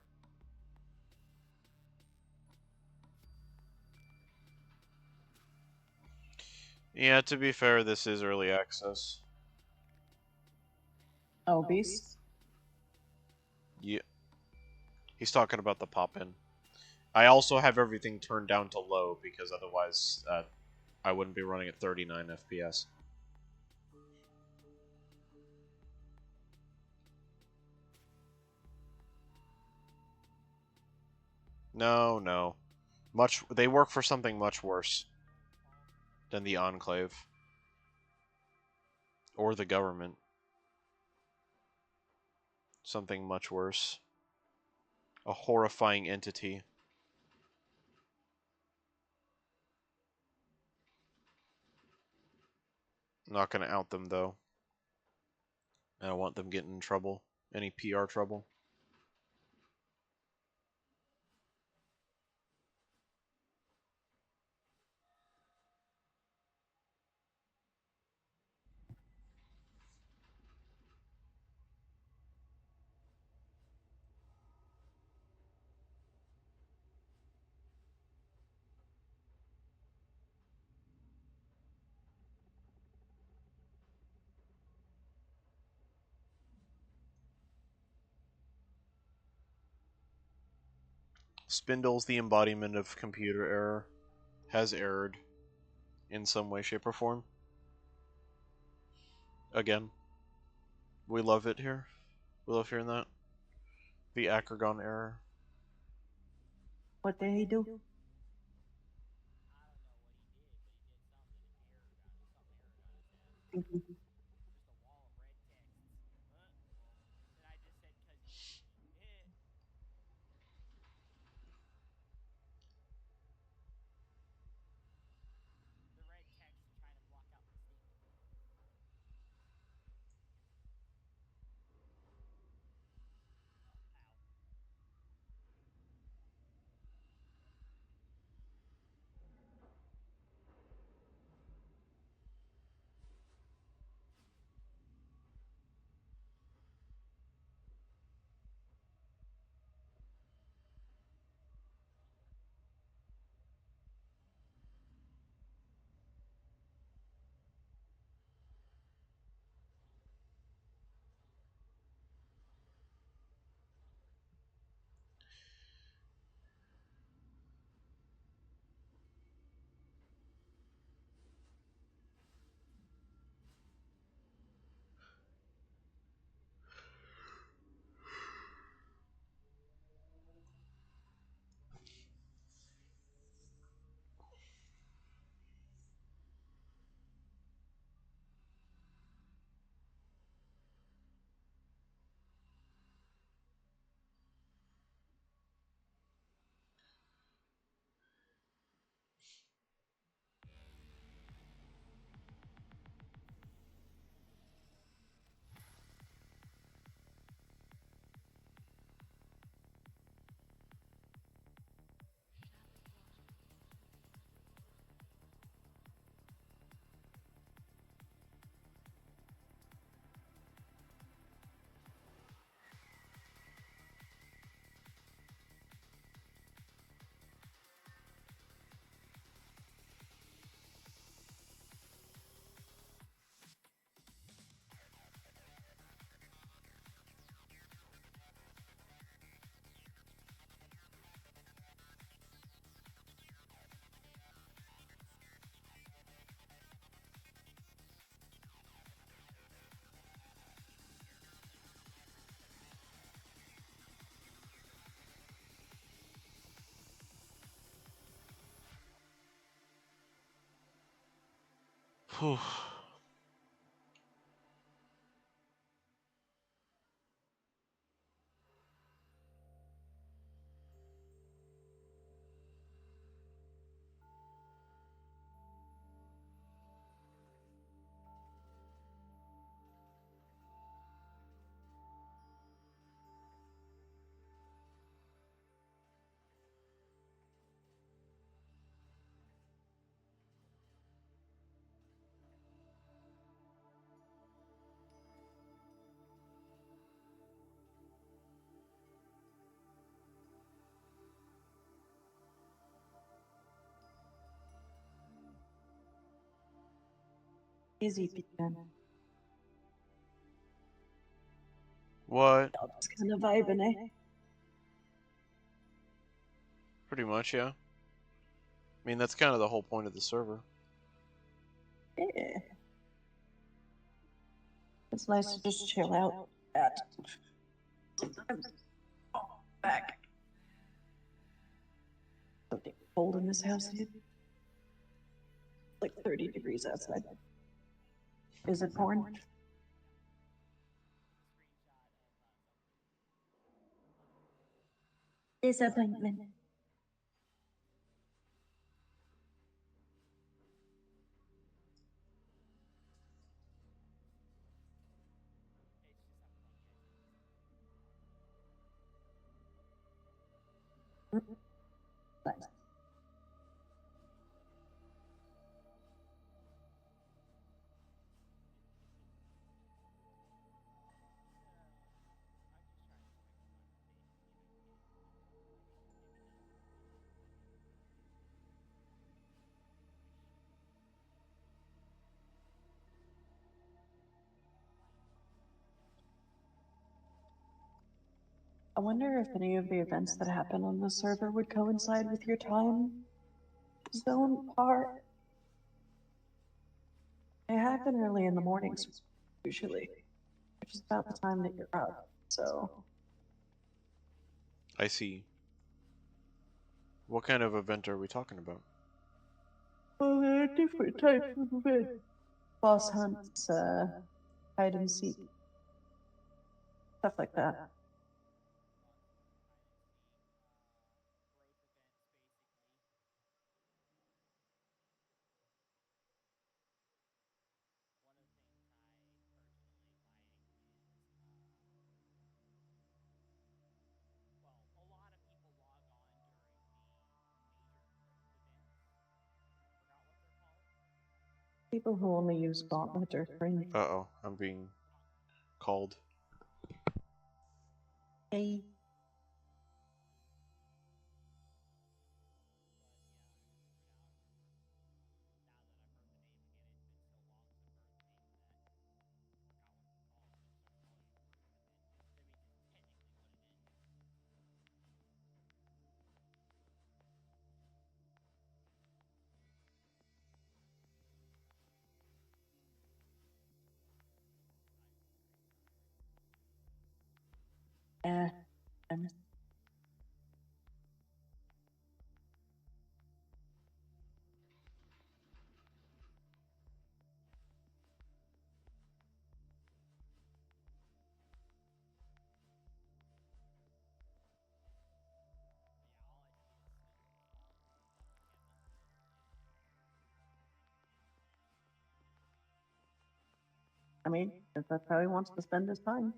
Speaker 1: Yeah, to be fair, this is early access.
Speaker 4: Oh, Beast?
Speaker 1: Yeah. He's talking about the pop-in. I also have everything turned down to low because otherwise I wouldn't be running at 39 FPS. No, no. They work for something much worse than the Enclave. Or the government. Something much worse. A horrifying entity. I'm not gonna out them though. I don't want them getting in trouble. Any PR trouble. Spindle's the embodiment of computer error. Has erred in some way, shape, or form. Again. We love it here. We love hearing that. The Akragon error.
Speaker 4: What did he do?
Speaker 1: Whew.
Speaker 4: Easy peasy.
Speaker 1: What?
Speaker 4: Y'all just kind of vibing, eh?
Speaker 1: Pretty much, yeah. I mean, that's kind of the whole point of the server.
Speaker 4: Yeah. It's nice to just chill out at. Sometimes. Oh, back. Something cold in this house, dude. Like 30 degrees outside. Is it porn? Disappointment. Nice. I wonder if any of the events that happen on the server would coincide with your time zone part. They happen early in the mornings, usually, which is about the time that you're up. So,
Speaker 1: I see. What kind of event are we talking about?
Speaker 4: well, there are different types of events. Boss hunts, hide and seek, stuff like that. People who only use Gauntlet or Fringe.
Speaker 1: Uh-oh, I'm being called.
Speaker 4: Hey. I'm I mean, if that's how he wants to spend his time.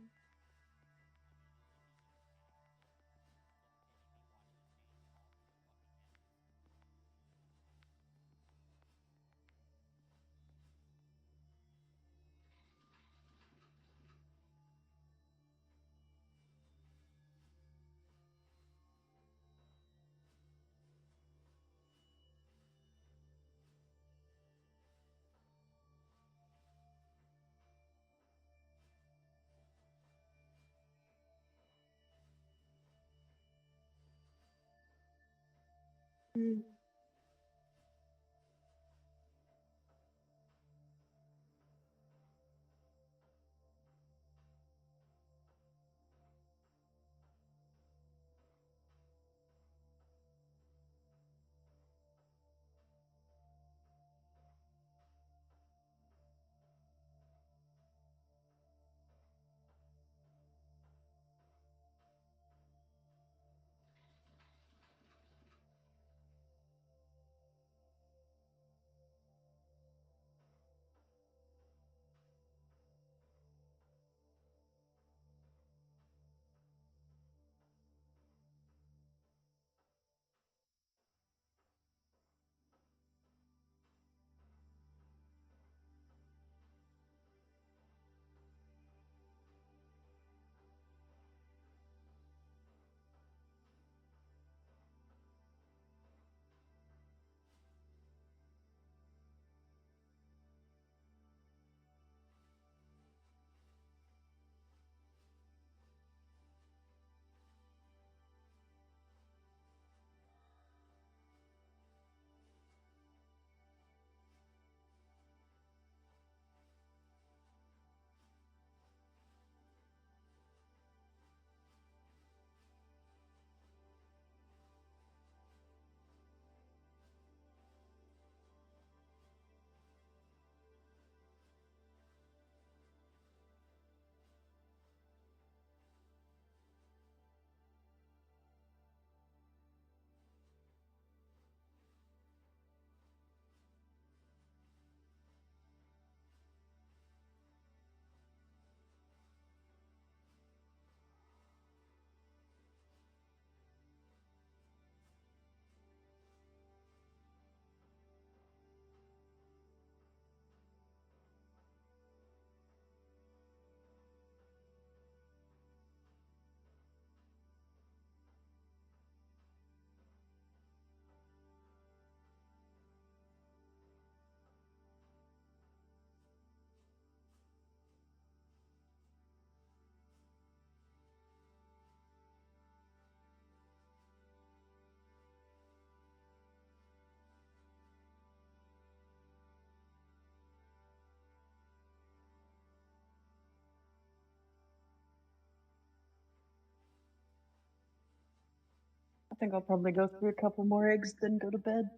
Speaker 4: think I'll probably go through a couple more eggs, then go to bed.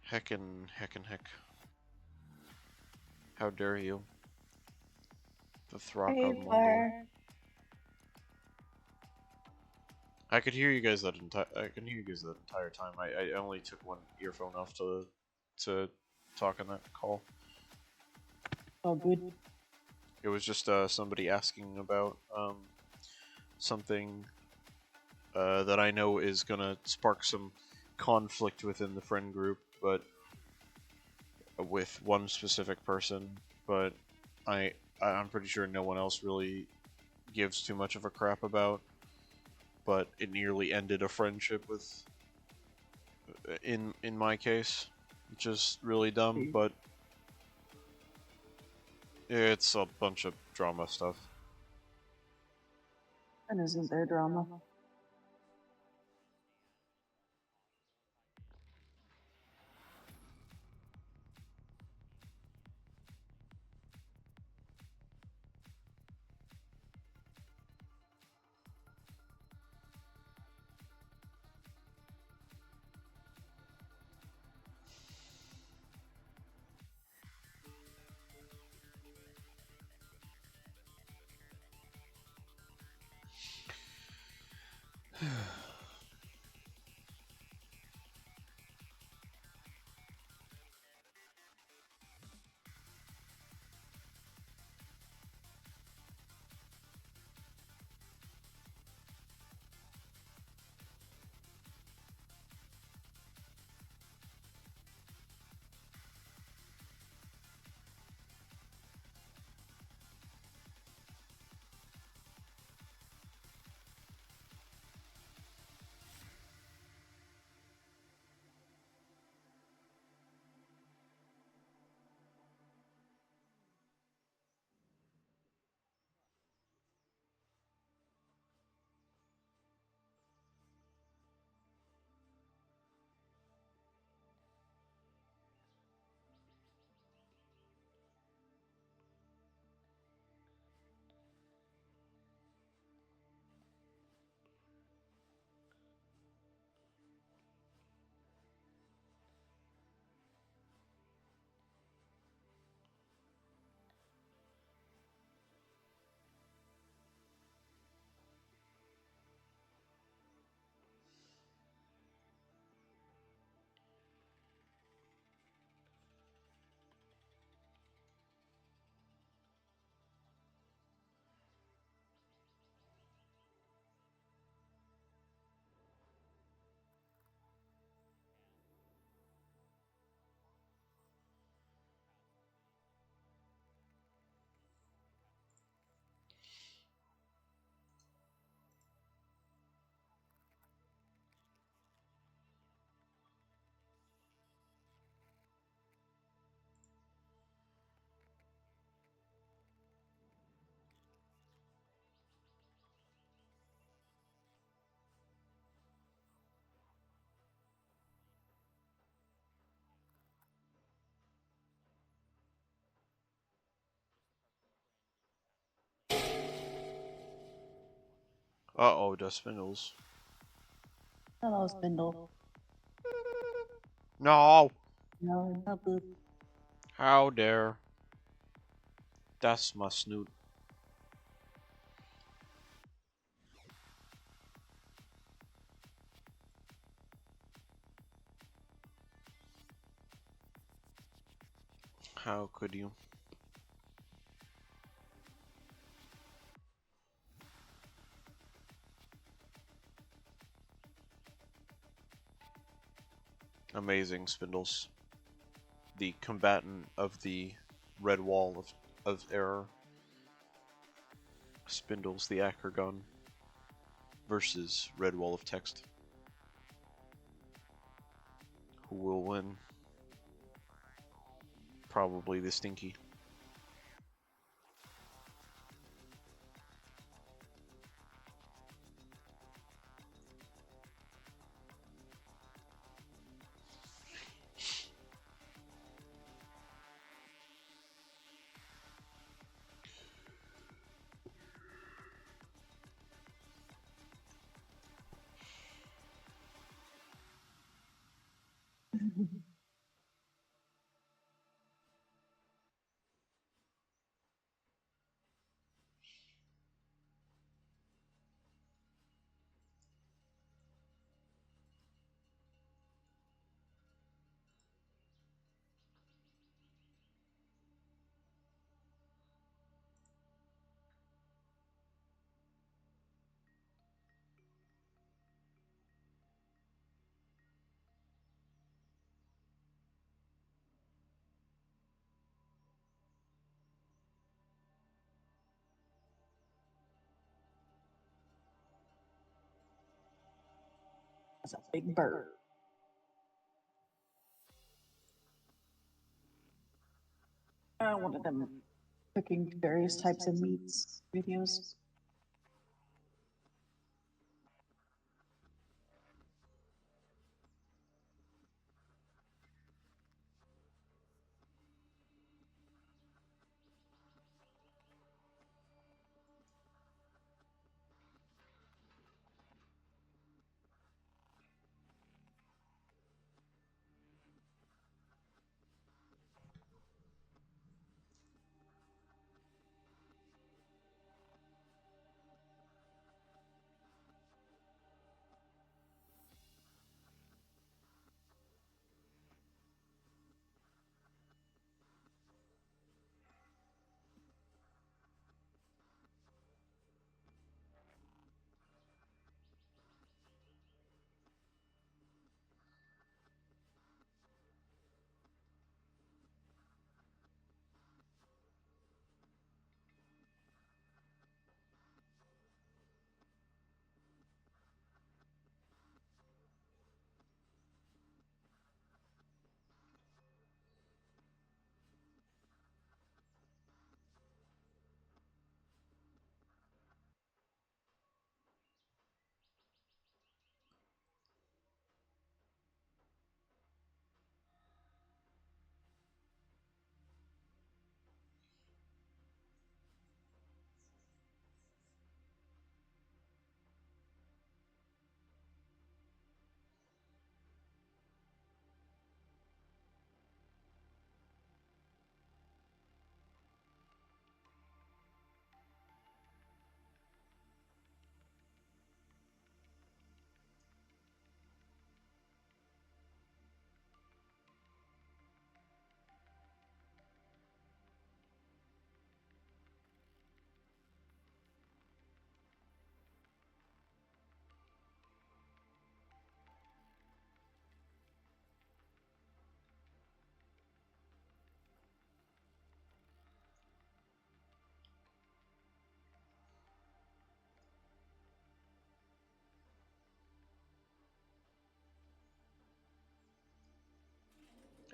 Speaker 1: Heckin' heck. How dare you? The
Speaker 4: Hey,
Speaker 1: Thraka
Speaker 4: Fire.
Speaker 1: I could hear you guys that entire time. I only took one earphone off to talk on that call.
Speaker 4: Oh, good.
Speaker 1: It was just somebody asking about something that I know is gonna spark some conflict within the friend group, but with one specific person. But I'm pretty sure no one else really gives too much of a crap about. But it nearly ended a friendship with, in my case, which is really dumb. But it's a bunch of drama stuff.
Speaker 4: And isn't there drama?
Speaker 1: Uh-oh, the spindles.
Speaker 4: Hello, Spindle.
Speaker 1: No!
Speaker 4: No, no good.
Speaker 1: How dare. That's my snoot. How could you? Amazing, Spindles. The combatant of the red wall of error. Spindles, the Acrogon, versus red wall of text. Who will win? Probably the Stinky.
Speaker 4: That's a big bird. One of them cooking various types of meats videos.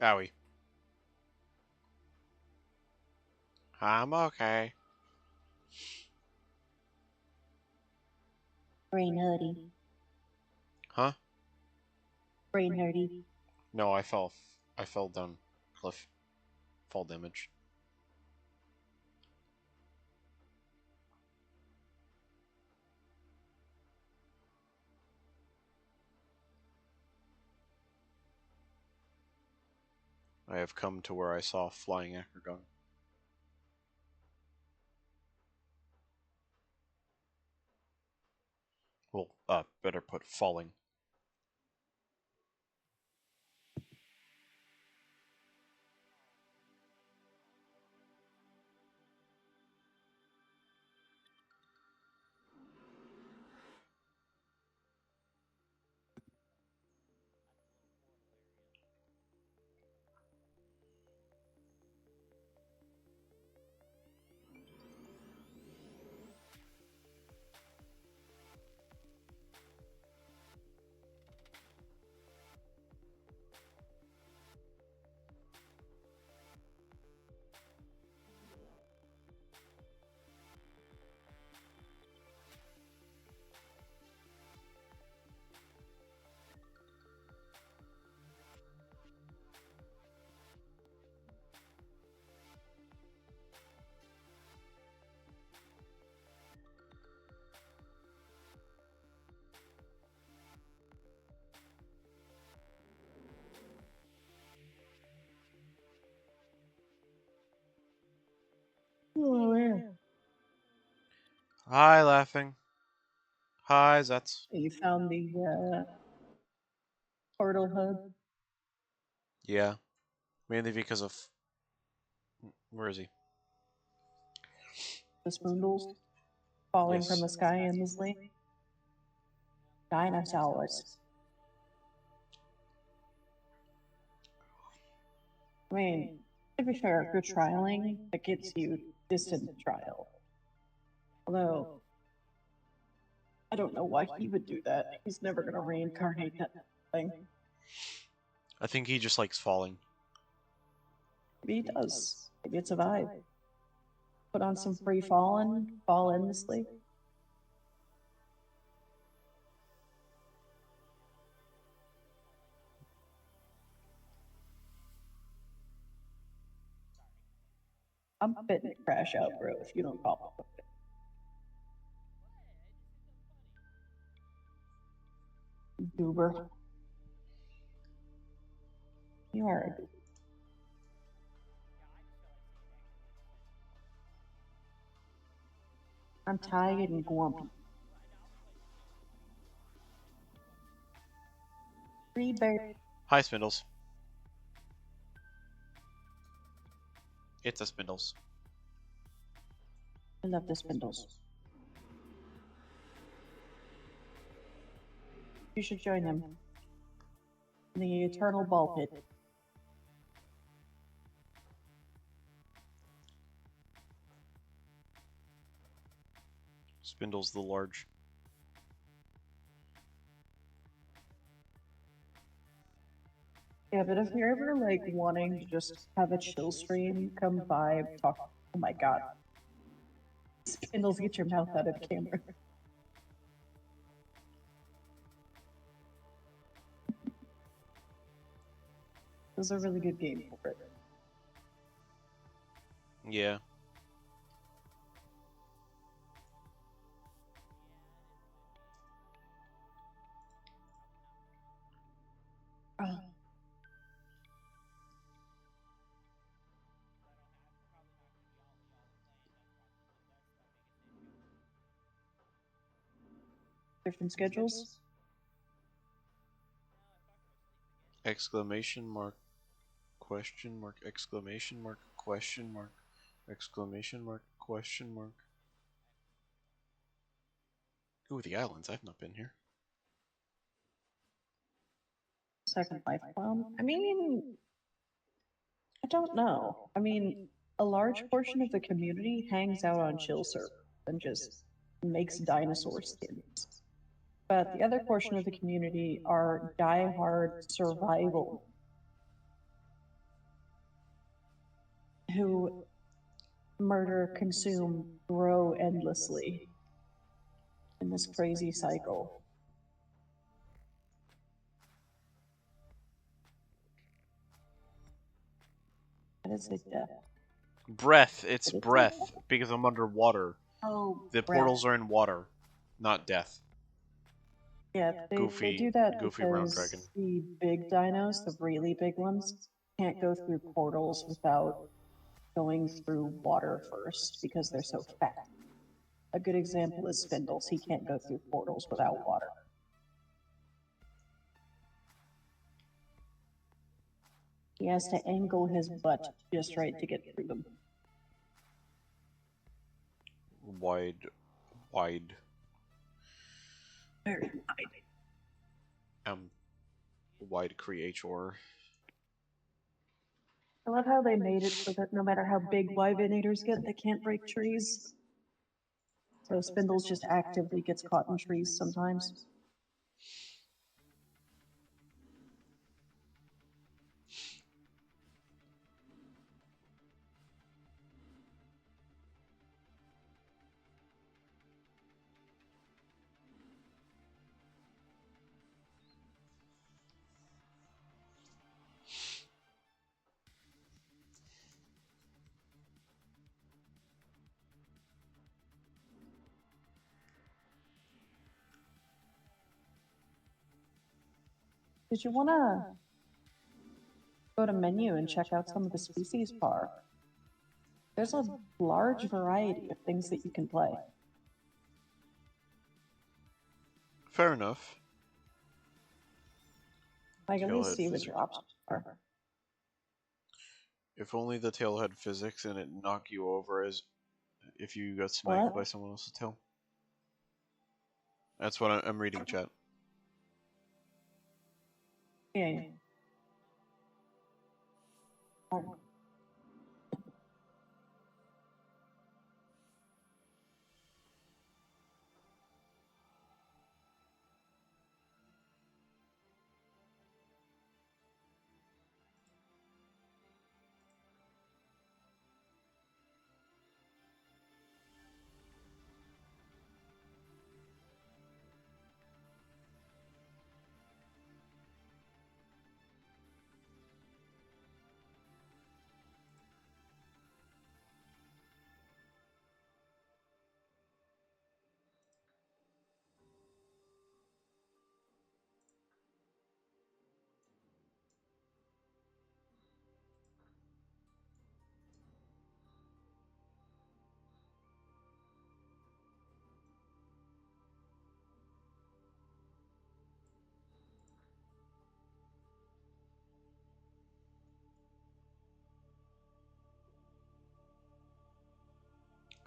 Speaker 1: Owie. I'm okay.
Speaker 4: Brain nerdy.
Speaker 1: Huh?
Speaker 4: Brain nerdy.
Speaker 1: No, I fell down cliff. Fall damage. I have come to where I saw flying Akragon. Well, better put falling.
Speaker 4: Oh, yeah.
Speaker 1: Hi, laughing. Hi, Zets.
Speaker 4: You found the portal hub.
Speaker 1: Yeah, mainly because of. Where is he?
Speaker 4: The spoondles falling from the
Speaker 1: Yes.
Speaker 4: sky endlessly. Dinosaurs. I mean, to be fair, if you're trialing, it gets you distant trial. Although, I don't know why he would do that. He's never gonna reincarnate that thing.
Speaker 1: I think he just likes falling.
Speaker 4: Maybe he does. Maybe it's a vibe. Put on some free falling, fall endlessly. I'm fitting to crash out, bro, if you don't call it. Goober. You are a goober. I'm tired and grumpy. Free bird.
Speaker 1: Hi, Spindles. It's a Spindles.
Speaker 4: I love the spindles. You should join them in the eternal ball pit.
Speaker 1: Spindles the large.
Speaker 4: Yeah, but if you're ever like wanting to just have a chill stream, come by, talk. Oh my god. Spindles, get your mouth out of the camera. This is a really good game for it.
Speaker 1: Yeah.
Speaker 4: Oh. Different schedules?
Speaker 1: Exclamation mark. Question mark. Exclamation mark. Question mark. Exclamation mark. Question mark. Ooh, the islands. I've not been here.
Speaker 4: Second Life I mean, I don't know. I mean, a large portion of the community hangs out on chill servers and just makes dinosaur skins. But the other portion of the community are die-hard survival who murder, consume, grow endlessly in this crazy cycle. What is it, death?
Speaker 1: Breath. It's breath because I'm underwater.
Speaker 4: Oh,
Speaker 1: The
Speaker 4: breath.
Speaker 1: portals are in water, not death.
Speaker 4: Yeah, they do that
Speaker 1: Goofy
Speaker 4: because
Speaker 1: round dragon.
Speaker 4: the big dinos, the really big ones, can't go through portals without going through water first because they're so fat. A good example is Spindles. He can't go through portals without water. He has to angle his butt just right to get through them.
Speaker 1: Wide.
Speaker 4: Very wide.
Speaker 1: Wide creator.
Speaker 4: I love how they made it so that no matter how big Wyvernators get, they can't break trees. So Spindles just actively gets caught in trees sometimes. Did you want to go to menu and check out some of the species bar? There's a large variety of things that you can play.
Speaker 1: Fair enough.
Speaker 4: I can at least
Speaker 1: Tailhead
Speaker 4: see what
Speaker 1: physics.
Speaker 4: your options are.
Speaker 1: If only the tail had physics and it knock you over as if you got smiked
Speaker 4: What?
Speaker 1: by someone else's tail. That's what I'm reading, chat.
Speaker 4: Yeah.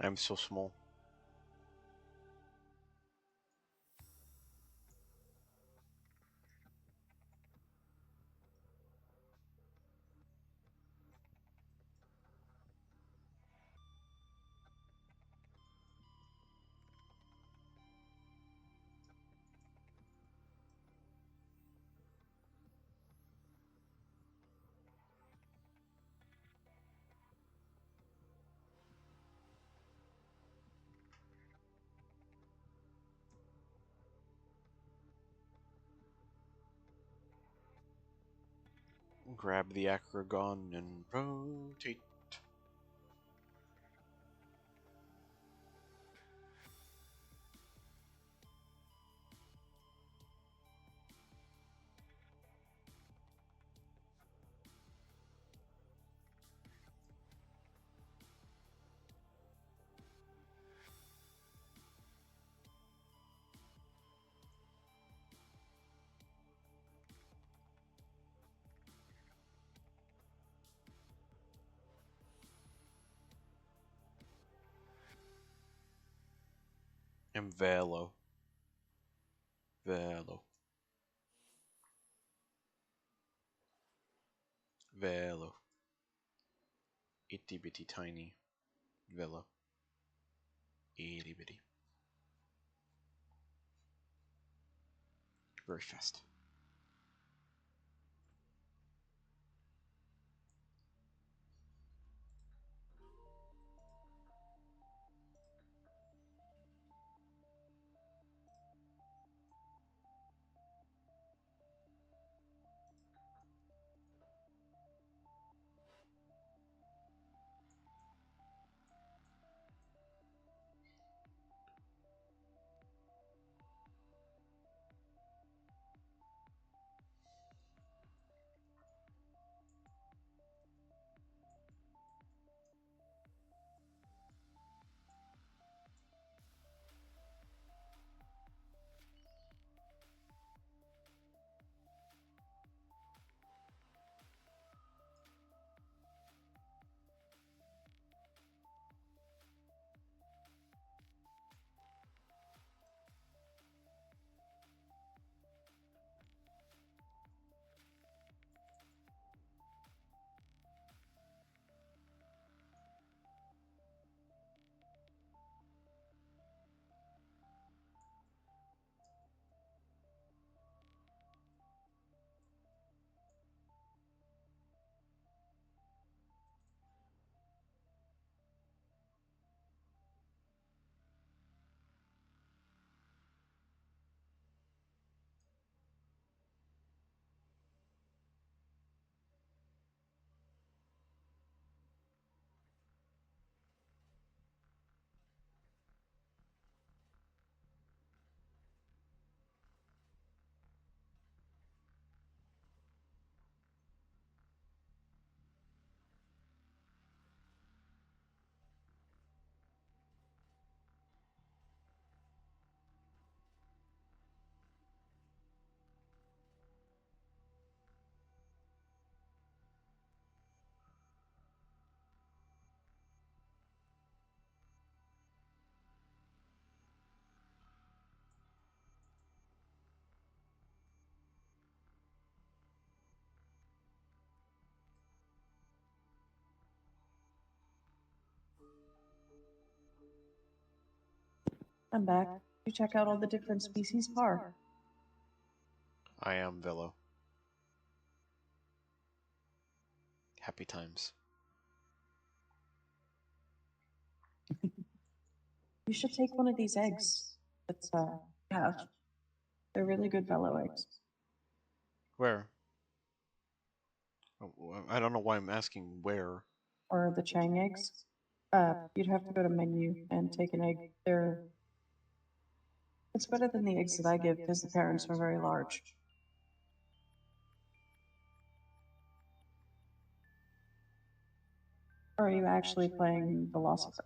Speaker 1: I'm so small. Grab the acrogon and rotate. And velo. Velo. Velo. Itty bitty tiny. Velo. Itty bitty. Very fast.
Speaker 4: I'm back to check out all the different species are.
Speaker 1: I am Velo. Happy times.
Speaker 4: You should take one of these eggs. It's hatch. They're really good Velo eggs.
Speaker 1: Where? Oh, I don't know why I'm asking where.
Speaker 4: Or the Chang eggs. You'd have to go to menu and take an egg. It's better than the eggs that I give because the parents are very large. Or are you actually playing Velociraptor?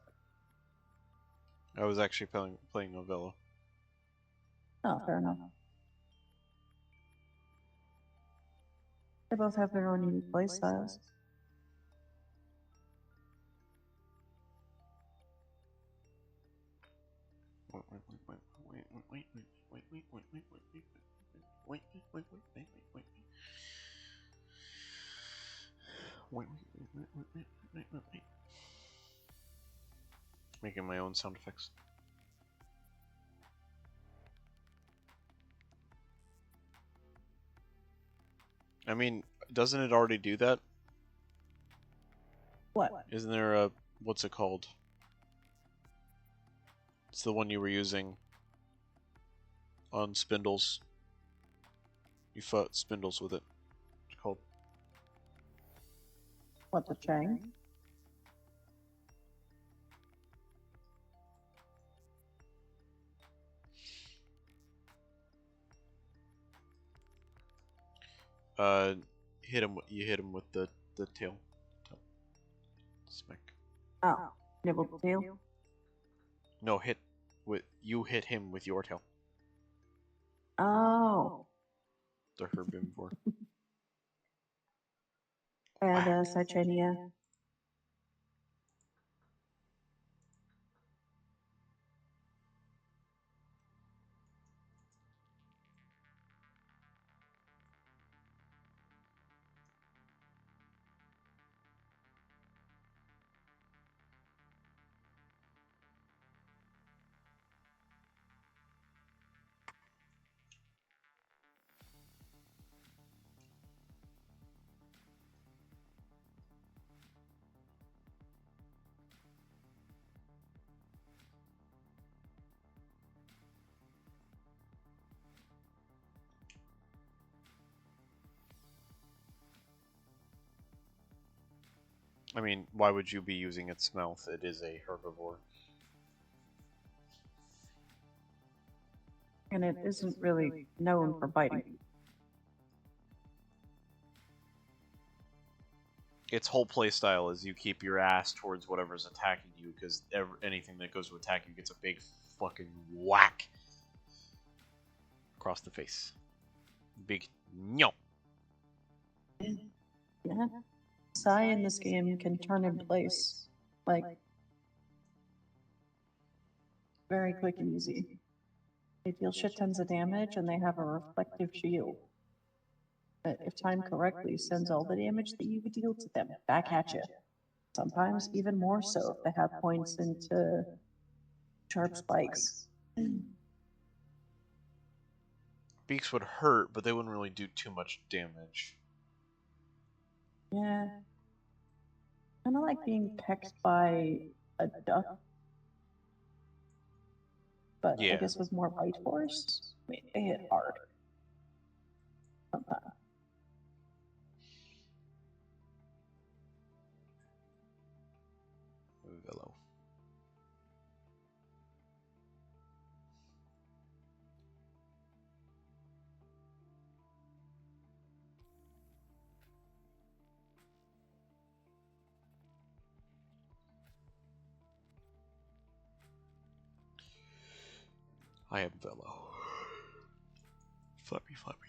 Speaker 1: I was actually playing Velo.
Speaker 4: Oh, fair enough. They both have their own unique play styles.
Speaker 1: Making my own sound effects. I mean, doesn't it already do that?
Speaker 4: What?
Speaker 1: Isn't there a... what's it called? It's the one you were using on Spindles. You fought Spindles with it. It's called...
Speaker 4: What, the Chang?
Speaker 1: You hit him with the tail. Smack.
Speaker 4: Oh, nibble the tail?
Speaker 1: No, you hit him with your tail.
Speaker 4: Oh.
Speaker 1: The herbivore.
Speaker 4: And Sichenia.
Speaker 1: I mean, why would you be using its mouth? It is a herbivore.
Speaker 4: And it isn't really known for biting.
Speaker 1: Its whole playstyle is you keep your ass towards whatever's attacking you, because anything that goes to attack you gets a big fucking whack across the face. Big no.
Speaker 4: Yeah. Psy in this game can turn in place, like, very quick and easy. They deal shit tons of damage and they have a reflective shield that, if timed correctly, sends all the damage that you would deal to them back at you. Sometimes even more so if they have points into sharp spikes.
Speaker 1: Beaks would hurt, but they wouldn't really do too much damage.
Speaker 4: Yeah. Kind of like being pecked by a duck. But
Speaker 1: Yeah.
Speaker 4: I guess with more bite force. I mean, they hit hard. Sometimes.
Speaker 1: Velo. I am Velo. Flappy, flappy.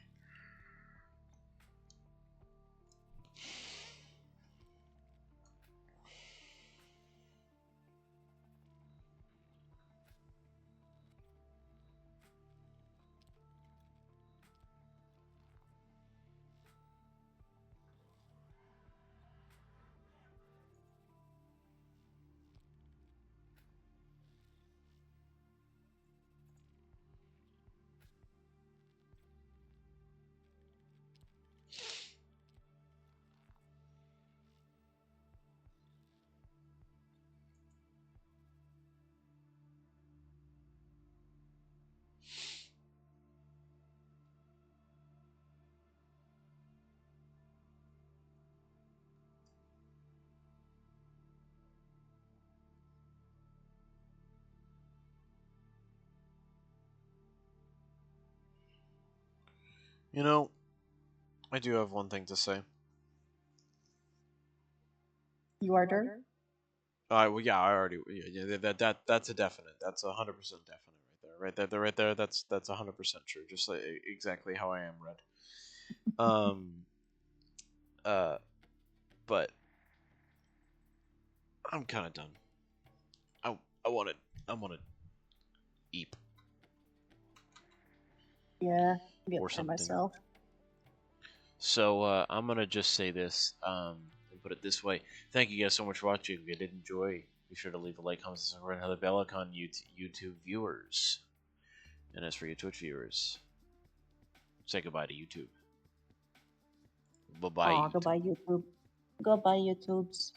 Speaker 1: You know, I do have one thing to say.
Speaker 4: You are dirt?
Speaker 1: Well, yeah, I already, yeah, that's a definite. That's 100% definite right there. That's 100% true. Just like exactly how I am, Red. Um, uh, but I'm kind of done. I I want to I want to eat
Speaker 4: Yeah, I get
Speaker 1: or
Speaker 4: by
Speaker 1: something.
Speaker 4: myself.
Speaker 1: So I'm gonna just say this, and put it this way. Thank you guys so much for watching. If you did enjoy, be sure to leave a like, comment, subscribe, and hit the bell icon, YouTube viewers. And as for you Twitch viewers, say goodbye to YouTube. Bye bye.
Speaker 4: Aw, goodbye YouTube. Goodbye YouTubes.